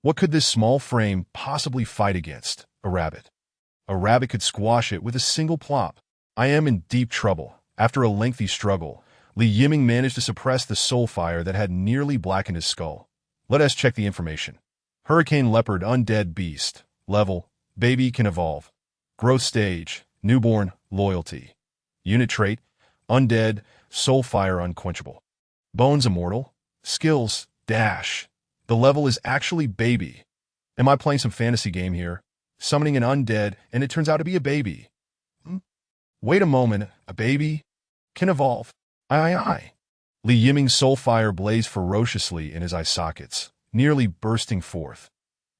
What could this small frame possibly fight against? A rabbit. A rabbit could squash it with a single plop. I am in deep trouble. After a lengthy struggle, Li Yiming managed to suppress the soul fire that had nearly blackened his skull. Let us check the information. Hurricane leopard undead beast. Level, baby can evolve. Growth stage, newborn, loyalty. Unit trait, undead, soul fire unquenchable. Bones immortal. Skills, dash. The level is actually baby. Am I playing some fantasy game here? Summoning an undead and it turns out to be a baby. Wait a moment, a baby? Can evolve. Aye. Li Yiming's soul fire blazed ferociously in his eye sockets, nearly bursting forth.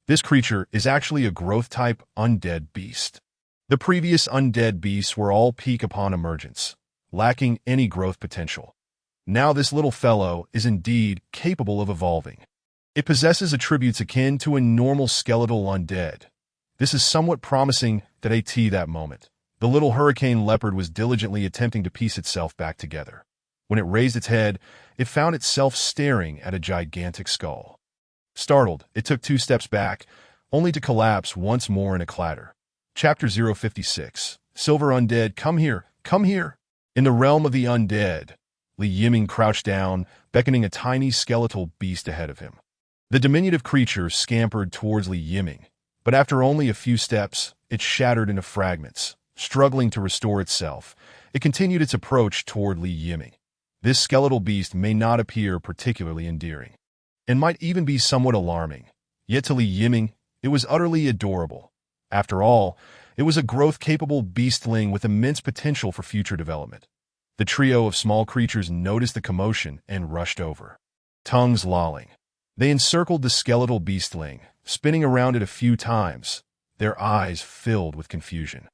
This creature is actually a growth-type undead beast. The previous undead beasts were all peak upon emergence, lacking any growth potential. Now this little fellow is indeed capable of evolving. It possesses attributes akin to a normal skeletal undead. This is somewhat promising that moment. The little hurricane leopard was diligently attempting to piece itself back together. When it raised its head, it found itself staring at a gigantic skull. Startled, it took 2 steps back, only to collapse once more in a clatter. Chapter 056. Silver Undead, come here, come here. In the realm of the undead, Li Yiming crouched down, beckoning a tiny skeletal beast ahead of him. The diminutive creature scampered towards Li Yiming, but after only a few steps, it shattered into fragments. Struggling to restore itself, it continued its approach toward Li Yiming. This skeletal beast may not appear particularly endearing, and might even be somewhat alarming. Yet to Li Yiming, it was utterly adorable. After all, it was a growth-capable beastling with immense potential for future development. The trio of small creatures noticed the commotion and rushed over. Tongues lolling, they encircled the skeletal beastling, spinning around it a few times, their eyes filled with confusion.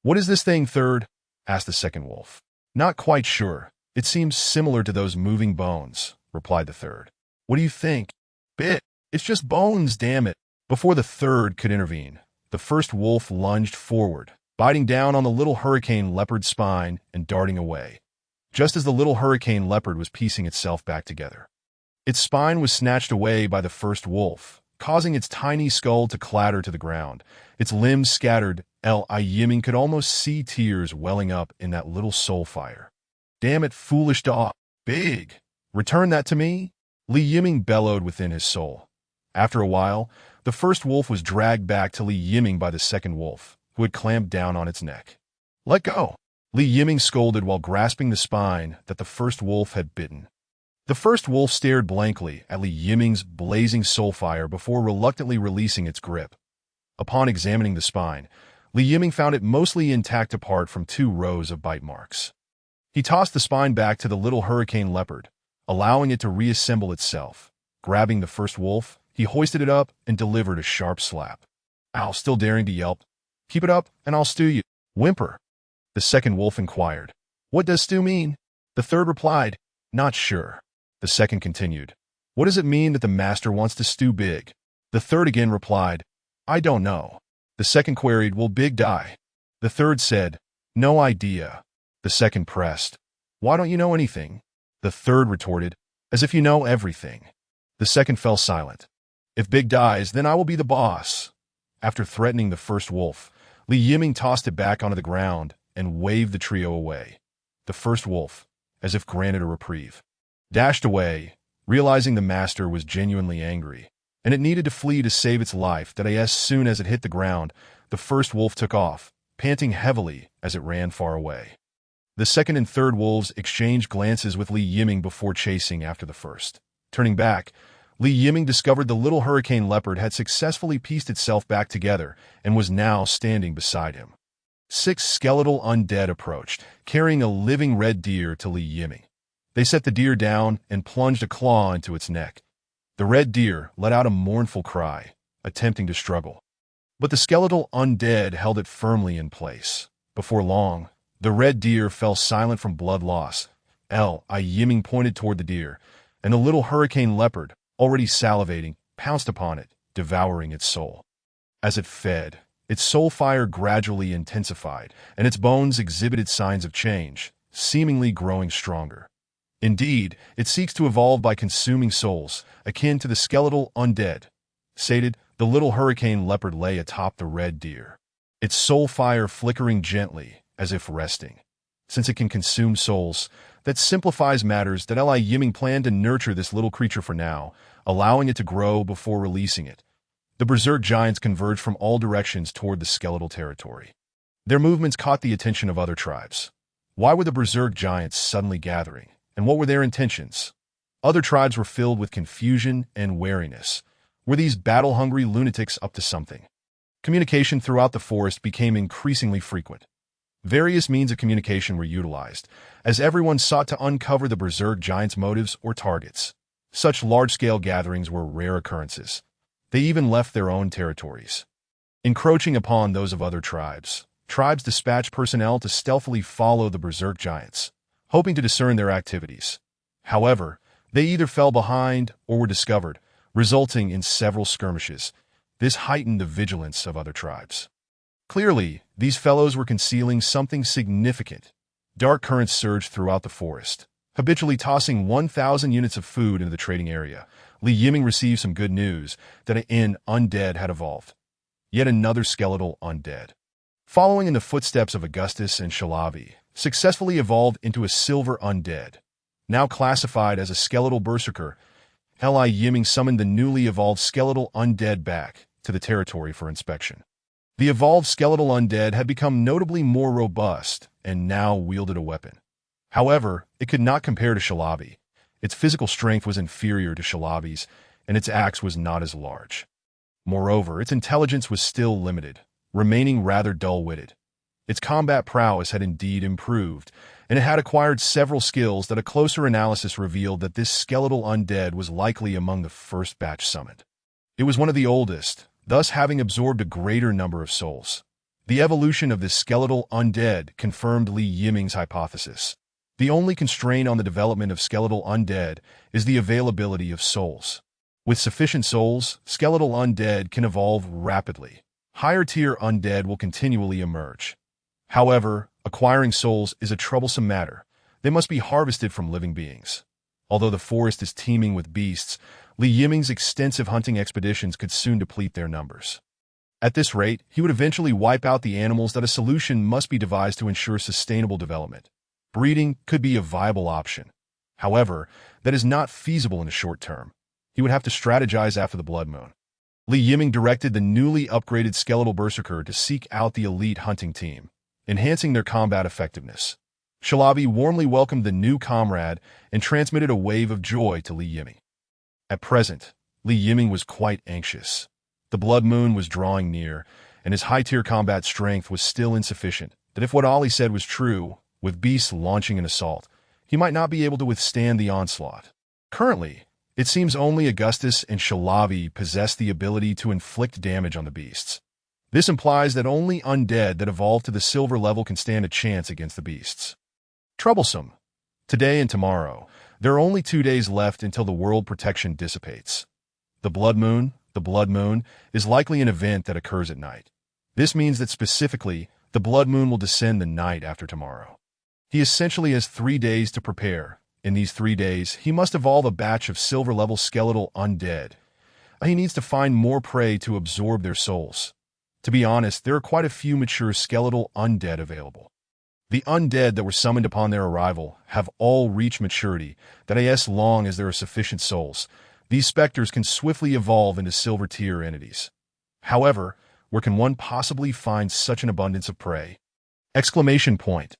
"What is this thing, third?" asked the second wolf. "Not quite sure. It seems similar to those moving bones," replied the third. "What do you think?" "Bit. It's just bones, damn it." Before the third could intervene, the first wolf lunged forward, biting down on the little hurricane leopard's spine and darting away. Just as the little hurricane leopard was piecing itself back together, its spine was snatched away by the first wolf, causing its tiny skull to clatter to the ground. Its limbs scattered. Yiming could almost see tears welling up in that little soul fire. "Damn it, foolish dog. Big. Return that to me?" Li Yiming bellowed within his soul. After a while, the first wolf was dragged back to Li Yiming by the second wolf, who had clamped down on its neck. "Let go!" Li Yiming scolded while grasping the spine that the first wolf had bitten. The first wolf stared blankly at Li Yiming's blazing soul fire before reluctantly releasing its grip. Upon examining the spine, Li Yiming found it mostly intact apart from 2 rows of bite marks. He tossed the spine back to the little hurricane leopard, allowing it to reassemble itself. Grabbing the first wolf, he hoisted it up and delivered a sharp slap. "Ow, still daring to yelp? Keep it up and I'll stew you." "Whimper," the second wolf inquired. "What does stew mean?" The third replied, "Not sure." The second continued, "What does it mean that the master wants to stew big?" The third again replied, "I don't know." The second queried, "Will Big die?" The third said, "No idea." The second pressed, "Why don't you know anything?" The third retorted, "As if you know everything." The second fell silent. "If Big dies, then I will be the boss." After threatening the first wolf, Li Yiming tossed it back onto the ground and waved the trio away. The first wolf, as if granted a reprieve, dashed away, realizing the master was genuinely angry, and it needed to flee to save its life. That as soon as it hit the ground, the first wolf took off, panting heavily as it ran far away. The second and third wolves exchanged glances with Li Yiming before chasing after the first. Turning back, Li Yiming discovered the little hurricane leopard had successfully pieced itself back together and was now standing beside him. 6 skeletal undead approached, carrying a living red deer to Li Yiming. They set the deer down and plunged a claw into its neck. The red deer let out a mournful cry, attempting to struggle. But the skeletal undead held it firmly in place. Before long, the red deer fell silent from blood loss. Yiming pointed toward the deer, and the little hurricane leopard, already salivating, pounced upon it, devouring its soul. As it fed, its soul fire gradually intensified, and its bones exhibited signs of change, seemingly growing stronger. Indeed, it seeks to evolve by consuming souls, akin to the skeletal undead. Sated, the little hurricane leopard lay atop the red deer, its soul fire flickering gently, as if resting. Since it can consume souls, that simplifies matters. That Li Yiming planned to nurture this little creature for now, allowing it to grow before releasing it. The berserk giants converged from all directions toward the skeletal territory. Their movements caught the attention of other tribes. Why were the berserk giants suddenly gathering, and what were their intentions? Other tribes were filled with confusion and wariness. Were these battle-hungry lunatics up to something? Communication throughout the forest became increasingly frequent. Various means of communication were utilized, as everyone sought to uncover the berserk giants' motives or targets. Such large-scale gatherings were rare occurrences. They even left their own territories, encroaching upon those of other tribes. Tribes dispatched personnel to stealthily follow the berserk giants, hoping to discern their activities. However, they either fell behind or were discovered, resulting in several skirmishes. This heightened the vigilance of other tribes. Clearly, these fellows were concealing something significant. Dark currents surged throughout the forest, habitually tossing 1,000 units of food into the trading area. Li Yiming received some good news that an undead had evolved. Yet another skeletal undead, following in the footsteps of Augustus and Shalavi, successfully evolved into a silver undead. Now classified as a skeletal berserker, Li Yiming summoned the newly evolved skeletal undead back to the territory for inspection. The evolved skeletal undead had become notably more robust and now wielded a weapon. However, it could not compare to Shalavi. Its physical strength was inferior to Shalavi's, and its axe was not as large. Moreover, its intelligence was still limited, remaining rather dull-witted. Its combat prowess had indeed improved, and it had acquired several skills that a closer analysis revealed that this skeletal undead was likely among the first batch summoned. It was one of the oldest, thus having absorbed a greater number of souls. The evolution of this skeletal undead confirmed Li Yiming's hypothesis. The only constraint on the development of skeletal undead is the availability of souls. With sufficient souls, skeletal undead can evolve rapidly. Higher-tier undead will continually emerge. However, acquiring souls is a troublesome matter. They must be harvested from living beings. Although the forest is teeming with beasts, Li Yiming's extensive hunting expeditions could soon deplete their numbers. At this rate, he would eventually wipe out the animals. That a solution must be devised to ensure sustainable development. Breeding could be a viable option. However, that is not feasible in the short term. He would have to strategize after the blood moon. Li Yiming directed the newly upgraded skeletal berserker to seek out the elite hunting team, enhancing their combat effectiveness. Shalavi warmly welcomed the new comrade and transmitted a wave of joy to Li Yiming. At present, Li Yiming was quite anxious. The blood moon was drawing near, and his high-tier combat strength was still insufficient. That if what Ali said was true, with beasts launching an assault, he might not be able to withstand the onslaught. Currently, it seems only Augustus and Shalavi possess the ability to inflict damage on the beasts. This implies that only undead that evolve to the silver level can stand a chance against the beasts. Troublesome. Today and tomorrow, there are only 2 days left until the world protection dissipates. The blood moon is likely an event that occurs at night. This means that specifically, the blood moon will descend the night after tomorrow. He essentially has 3 days to prepare. In these 3 days, he must evolve a batch of silver-level skeletal undead. He needs to find more prey to absorb their souls. To be honest, there are quite a few mature skeletal undead available. The undead that were summoned upon their arrival have all reached maturity, that as long as there are sufficient souls, these specters can swiftly evolve into silver-tier entities. However, where can one possibly find such an abundance of prey? Exclamation point.